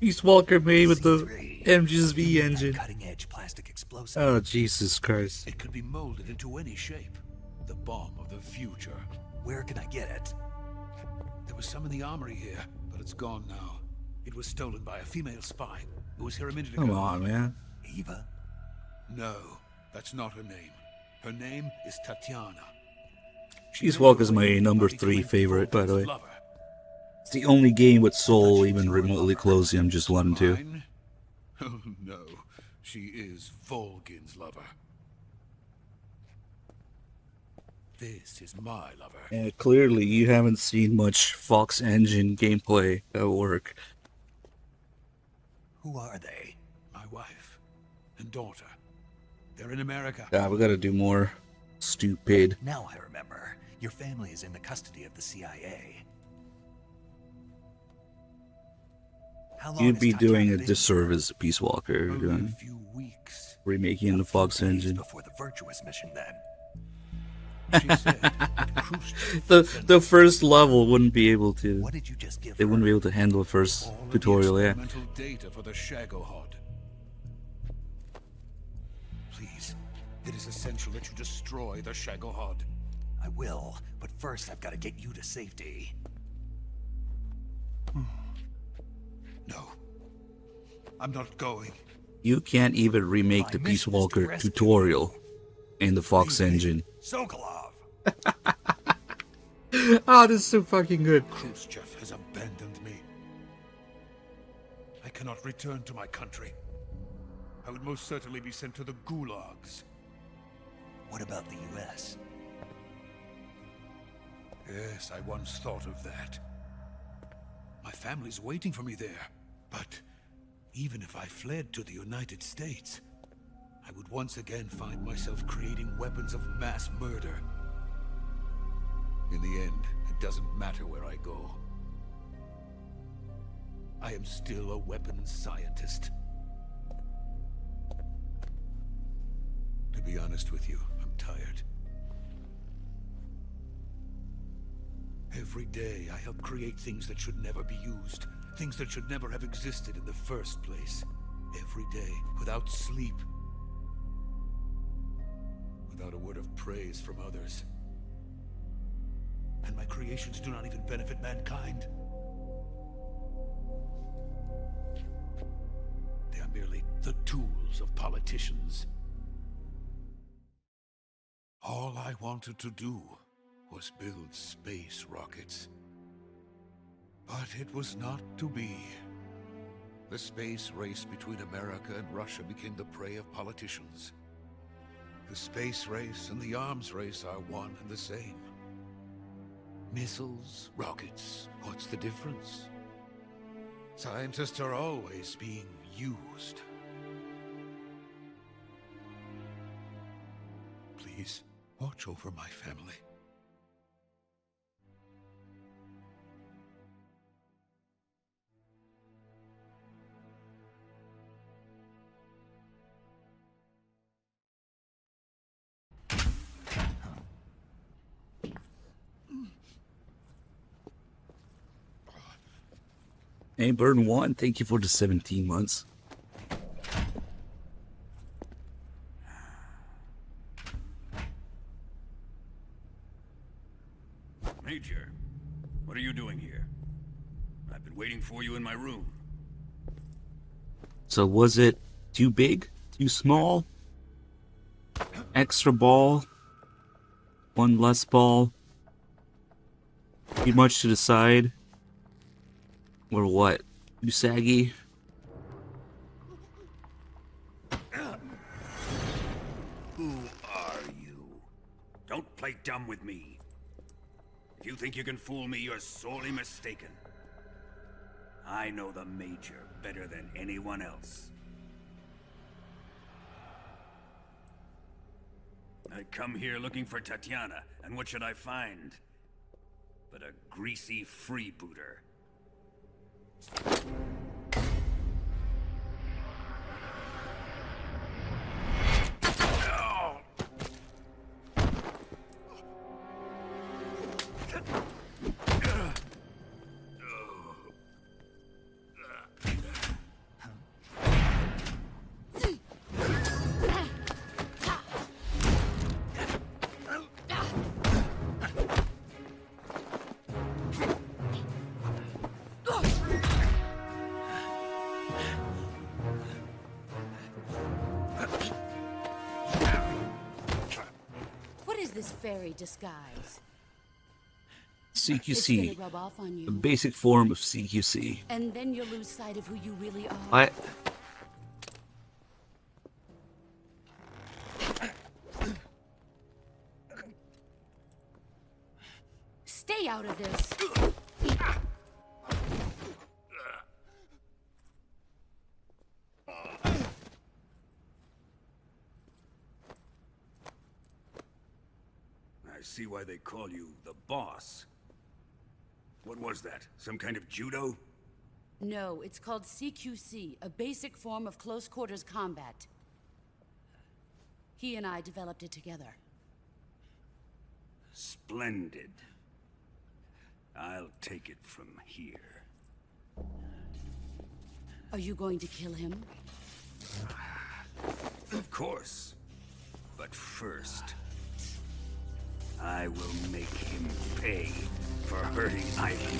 Peace Walker made with the MGSV engine. Cutting-edge plastic explosive. Oh, Jesus Christ. It could be molded into any shape. The bomb of the future. Where can I get it? There was some in the armory here, but it's gone now. It was stolen by a female spy who was here a minute ago. Come on, man. Eva? No, that's not her name. Her name is Tatiana. Peace Walker's my number 3 favorite, by the way. It's the only game with Soul even remotely close to MGS 1 and 2. Oh no, she is Volgin's lover. This is my lover. And clearly you haven't seen much Fox Engine gameplay at work. Who are they? My wife and daughter. They're in America. Yeah, we gotta do more. Stupid. Now I remember. Your family is in the custody of the CIA. You'd be doing a disservice to Peace Walker. Only a few weeks. Remaking the Fox Engine. Before the Virtuous mission, then. She said that Khrushchev The first level wouldn't be able to. What did you just give They her? wouldn't be able to handle the first all of the tutorial. Yeah. experimental data for the Shagohod. Please, it is essential that you destroy the Shagohod. I will, but first I've got to get you to safety. No. I'm not going. You can't even remake the Peace Walker tutorial in the Fox engine. Sokolov! Oh, this is so fucking good. Khrushchev has abandoned me. I cannot return to my country. I would most certainly be sent to the gulags. What about the U.S.? Yes, I once thought of that. My family's waiting for me there. But even if I fled to the United States, I would once again find myself creating weapons of mass murder. In the end, it doesn't matter where I go. I am still a weapons scientist. To be honest with you, I'm tired. Every day, I help create things that should never be used. Things that should never have existed in the first place. Every day, without sleep. Without a word of praise from others. And my creations do not even benefit mankind. They are merely the tools of politicians. All I wanted to do was build space rockets. But it was not to be. The space race between America and Russia became the prey of politicians. The space race and the arms race are one and the same. Missiles, rockets, what's the difference? Scientists are always being used. Please, watch over my family. Hey, Burn One, thank you for the 17 months. Major, what are you doing here? I've been waiting for you in my room. So was it too big? Too small? Extra ball? One less ball? Too much to the side? Or what? Too saggy? Who are you? Don't play dumb with me. If you think you can fool me, you're sorely mistaken. I know the Major better than anyone else. I come here looking for Tatiana, and what should I find? But a greasy freebooter. What is this fairy disguise? It's CQC. gonna rub off on you. The basic form of CQC. And then you'll lose sight of who you really are. What? Stay out of this. I see why they call you the boss. What was that? Some kind of judo? No, it's called CQC, a basic form of close quarters combat. He and I developed it together. Splendid. I'll take it from here. Are you going to kill him? Of course. But first, I will make him pay for hurting Ivan.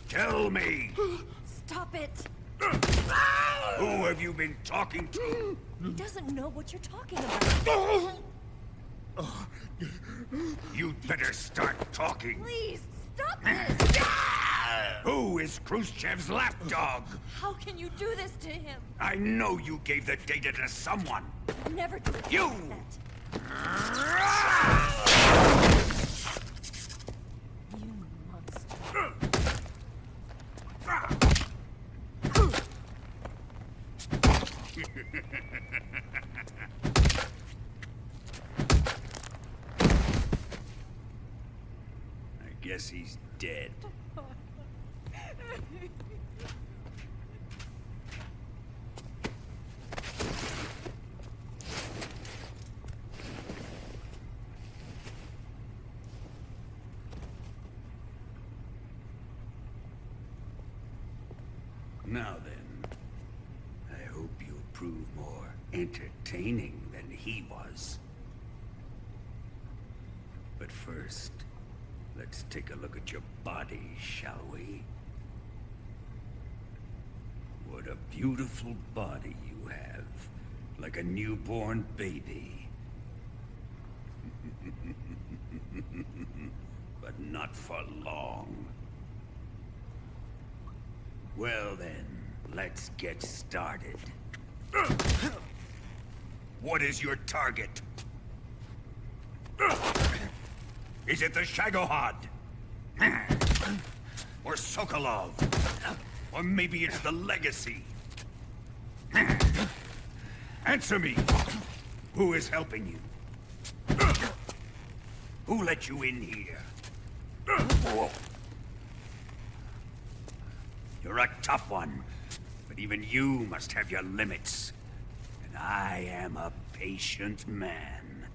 Tell me! Stop it! Who have you been talking to? He doesn't know what you're talking about. You'd better start talking. Please, stop this! Who is Khrushchev's lapdog? How can you do this to him? I know you gave the data to someone. Never do it. You! I guess he's dead. Now then, I hope you'll prove more entertaining than he was. But first, let's take a look at your body, shall we? What a beautiful body you have, like a newborn baby. But not for long. Well then, let's get started. What is your target? Is it the Shagohod? Or Sokolov? Or maybe it's the Legacy? Answer me! Who is helping you? Who let you in here? You're a tough one, but even you must have your limits. And I am a patient man.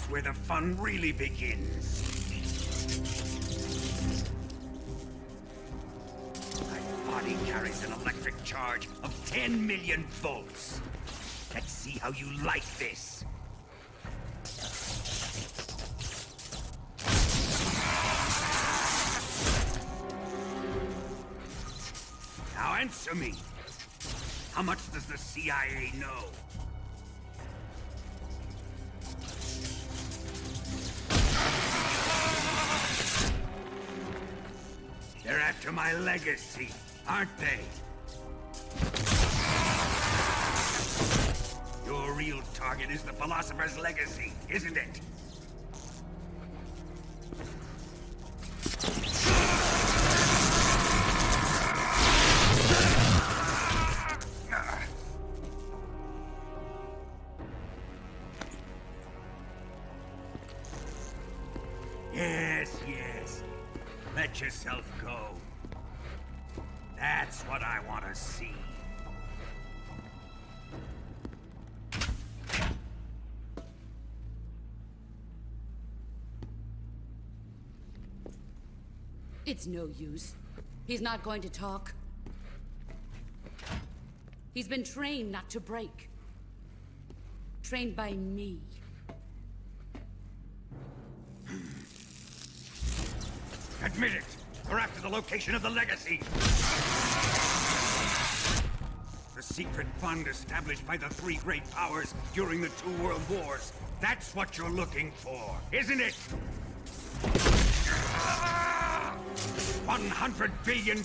That's where the fun really begins. My body carries an electric charge of 10 million volts. Let's see how you like this. Now answer me. How much does the CIA know? They're after my legacy, aren't they? Your real target is the Philosopher's Legacy, isn't it? Yes, yes. Let yourself go. That's what I want to see. It's no use. He's not going to talk. He's been trained not to break. Trained by me. Admit it! We're after the location of the legacy! The secret fund established by the three great powers during the 2 world wars. That's what you're looking for, isn't it? $100 billion,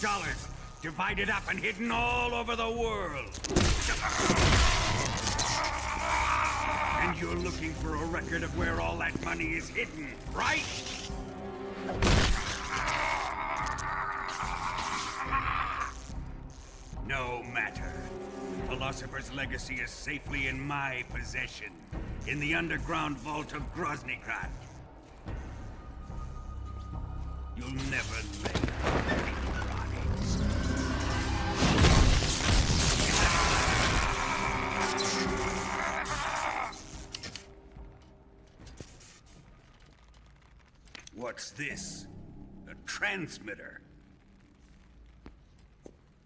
divided up and hidden all over the world. And you're looking for a record of where all that money is hidden, right? No matter. Philosopher's Legacy is safely in my possession, in the underground vault of Groznygrad. You'll never lay on it. What's this? A transmitter?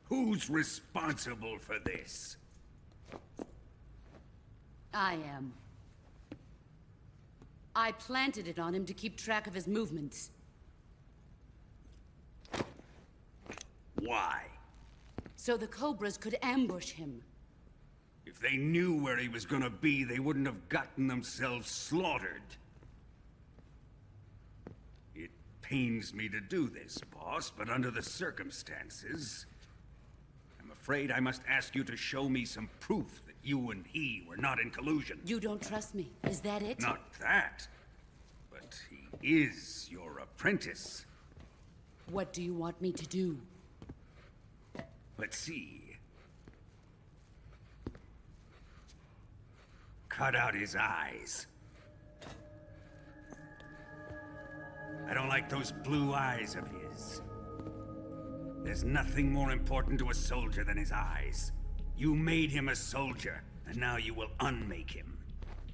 Who's responsible for this? I am. I planted it on him to keep track of his movements. Why? So the Cobras could ambush him. If they knew where he was gonna be, they wouldn't have gotten themselves slaughtered. It pains me to do this, boss, but under the circumstances, I'm afraid I must ask you to show me some proof that you and he were not in collusion. You don't trust me, is that it? Not that, but he is your apprentice. What do you want me to do? Let's see. Cut out his eyes. I don't like those blue eyes of his. There's nothing more important to a soldier than his eyes. You made him a soldier, and now you will unmake him.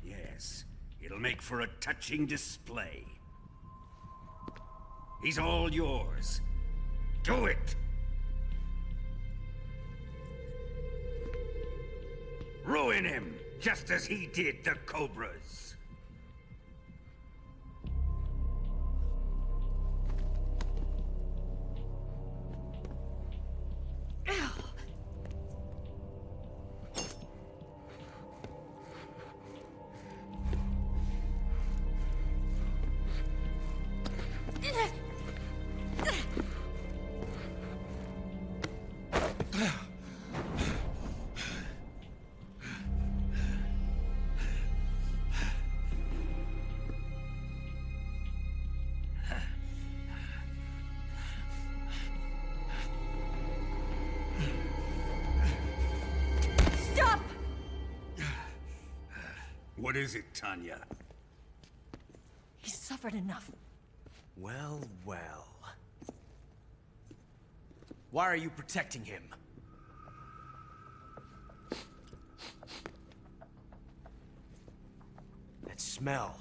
Yes, it'll make for a touching display. He's all yours. Do it! Ruin him, just as he did the Cobras. What is it, Tanya? He's suffered enough. Well, well. Why are you protecting him? That smell.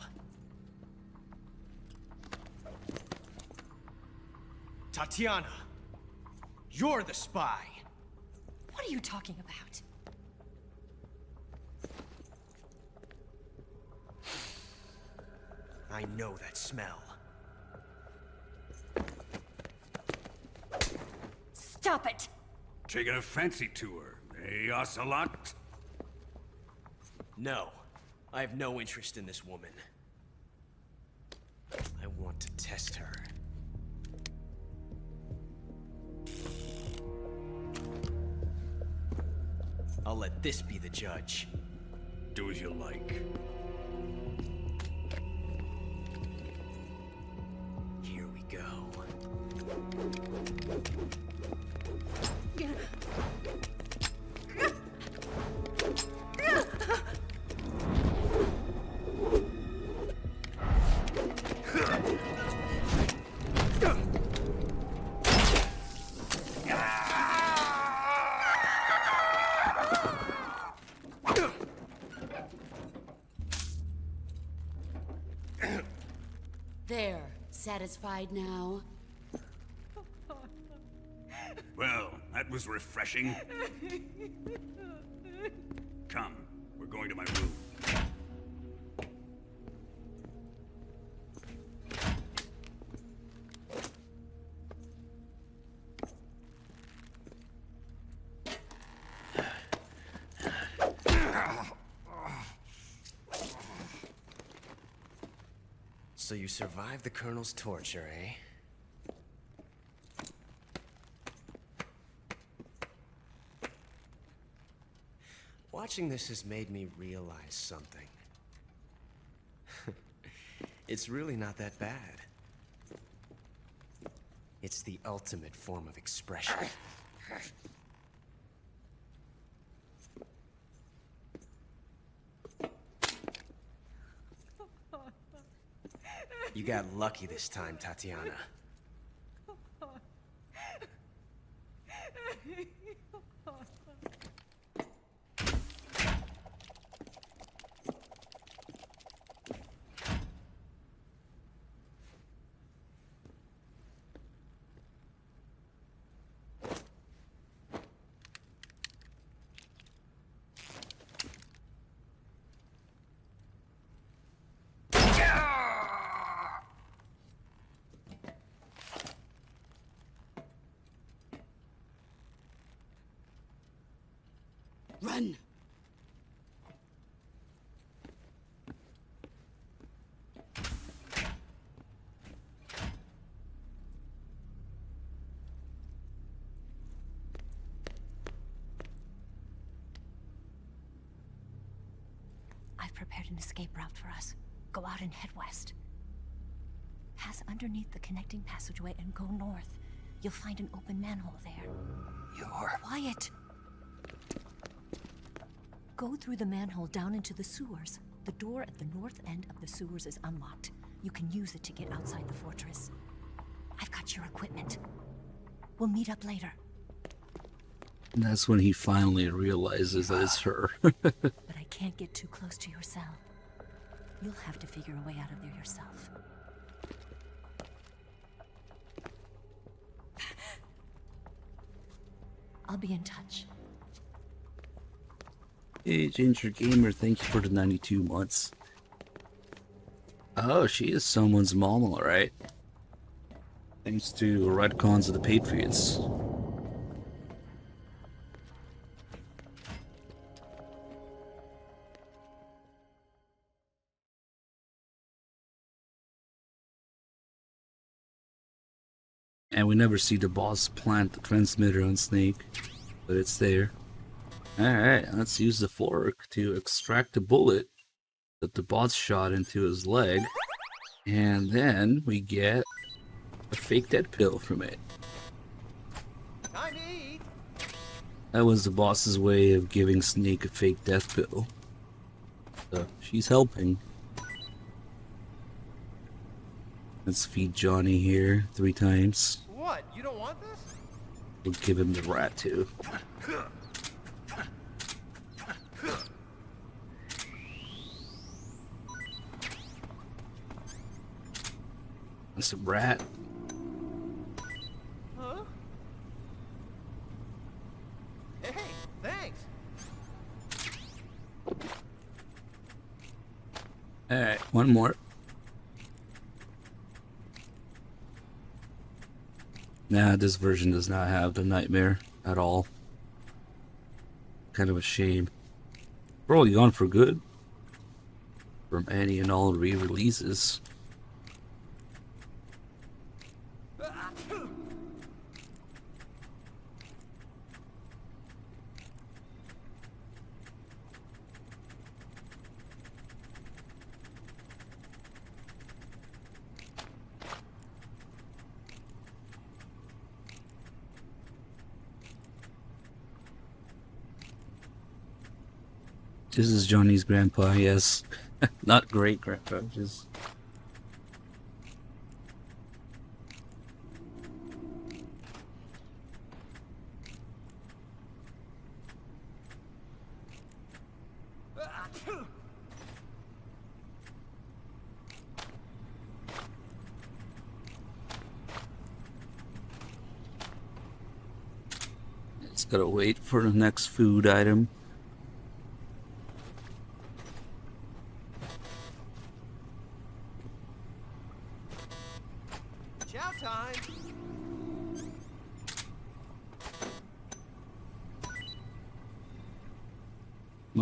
Tatiana, you're the spy. What are you talking about? I know that smell. Stop it! Taking a fancy tour, eh, Ocelot? No, I have no interest in this woman. I want to test her. I'll let this be the judge. Do as you like. Here we go. There. Satisfied now? Well, that was refreshing. Come, we're going to my room. So you survived the Colonel's torture, eh? Watching this has made me realize something. It's really not that bad. It's the ultimate form of expression. You got lucky this time, Tatiana. Run! I've prepared an escape route for us. Go out and head west. Pass underneath the connecting passageway and go north. You'll find an open manhole there. You're... Quiet! Go through the manhole down into the sewers. The door at the north end of the sewers is unlocked. You can use it to get outside the fortress. I've got your equipment. We'll meet up later. And that's when he finally realizes that it's her. But I can't get too close to your cell. You'll have to figure a way out of there yourself. I'll be in touch. Hey, Ginger Gamer, thank you for the 92 months. Oh, she is someone's mom, alright. Thanks to Redcons of the Patriots. And we never see the boss plant the transmitter on Snake, but it's there. Alright, let's use the fork to extract the bullet that the boss shot into his leg. And then we get a fake death pill from it. Time to eat. That was the boss's way of giving Snake a fake death pill. So she's helping. Let's feed Johnny here 3 times. What? You don't want this? We'll give him the rat too. That's a rat. Alright, one more. Nah, this version does not have the nightmare at all. Kind of a shame. Probably gone for good from any and all re-releases. This is Johnny's grandpa, yes. Not great grandpa, just... It's gotta wait for the next food item.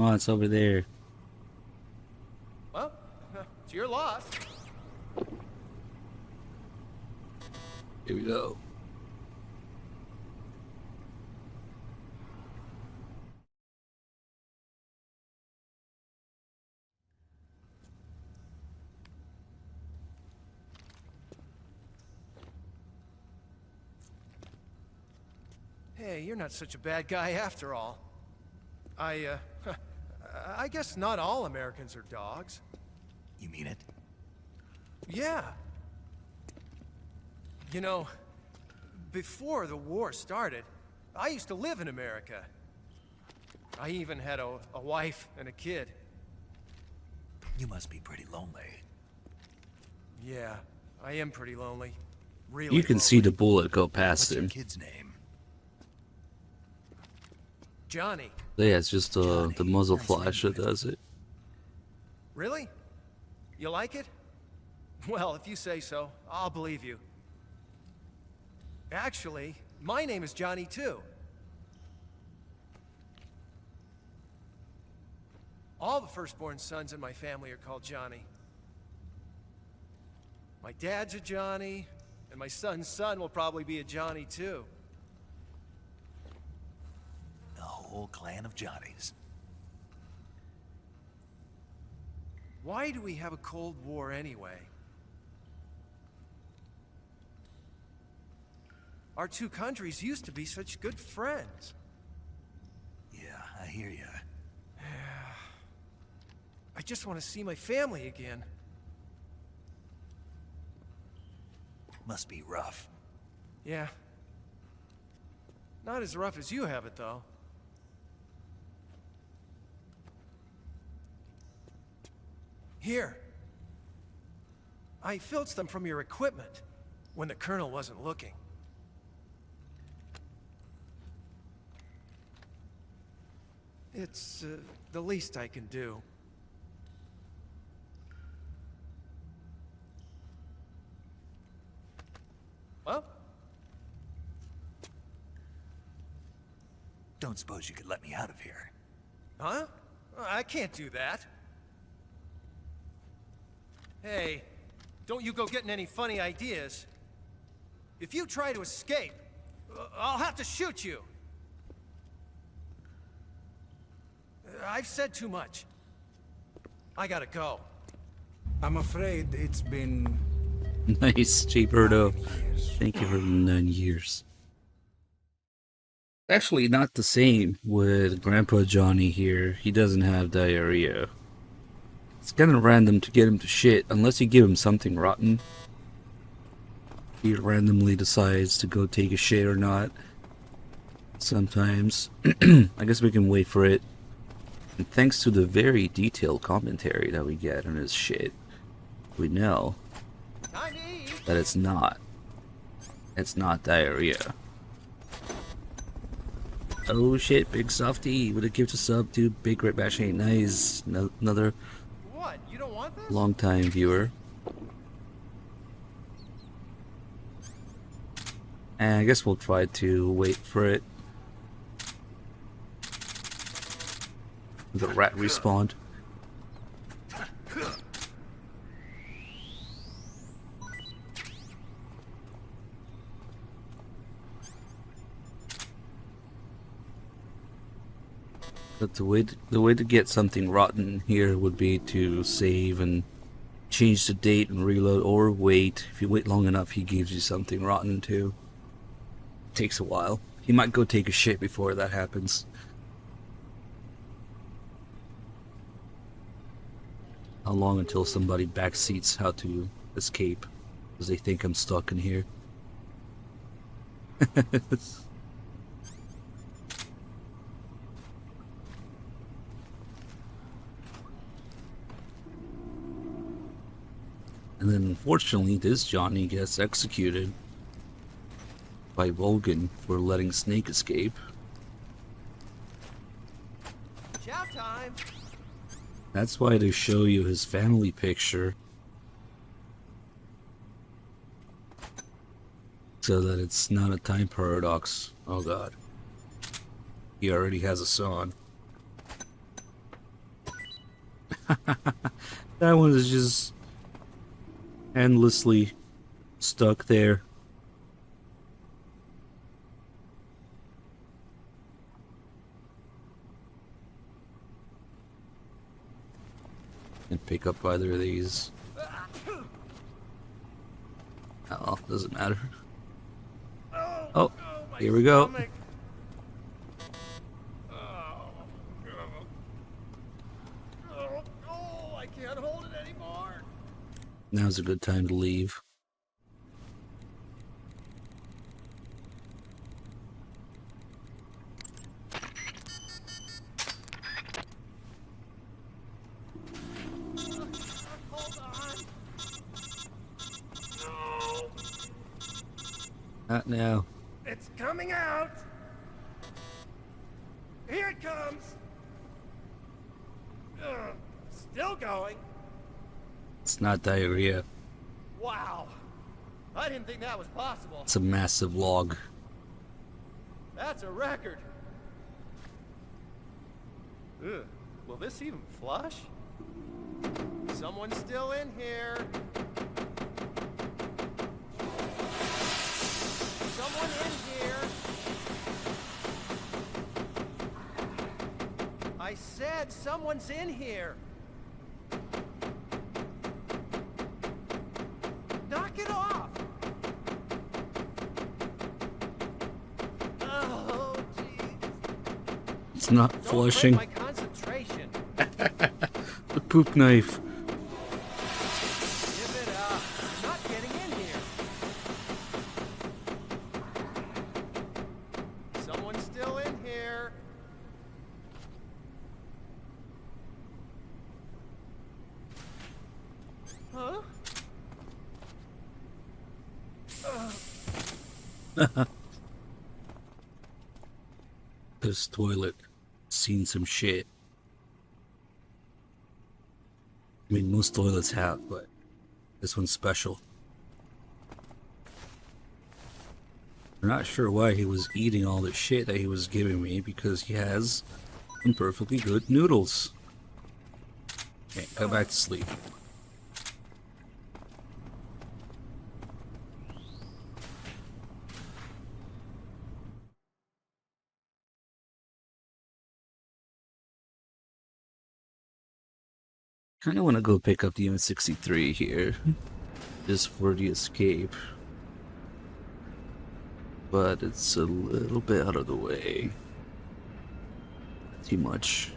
Oh, it's over there. Well, it's your loss. Here we go. Hey, you're not such a bad guy after all. I guess not all Americans are dogs. You mean it? Yeah. You know, before the war started, I used to live in America. I even had a wife and a kid. You must be pretty lonely. Yeah, I am pretty lonely. Really You can lonely. see the bullet go past What's your him. kid's name? Johnny. Yeah, it's just the muzzle flash that does it. Really? You like it? Well, if you say so, I'll believe you. Actually, my name is Johnny too. All the firstborn sons in my family are called Johnny. My dad's a Johnny, and my son's son will probably be a Johnny too. The whole clan of Johnnies. Why do we have a Cold War anyway? Our two countries used to be such good friends. Yeah, I hear you. I just want to see my family again. Must be rough. Yeah. Not as rough as you have it, though. Here. I filched them from your equipment when the Colonel wasn't looking. It's the least I can do. Well? Don't suppose you could let me out of here. Huh? I can't do that. Hey, don't you go getting any funny ideas. If you try to escape, I'll have to shoot you. I've said too much. I gotta go. I'm afraid it's been... Nice, Cheaperdo. Thank you for the 9 years. Actually, not the same with Grandpa Johnny here. He doesn't have diarrhea. It's kind of random to get him to shit, unless you give him something rotten. He randomly decides to go take a shit or not. Sometimes. I guess we can wait for it. And thanks to the very detailed commentary that we get on his shit, we know that it's not. It's not diarrhea. Oh shit, Big Softy with a gift of sub to Big Red Bash ain't nice. Another. What? You don't want Long-time viewer. And I guess we'll try to wait for it. The rat respawned. But the way to get something rotten here would be to save and change the date and reload, or wait. If you wait long enough, he gives you something rotten too. It takes a while. He might go take a shit before that happens. How long until somebody backseats how to escape? Because they think I'm stuck in here. And then unfortunately this Johnny gets executed by Volgin for letting Snake escape. Chow time. That's why they show you his family picture. So that it's not a time paradox. Oh god. He already has a son. That one is just endlessly stuck there. And pick up either of these. Oh, doesn't matter. Oh, here we go. I can't hold it anymore. Now's a good time to leave. Not now. It's coming out. Here it comes. Still going. It's not diarrhea. Wow. I didn't think that was possible. It's a massive log. That's a record. Ugh. Will this even flush? Someone's still in here. Someone in here. I said someone's in here. Knock it off. Oh, jeez. It's not flushing. My concentration. The poop knife. Give it up. I'm not getting in here. Someone's still in here. Huh? This toilet seen some shit. I mean, most toilets have, but this one's special. I'm not sure why he was eating all the shit that he was giving me, because he has some perfectly good noodles. Okay, go back to sleep. Kind of want to go pick up the M63 here, just for the escape. But it's a little bit out of the way. Too much.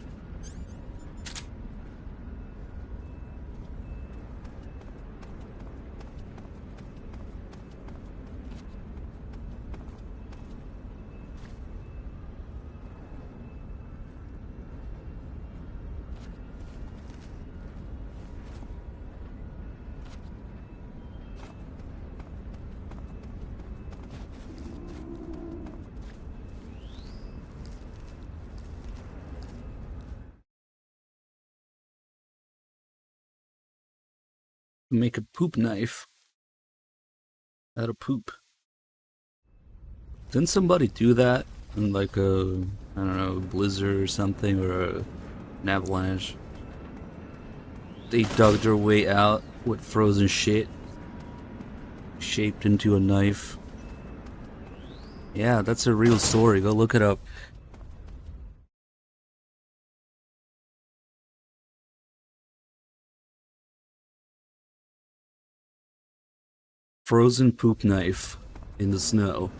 Make a poop knife out of poop. Didn't somebody do that in like a, I don't know, blizzard or something, or an avalanche? They dug their way out with frozen shit, shaped into a knife. Yeah, that's a real story. Go look it up. Frozen poop knife in the snow.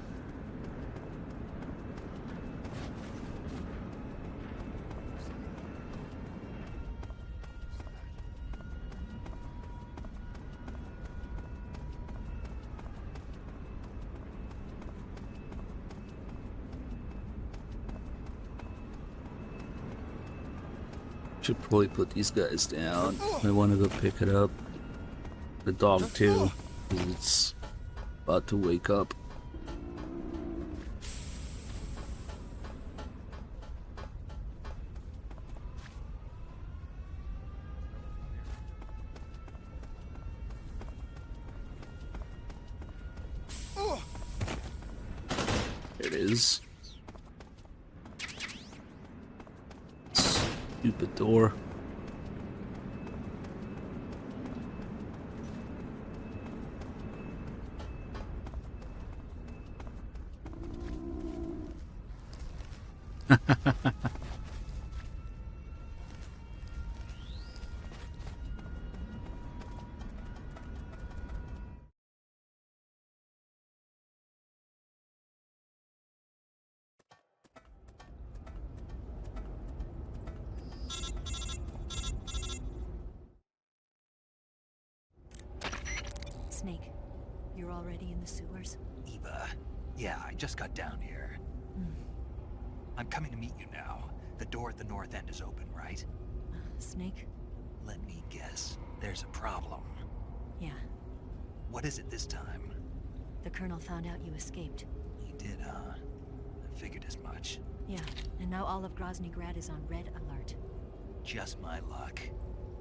Should probably put these guys down. I want to go pick it up. The dog too, 'cause it's about to wake up. There it is. Stupid door. Snake, you're already in the sewers? Eva, yeah, I just got down here. I'm coming to meet you now. The door at the north end is open, right? Snake? Let me guess. There's a problem. Yeah. What is it this time? The Colonel found out you escaped. He did, huh? I figured as much. Yeah, and now all of Grozny Grad is on red alert. Just my luck.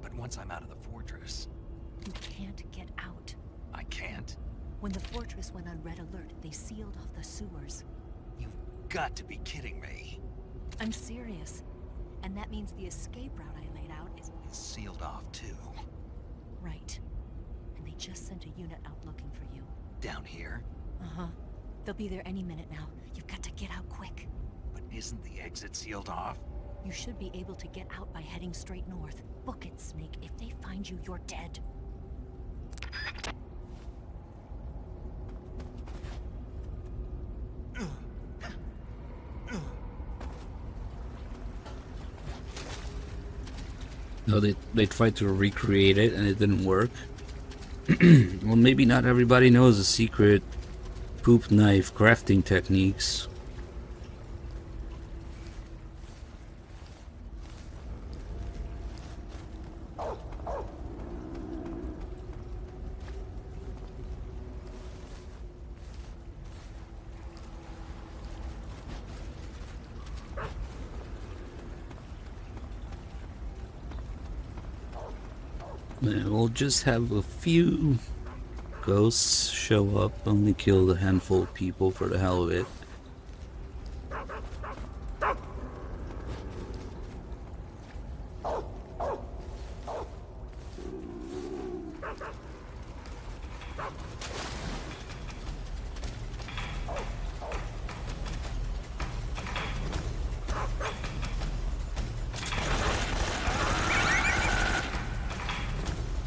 But once I'm out of the fortress... You can't get out. I can't? When the fortress went on red alert, they sealed off the sewers. You've got to be kidding me. I'm serious. And that means the escape route I laid out is... Sealed off, too. Right. And they just sent a unit out looking for you. Down here? Uh-huh. They'll be there any minute now. You've got to get out quick. But isn't the exit sealed off? You should be able to get out by heading straight north. Book it, Snake. If they find you, you're dead. No, they tried to recreate it and it didn't work. Well, maybe not everybody knows the secret poop knife crafting techniques. We'll just have a few ghosts show up, only kill a handful of people for the hell of it.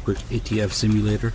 Quick ATF simulator.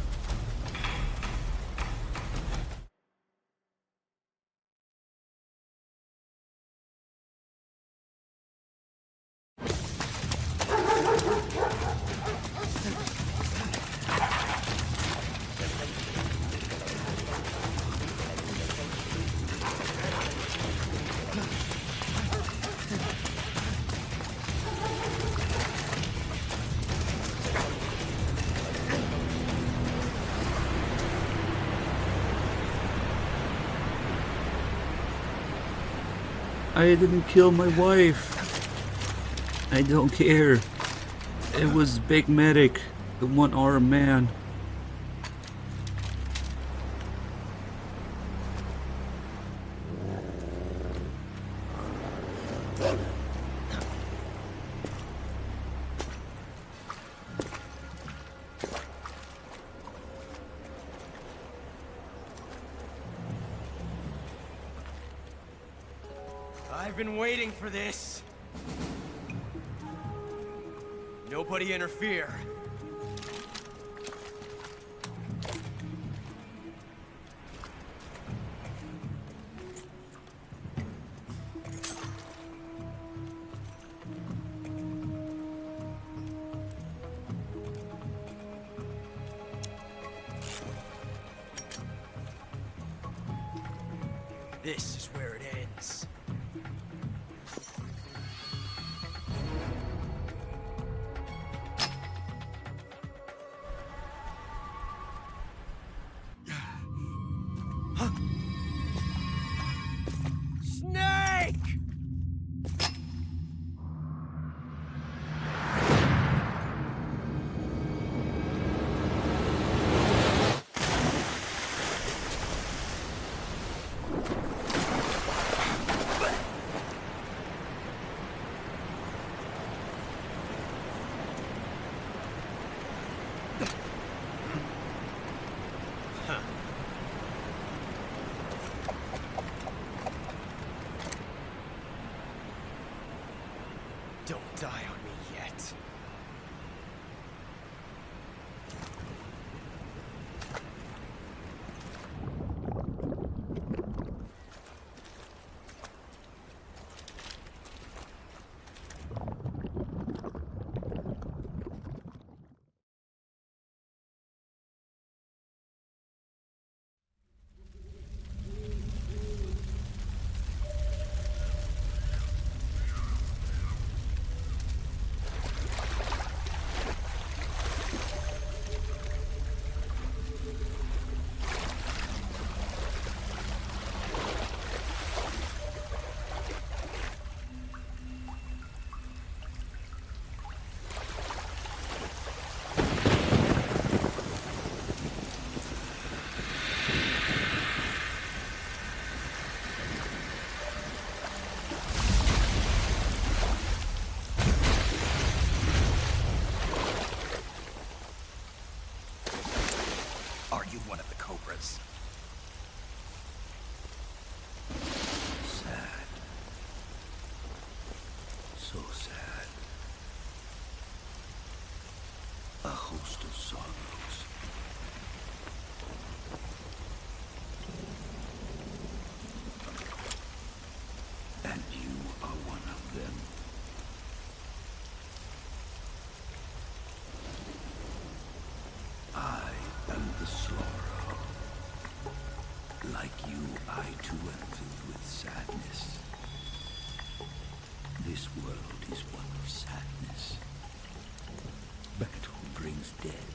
I didn't kill my wife. I don't care. It was Big Medic, the one-armed man. I've been waiting for this. Nobody interfere. This is where it ends. Snake! Don't die on me yet. Are you one of the Cobras? Sad. So sad. A host of sorrows. And you are one of them. I am the Sorrow. Like you, I too am filled with sadness. This world is one of sadness. Battle brings death.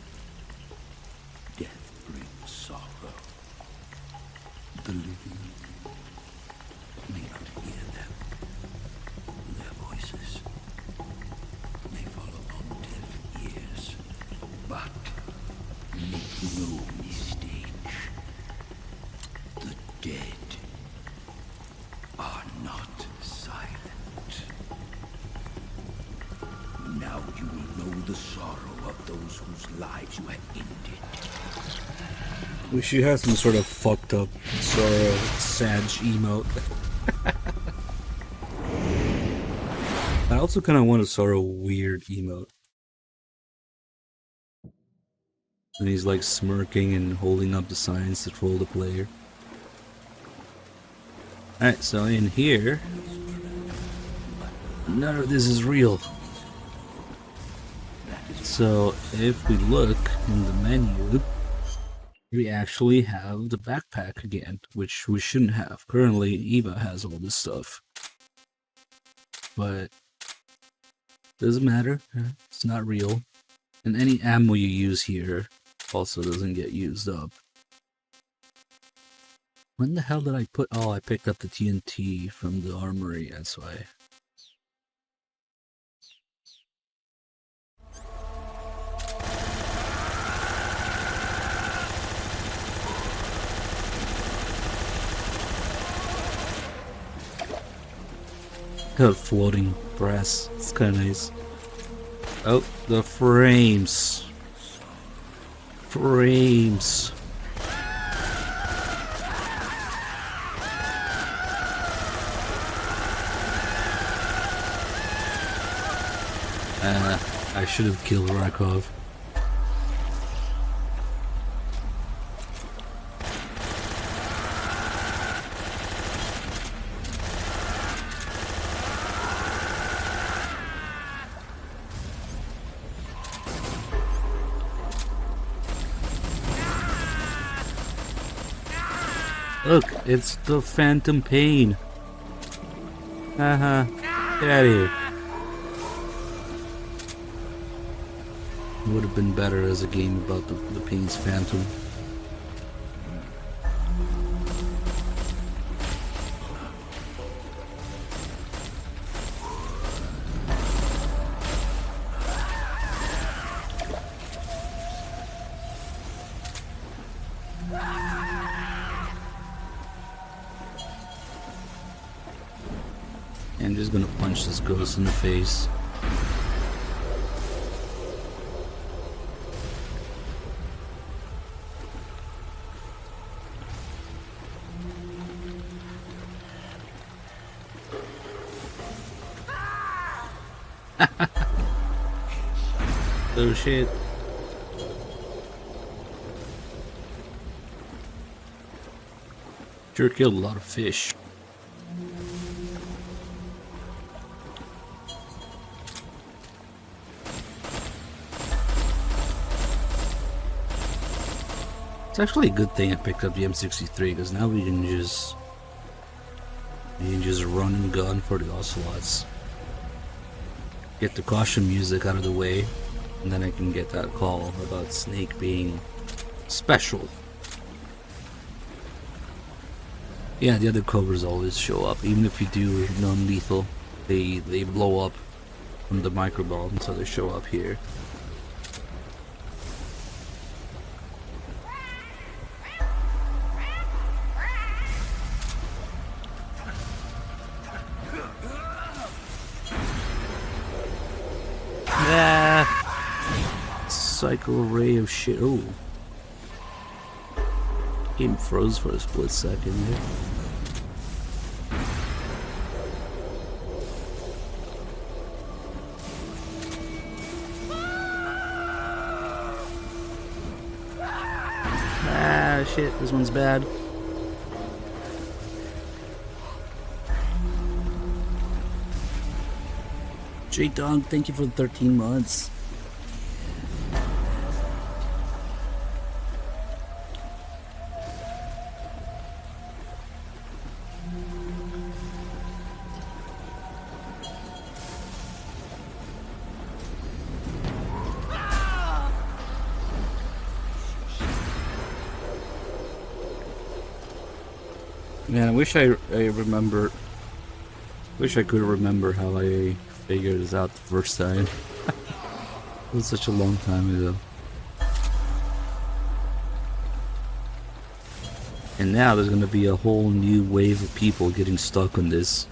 Death brings sorrow. The living may not hear them. Their voices may fall upon deaf ears. But make no mistake. The dead are not silent. Now you will know the sorrow of those whose lives you have ended. We should have some sort of fucked up Sora Sag emote. I also kind of want a Sora weird emote. And he's like smirking and holding up the signs to troll the player. Alright, so in here, none of this is real. So if we look in the menu, we actually have the backpack again, which we shouldn't have. Currently, Eva has all this stuff. But doesn't matter, it's not real. And any ammo you use here also doesn't get used up. When the hell did I put... Oh, I picked up the TNT from the armory, that's why. Got floating brass. It's kind of nice. Oh, the frames. Frames. I should have killed Rakov. Look, it's the Phantom Pain. Haha. Get out of here. It would have been better as a game about the Pain's Phantom. I'm just gonna punch this ghost in the face. Oh shit. Sure killed a lot of fish. It's actually a good thing I picked up the M63 because now we can just run and gun for the Ocelots. Get the caution music out of the way, and then I can get that call about Snake being special. Yeah, the other Cobras always show up, even if you do non-lethal. They blow up from the microbomb, so they show up here. Cycle array of shit. Oh, game froze for a split second there. Ah, shit, this one's bad. J-Dog, thank you for the 13 months. Man, I wish I remember. Wish I could remember how I figured this out the first time. It was such a long time ago. And now there's gonna be a whole new wave of people getting stuck on this,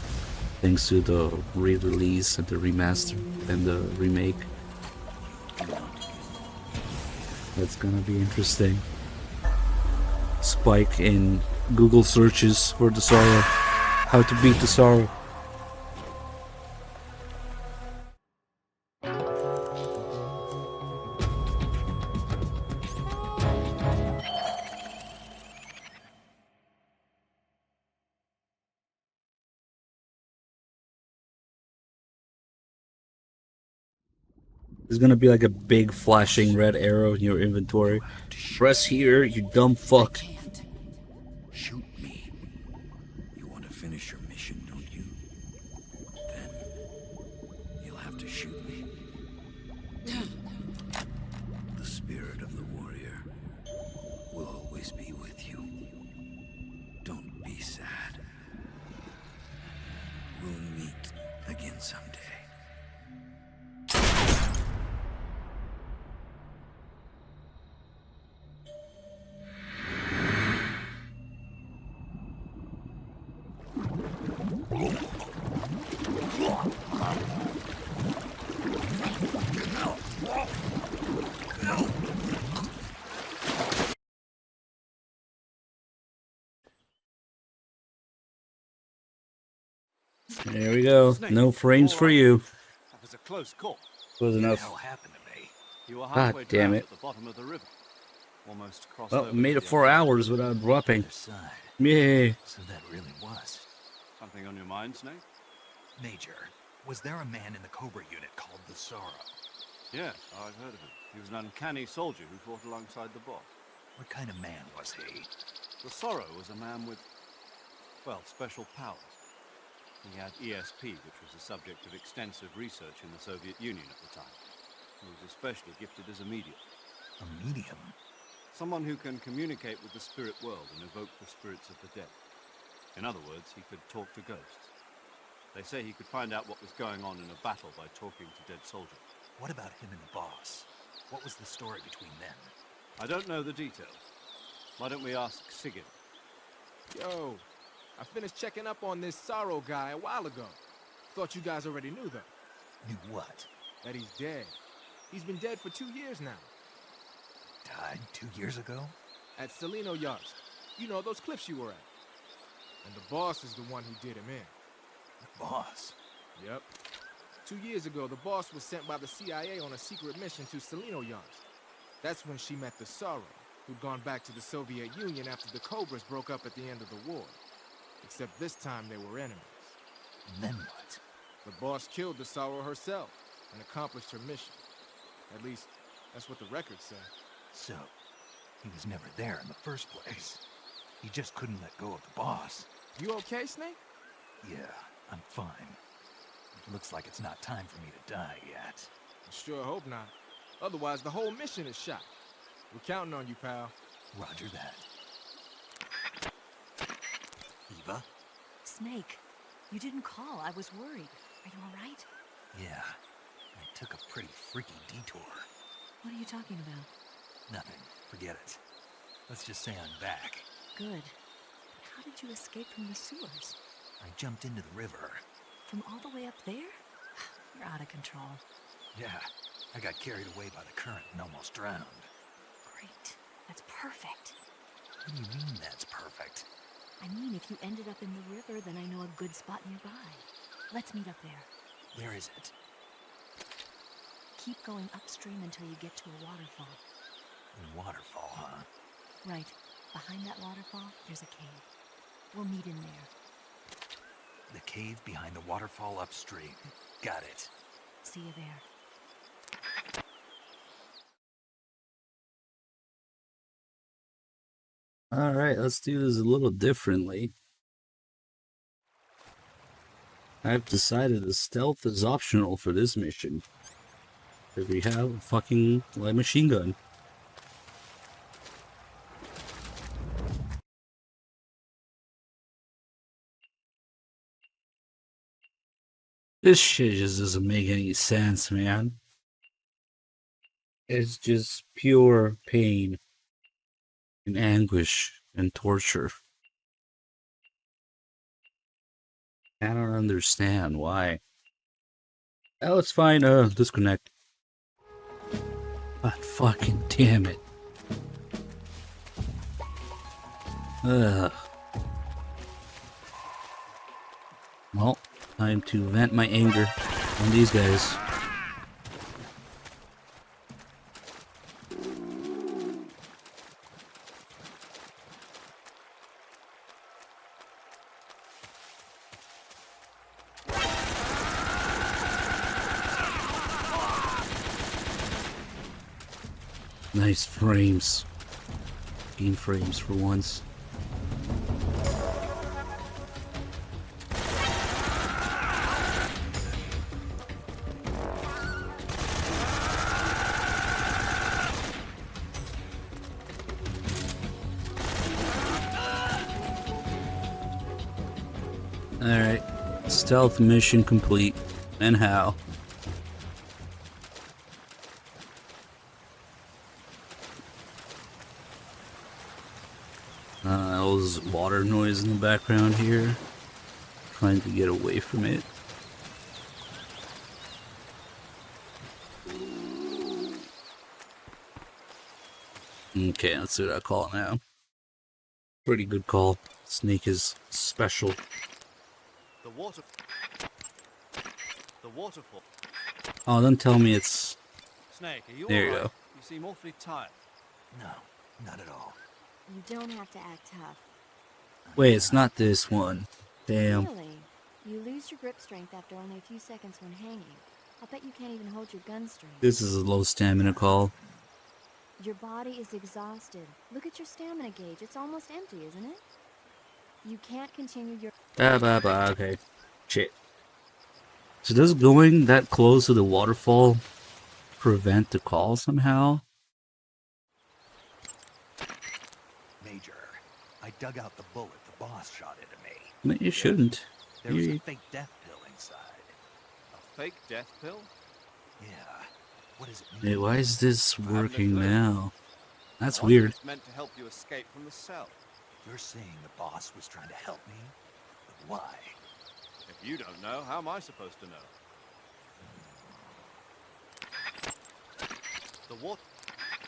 thanks to the re-release and the remaster and the remake. That's gonna be interesting. Spike in Google searches for the Sorrow. How to beat the Sorrow. There's gonna be like a big flashing red arrow in your inventory. Press here, you dumb fuck. Shoot me. You want to finish your mission, don't you? Then you'll have to shoot me. The spirit of the warrior will always be with you. Don't be sad. We'll meet again someday. There we go. No frames for you. That was a close call. Was enough. What the hell happened to me? You were God halfway damn drowned it. at the bottom of the river. Almost crossed Well, over made to it the 4 other hours without dropping. Side. Yay. So that really was. Something on your mind, Snake? Major, was there a man in the Cobra unit called the Sorrow? Yes, I've heard of him. He was an uncanny soldier who fought alongside the boss. What kind of man was he? The Sorrow was a man with, well, special powers. He had ESP, which was the subject of extensive research in the Soviet Union at the time. He was especially gifted as a medium. A medium? Someone who can communicate with the spirit world and evoke the spirits of the dead. In other words, he could talk to ghosts. They say he could find out what was going on in a battle by talking to dead soldiers. What about him and the boss? What was the story between them? I don't know the details. Why don't we ask Sigurd? Yo, I finished checking up on this Sorrow guy a while ago. Thought you guys already knew, though. Knew what? That he's dead. He's been dead for 2 years now. Died 2 years ago? At Selino Yarsk. You know, those cliffs you were at. And the boss is the one who did him in. The boss? Yep. 2 years ago, the boss was sent by the CIA on a secret mission to Selino Yarsk. That's when she met the Sorrow, who'd gone back to the Soviet Union after the Cobras broke up at the end of the war. Except this time they were enemies. And then what? The boss killed the Sorrow herself and accomplished her mission. At least, that's what the records say. So, he was never there in the first place. He just couldn't let go of the boss. You okay, Snake? Yeah, I'm fine. It looks like it's not time for me to die yet. I sure hope not. Otherwise, the whole mission is shot. We're counting on you, pal. Roger that. Eva? Snake, you didn't call. I was worried. Are you all right? Yeah, I took a pretty freaky detour. What are you talking about? Nothing. Forget it. Let's just say I'm back. Good. But how did you escape from the sewers? I jumped into the river. From all the way up there? You're out of control. Yeah, I got carried away by the current and almost drowned. Great. That's perfect. What do you mean that's perfect? I mean, if you ended up in the river, then I know a good spot nearby. Let's meet up there. Where is it? Keep going upstream until you get to a waterfall. A waterfall, huh? Right. Behind that waterfall, there's a cave. We'll meet in there. The cave behind the waterfall upstream. Got it. See you there. Alright, let's do this a little differently. I've decided that stealth is optional for this mission. Because we have a fucking light machine gun. This shit just doesn't make any sense, man. It's just pure pain and anguish and torture. I don't understand why. Oh, it's fine. Disconnect. God fucking damn it. Ugh. Well, time to vent my anger on these guys. Nice frames. Game frames for once. Alright. Stealth mission complete. And how? Those water noise in the background here. Trying to get away from it. Okay, that's what I call it now. Pretty good call. Snake is special. The water... The waterfall. Oh, don't tell me it's... Snake, are you There you all right? go. You seem awfully tired. No, not at all. You don't have to act tough. Wait, it's not this one. Damn. Really? You lose your grip strength after only a few seconds when hanging. I'll bet you can't even hold your gun straight. This is a low stamina call. Your body is exhausted. Look at your stamina gauge. It's almost empty, isn't it? You can't continue your... Okay. Shit. So does going that close to the waterfall prevent the call somehow? Major, I dug out the bullet the boss shot into me. No, you shouldn't. There was a You- fake death pill inside. A fake death pill? Yeah. What does it mean? Wait, why is this working clue. now? That's I wonder if weird. It's meant to help you escape from the cell. You're saying the boss was trying to help me? But why? If you don't know, how am I supposed to know? The water.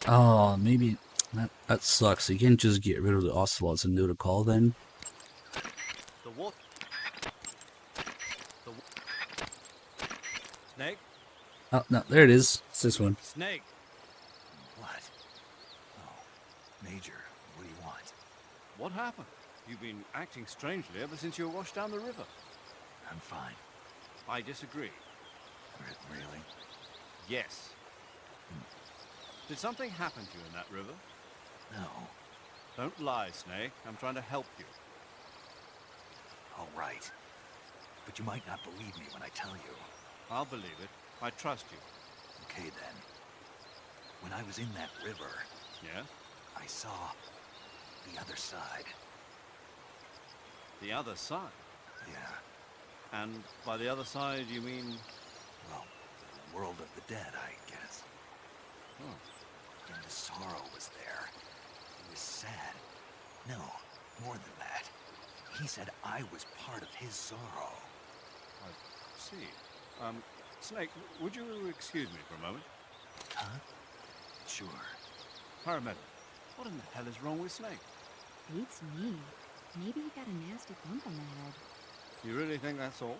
Oh, maybe that sucks. You can't just get rid of the ocelots and do the call then. The water. Snake? Oh no, there it is. It's this one. Snake! What? Oh, Major, what do you want? What happened? You've been acting strangely ever since you were washed down the river. I'm fine. I disagree. Really? Yes. Did something happen to you in that river? No. Don't lie, Snake. I'm trying to help you. All right. But you might not believe me when I tell you. I'll believe it. I trust you. Okay, then. When I was in that river, Yes? I saw the other side. The other side? Yeah. And by the other side, you mean... Well, the world of the dead, I guess. Oh. And the sorrow was there. He was sad. No, more than that. He said I was part of his sorrow. I see. Snake, would you excuse me for a moment? Huh? Sure. Paramedic, what in the hell is wrong with Snake? Beats me. Maybe he got a nasty bump on the head. You really think that's all?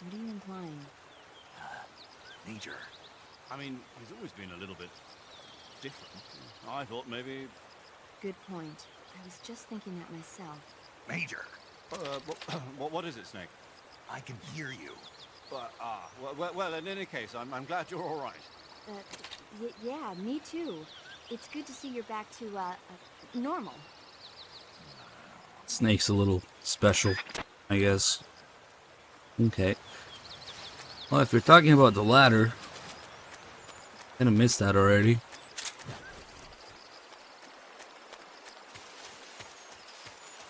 What are you implying? Major. I mean, he's always been a little bit different. I thought maybe... Good point. I was just thinking that myself. Major! What is it, Snake? I can hear you. Well, in any case, I'm glad you're all right. Yeah, me too. It's good to see you're back to, normal. Snake's a little special, I guess. Okay. Well, if you're talking about the ladder, I kind of missed that already.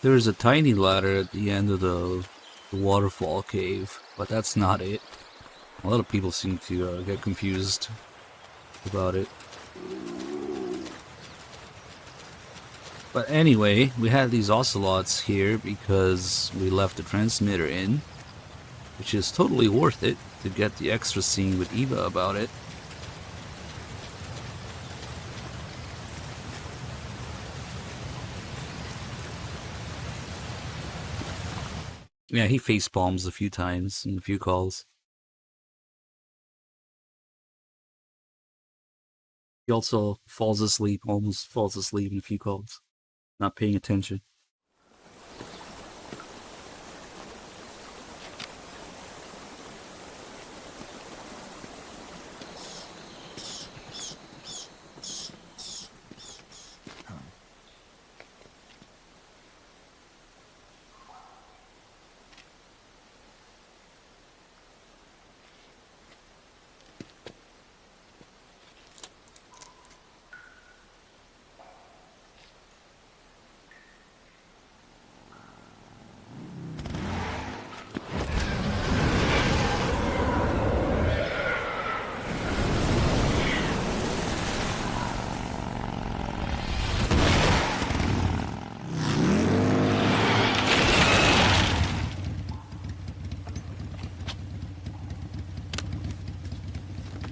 There's a tiny ladder at the end of the waterfall cave, but that's not it. A lot of people seem to get confused about it. But anyway, we had these ocelots here because we left the transmitter in, which is totally worth it to get the extra scene with Eva about it. Yeah, he face palms a few times in a few calls. He also falls asleep, almost falls asleep in a few calls, not paying attention.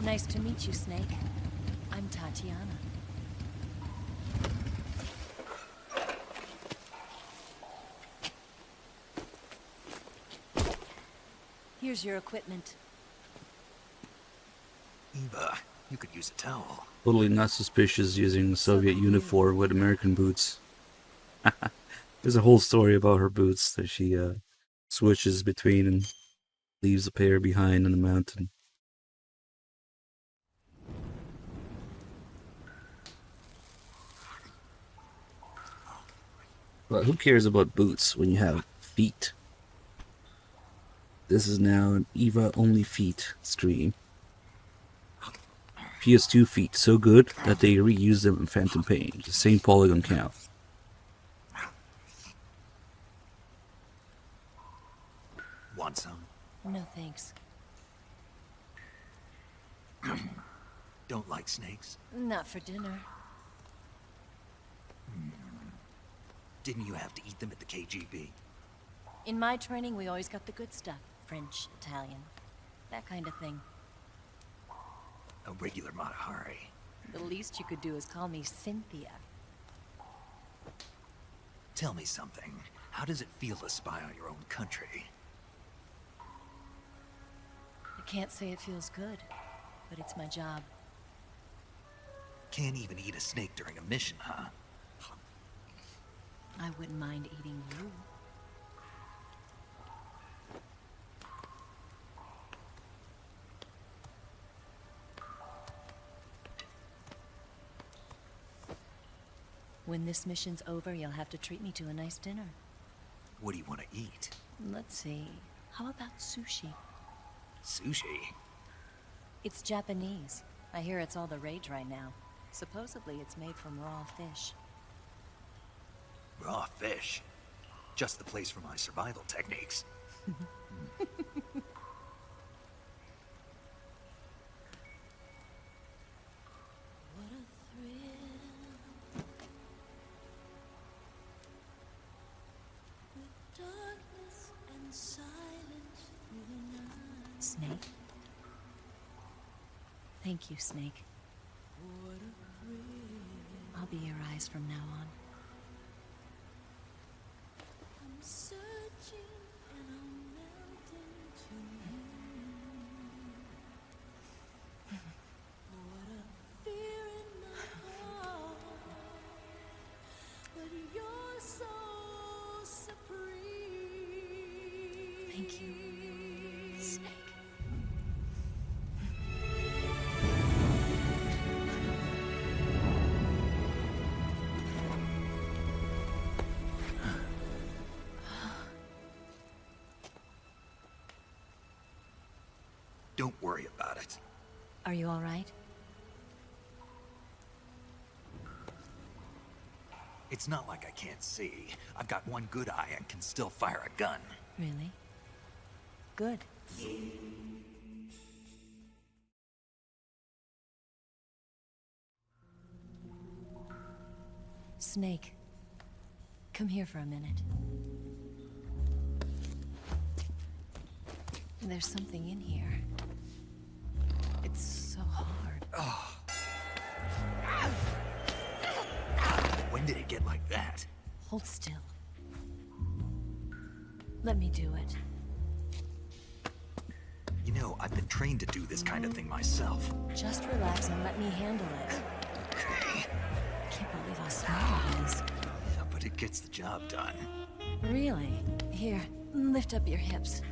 Nice to meet you, Snake. I'm Tatiana. Here's your equipment. Eva, you could use a towel. Totally not suspicious using a Soviet uniform with American boots. There's a whole story about her boots that she switches between and leaves a pair behind on the mountain. But who cares about boots when you have feet? This is now an Eva only feet stream. PS2 feet so good that they reuse them in Phantom Pain, the same polygon count. Want some? No thanks. Don't like snakes? Not for dinner. Didn't you have to eat them at the KGB? In my training, we always got the good stuff. French, Italian, that kind of thing. A regular Matahari. The least you could do is call me Cynthia. Tell me something. How does it feel to spy on your own country? I can't say it feels good, but it's my job. Can't even eat a snake during a mission, huh? I wouldn't mind eating you. When this mission's over, you'll have to treat me to a nice dinner. What do you want to eat? Let's see. How about sushi? Sushi? It's Japanese. I hear it's all the rage right now. Supposedly, it's made from raw fish. Raw fish? Just the place for my survival techniques. Snake? Thank you, Snake. I'll be your eyes from now on. I'm searching and I'm melting to you. What a fear in my heart, but you're so supreme. Thank you, Snake. Don't worry about it. Are you all right? It's not like I can't see. I've got one good eye and can still fire a gun. Really? Good. Snake, come here for a minute. There's something in here. It's so hard. When did it get like that? Hold still. Let me do it. You know, I've been trained to do this kind of thing myself. Just relax and let me handle it. Okay. Can't believe how small it is. Yeah, but it gets the job done. Really? Here, lift up your hips.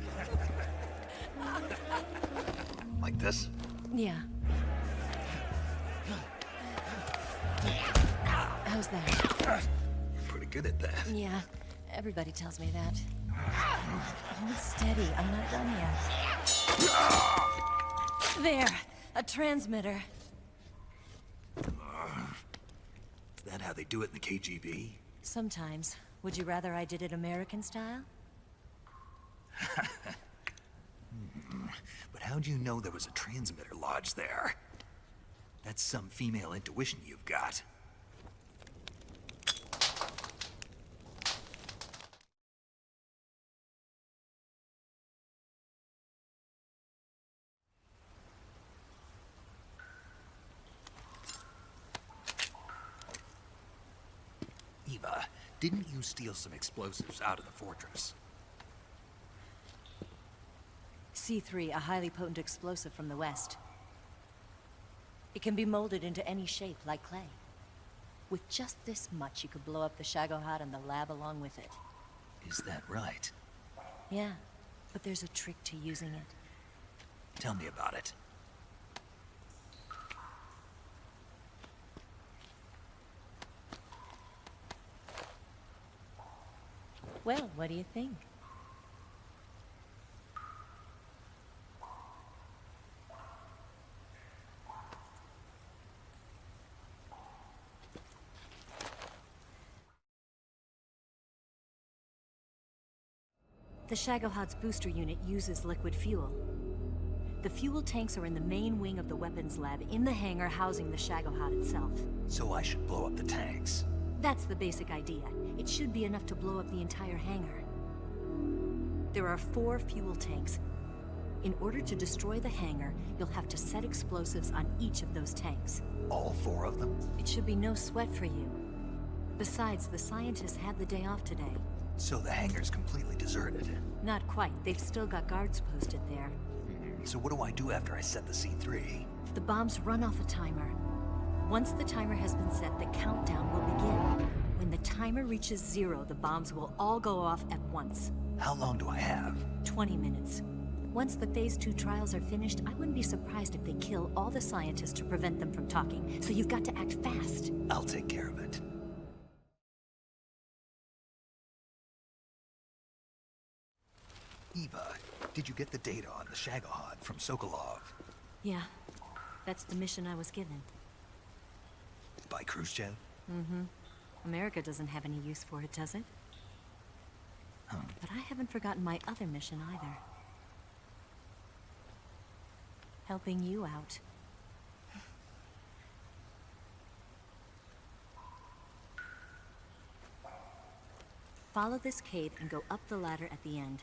Like this? Yeah. How's that? Pretty good at that. Yeah, everybody tells me that. Hold steady, I'm not done yet. There, a transmitter. Is that how they do it in the KGB? Sometimes. Would you rather I did it American style? But how'd you know there was a transmitter lodged there? That's some female intuition you've got. Eva, didn't you steal some explosives out of the fortress? C3, a highly potent explosive from the west. It can be molded into any shape, like clay. With just this much, you could blow up the Shagohod and the lab along with it. Is that right? Yeah, but there's a trick to using it. Tell me about it. Well, what do you think? The Shagohod's booster unit uses liquid fuel. The fuel tanks are in the main wing of the weapons lab in the hangar housing the Shagohod itself. So I should blow up the tanks. That's the basic idea. It should be enough to blow up the entire hangar. There are 4 fuel tanks. In order to destroy the hangar, you'll have to set explosives on each of those tanks. All 4 of them? It should be no sweat for you. Besides, the scientists had the day off today. So the hangar's completely deserted. Not quite. They've still got guards posted there. So what do I do after I set the C3? The bombs run off a timer. Once the timer has been set, the countdown will begin. When the timer reaches 0, the bombs will all go off at once. How long do I have? 20 minutes. Once the Phase 2 trials are finished, I wouldn't be surprised if they kill all the scientists to prevent them from talking. So you've got to act fast. I'll take care of it. Eva, did you get the data on the Shagohod from Sokolov? Yeah, that's the mission I was given. By Khrushchev? Mm-hmm. America doesn't have any use for it, does it? But I haven't forgotten my other mission either. Helping you out. Follow this cave and go up the ladder at the end.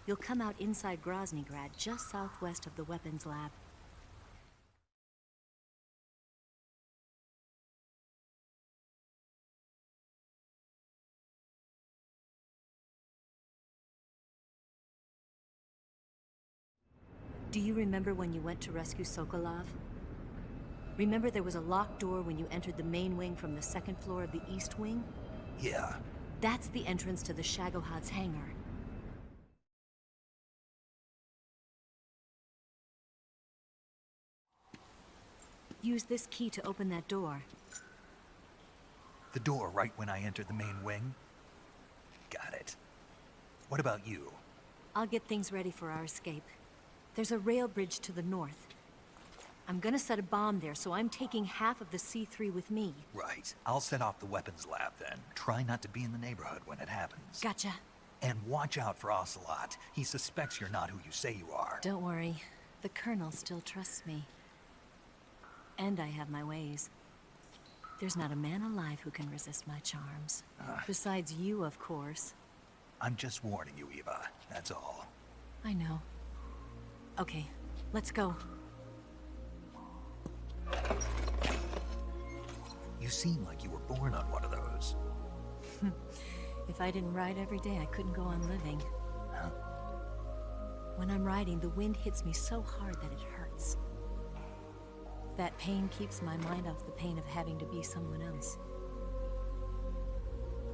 You'll come out inside Groznygrad, just southwest of the weapons lab. Do you remember when you went to rescue Sokolov? Remember there was a locked door when you entered the main wing from the 2nd floor of the east wing? Yeah. That's the entrance to the Shagohod's hangar. Use this key to open that door. The door right when I entered the main wing? Got it. What about you? I'll get things ready for our escape. There's a rail bridge to the north. I'm gonna set a bomb there, so I'm taking half of the C3 with me. Right. I'll set off the weapons lab then. Try not to be in the neighborhood when it happens. Gotcha. And watch out for Ocelot. He suspects you're not who you say you are. Don't worry. The Colonel still trusts me. And I have my ways. There's not a man alive who can resist my charms. Besides you, of course. I'm just warning you, Eva. That's all. I know. Okay, let's go. You seem like you were born on one of those. If I didn't ride every day, I couldn't go on living. When I'm riding, the wind hits me so hard that it hurts. That pain keeps my mind off the pain of having to be someone else.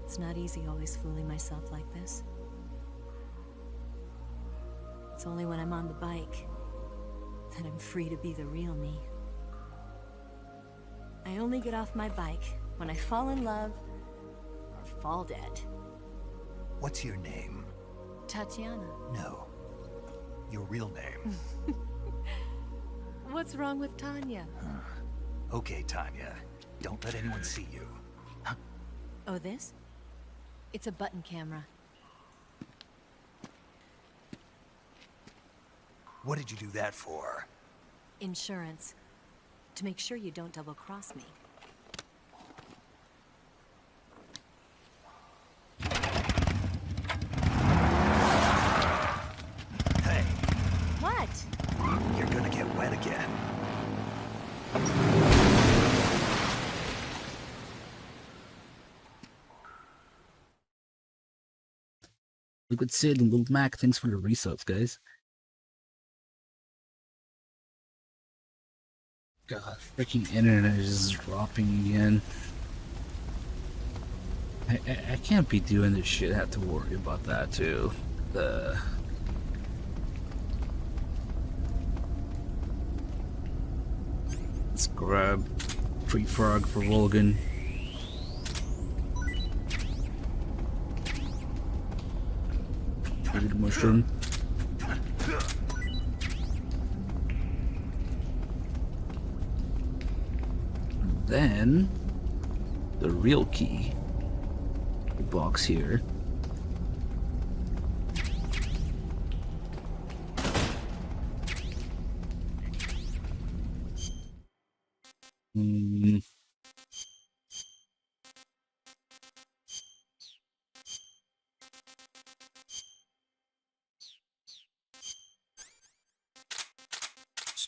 It's not easy always fooling myself like this. It's only when I'm on the bike that I'm free to be the real me. I only get off my bike when I fall in love or fall dead. What's your name? Tatiana. No. Your real name. What's wrong with Tanya? Okay, Tanya. Don't let anyone see you. Oh, this? It's a button camera. What did you do that for? Insurance. To make sure you don't double-cross me. Hey. What? You're gonna get wet again. Liquid Sid and Little Mac, thanks for the resubs, guys. God, freaking internet is dropping again. I can't be doing this shit. I have to worry about that too. Let's grab Free Frog for Volgan. Maybe the mushroom. Then the real key. The box here. Let's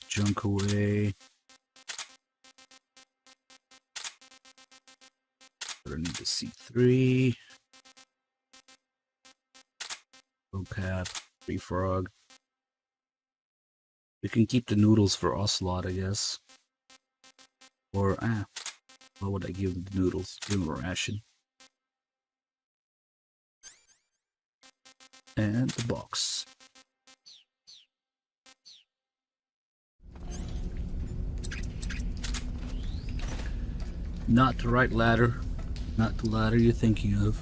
junk away. I need the C3. Vocab, Free Frog. We can keep the noodles for Ocelot, I guess. Or, what would I give him the noodles? Give him a ration. And the box. Not the right ladder. Not the ladder you're thinking of.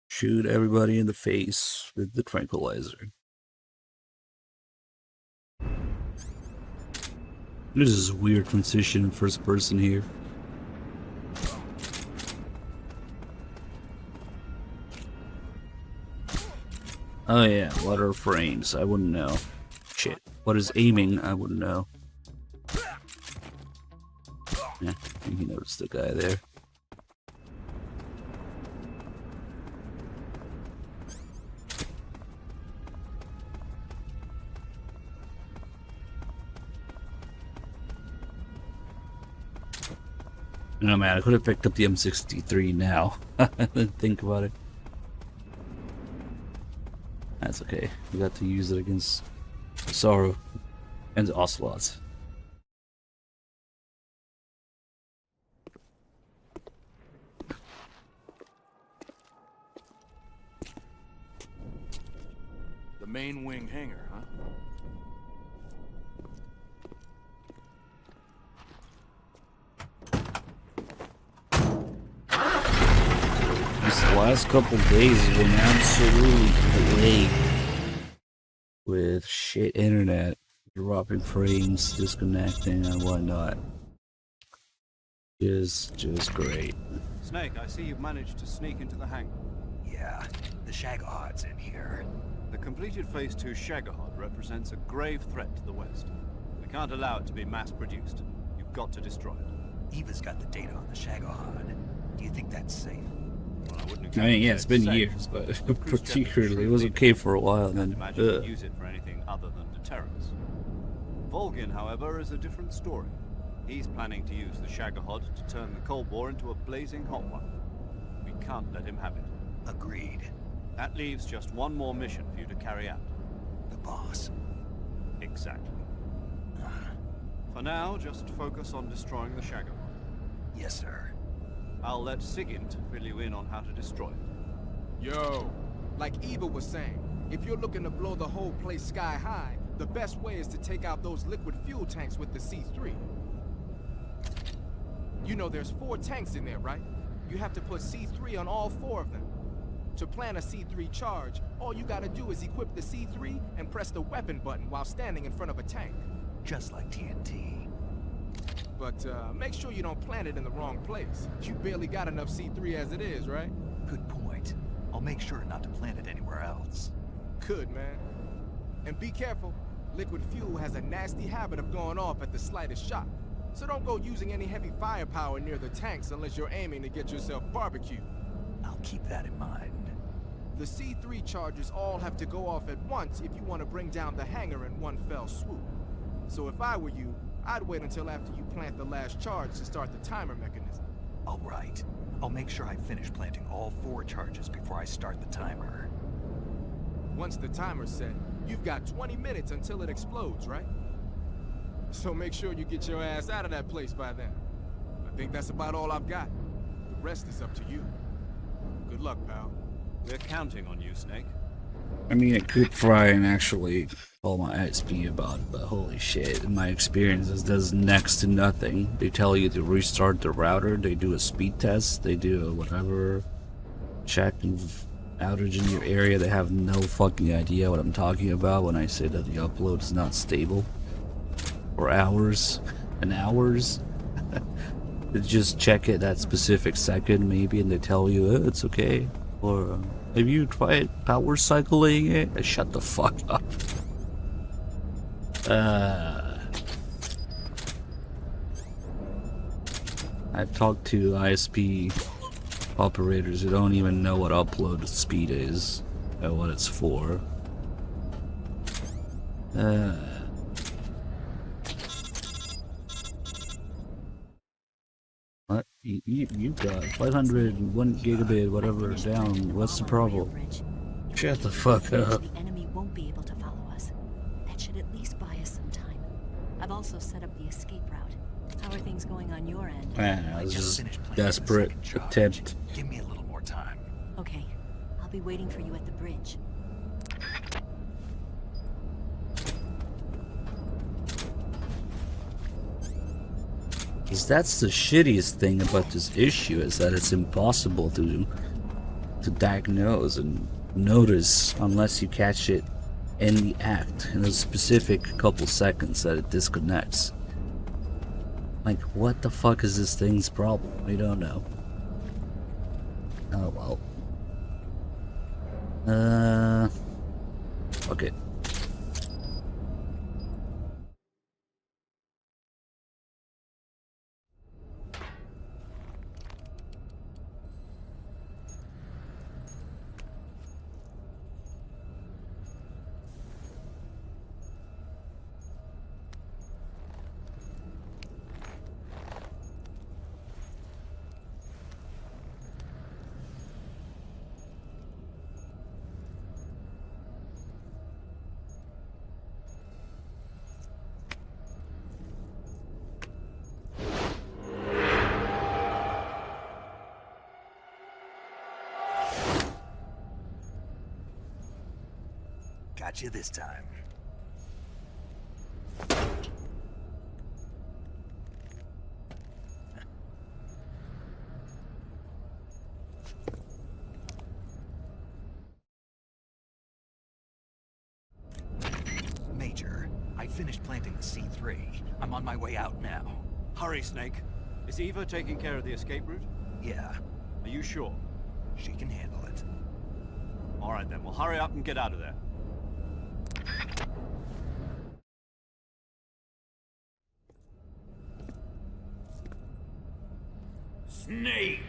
Shoot everybody in the face with the tranquilizer. This is a weird transition in first person here. Oh yeah, what are frames? I wouldn't know. Shit. What is aiming? I wouldn't know. Yeah, you noticed the guy there. No man, I could have picked up the M63 now. I didn't think about it. That's okay. We got to use it against Sorrow and the Ocelots. The main wing hangar, huh? These last couple days have been absolutely plagued with shit internet, dropping frames, disconnecting, and whatnot. Just great. Snake, I see you've managed to sneak into the hangar. Yeah, the Shagohod's in here. The completed Phase 2 Shagohod represents a grave threat to the West. We can't allow it to be mass-produced. You've got to destroy it. Eva's got the data on the Shagohod. Do you think that's safe? Well, I wouldn't I mean, yeah, it's been safe. years, but particularly, it was okay for a while, and then, Imagine you'd use it for anything other than deterrence. Volgin, however, is a different story. He's planning to use the Shagohod to turn the Cold War into a blazing hot one. We can't let him have it. Agreed. That leaves just one more mission for you to carry out. The boss. Exactly. For now, just focus on destroying the Shagohod. Yes, sir. I'll let Sigint fill you in on how to destroy it. Yo, like Eva was saying, if you're looking to blow the whole place sky high, the best way is to take out those liquid fuel tanks with the C3. You know there's 4 tanks in there, right? You have to put C3 on all 4 of them. To plan a C3 charge, all you gotta do is equip the C3 and press the weapon button while standing in front of a tank. Just like TNT. But make sure you don't plant it in the wrong place. You barely got enough C3 as it is, right? Good point. I'll make sure not to plant it anywhere else. Good, man. And be careful. Liquid fuel has a nasty habit of going off at the slightest shock. So don't go using any heavy firepower near the tanks unless you're aiming to get yourself barbecued. I'll keep that in mind. The C3 charges all have to go off at once if you want to bring down the hangar in one fell swoop. So if I were you, I'd wait until after you plant the last charge to start the timer mechanism. All right. I'll make sure I finish planting all 4 charges before I start the timer. Once the timer's set, you've got 20 minutes until it explodes, right? So make sure you get your ass out of that place by then. I think that's about all I've got. The rest is up to you. Good luck, pal. We're counting on you, Snake. I mean, it could try and actually call my ISP about it, but holy shit, in my experience, this does next to nothing. They tell you to restart the router, they do a speed test, they do a whatever, check outage in your area. They have no fucking idea what I'm talking about when I say that the upload is not stable. For hours and hours. They just check it that specific second maybe and they tell you, oh, it's okay. Or have you tried power cycling it? Shut the fuck up. I've talked to ISP operators who don't even know what upload speed is or what it's for. What? You got 501 gigabit, whatever, down. What's the problem? Shut the fuck up. The enemy won't be able to follow us. That should at least buy us some time. I've also set up the escape route. How are things going on your end? Man, this is desperate attempt. Give me a little more time. Okay, I'll be waiting for you at the bridge. Because that's the shittiest thing about this issue, is that it's impossible to diagnose and notice unless you catch it in the act, in a specific couple seconds that it disconnects. Like, what the fuck is this thing's problem? We don't know. Oh well. Fuck it. Got you this time. Major, I finished planting the C3. I'm on my way out now. Hurry, Snake. Is Eva taking care of the escape route? Yeah. Are you sure? She can handle it. All right then, we'll hurry up and get out of there. Snake!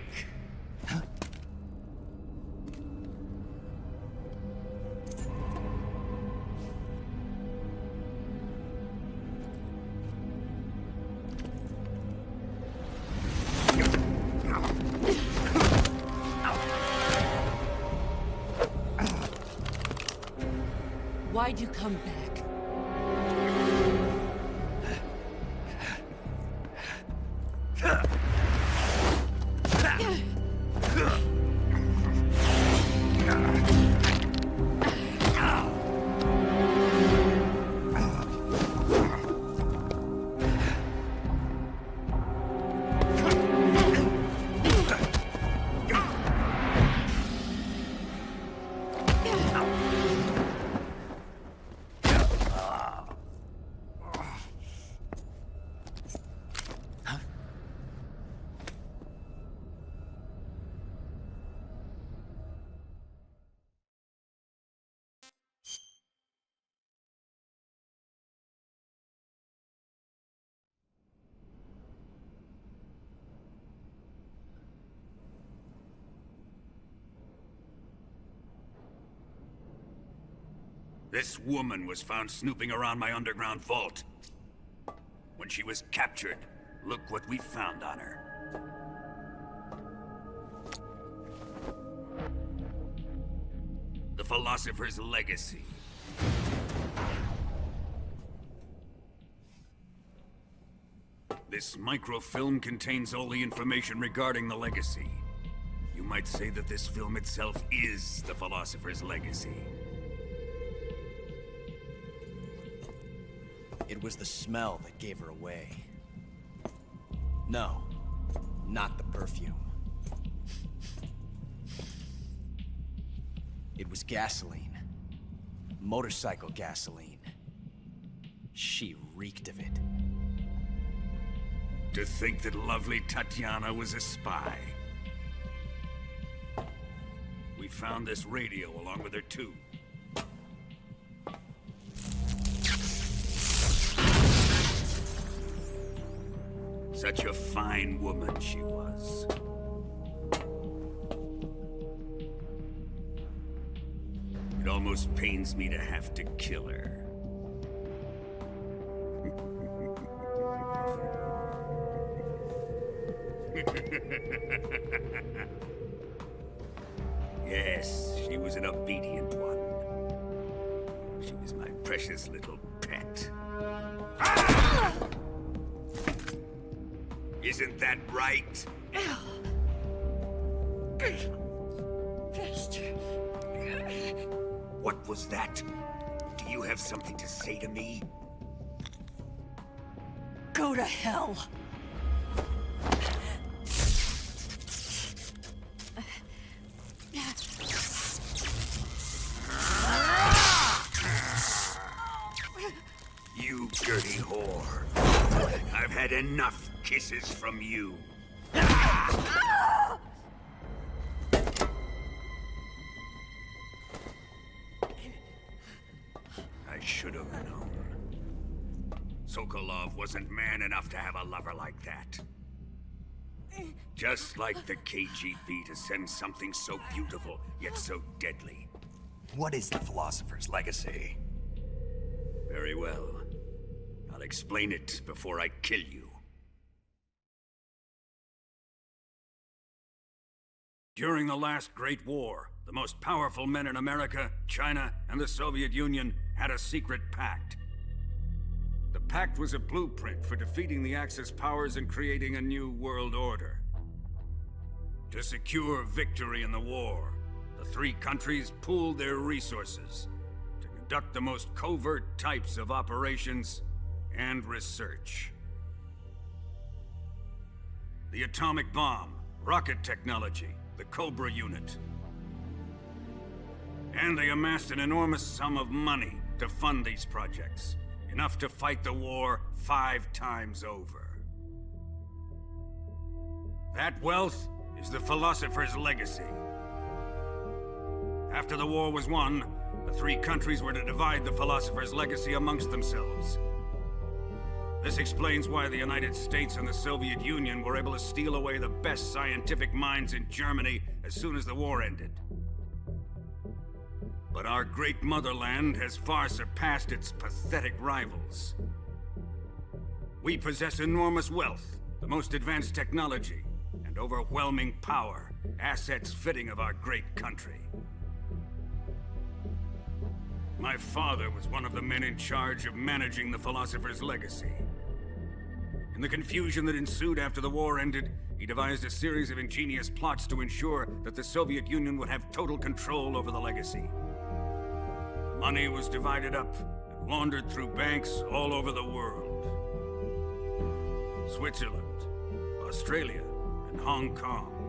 you come back? This woman was found snooping around my underground vault. When she was captured, look what we found on her. The Philosopher's Legacy. This microfilm contains all the information regarding the Legacy. You might say that this film itself is the Philosopher's Legacy. It was the smell that gave her away. No, not the perfume. It was gasoline. Motorcycle gasoline. She reeked of it. To think that lovely Tatiana was a spy. We found this radio along with her too. Such a fine woman she was. It almost pains me to have to kill her. Yes, she was an obedient one. She was my precious little pet. Ah! Isn't that right? Bastard. What was that? Do you have something to say to me? Go to hell. You dirty whore. I've had enough kisses from you. I should have known. Sokolov wasn't man enough to have a lover like that. Just like the KGB to send something so beautiful, yet so deadly. What is the Philosopher's Legacy? Very well. I'll explain it before I kill you. During the last Great War, the most powerful men in America, China, and the Soviet Union had a secret pact. The pact was a blueprint for defeating the Axis powers and creating a new world order. To secure victory in the war, the three countries pooled their resources to conduct the most covert types of operations and research. The atomic bomb, rocket technology, the Cobra unit. And they amassed an enormous sum of money to fund these projects, enough to fight the war 5 times over. That wealth is the Philosopher's Legacy. After the war was won, the three countries were to divide the Philosopher's Legacy amongst themselves. This explains why the United States and the Soviet Union were able to steal away the best scientific minds in Germany as soon as the war ended. But our great motherland has far surpassed its pathetic rivals. We possess enormous wealth, the most advanced technology, and overwhelming power, assets fitting of our great country. My father was one of the men in charge of managing the Philosopher's legacy. In the confusion that ensued after the war ended, he devised a series of ingenious plots to ensure that the Soviet Union would have total control over the legacy. Money was divided up and laundered through banks all over the world. Switzerland, Australia, and Hong Kong.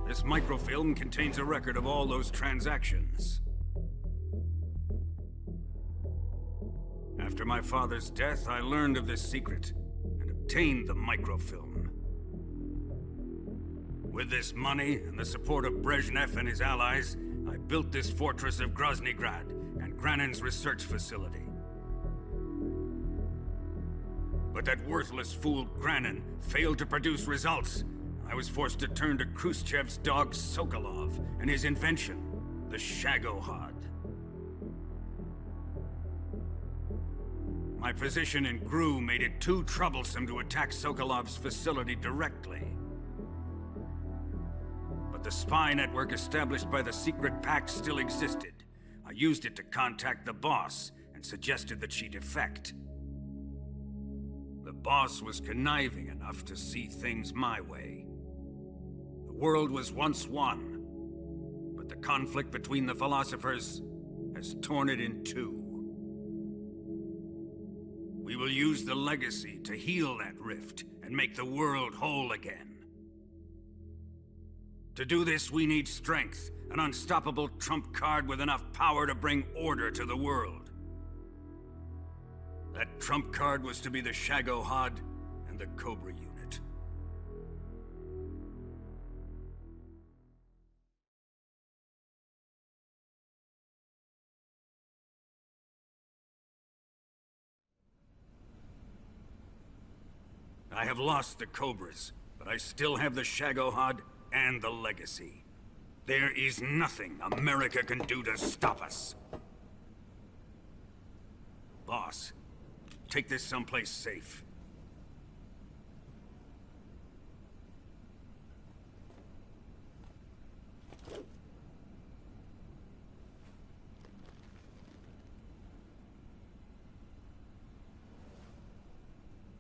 This microfilm contains a record of all those transactions. After my father's death, I learned of this secret and obtained the microfilm. With this money and the support of Brezhnev and his allies, I built this fortress of Groznygrad and Granin's research facility. But that worthless fool Granin failed to produce results. I was forced to turn to Khrushchev's dog Sokolov and his invention, the Shagohod. My position in GRU made it too troublesome to attack Sokolov's facility directly. But the spy network established by the secret pact still existed. I used it to contact the boss and suggested that she defect. The boss was conniving enough to see things my way. The world was once one, but the conflict between the philosophers has torn it in two. We will use the legacy to heal that rift and make the world whole again. To do this, we need strength, an unstoppable trump card with enough power to bring order to the world. That trump card was to be the Shagohod and the Cobra unit. I have lost the Cobras, but I still have the Shagohod and the legacy. There is nothing America can do to stop us. Boss, take this someplace safe.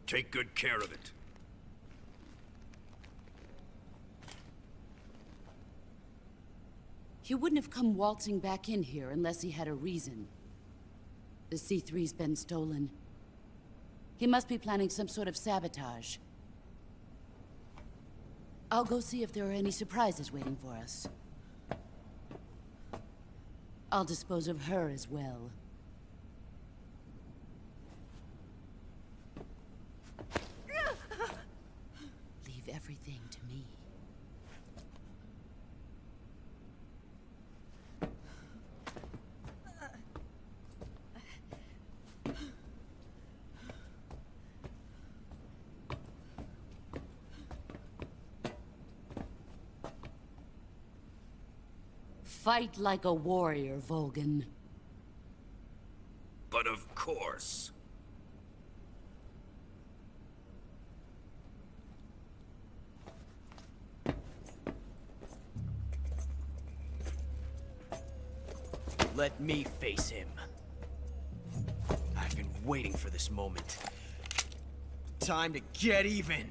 Take good care of it. He wouldn't have come waltzing back in here unless he had a reason. The C3's been stolen. He must be planning some sort of sabotage. I'll go see if there are any surprises waiting for us. I'll dispose of her as well. Leave everything to me. Fight like a warrior, Volgin. But of course. Let me face him. I've been waiting for this moment. Time to get even.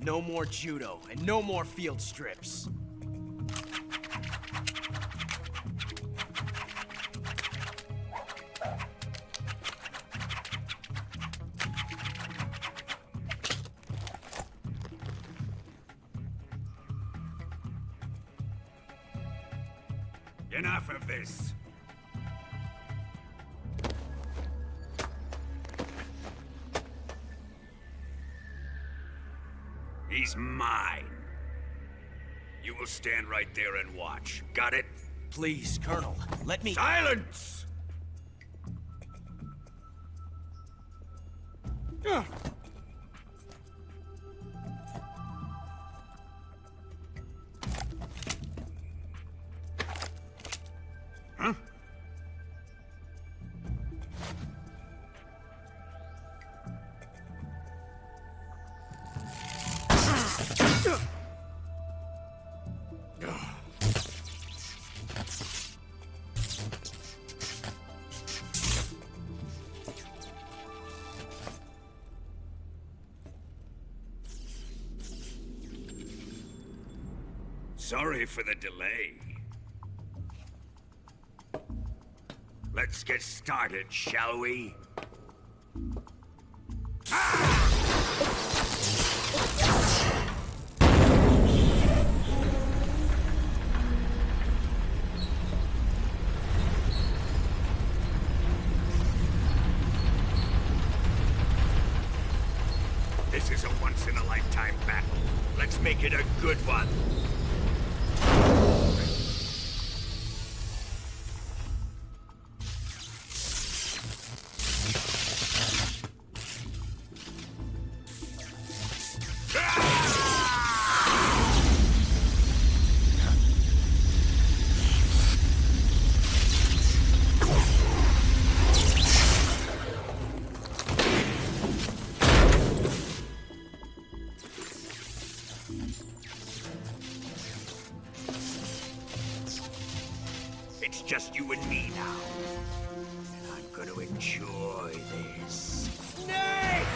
No more judo, and no more field strips. Enough of this. He's mine. You will stand right there and watch. Got it? Please, Colonel, let me— Silence! Huh? Sorry for the delay. Let's get started, shall we? This is a once-in-a-lifetime battle. Let's make it a good one. It's just you and me now. And I'm gonna enjoy this. Snake!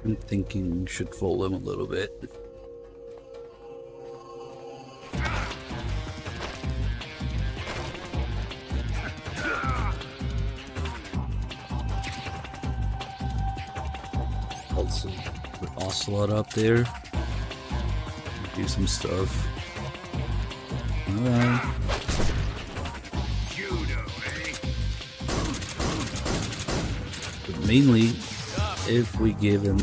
I'm thinking we should fold him a little bit. Also, put Ocelot up there. Do some stuff. Alright. But mainly, if we give him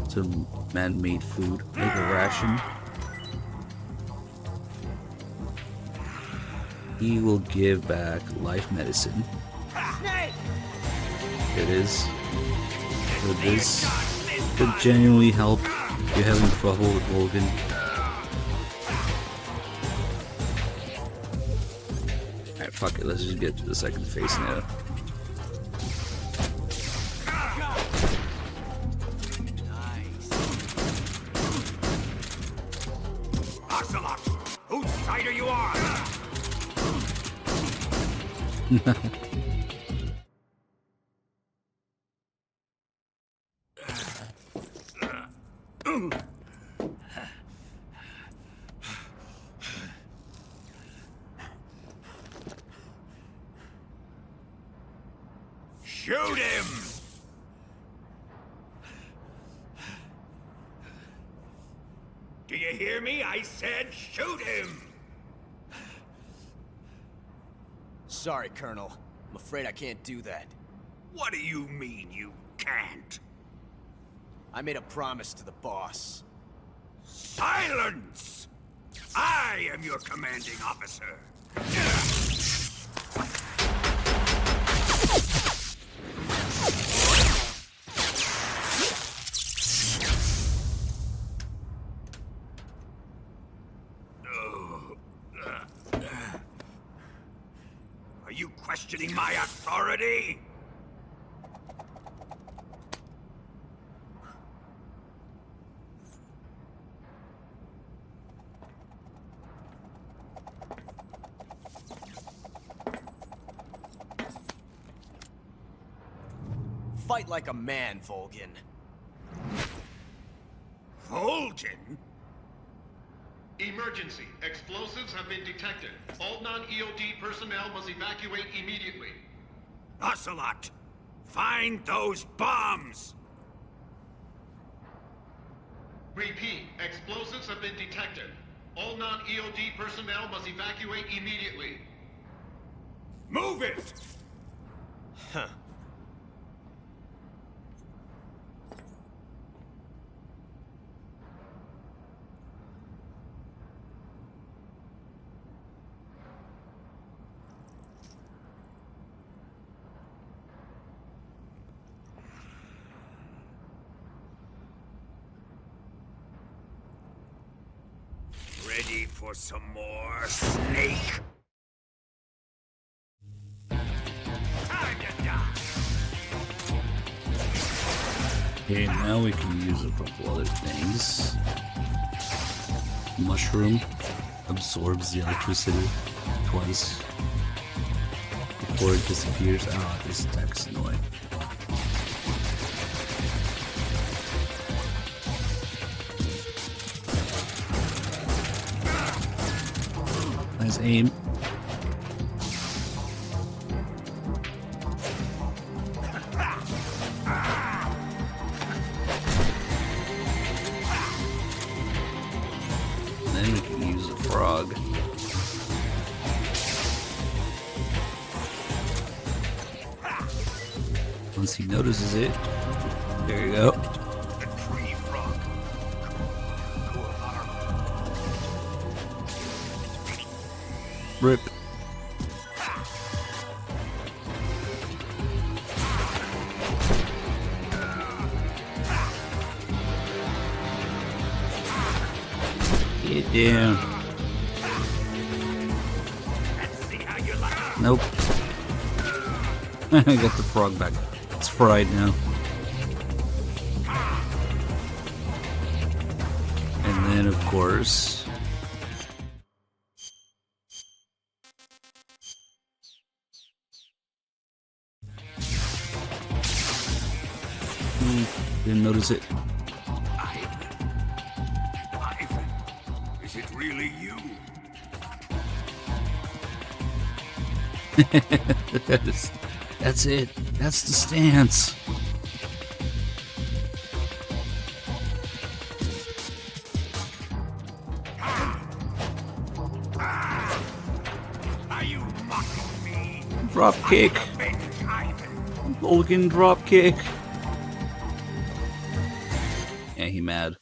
some man-made food, like a ration, he will give back life medicine. It is. So this could genuinely help if you're having trouble with Volgin. Alright, fuck it, let's just get to the second phase now. Ocelot, whose side are you on? Shoot him! Do you hear me? I said shoot him! Sorry, Colonel. I'm afraid I can't do that. What do you mean you can't? I made a promise to the boss. Silence! I am your commanding officer. Are you questioning my authority? Fight like a man, Volgin. Volgin? Emergency. Explosives have been detected. All non-EOD personnel must evacuate immediately. Ocelot, find those bombs! Repeat. Explosives have been detected. All non-EOD personnel must evacuate immediately. Move it! Huh. Ready for some more, Snake? Time to die! Okay, now we can use a couple other things. Mushroom absorbs the electricity twice before it disappears. Ah, this attack is annoying. Nice aim. Then we can use a frog. Once he notices it, there you go. Rip. Get down. Nope. I got the frog back. It's fried now. And then, of course, didn't notice it. Ivan, is it really you? That's it. That's the stance. Are you mocking me? Drop kick. Logan drop kick. Yeah, he mad.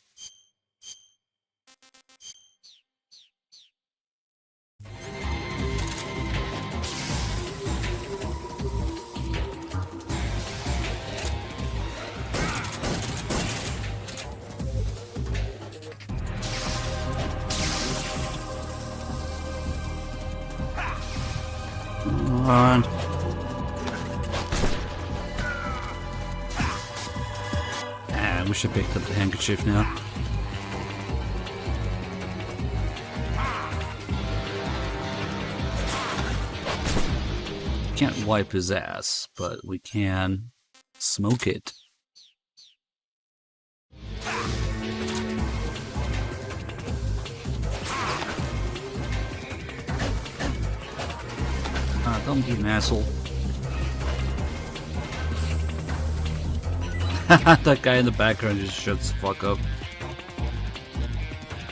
Come on. I wish I picked up the handkerchief now. Can't wipe his ass, but we can smoke it. Don't be an asshole. That guy in the background just shuts the fuck up.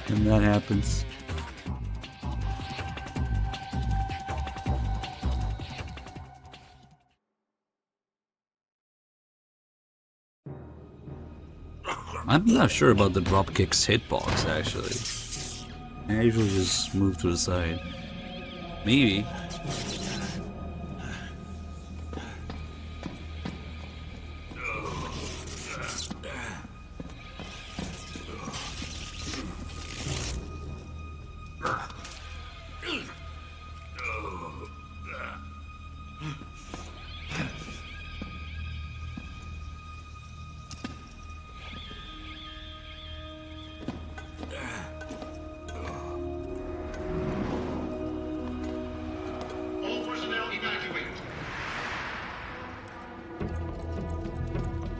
And that happens. I'm not sure about the dropkick's hitbox, actually. I usually just move to the side. Maybe. All personnel evacuate.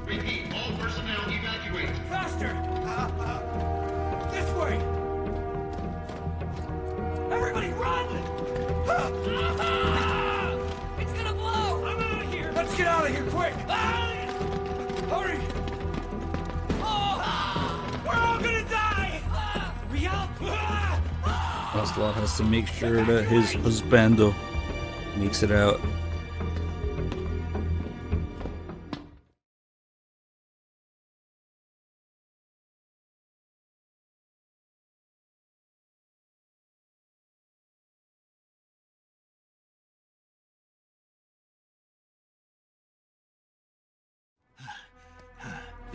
Repeat, all personnel evacuate. Faster! This way! Everybody run! It's gonna blow! I'm out of here! Let's get out of here quick! Hurry! We're all gonna die! Hurry up! Ocelot has to make sure that his husbando makes it out.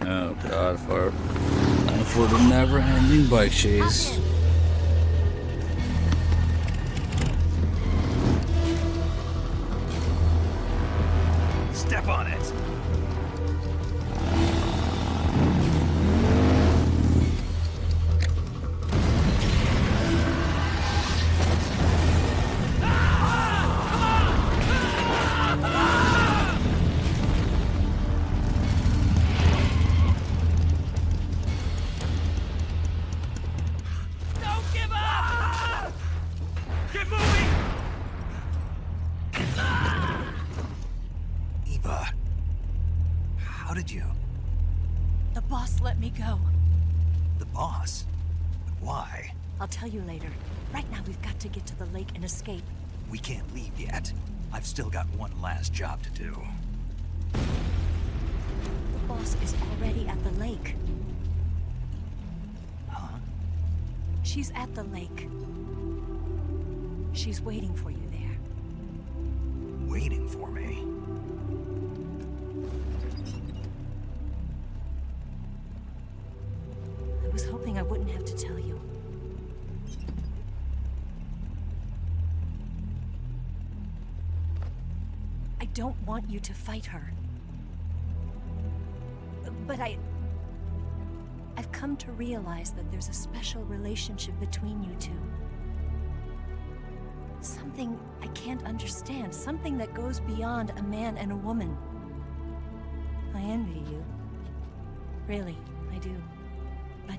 Oh god, for the never-ending bike chase. Step on it. Don't give up! Get moving! Eva, how did you? The boss let me go. The boss? But why? I'll tell you later. Right now, we've got to get to the lake and escape. We can't leave yet. I've still got one last job to do. The boss is already at the lake. Huh? She's at the lake. She's waiting for you there. Waiting for me? I was hoping I wouldn't have to tell you. I don't want you to fight her. But I've come to realize that there's a special relationship between you two. Something I can't understand, something that goes beyond a man and a woman. I envy you. Really, I do. But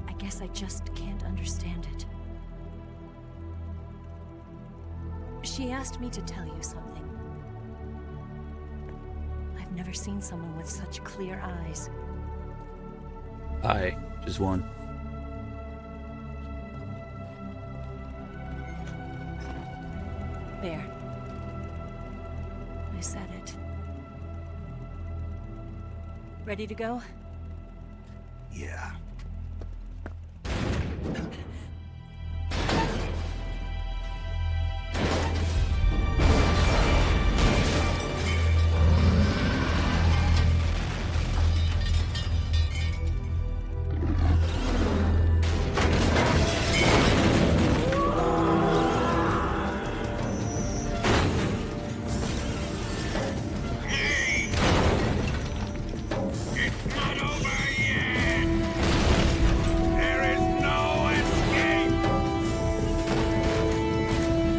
I guess I just can't understand it. She asked me to tell you something. I've never seen someone with such clear eyes. Aye, just one. There. I said it. Ready to go? Yeah.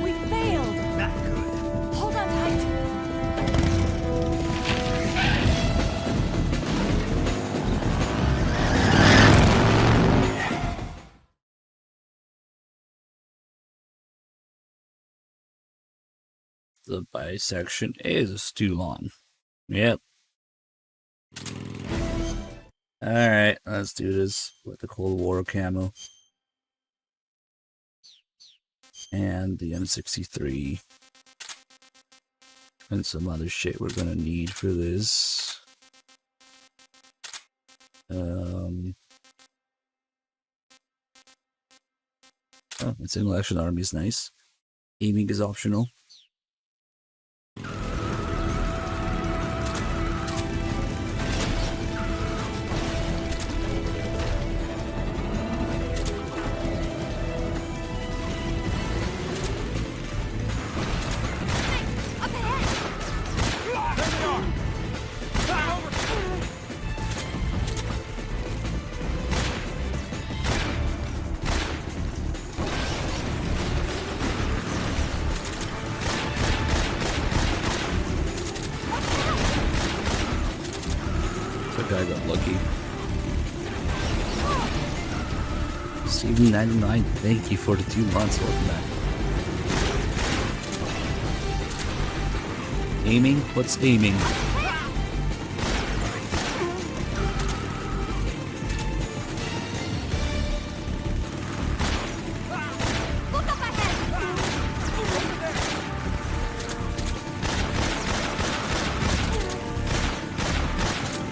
We failed! Not good. Hold on tight! The bisection is a Stulon. Yep. Alright, let's do this with the Cold War camo. And the M63. And some other shit we're gonna need for this. Oh, single action army is nice. Aiming is optional. That guy got lucky. Steven99, thank you for the 2 months. Welcome back. Aiming? What's aiming? Look up ahead!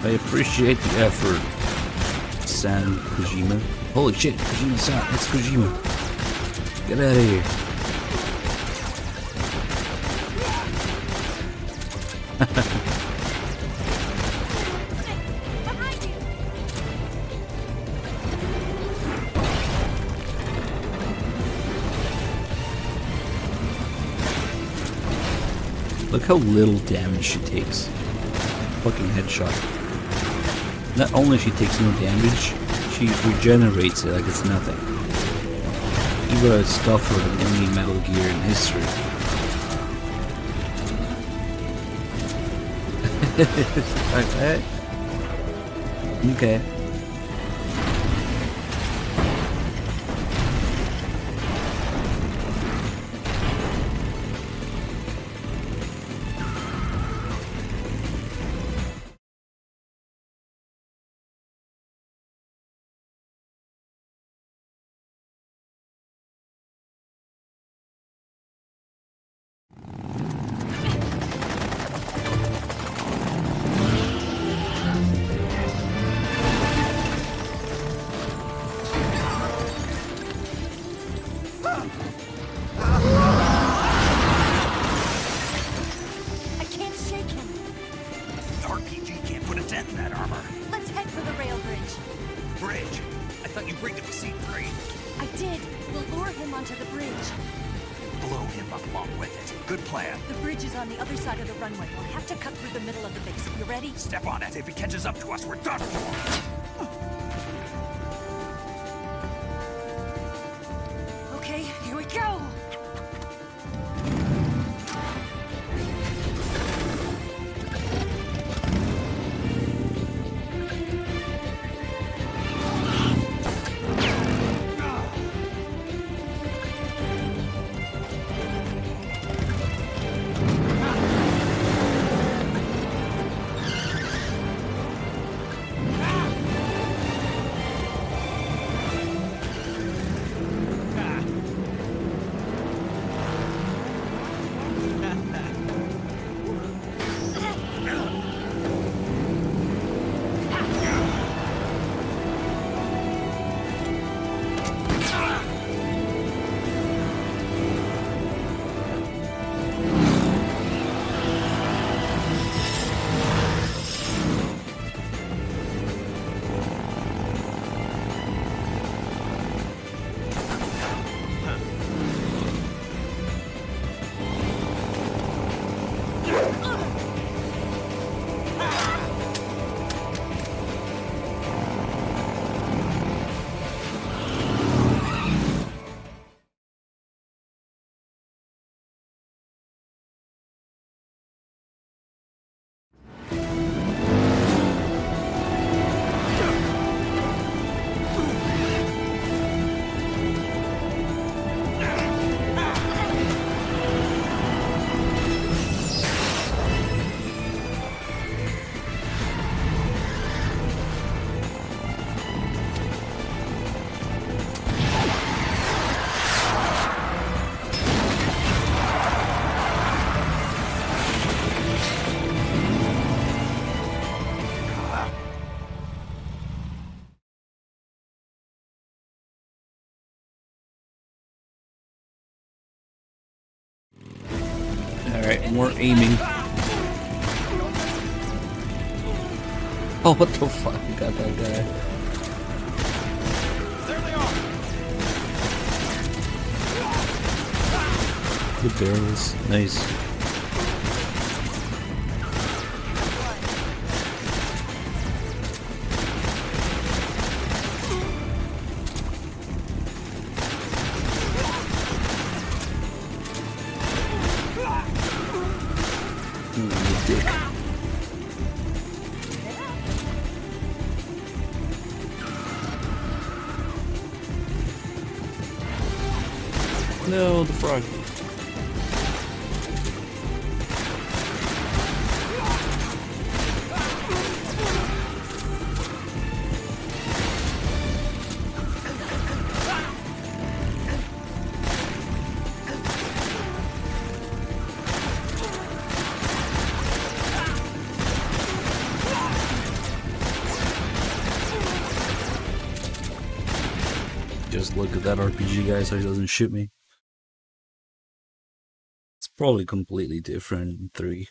I appreciate the effort, San Kojima. Holy shit, Kojima-san, it's Kojima. Get out of here. Look how little damage she takes. Fucking headshot. Not only she takes no damage, she regenerates it like it's nothing. Eva is tougher than any Metal Gear in history. Like that? Okay. I can't shake him. The RPG can't put a dent in that armor. Let's head for the rail bridge. Bridge? I thought you rigged it with C3. I did. We'll lure him onto the bridge. Blow him up along with it. Good plan. The bridge is on the other side of the runway. We'll have to cut through the middle of the base. You ready? Step on it. If he catches up to us, we're done for. Okay, here we go. Alright, more aiming. Oh, what the fuck? We got that guy. There they are. The barrels. Nice. No, the frog. Just look at that RPG guy so he doesn't shoot me. It's probably completely different in 3.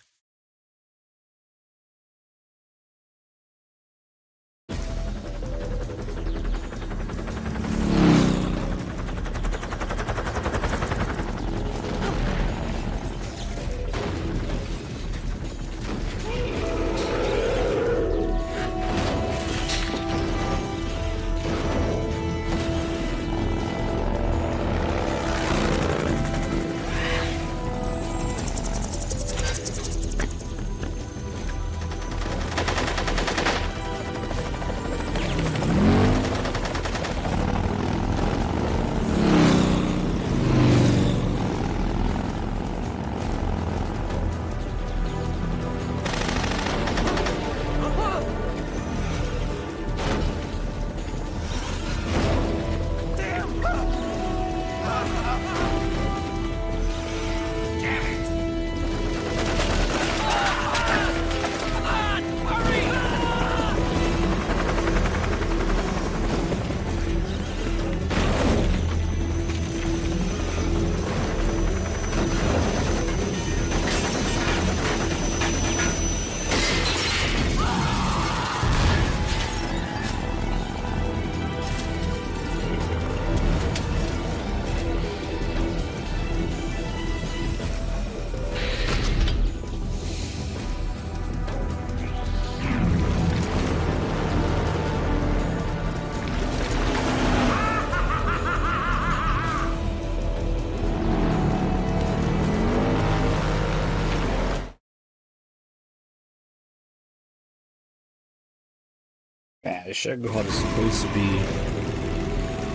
Yeah, Shadowgod is supposed to be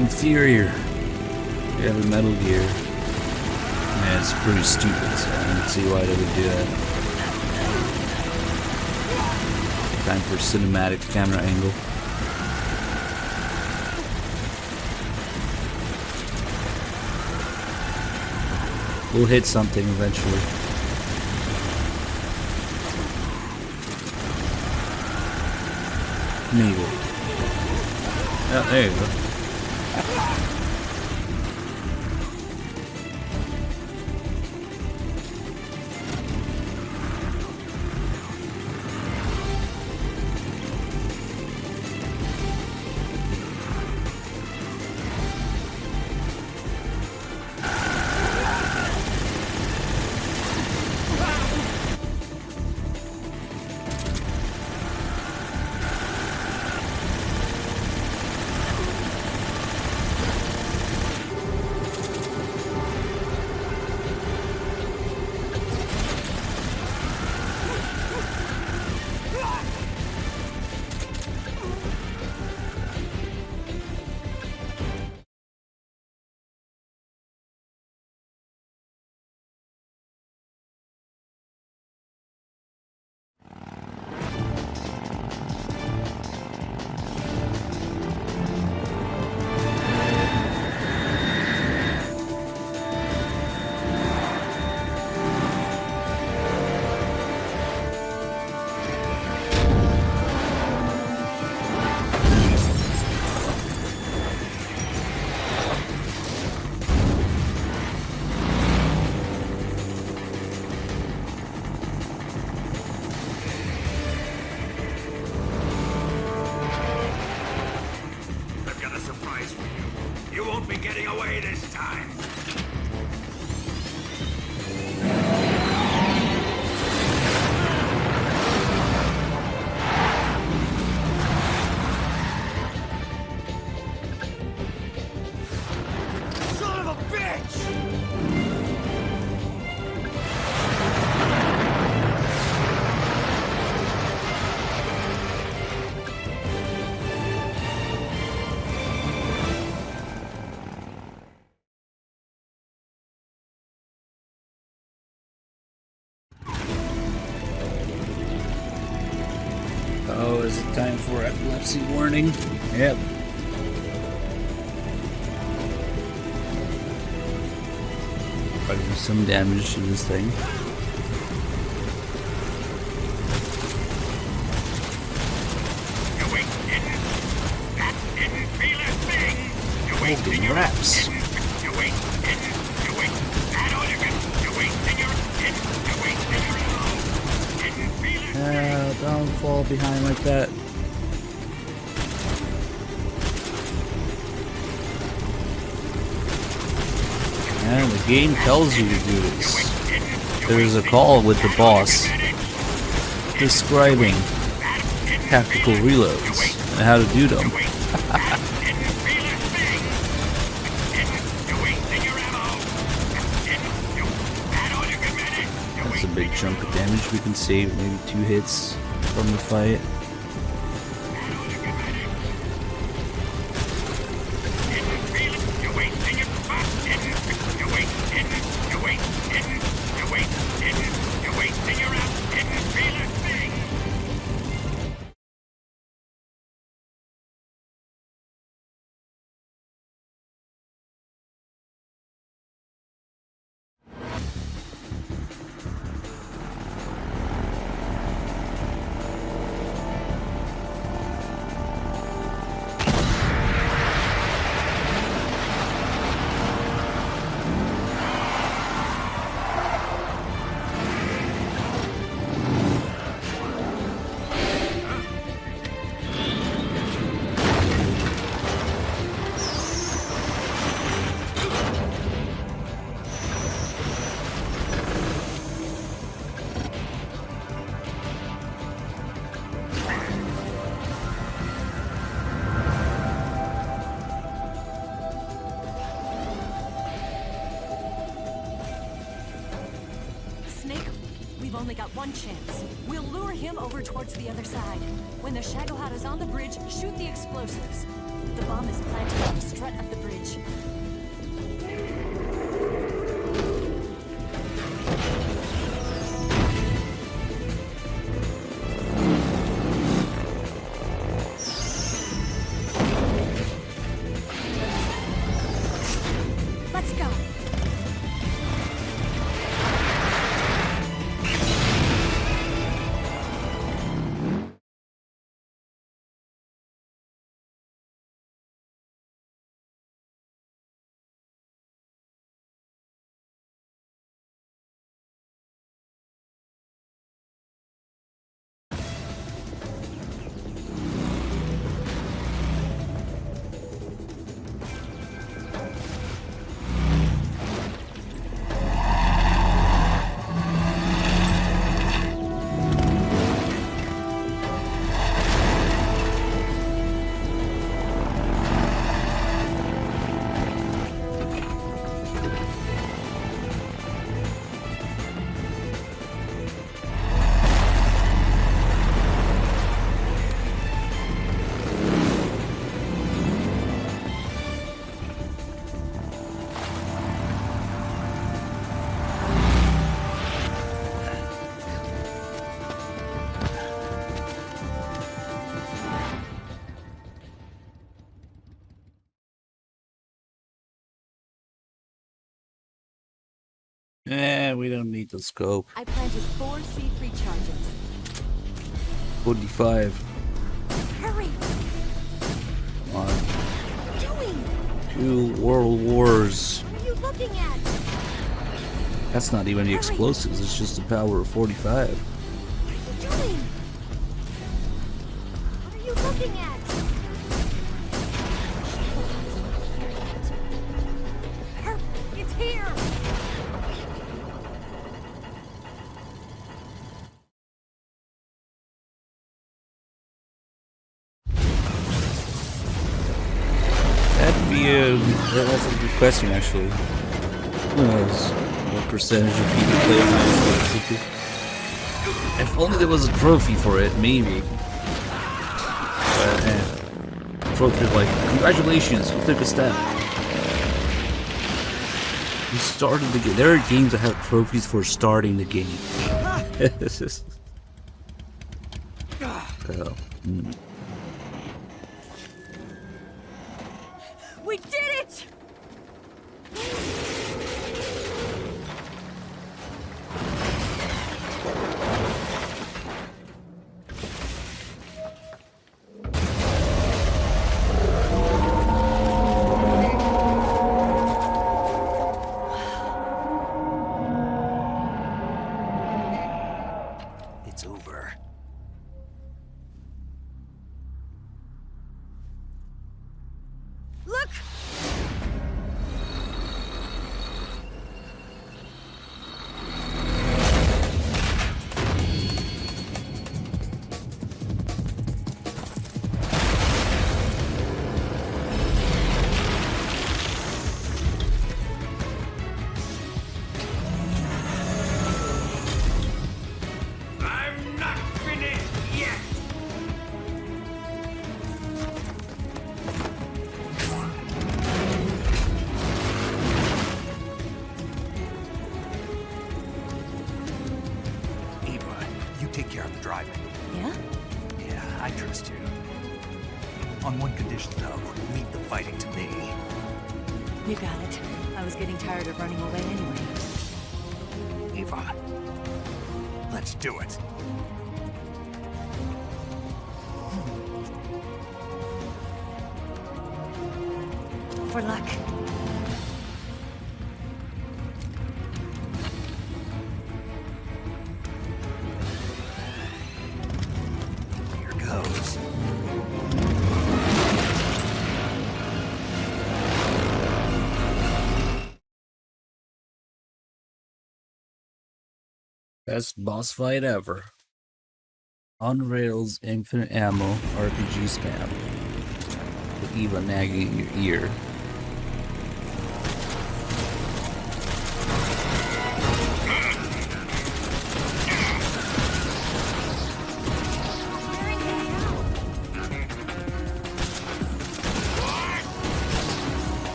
inferior to every Metal Gear. And it's pretty stupid, so I don't see why they would do that. Time for cinematic camera angle. We'll hit something eventually. Maybe. Oh, there you go. Oh, is it time for epilepsy warning? Yep. Probably do some damage to this thing. Cold getting raps. Don't fall behind like that. And the game tells you to do this. There's a call with the boss describing tactical reloads and how to do them. That's a big chunk of damage we can save, maybe 2 hits from the fight. We've only got one chance. We'll lure him over towards the other side. When the Shagohada's on the bridge, shoot the explosives. The bomb is planted on the strut of the bridge. Let's go. We don't need the scope. I planted 4 C3 charges. 45. Hurry! Come on. What are you doing? 2 world wars. What are you looking at? That's not even the explosives, it's just the power of 45. What are you doing? What are you looking at? Hurry! It's here! That's a good question, actually. Who knows what percentage of people play Minecraft? If only there was a trophy for it, maybe. But, trophy like, congratulations, you took a step. You started the game. There are games that have trophies for starting the game. It's just... Oh. We did it! You got it. I was getting tired of running away anyway. Eva, let's do it. For luck. Here goes. Best boss fight ever. On rails, infinite ammo, RPG spam. With Eva nagging in your ear.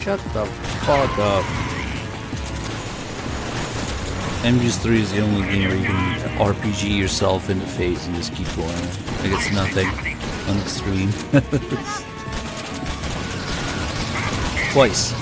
Shut the fuck up. MGS3 is the only game where you can RPG yourself in the face and just keep going. Like it's nothing on extreme. Twice.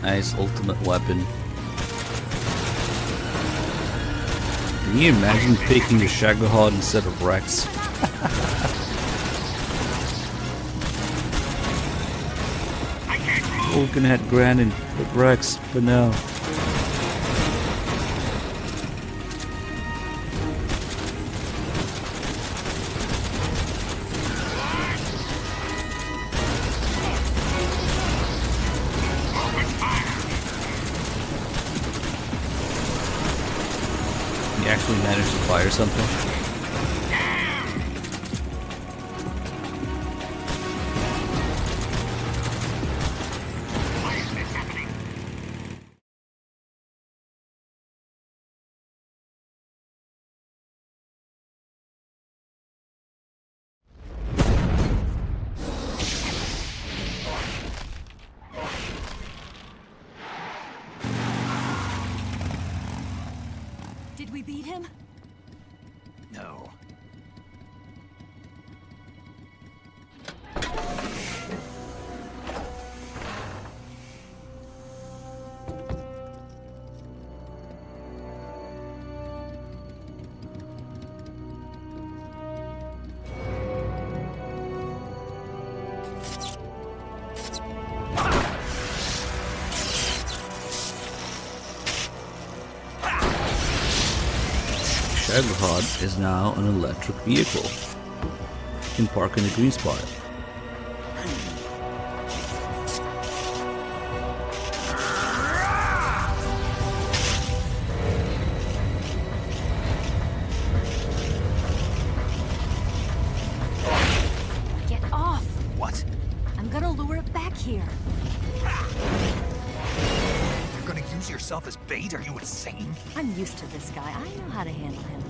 Nice ultimate weapon. Can you imagine picking the Shagohod instead of Rex? Vulcan had Grandin with Rex, but no. You actually managed to fire something? Did we beat him? No. Shagohod is now an electric vehicle. You can park in the green spot. Get off! What? I'm gonna lure it back here. You're gonna use yourself as bait? Are you insane? I'm used to this guy. I know how to handle him.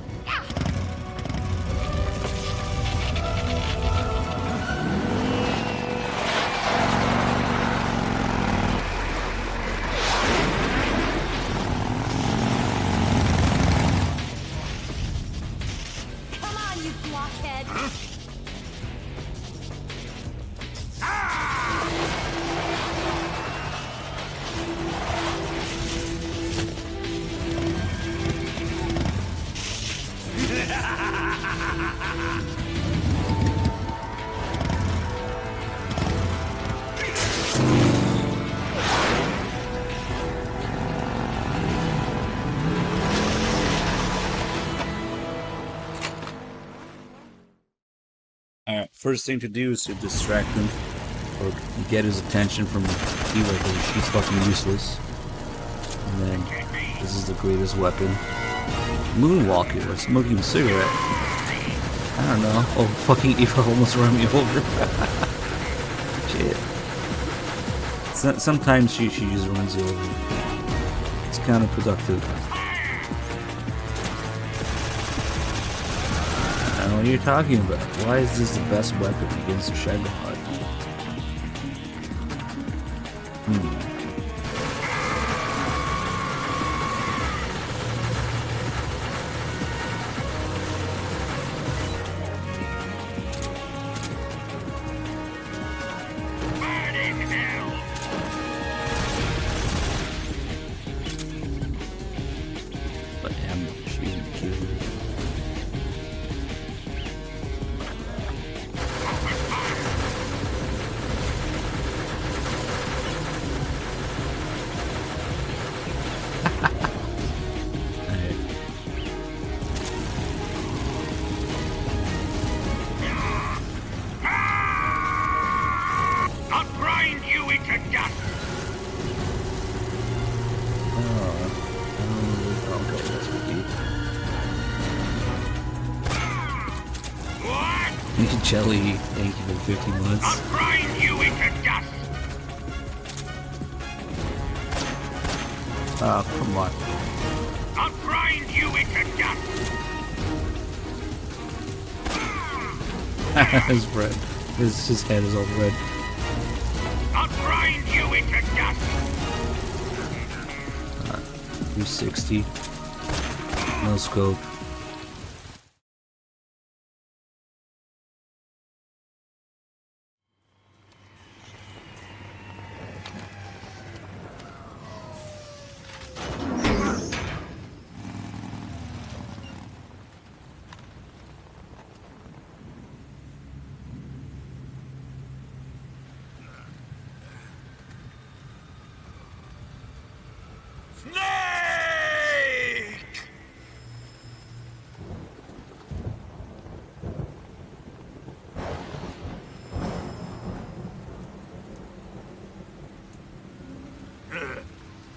Come on, you blockhead! Alright, first thing to do is to distract him or get his attention from Eva because she's fucking useless. And then this is the greatest weapon. Moonwalking or smoking a cigarette. I don't know. Oh, fucking Eva almost ran me over. Shit. Sometimes she just runs you over. It's counterproductive. I don't know what you're talking about. Why is this the best weapon against the Shagahod? Jelly, thank you for 50 months. I'll grind you into dust. Oh, come on. I'll grind you into dust. His red. His head is all red. I'll grind you into dust. 360. No scope.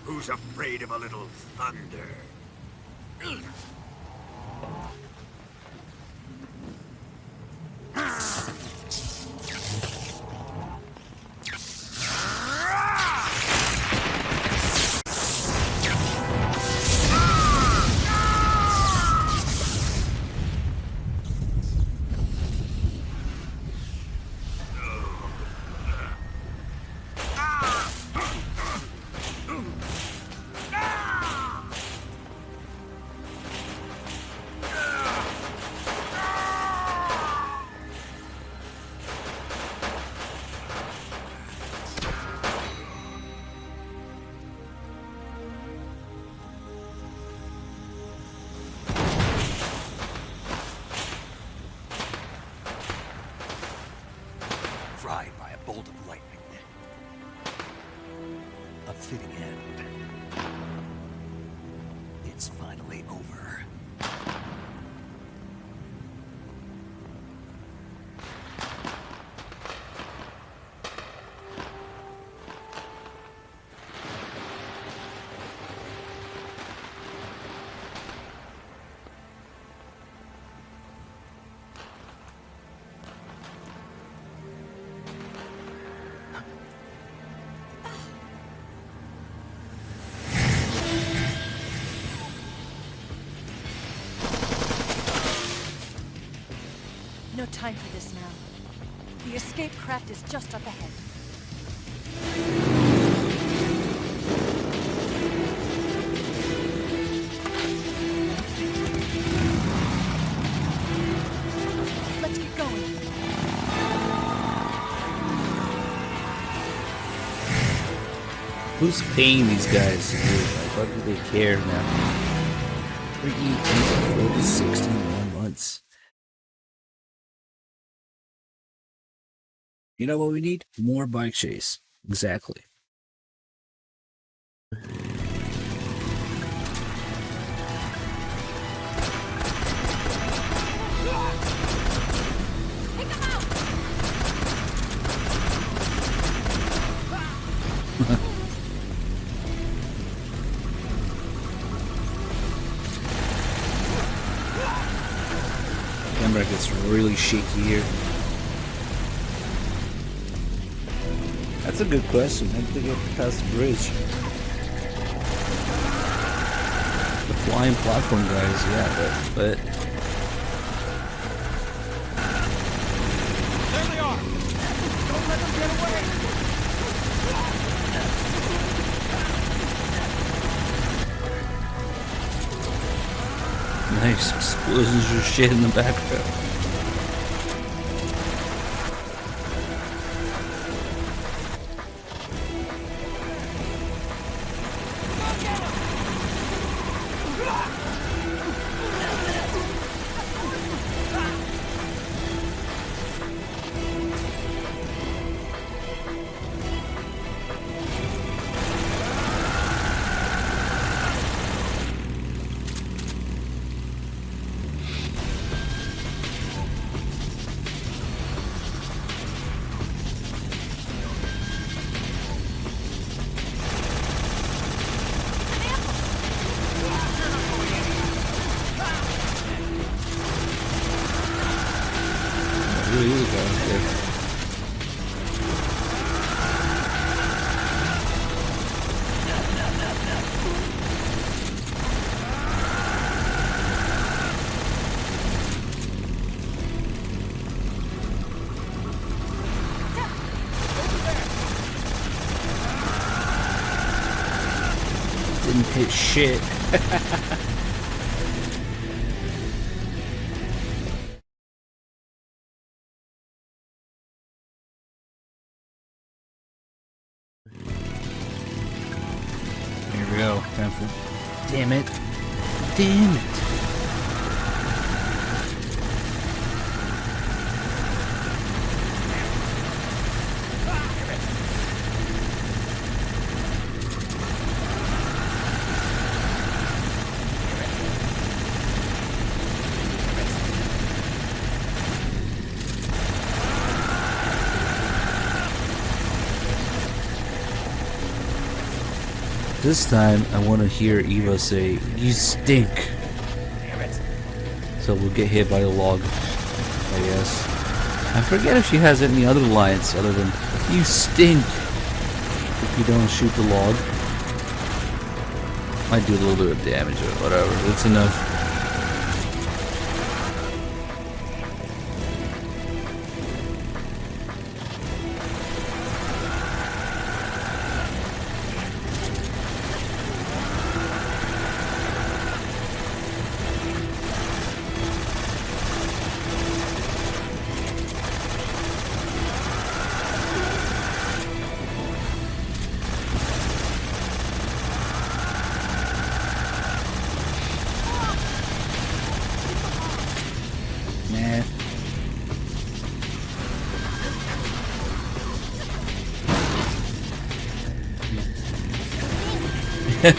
Who's afraid of a little thunder? Fried by a bolt of lightning. A fitting end. It's finally over. No time for this now. The escape craft is just up ahead. Let's get going. Who's paying these guys to do it? Like, what do they care now? 3 to 61 months. You know what we need? More bike chase. Exactly. camera gets really shaky here. That's a good question. How did they get past the bridge? The flying platform guys, yeah, but There they are! Don't let them get away! nice explosions or shit in the background. Really is downstairs. Didn't hit shit. Here we go. Time for... Damn it. Damn it. This time, I want to hear Eva say, "You stink." So we'll get hit by the log, I guess. I forget if she has any other lines other than, "You stink," if you don't shoot the log. Might do a little bit of damage or whatever, it's enough.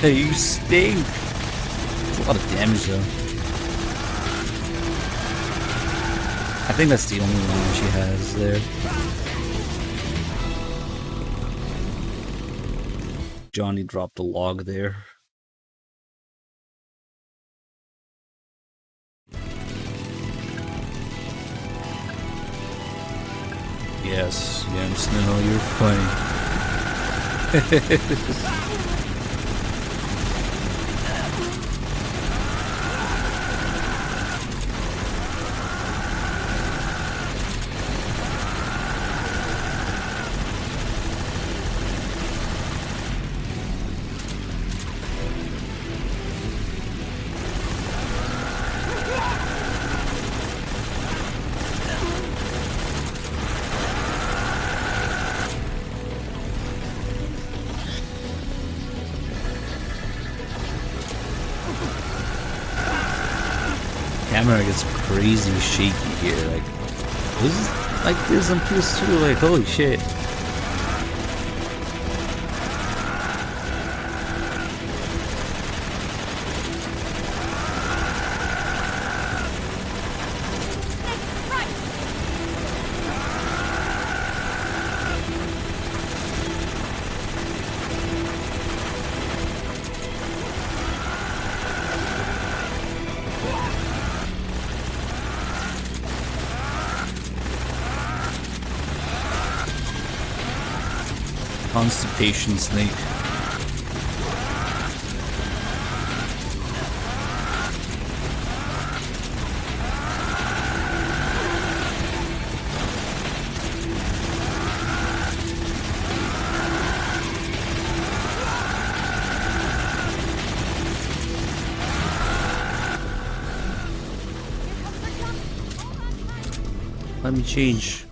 You stink! That's a lot of damage though. I think that's the only one she has there. Johnny dropped the log there. Yes, Jon Snow, you're funny. Camera gets crazy shaky here, like this is like this on PS2, like holy shit. Constipation snake. Let me change.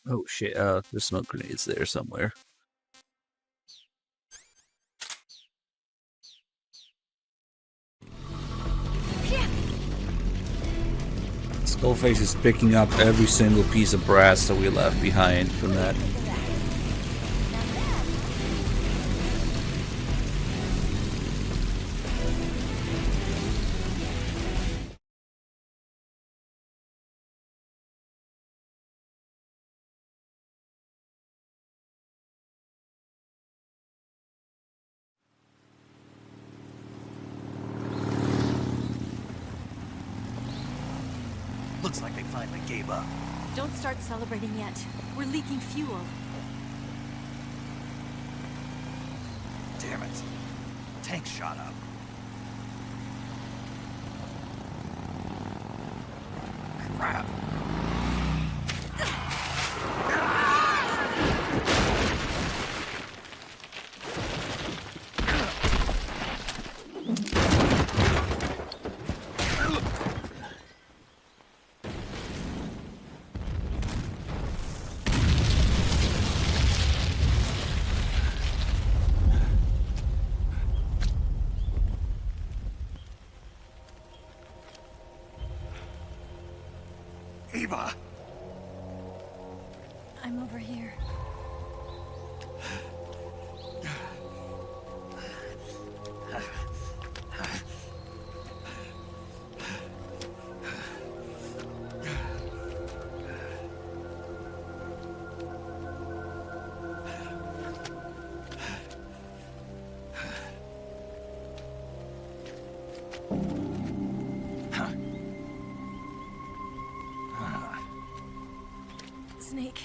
Oh shit, there's smoke grenades there somewhere. Skullface is picking up every single piece of brass that we left behind from that. Looks like they finally gave up. Don't start celebrating yet. We're leaking fuel. Damn it. Tank shot up. Crap. Eva! I'm over here. Snake.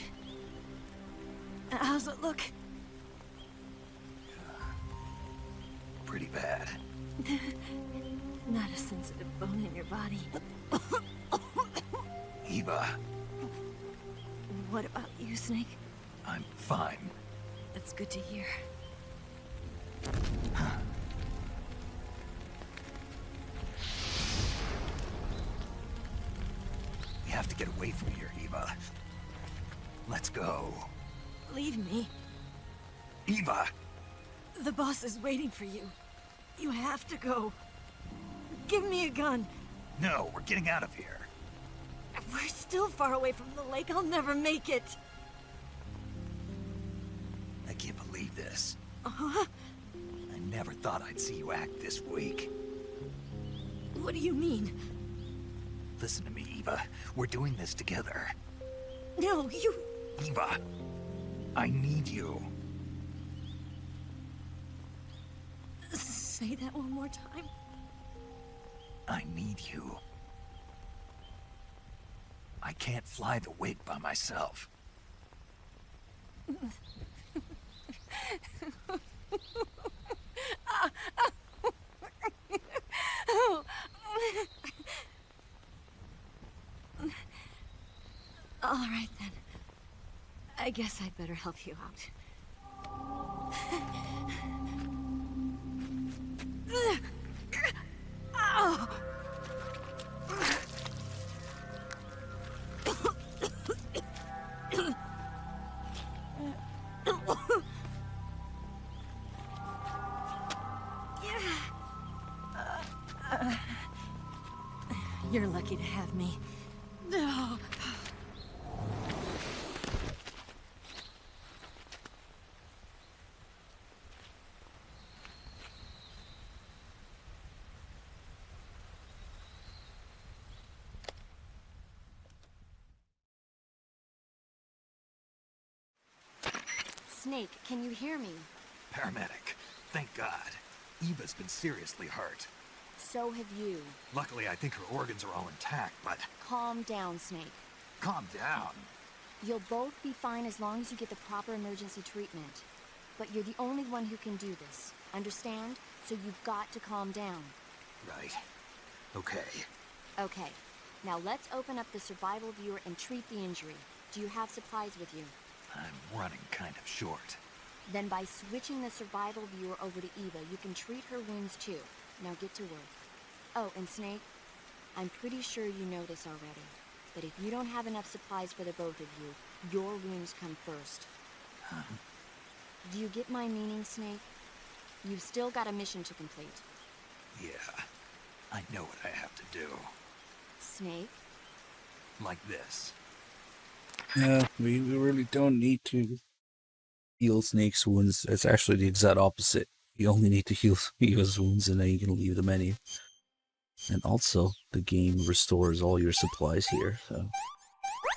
How's it look? Pretty bad. Not a sensitive bone in your body. Eva, What about you, Snake? I'm fine. That's good to hear. We have to get away from here, Eva. Let's go. Leave me. Eva! The boss is waiting for you. You have to go. Give me a gun. No, we're getting out of here. We're still far away from the lake. I'll never make it. I can't believe this. Uh-huh. I never thought I'd see you act this weak. What do you mean? Listen to me, Eva. We're doing this together. No, you... Eva, I need you. Say that one more time. I need you. I can't fly the wig by myself. All right, then. I guess I'd better help you out. Oh. You're lucky to have me. No. Snake, can you hear me? Paramedic, thank God. Eva's been seriously hurt. So have you. Luckily, I think her organs are all intact, but... Calm down, Snake. Calm down. You'll both be fine as long as you get the proper emergency treatment. But you're the only one who can do this. Understand? So you've got to calm down. Right. Okay. Okay. Now let's open up the survival viewer and treat the injury. Do you have supplies with you? I'm running kind of short. Then by switching the survival viewer over to Eva, you can treat her wounds too. Now get to work. Oh, and Snake, I'm pretty sure you know this already, but if you don't have enough supplies for the both of you, your wounds come first. Huh? Do you get my meaning, Snake? You've still got a mission to complete. Yeah. I know what I have to do. Snake? Like this. Yeah, we really don't need to heal Snake's wounds. It's actually the exact opposite. You only need to heal Eva's wounds and then you can leave the menu. And also, the game restores all your supplies here, so...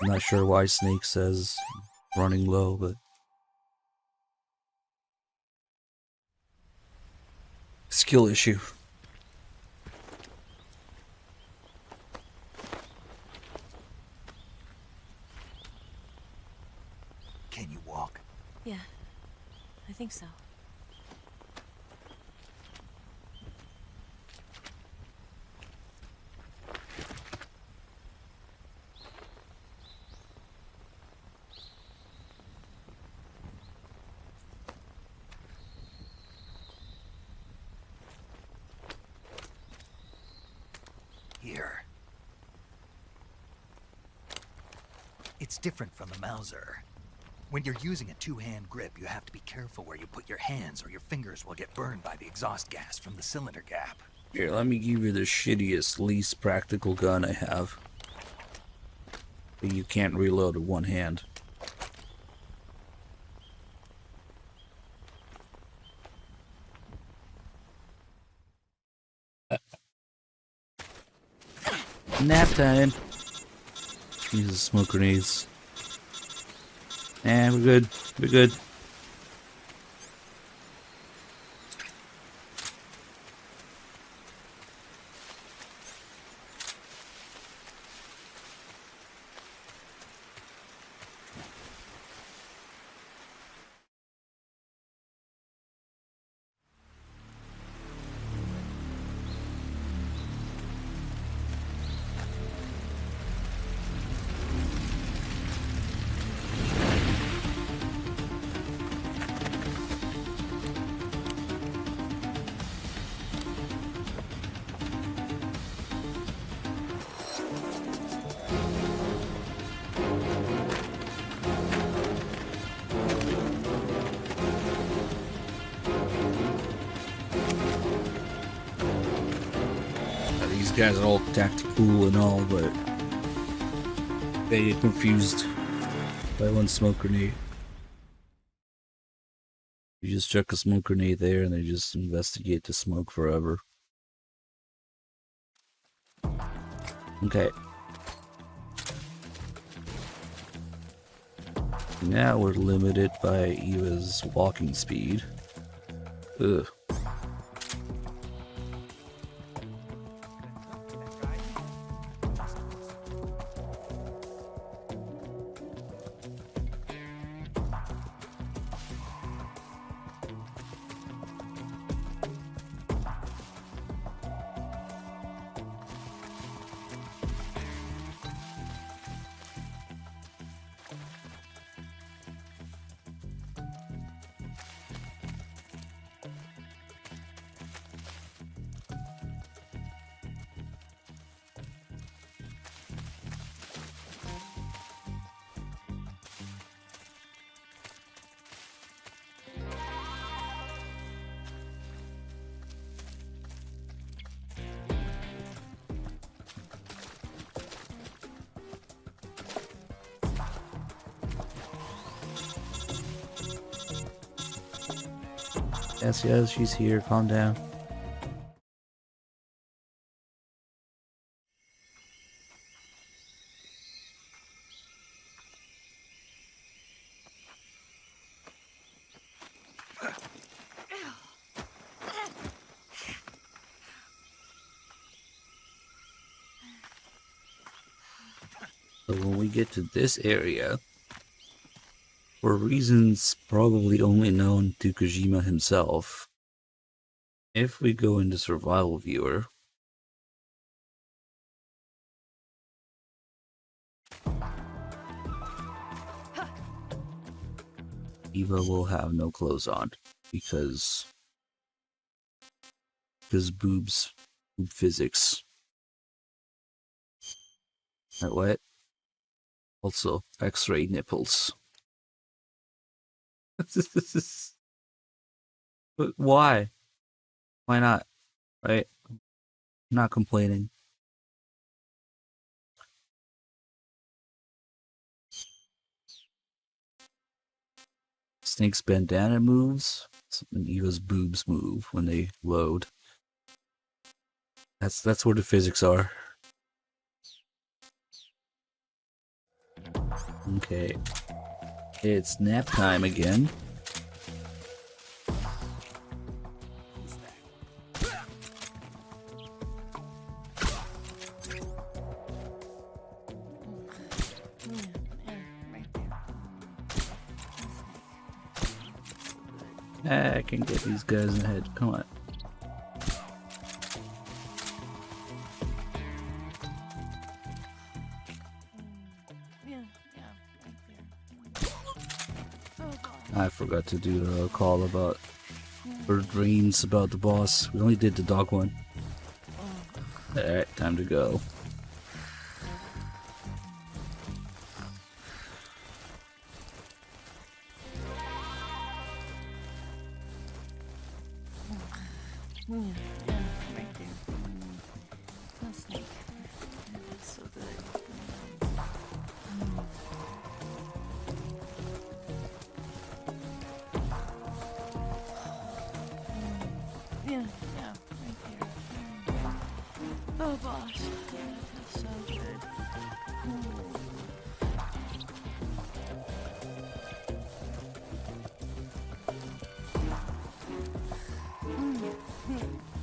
I'm not sure why Snake says running low, but... Skill issue. Can you walk? Yeah, I think so. Here. It's different from the Mauser. When you're using a two-hand grip, you have to be careful where you put your hands or your fingers will get burned by the exhaust gas from the cylinder gap. Here, let me give you the shittiest, least practical gun I have. You can't reload with one hand. Nap time. Jesus, smoke grenades. We're good. We're good. These guys are all tactical and all, but they get confused by one smoke grenade. You just chuck a smoke grenade there and they just investigate the smoke forever. Okay. Now we're limited by Eva's walking speed. Ugh. Yes, she's here. Calm down. So when we get to this area, for reasons probably only known to Kojima himself, if we go into Survival Viewer, Eva will have no clothes on because boob physics. Right, what? Also, X-ray nipples. But why? Why not? Right? I'm not complaining. Snake's bandana moves, and Eva's boobs move when they load. That's where the physics are. Okay. It's nap time again. I can get these guys in the head. Come on. I forgot to do a call about her dreams about the boss. We only did the dog one. Alright, time to go. Oh gosh, that feels so good.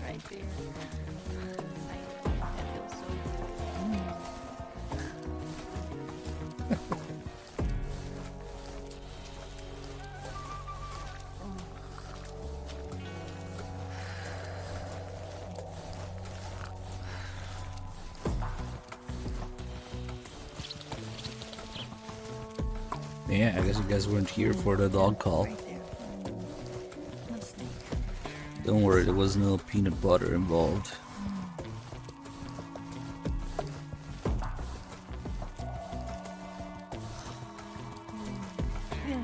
Right there. That feels so good. Yeah, I guess you guys weren't here for the dog call. Don't worry, there was no peanut butter involved. Yeah,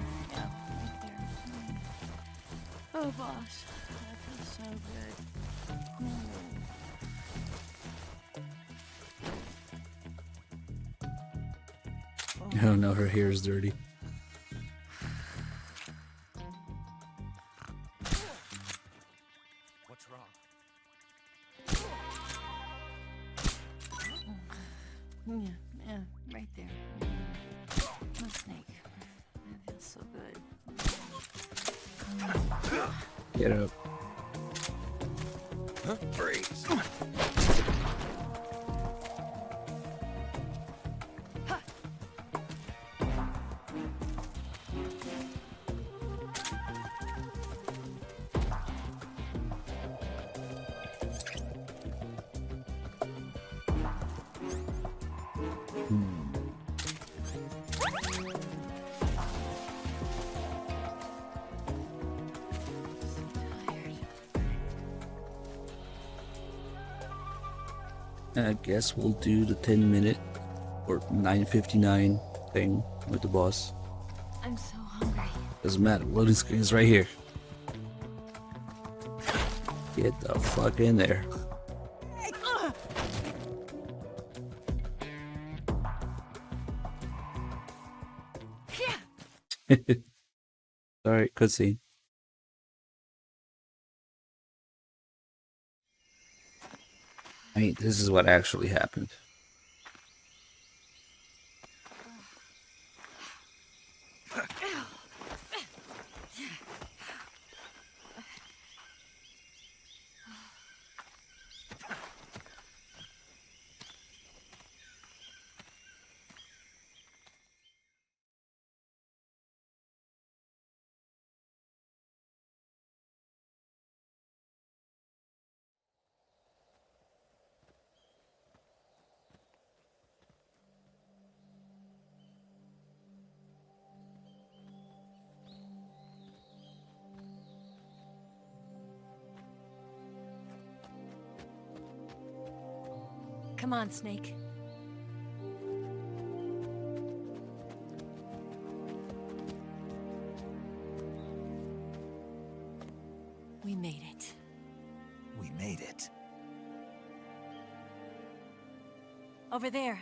right there. Oh gosh, that feels so good. Oh no, her hair is dirty. What's wrong? Yeah, right there. Oh, snake. That feels so good. Get up. Huh? Freeze. I guess we'll do the 10-minute or 9:59 thing with the boss. I'm so hungry. Doesn't matter. Loading screen is right here. Get the fuck in there. Sorry, cutscene. I mean, this is what actually happened. Come on, Snake. We made it. We made it. Over there.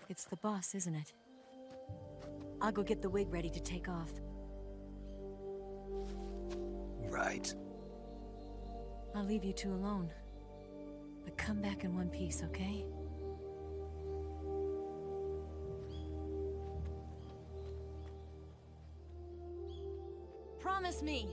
It's the boss, isn't it? I'll go get the wig ready to take off. Right. I'll leave you two alone. But come back in one piece, okay? Promise me!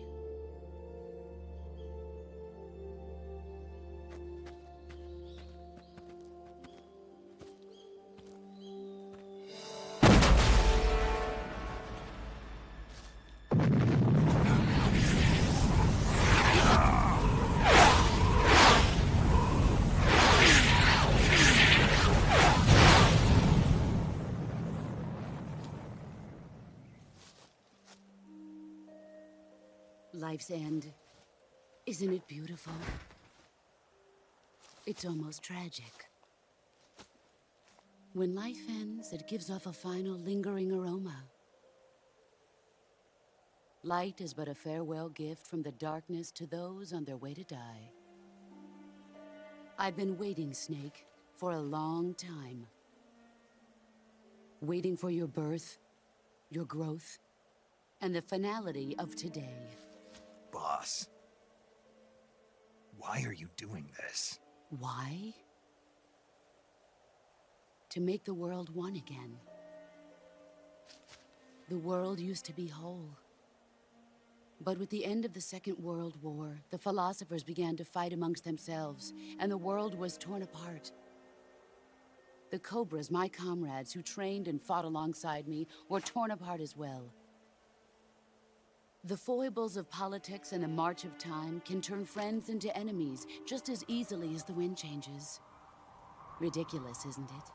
Life's end. Isn't it beautiful? It's almost tragic. When life ends, it gives off a final lingering aroma. Light is but a farewell gift from the darkness to those on their way to die. I've been waiting, Snake, for a long time. Waiting for your birth, your growth, and the finality of today. Boss. Why are you doing this? Why? To make the world one again. The world used to be whole. But with the end of the Second World War, the philosophers began to fight amongst themselves, and the world was torn apart. The Cobras, my comrades who trained and fought alongside me, were torn apart as well. The foibles of politics and the march of time can turn friends into enemies just as easily as the wind changes. Ridiculous, isn't it?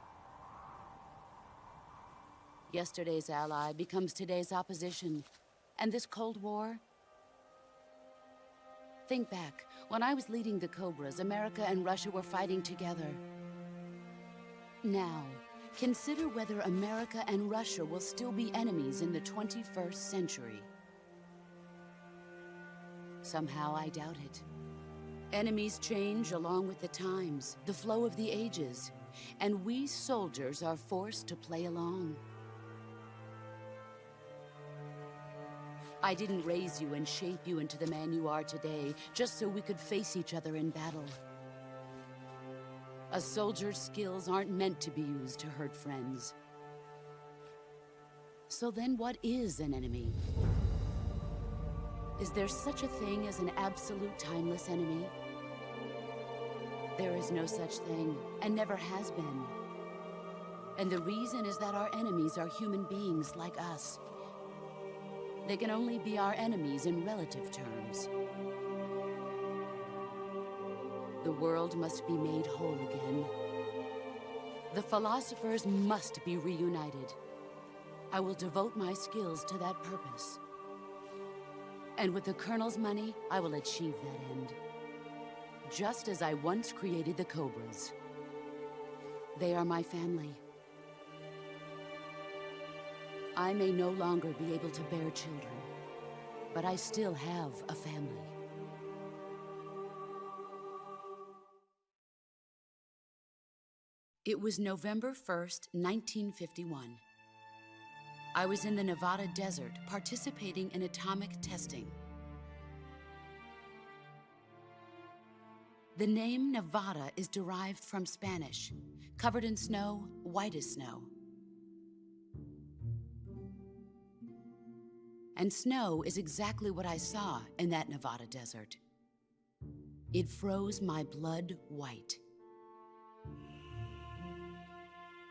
Yesterday's ally becomes today's opposition. And this Cold War? Think back. When I was leading the Cobras, America and Russia were fighting together. Now, consider whether America and Russia will still be enemies in the 21st century. Somehow I doubt it. Enemies change along with the times, the flow of the ages, and we soldiers are forced to play along. I didn't raise you and shape you into the man you are today just so we could face each other in battle. A soldier's skills aren't meant to be used to hurt friends. So then what is an enemy? Is there such a thing as an absolute timeless enemy? There is no such thing, and never has been. And the reason is that our enemies are human beings like us. They can only be our enemies in relative terms. The world must be made whole again. The philosophers must be reunited. I will devote my skills to that purpose. And with the Colonel's money, I will achieve that end. Just as I once created the Cobras. They are my family. I may no longer be able to bear children, but I still have a family. It was November 1st, 1951. I was in the Nevada desert participating in atomic testing. The name Nevada is derived from Spanish, covered in snow, white as snow. And snow is exactly what I saw in that Nevada desert. It froze my blood white.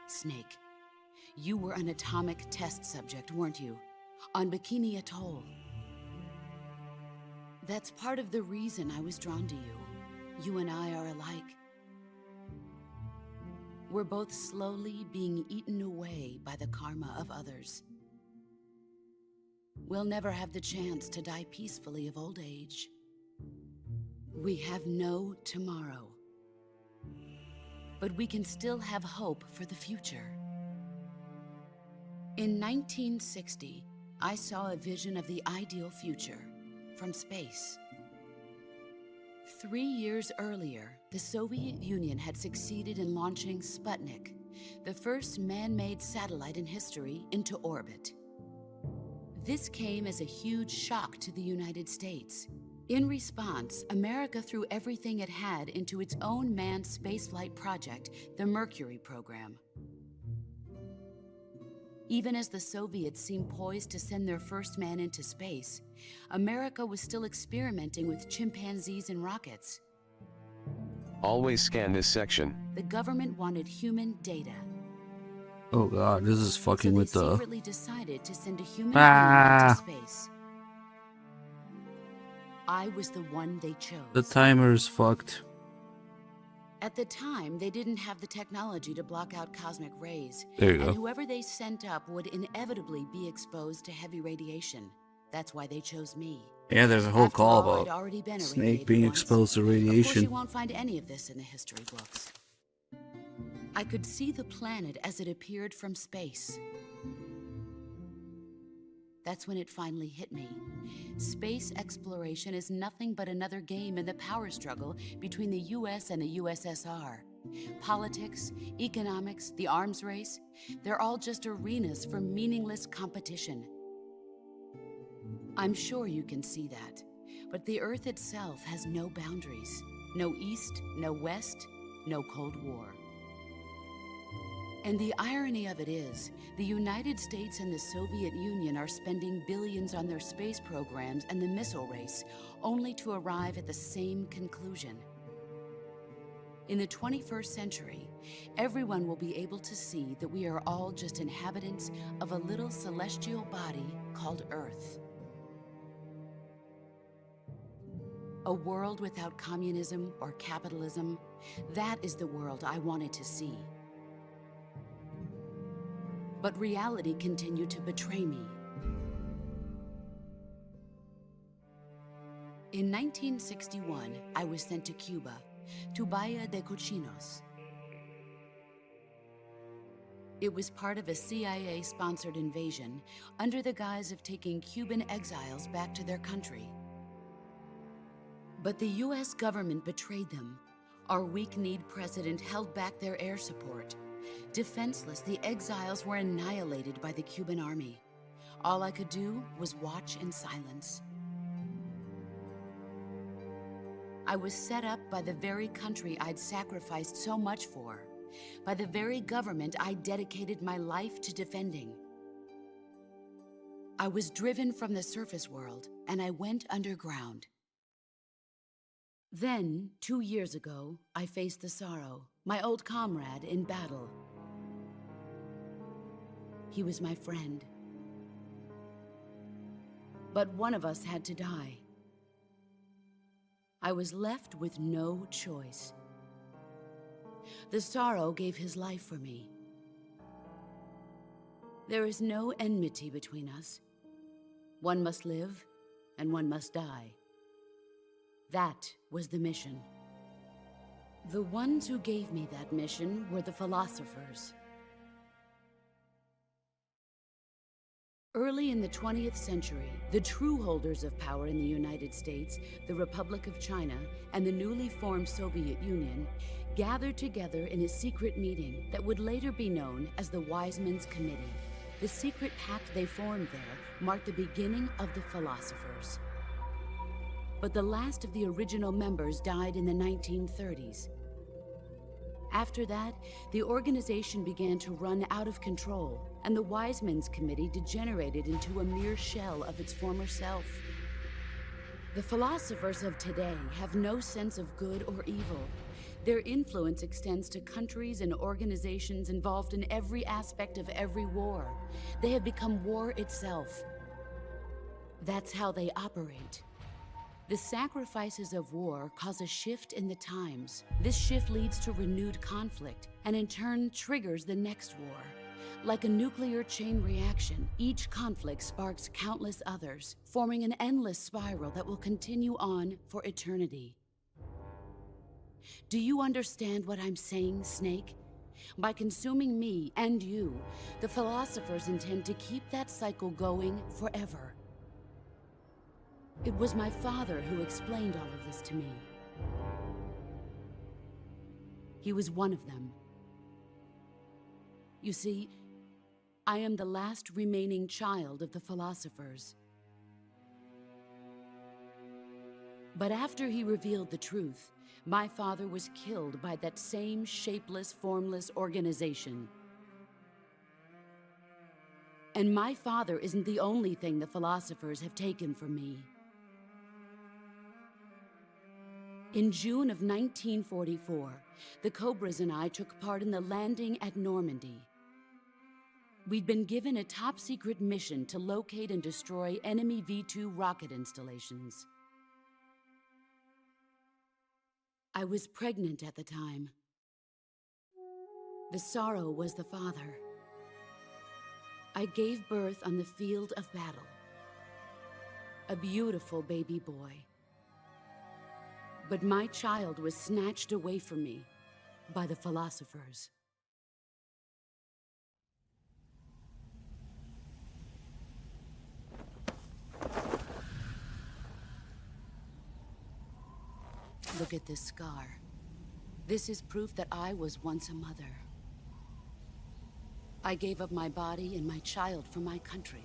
Snake, you were an atomic test subject, weren't you? On Bikini Atoll. That's part of the reason I was drawn to you. You and I are alike. We're both slowly being eaten away by the karma of others. we'll never have the chance to die peacefully of old age. We have no tomorrow. But we can still have hope for the future. In 1960, I saw a vision of the ideal future from space. 3 years earlier, the Soviet Union had succeeded in launching Sputnik, the first man-made satellite in history, into orbit. This came as a huge shock to the United States. In response, America threw everything it had into its own manned spaceflight project, the Mercury program. Even as the Soviets seemed poised to send their first man into space, America was still experimenting with chimpanzees and rockets. Always scan this section. The government wanted human data. Oh god, this is fucking So with they the... secretly decided to send a human Ah. being into space. I was the one they chose. The timer's fucked. At the time, they didn't have the technology to block out cosmic rays. There you and go. whoever they sent up would inevitably be exposed to heavy radiation. That's why they chose me. Yeah, there's a whole After call all, I'd about already been Snake irradiated being once. exposed to Of course, radiation. you won't find any of this in the history books. I could see the planet as it appeared from space. That's when it finally hit me. Space exploration is nothing but another game in the power struggle between the US and the USSR. Politics, economics, the arms race, they're all just arenas for meaningless competition. I'm sure you can see that, but the Earth itself has no boundaries. No East, no West, no Cold War. And the irony of it is, the United States and the Soviet Union are spending billions on their space programs and the missile race, only to arrive at the same conclusion. In the 21st century, everyone will be able to see that we are all just inhabitants of a little celestial body called Earth. A world without communism or capitalism, that is the world I wanted to see. But reality continued to betray me. In 1961, I was sent to Cuba, to Bahia de Cochinos. It was part of a CIA-sponsored invasion under the guise of taking Cuban exiles back to their country. But the US government betrayed them. Our weak-kneed president held back their air support. Defenseless, the exiles were annihilated by the Cuban army. All I could do was watch in silence. I was set up by the very country I'd sacrificed so much for, by the very government I dedicated my life to defending. I was driven from the surface world, and I went underground. Then, 2 years ago, I faced the Sorrow, my old comrade in battle. He was my friend. But one of us had to die. I was left with no choice. The Sorrow gave his life for me. There is no enmity between us. One must live, and one must die. That was the mission. The ones who gave me that mission were the philosophers. Early in the 20th century, the true holders of power in the United States, the Republic of China, and the newly formed Soviet Union gathered together in a secret meeting that would later be known as the Wiseman's Committee. The secret pact they formed there marked the beginning of the philosophers. But the last of the original members died in the 1930s. After that, the organization began to run out of control, and the Wiseman's Committee degenerated into a mere shell of its former self. The philosophers of today have no sense of good or evil. Their influence extends to countries and organizations involved in every aspect of every war. They have become war itself. That's how they operate. The sacrifices of war cause a shift in the times. This shift leads to renewed conflict, and in turn triggers the next war. Like a nuclear chain reaction, each conflict sparks countless others, forming an endless spiral that will continue on for eternity. Do you understand what I'm saying, Snake? By consuming me and you, the philosophers intend to keep that cycle going forever. It was my father who explained all of this to me. He was one of them. You see, I am the last remaining child of the philosophers. But after he revealed the truth, my father was killed by that same shapeless, formless organization. And my father isn't the only thing the philosophers have taken from me. In June of 1944, the Cobras and I took part in the landing at Normandy. We'd been given a top-secret mission to locate and destroy enemy V-2 rocket installations. I was pregnant at the time. The sorrow was the father. I gave birth on the field of battle. A beautiful baby boy. But my child was snatched away from me by the philosophers. Look at this scar. This is proof that I was once a mother. I gave up my body and my child for my country.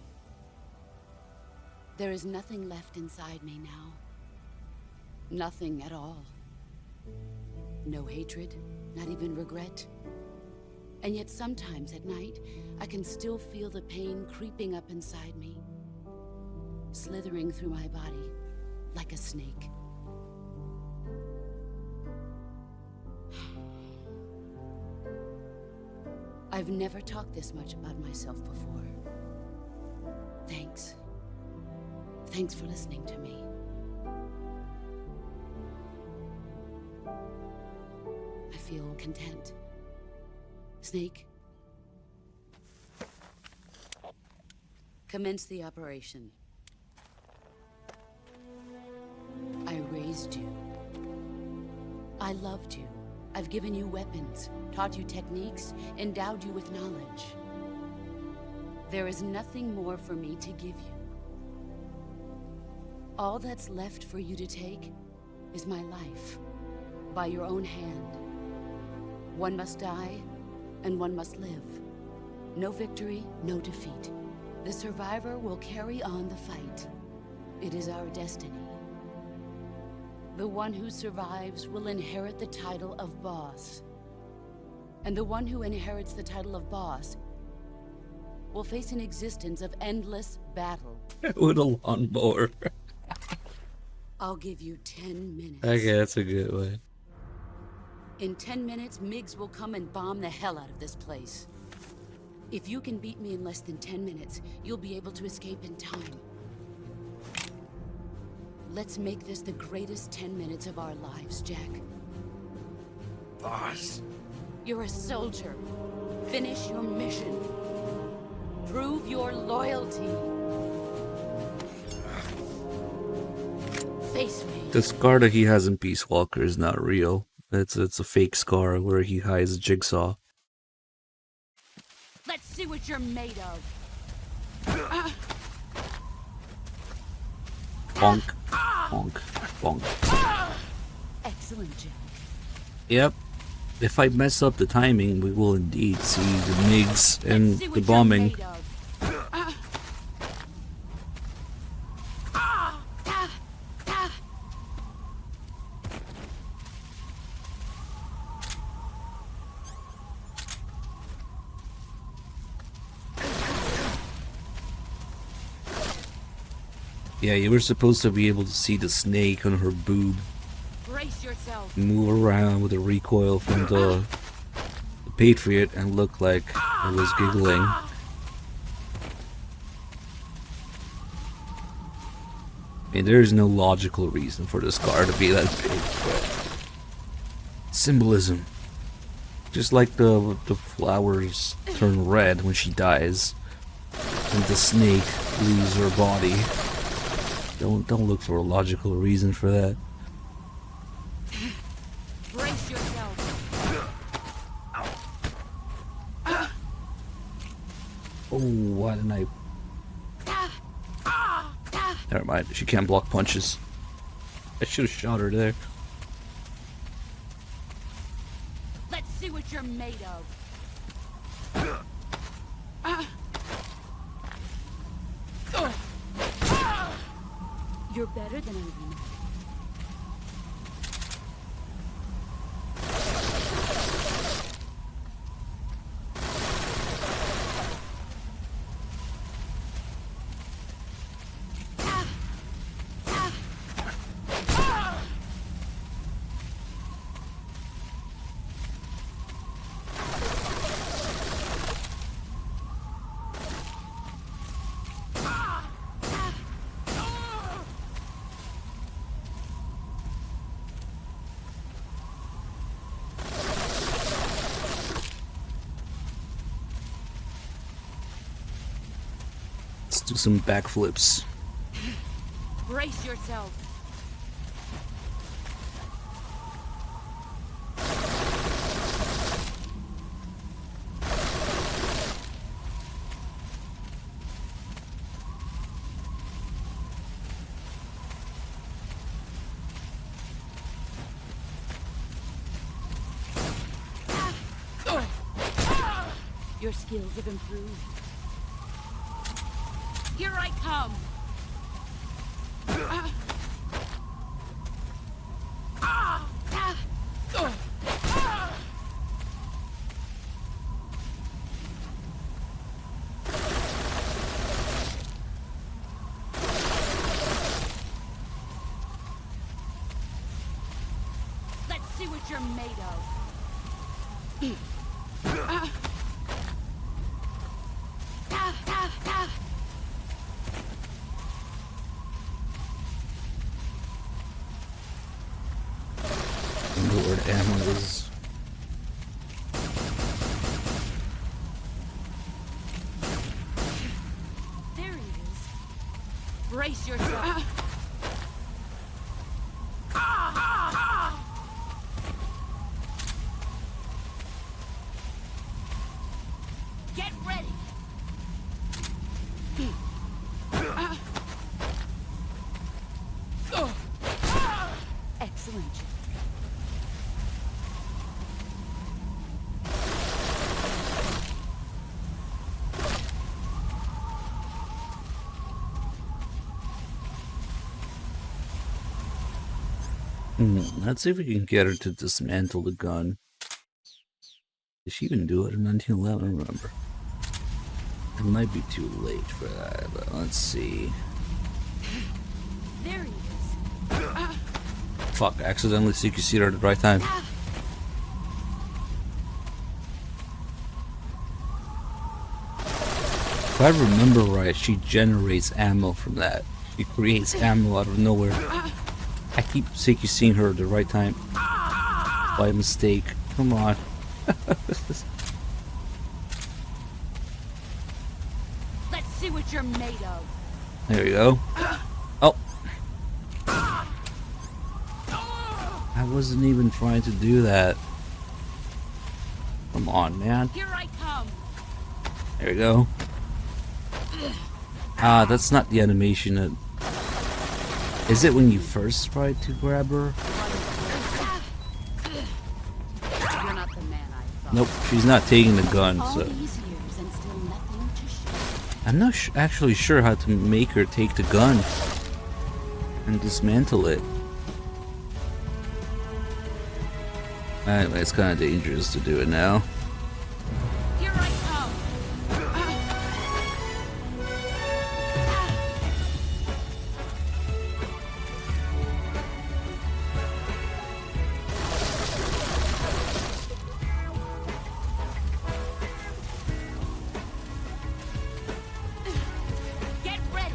There is nothing left inside me now. Nothing at all. No hatred, not even regret. And yet sometimes at night, I can still feel the pain creeping up inside me, slithering through my body like a snake. I've never talked this much about myself before. Thanks. Thanks for listening to me. I feel content. Snake, commence the operation. I raised you. I loved you. I've given you weapons, taught you techniques, endowed you with knowledge. There is nothing more for me to give you. All that's left for you to take is my life, by your own hand. One must die, and one must live. No victory, no defeat. The survivor will carry on the fight. It is our destiny. The one who survives will inherit the title of boss. And the one who inherits the title of boss will face an existence of endless battle. With a lawnmower. I'll give you 10 minutes. Okay, that's a good one. In 10 minutes, MiGs will come and bomb the hell out of this place. If you can beat me in less than 10 minutes, you'll be able to escape in time. Let's make this the greatest 10 minutes of our lives, Jack. Boss. You're a soldier. Finish your mission. Prove your loyalty. Face me. The scar that he has in Peace Walker is not real. It's a fake scar where he hides a jigsaw. Let's see what you're made of. Bonk, bonk, bonk. Excellent, Jack. Yep. If I mess up the timing, we will indeed see the MiGs and the bombing. Yeah, you were supposed to be able to see the snake on her boob Brace yourself. move around with the recoil from the Patriot and look like it was giggling. I mean, there is no logical reason for the scar to be that big, but symbolism. Just like the flowers turn red when she dies, and the snake leaves her body. Don't look for a logical reason for that. Brace yourself. Oh, why didn't I? Never mind. She can't block punches. I should have shot her there. Let's see what you're made of. You're better than I imagined. Let's do some backflips. Brace yourself. Your skills have improved. Here I come! Let's see what you're made of. Lord Ammo is. There he is. Brace yourself. Get ready. Excellent. Let's see if we can get her to dismantle the gun. Did she even do it in 1911? I don't remember. It might be too late for that, but let's see. There he is. Fuck, accidentally CQC'd her at the right time. If I remember right, she generates ammo from that. She creates ammo out of nowhere. I keep CQCing her at the right time. By mistake. Come on. Let's see what you're made of. There you go. Oh. I wasn't even trying to do that. Come on, man. Here I come. There you go. Ah, that's not the animation. Is it when you first try to grab her? You're not the man I thought. Nope, she's not taking the gun, All so... these years and still nothing to show. I'm not actually sure how to make her take the gun and dismantle it. Anyway, it's kind of dangerous to do it now. Here I come. Get ready.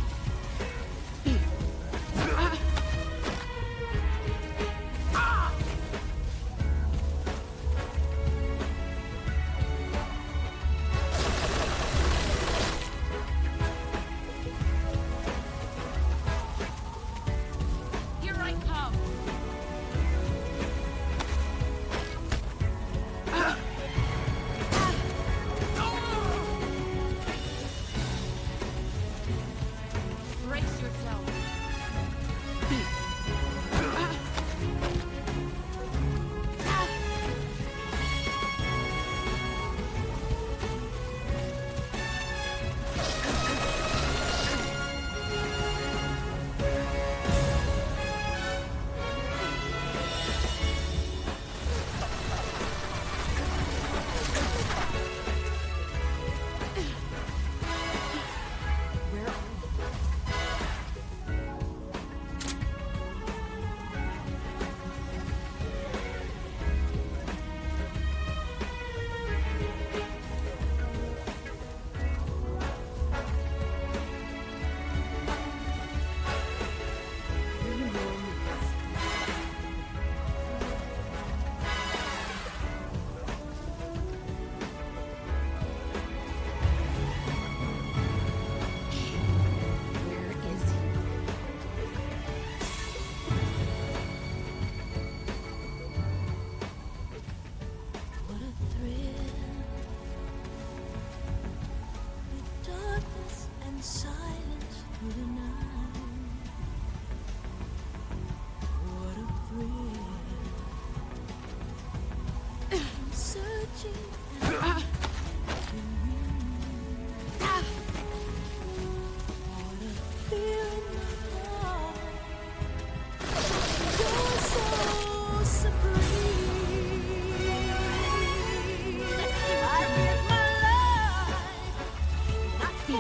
In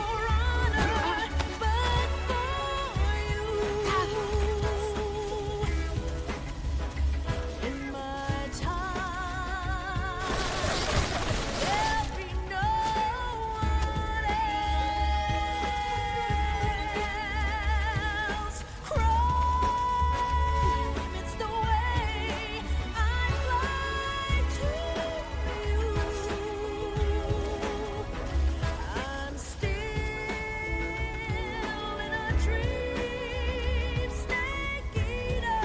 my time, there'll be no one else. Crime, it's the way I fly to you. I'm still in a dream, snake eater.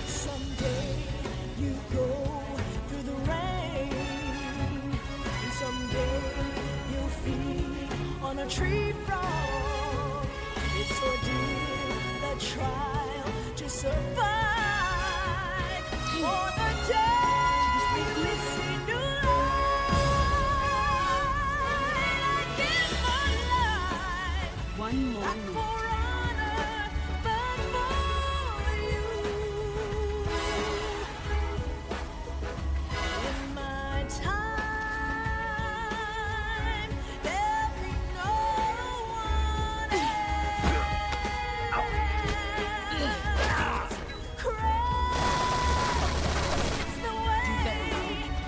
Someday you go through the rain, and someday you'll feed on a tree frog. It's ordeal, the trial to survive. For the day we see new light, I give my life. One Not moment. for honor, but for you. In my time, there'll be no one else. It's the way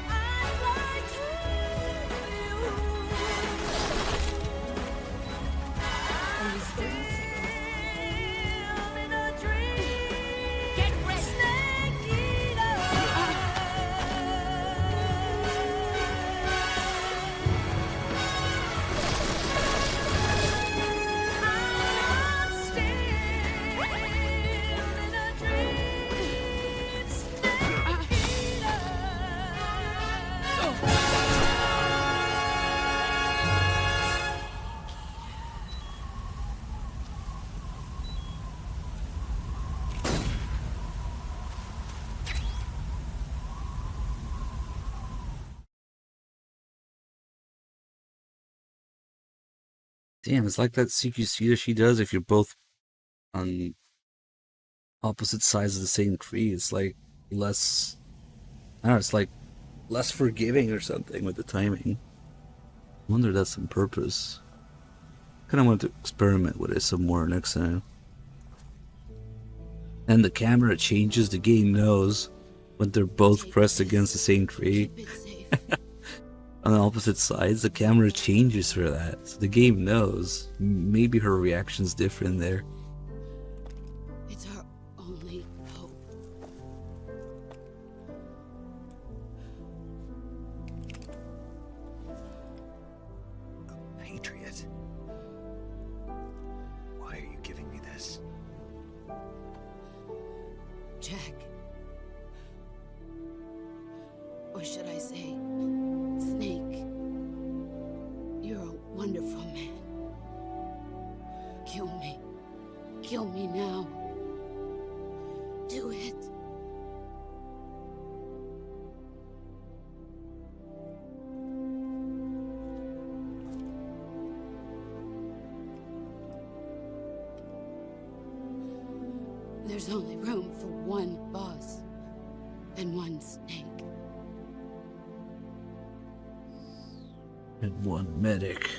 I fly to you. I'm still in a dream. Get ready. Snake eater. I'm still in a dream. Snake eater. Damn, it's like that CQC that she does if you're both on opposite sides of the same tree. It's like less, I don't know, it's like less forgiving or something with the timing. I wonder if that's on purpose. Kind of want to experiment with it some more next time. And the camera changes, the game knows when they're both pressed against the same tree. On the opposite sides, the camera changes for that. So the game knows. Maybe her reaction's different there. It's our only hope. Patriot. Why are you giving me this? Jack. Or should I say, Snake. You're a wonderful man. Kill me. Kill me now. Do it. There's only room for one boss and one snake. And one medic.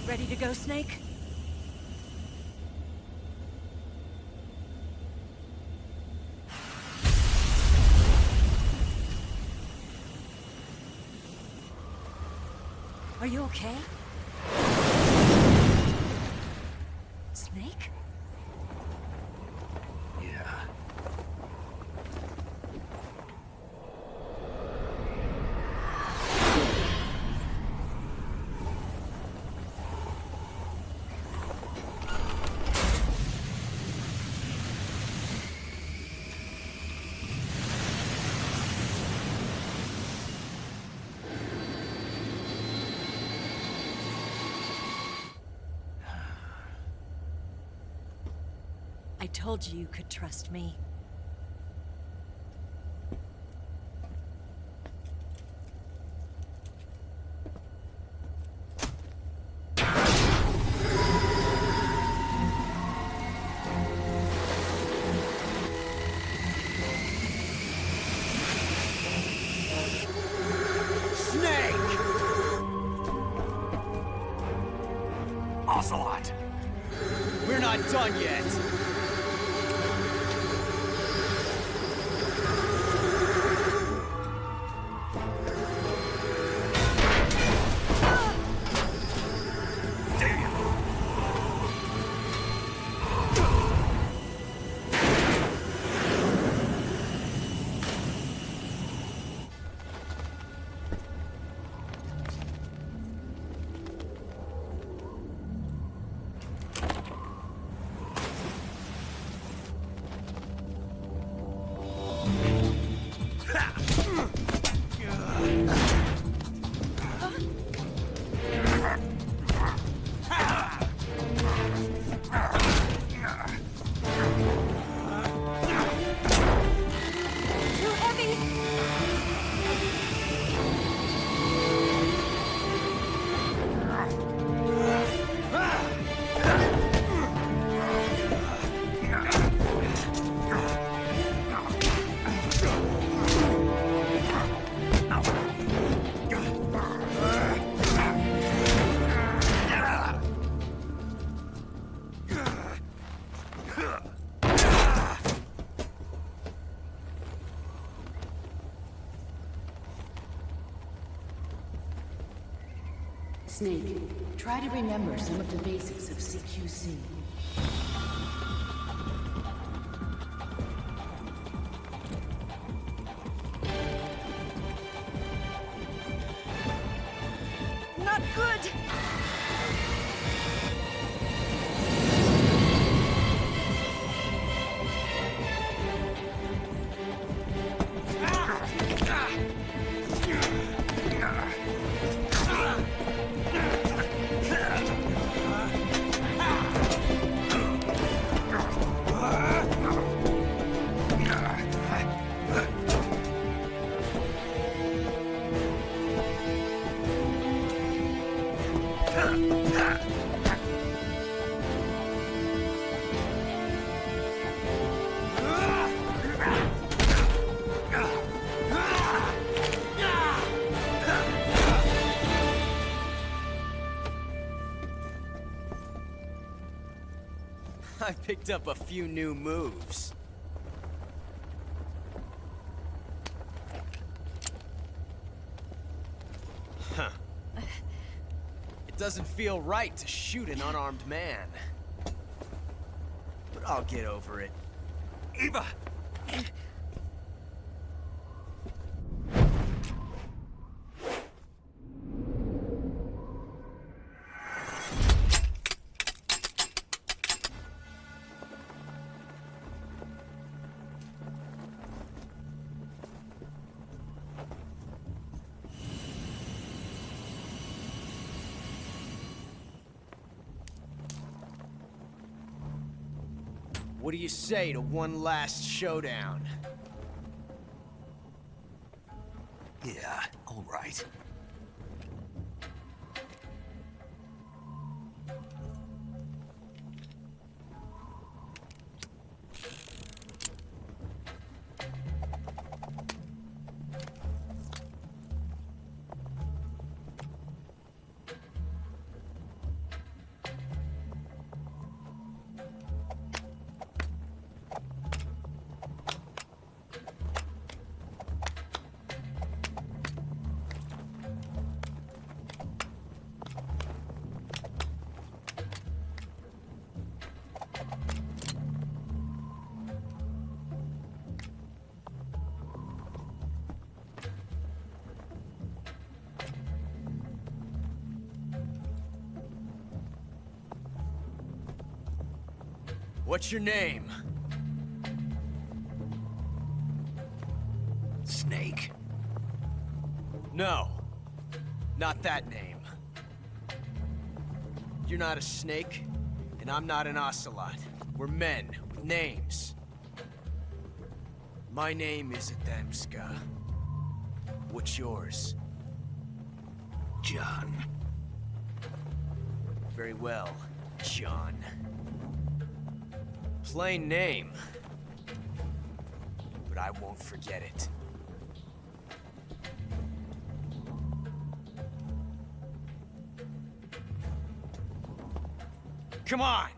Ready to go, Snake? Are you okay? Snake? Yeah. I told you you could trust me. Snake! Ocelot! We're not done yet! Too heavy! Snake, try to remember some of the basics of CQC. Not good! I picked up a few new moves. Huh. It doesn't feel right to shoot an unarmed man. But I'll get over it. Eva! What do you say to one last showdown? Yeah, all right. What's your name? Snake. No. Not that name. You're not a snake, and I'm not an ocelot. We're men with names. My name is Adamska. What's yours? John. Very well, John. Plain name. But I won't forget it. Come on!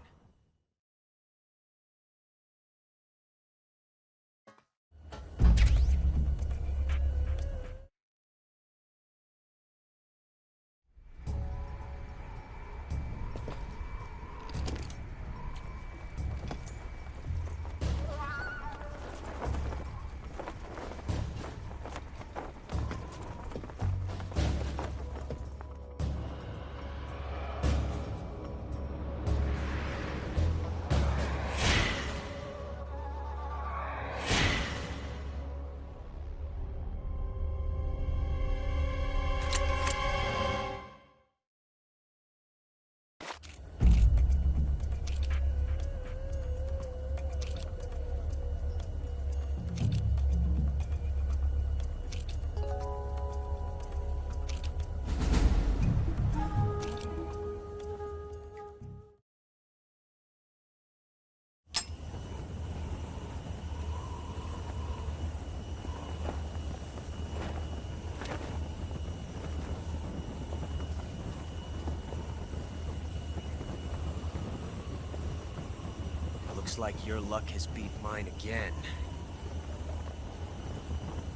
Looks like your luck has beat mine again.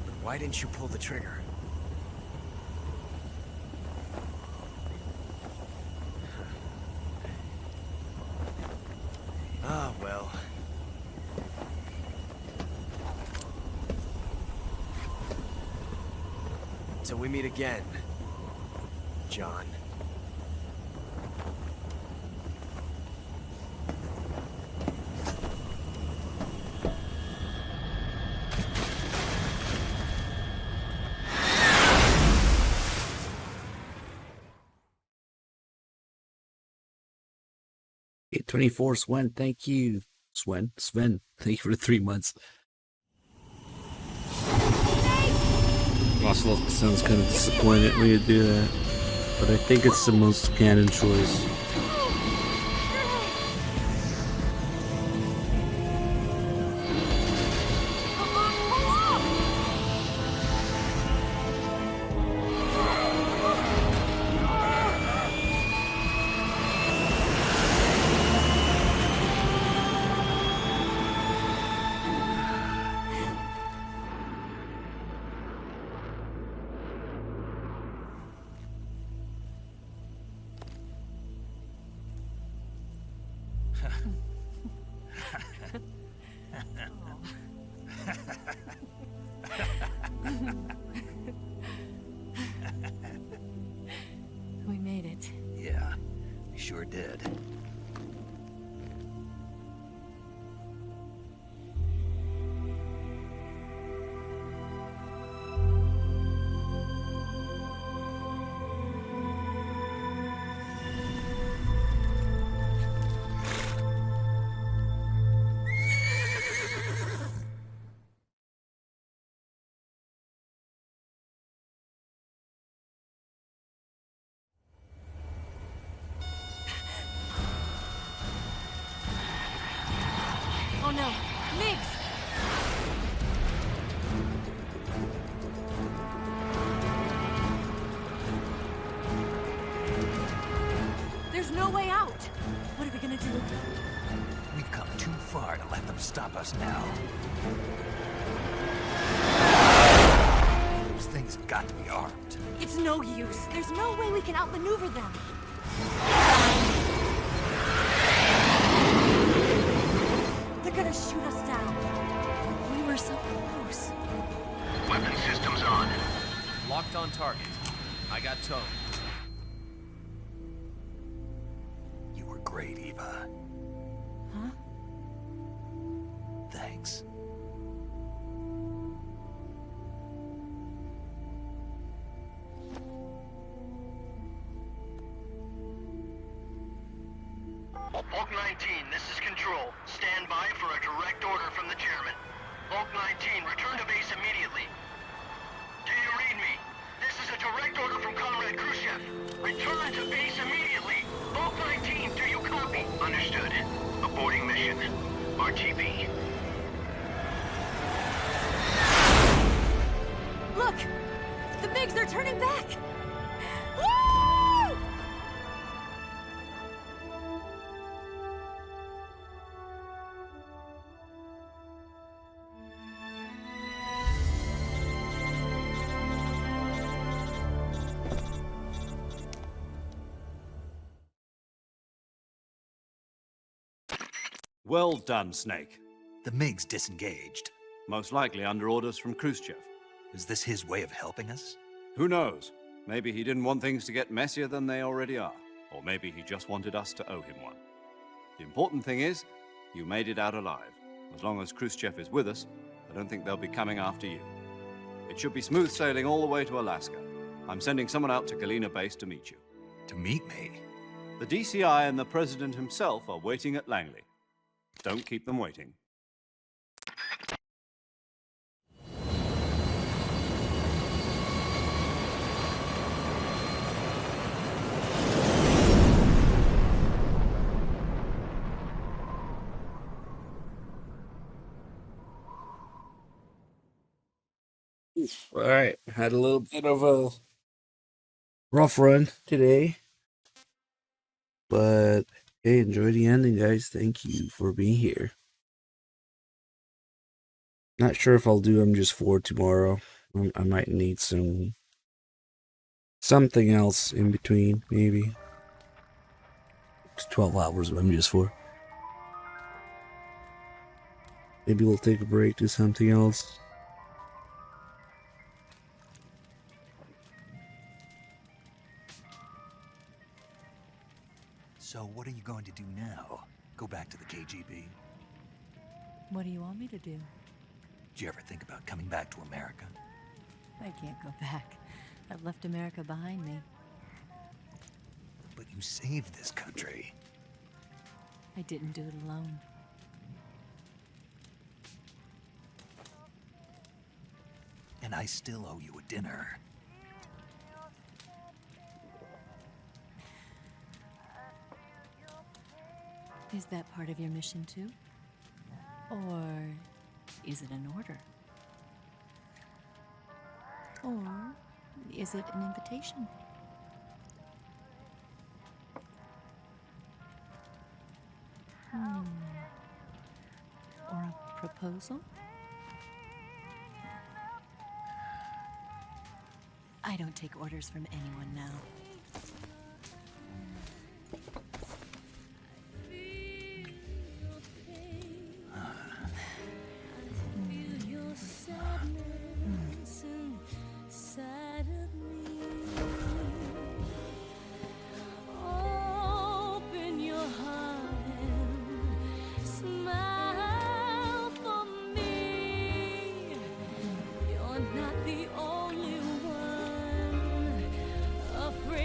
But why didn't you pull the trigger? Ah, well. Till we meet again, John. Hit 24, Sven. Thank you. Sven. Thank you for the 3 months. Ocelot sounds kind of disappointed when you do that, but I think it's the most canon choice. We made it. Yeah, we sure did. Oh no, Miggs! There's no way out! What are we gonna do? We've come too far to let them stop us now. Those things have got to be armed. It's no use. There's no way we can outmaneuver them. They're gonna shoot us down. We were so close. Weapon systems on. Locked on target. I got towed. You were great, Eva. Huh? Thanks. Bulk 19, this is Control. Stand by for a direct order from the chairman. Bulk 19, return to base immediately. Do you read me? This is a direct order from Comrade Khrushchev. Return to base immediately. Bulk 19, do you copy? Understood. Aborting mission. RTB. Look! The MiGs are turning back! Woo! Well done, Snake. The MiGs disengaged. Most likely under orders from Khrushchev. Is this his way of helping us? Who knows? Maybe he didn't want things to get messier than they already are. Or maybe he just wanted us to owe him one. The important thing is, you made it out alive. As long as Khrushchev is with us, I don't think they'll be coming after you. It should be smooth sailing all the way to Alaska. I'm sending someone out to Galena Base to meet you. To meet me? The DCI and the President himself are waiting at Langley. Don't keep them waiting. All right, had a little bit of a rough run today, but hey, enjoy the ending, guys. Thank you for being here. Not sure if I'll do MGS4 tomorrow. I might need something else in between, maybe. It's 12 hours of MGS4. Maybe we'll take a break, do something else. So what are you going to do now? Go back to the KGB? What do you want me to do? Did you ever think about coming back to America? I can't go back. I've left America behind me. But you saved this country. I didn't do it alone. And I still owe you a dinner. Is that part of your mission too? Or is it an order? Or is it an invitation? Or a proposal? I don't take orders from anyone now. Open your heart and smile for me. You're not the only one afraid.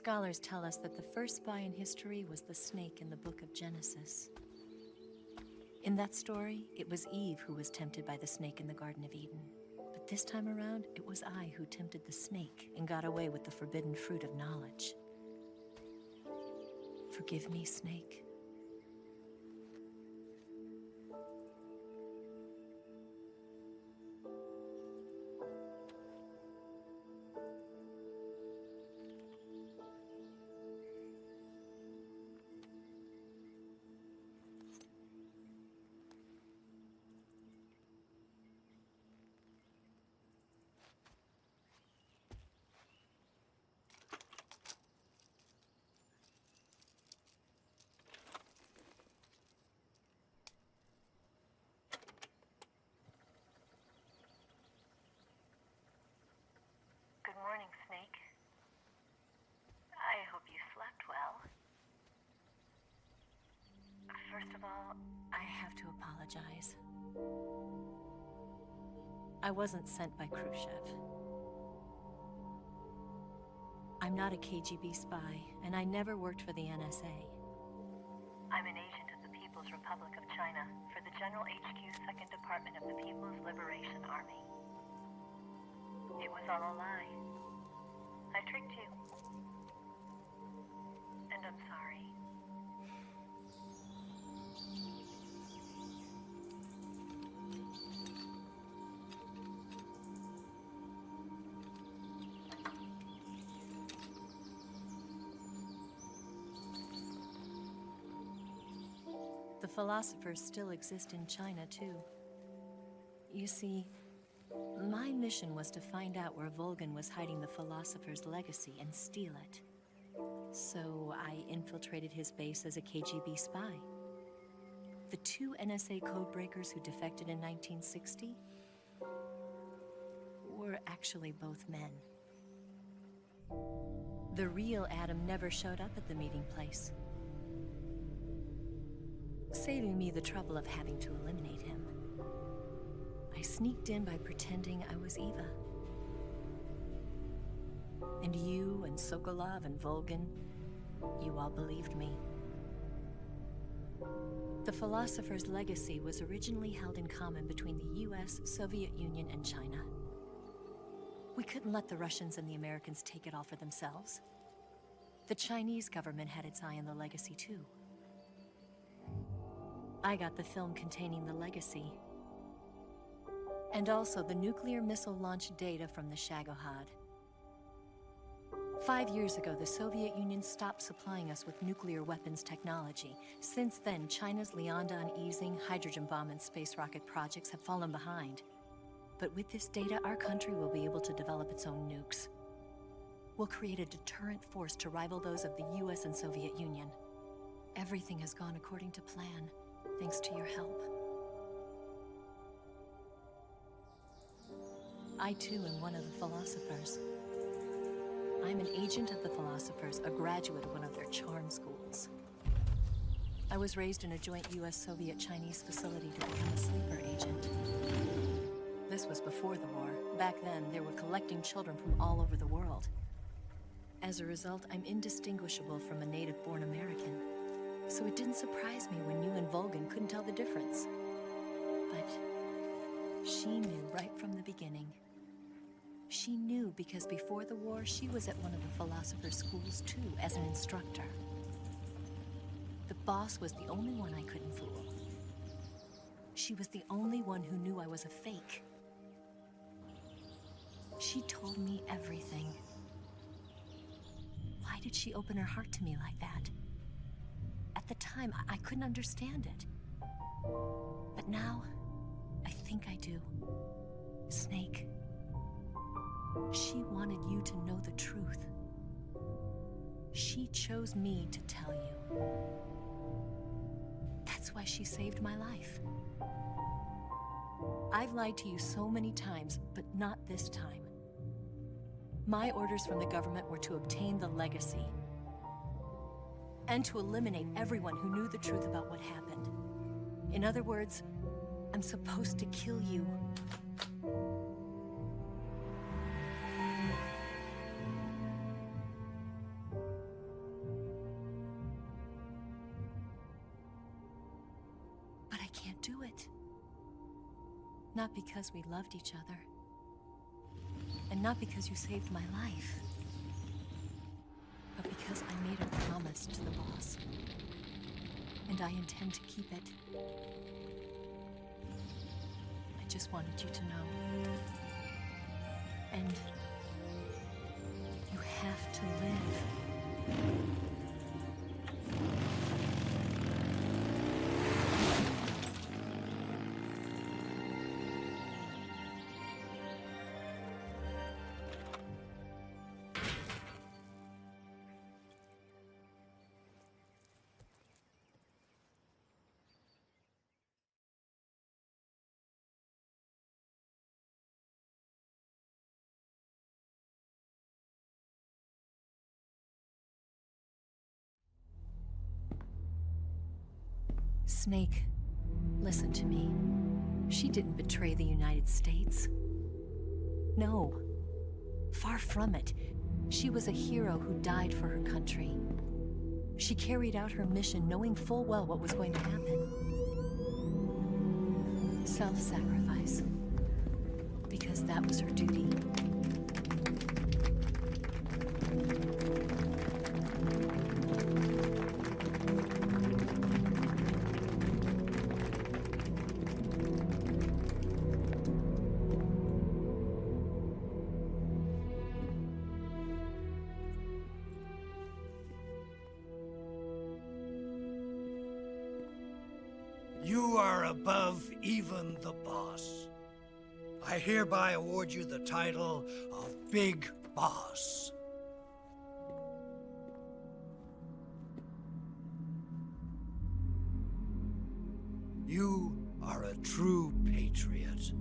Scholars tell us that the first spy in history was the snake in the book of Genesis. In that story, it was Eve who was tempted by the snake in the Garden of Eden. But this time around, it was I who tempted the snake and got away with the forbidden fruit of knowledge. Forgive me, Snake. Good morning, Snake. I hope you slept well. First of all, I have to apologize. I wasn't sent by Khrushchev. I'm not a KGB spy, and I never worked for the NSA. I'm an agent of the People's Republic of China for the General HQ 2nd Department of the People's Liberation Army. It was all a lie. I tricked you. And I'm sorry. The philosophers still exist in China, too. You see, my mission was to find out where Volgin was hiding the philosopher's legacy and steal it. So I infiltrated his base as a KGB spy. The two NSA codebreakers who defected in 1960 were actually both men. The real Adam never showed up at the meeting place, saving me the trouble of having to eliminate him. I sneaked in by pretending I was Eva. And you and Sokolov and Volgin, you all believed me. The philosopher's legacy was originally held in common between the US, Soviet Union, and China. We couldn't let the Russians and the Americans take it all for themselves. The Chinese government had its eye on the legacy, too. I got the film containing the legacy, and also the nuclear missile launch data from the Shagohod. 5 years ago, the Soviet Union stopped supplying us with nuclear weapons technology. Since then, China's Liaodong Easing, hydrogen bomb, and space rocket projects have fallen behind. But with this data, our country will be able to develop its own nukes. We'll create a deterrent force to rival those of the US and Soviet Union. Everything has gone according to plan, thanks to your help. I too am one of the philosophers. I'm an agent of the philosophers, a graduate of one of their charm schools. I was raised in a joint US-Soviet-Chinese facility to become a sleeper agent. This was before the war. Back then, they were collecting children from all over the world. As a result, I'm indistinguishable from a native-born American. So it didn't surprise me when you and Volgin couldn't tell the difference. But she knew right from the beginning. She knew because before the war, she was at one of the philosopher's schools too, as an instructor. The boss was the only one I couldn't fool. She was the only one who knew I was a fake. She told me everything. Why did she open her heart to me like that? At the time, I couldn't understand it. But now, I think I do. Snake. She wanted you to know the truth. She chose me to tell you. That's why she saved my life. I've lied to you so many times, but not this time. My orders from the government were to obtain the legacy and to eliminate everyone who knew the truth about what happened. In other words, I'm supposed to kill you. can't do it. Not because we loved each other. And not because you saved my life. But because I made a promise to the boss. And I intend to keep it. I just wanted you to know. And you have to live. Snake, listen to me. She didn't betray the United States. No. Far from it. She was a hero who died for her country. She carried out her mission knowing full well what was going to happen. Self-sacrifice. Because that was her duty. You are above even the boss. I hereby award you the title of Big Boss. You are a true patriot.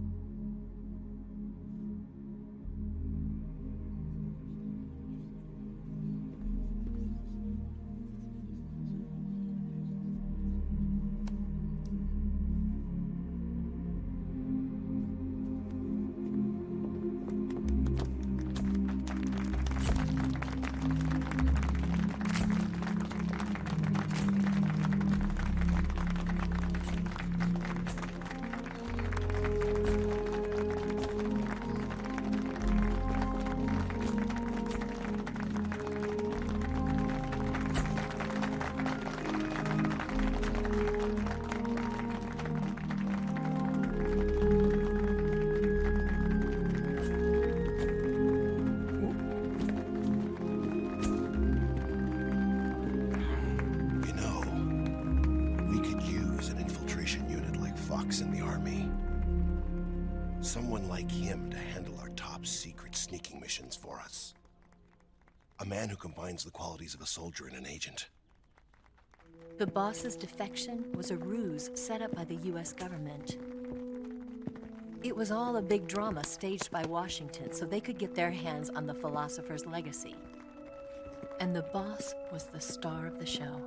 In the army. Someone like him to handle our top secret sneaking missions for us. A man who combines the qualities of a soldier and an agent. The boss's defection was a ruse set up by the US government. It was all a big drama staged by Washington so they could get their hands on the philosopher's legacy. And the boss was the star of the show.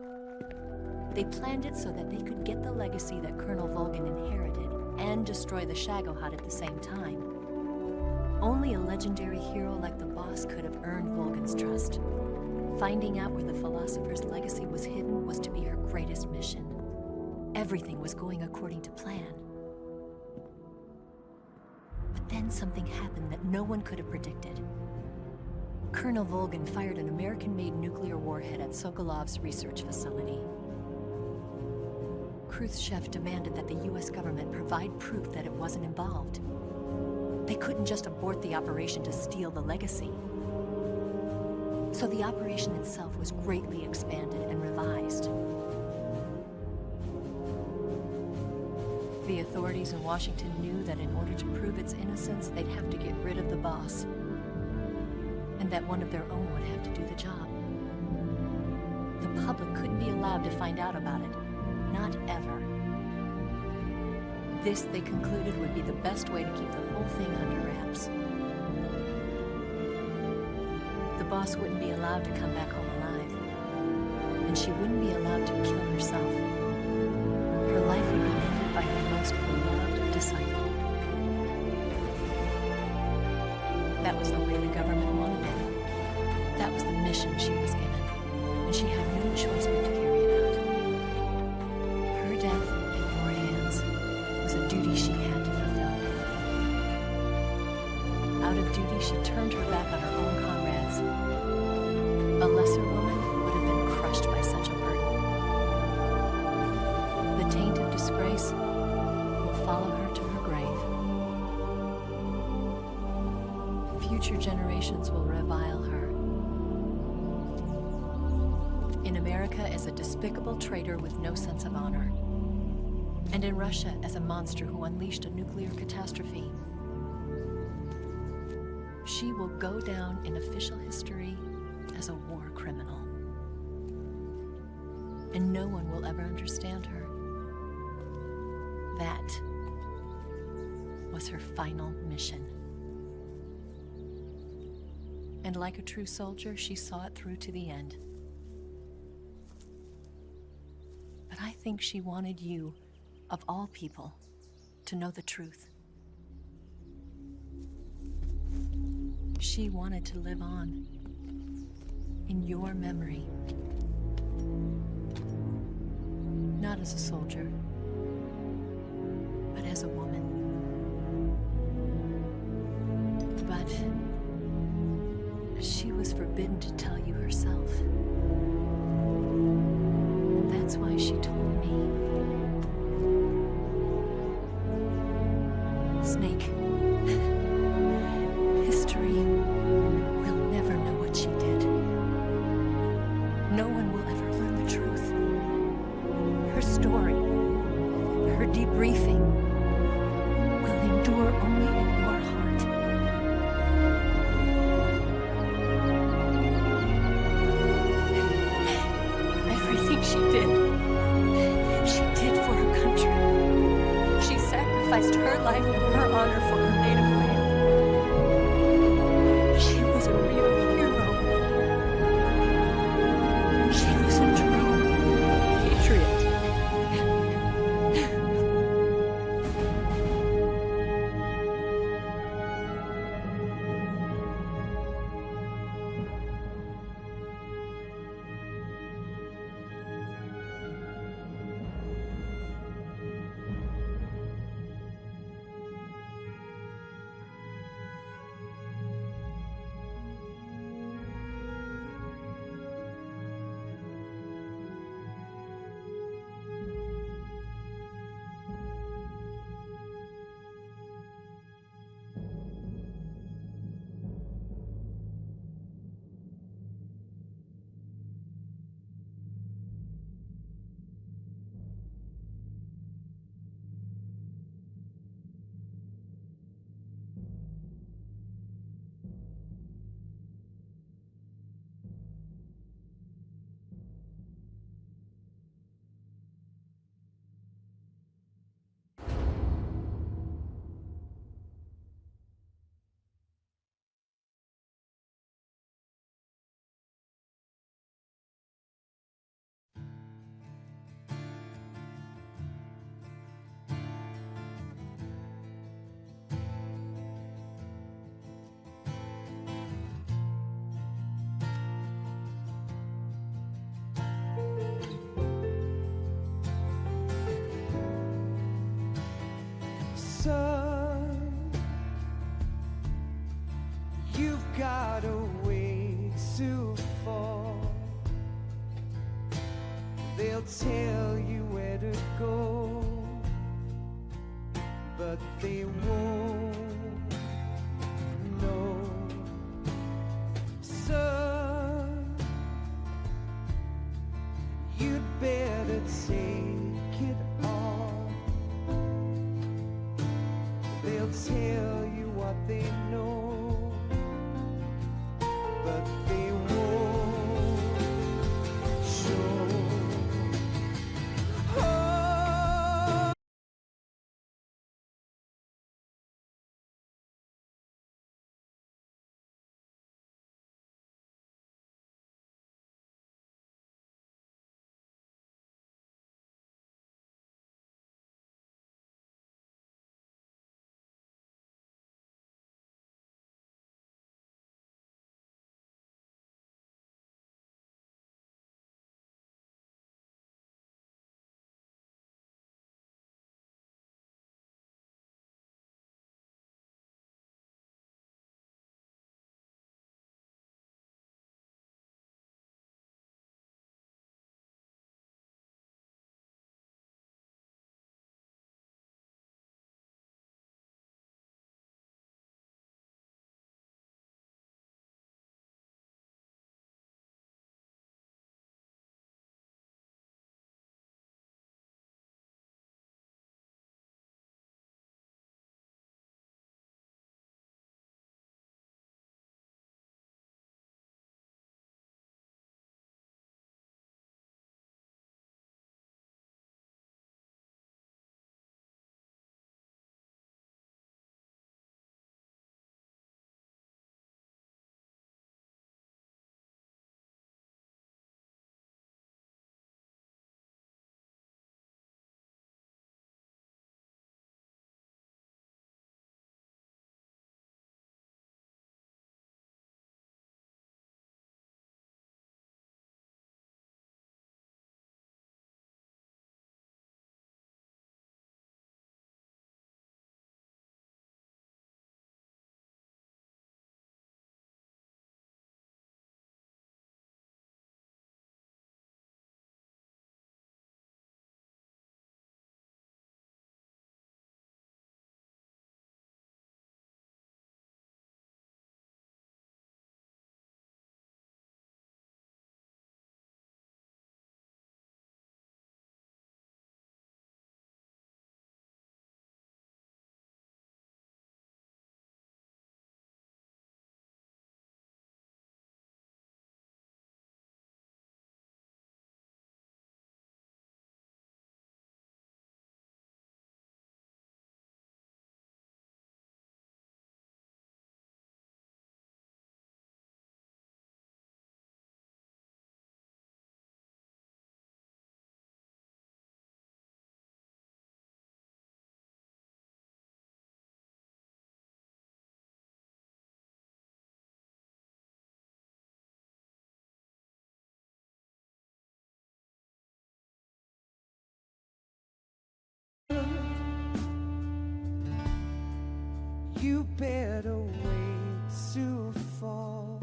They planned it so that they could get the legacy that Colonel Volgin inherited and destroy the Shagohod at the same time. Only a legendary hero like the boss could have earned Volgin's trust. Finding out where the philosopher's legacy was hidden was to be her greatest mission. Everything was going according to plan. But then something happened that no one could have predicted. Colonel Volgin fired an American-made nuclear warhead at Sokolov's research facility. Khrushchev demanded that the US government provide proof that it wasn't involved. They couldn't just abort the operation to steal the legacy. So the operation itself was greatly expanded and revised. The authorities in Washington knew that in order to prove its innocence, they'd have to get rid of the boss. And that one of their own would have to do the job. The public couldn't be allowed to find out about it. Not ever. This, they concluded, would be the best way to keep the whole thing under wraps. The boss wouldn't be allowed to come back home alive. And she wouldn't be allowed to kill herself. Her life would be ended by her most beloved disciple. That was the way the government wanted it. That was the mission she was given. And she had no choice but to carry it out. Her death in your hands. she turned her back on her own comrades. A lesser woman would have been crushed by such a burden. The taint of disgrace will follow her to her grave. Future generations will revile her. In America as a despicable traitor with no sense of honor. And in Russia as a monster who unleashed a nuclear catastrophe. She will go down in official history as a war criminal. And no one will ever understand her. That was her final mission. And like a true soldier, she saw it through to the end. But I think she wanted you, of all people, to know the truth. She wanted to live on in your memory. Not as a soldier, but as a woman. But she was forbidden to tell you herself. And that's why she told me. Snake, history will never know what she did. No one will ever learn the truth. Her story, her debriefing, will endure only in your heart. Everything she did for her country. She sacrificed her life and her honor for her native land. She was a real hero. She was a true patriot. Son, you've got a ways to fall. They'll tell you where to go, but they won't know. Son, you'd better take it all. They'll tell you what they know, but they won't show. Oh. You better wait to fall.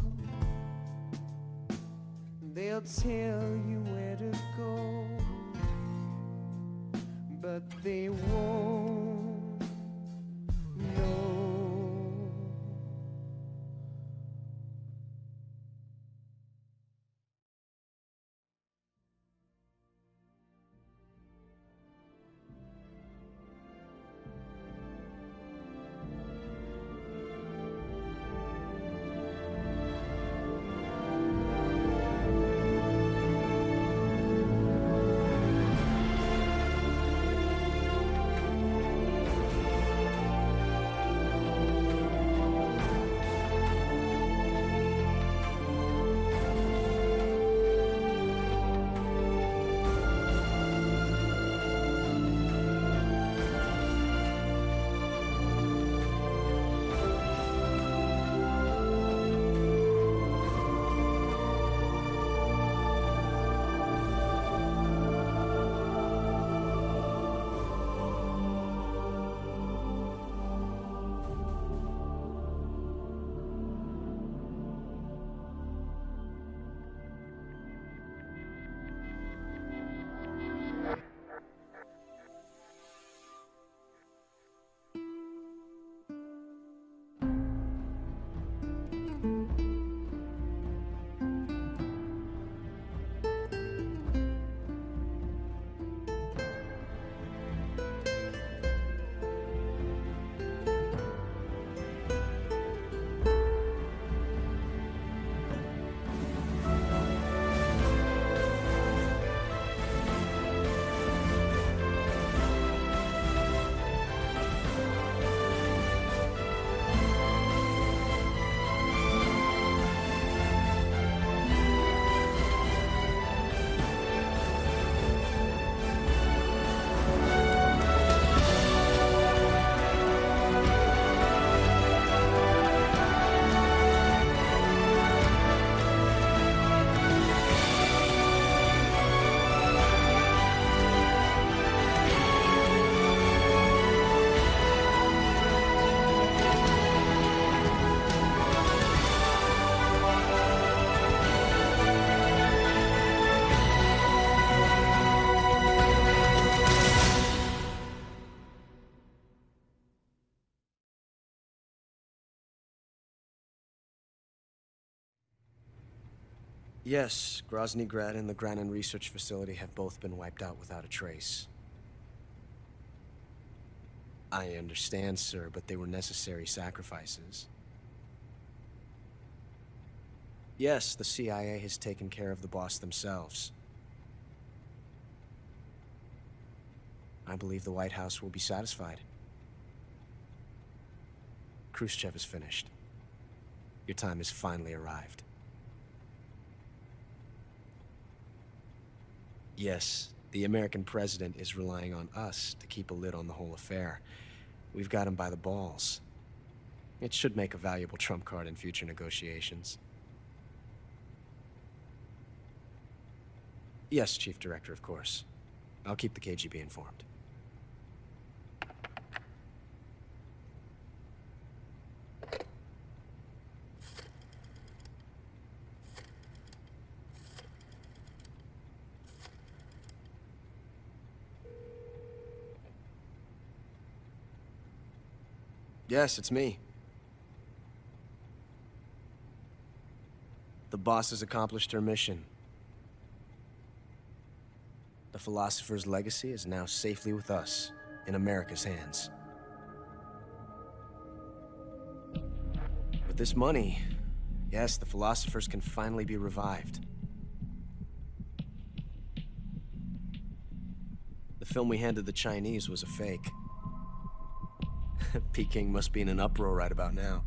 They'll tell you where to go, but they won't know. Yes, Grozny Grad and the Granin Research Facility have both been wiped out without a trace. I understand, sir, but they were necessary sacrifices. Yes, the CIA has taken care of the boss themselves. I believe the White House will be satisfied. Khrushchev is finished. Your time has finally arrived. Yes, the American president is relying on us to keep a lid on the whole affair. We've got him by the balls. It should make a valuable trump card in future negotiations. Yes, Chief Director, of course. I'll keep the KGB informed. Yes, it's me. The boss has accomplished her mission. The philosopher's legacy is now safely with us, in America's hands. With this money, yes, the philosophers can finally be revived. The film we handed the Chinese was a fake. Peking must be in an uproar right about now.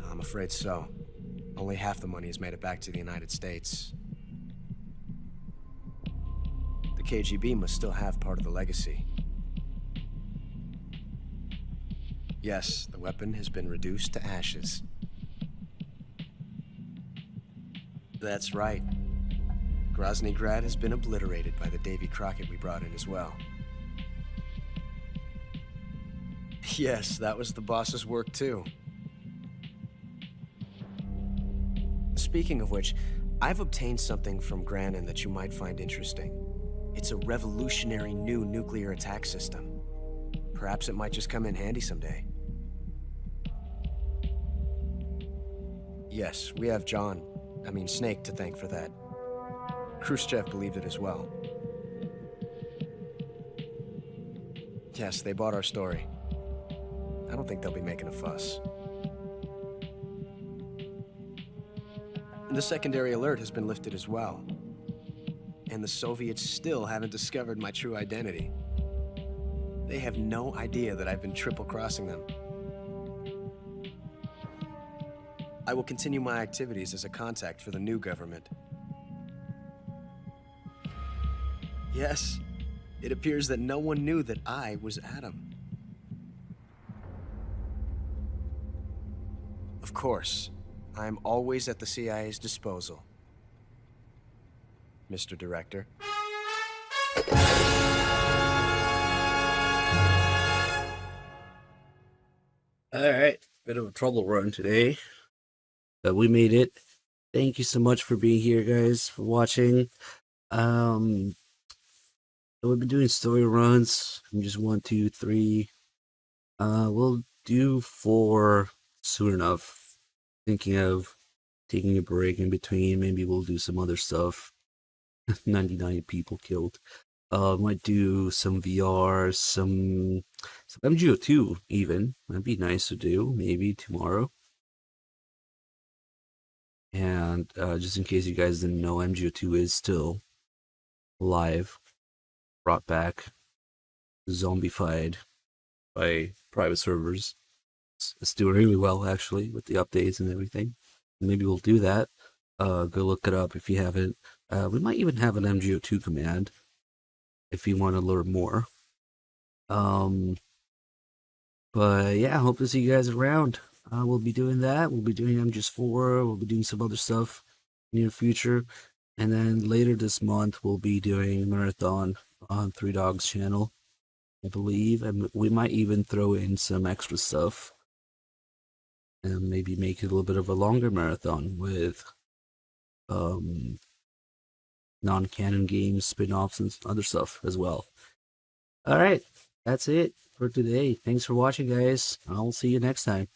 I'm afraid so. Only half the money has made it back to the United States. The KGB must still have part of the legacy. Yes, the weapon has been reduced to ashes. That's right. Grozny Grad has been obliterated by the Davy Crockett we brought in as well. Yes, that was the boss's work too. Speaking of which, I've obtained something from Granin that you might find interesting. It's a revolutionary new nuclear attack system. Perhaps it might just come in handy someday. Yes, we have Snake to thank for that. Khrushchev believed it as well. Yes, they bought our story. I don't think they'll be making a fuss. The secondary alert has been lifted as well. And the Soviets still haven't discovered my true identity. They have no idea that I've been triple-crossing them. I will continue my activities as a contact for the new government. Yes, it appears that no one knew that I was Adam. Of course, I'm always at the CIA's disposal, Mr. Director. Alright, bit of a trouble run today, but we made it. Thank you so much for being here, guys, for watching. We've been doing story runs. I'm just 1, 2, 3. We'll do 4 soon enough. Thinking of taking a break in between. Maybe we'll do some other stuff. 99 people killed. Might do some VR, some MGO2 even. That'd be nice to do, maybe tomorrow. And just in case you guys didn't know, MGO2 is still alive, brought back, zombified by private servers. It's doing really well, actually, with the updates and everything. Maybe we'll do that. Go look it up if you haven't. We might even have an MGO2 command if you want to learn more. But yeah, I hope to see you guys around. We'll be doing that. We'll be doing MGS4. We'll be doing some other stuff in the near future. And then later this month, we'll be doing a marathon on Three Dogs channel, I believe. And we might even throw in some extra stuff. And maybe make it a little bit of a longer marathon with non-canon games, spin-offs, and other stuff as well. Alright, that's it for today. Thanks for watching, guys. I'll see you next time.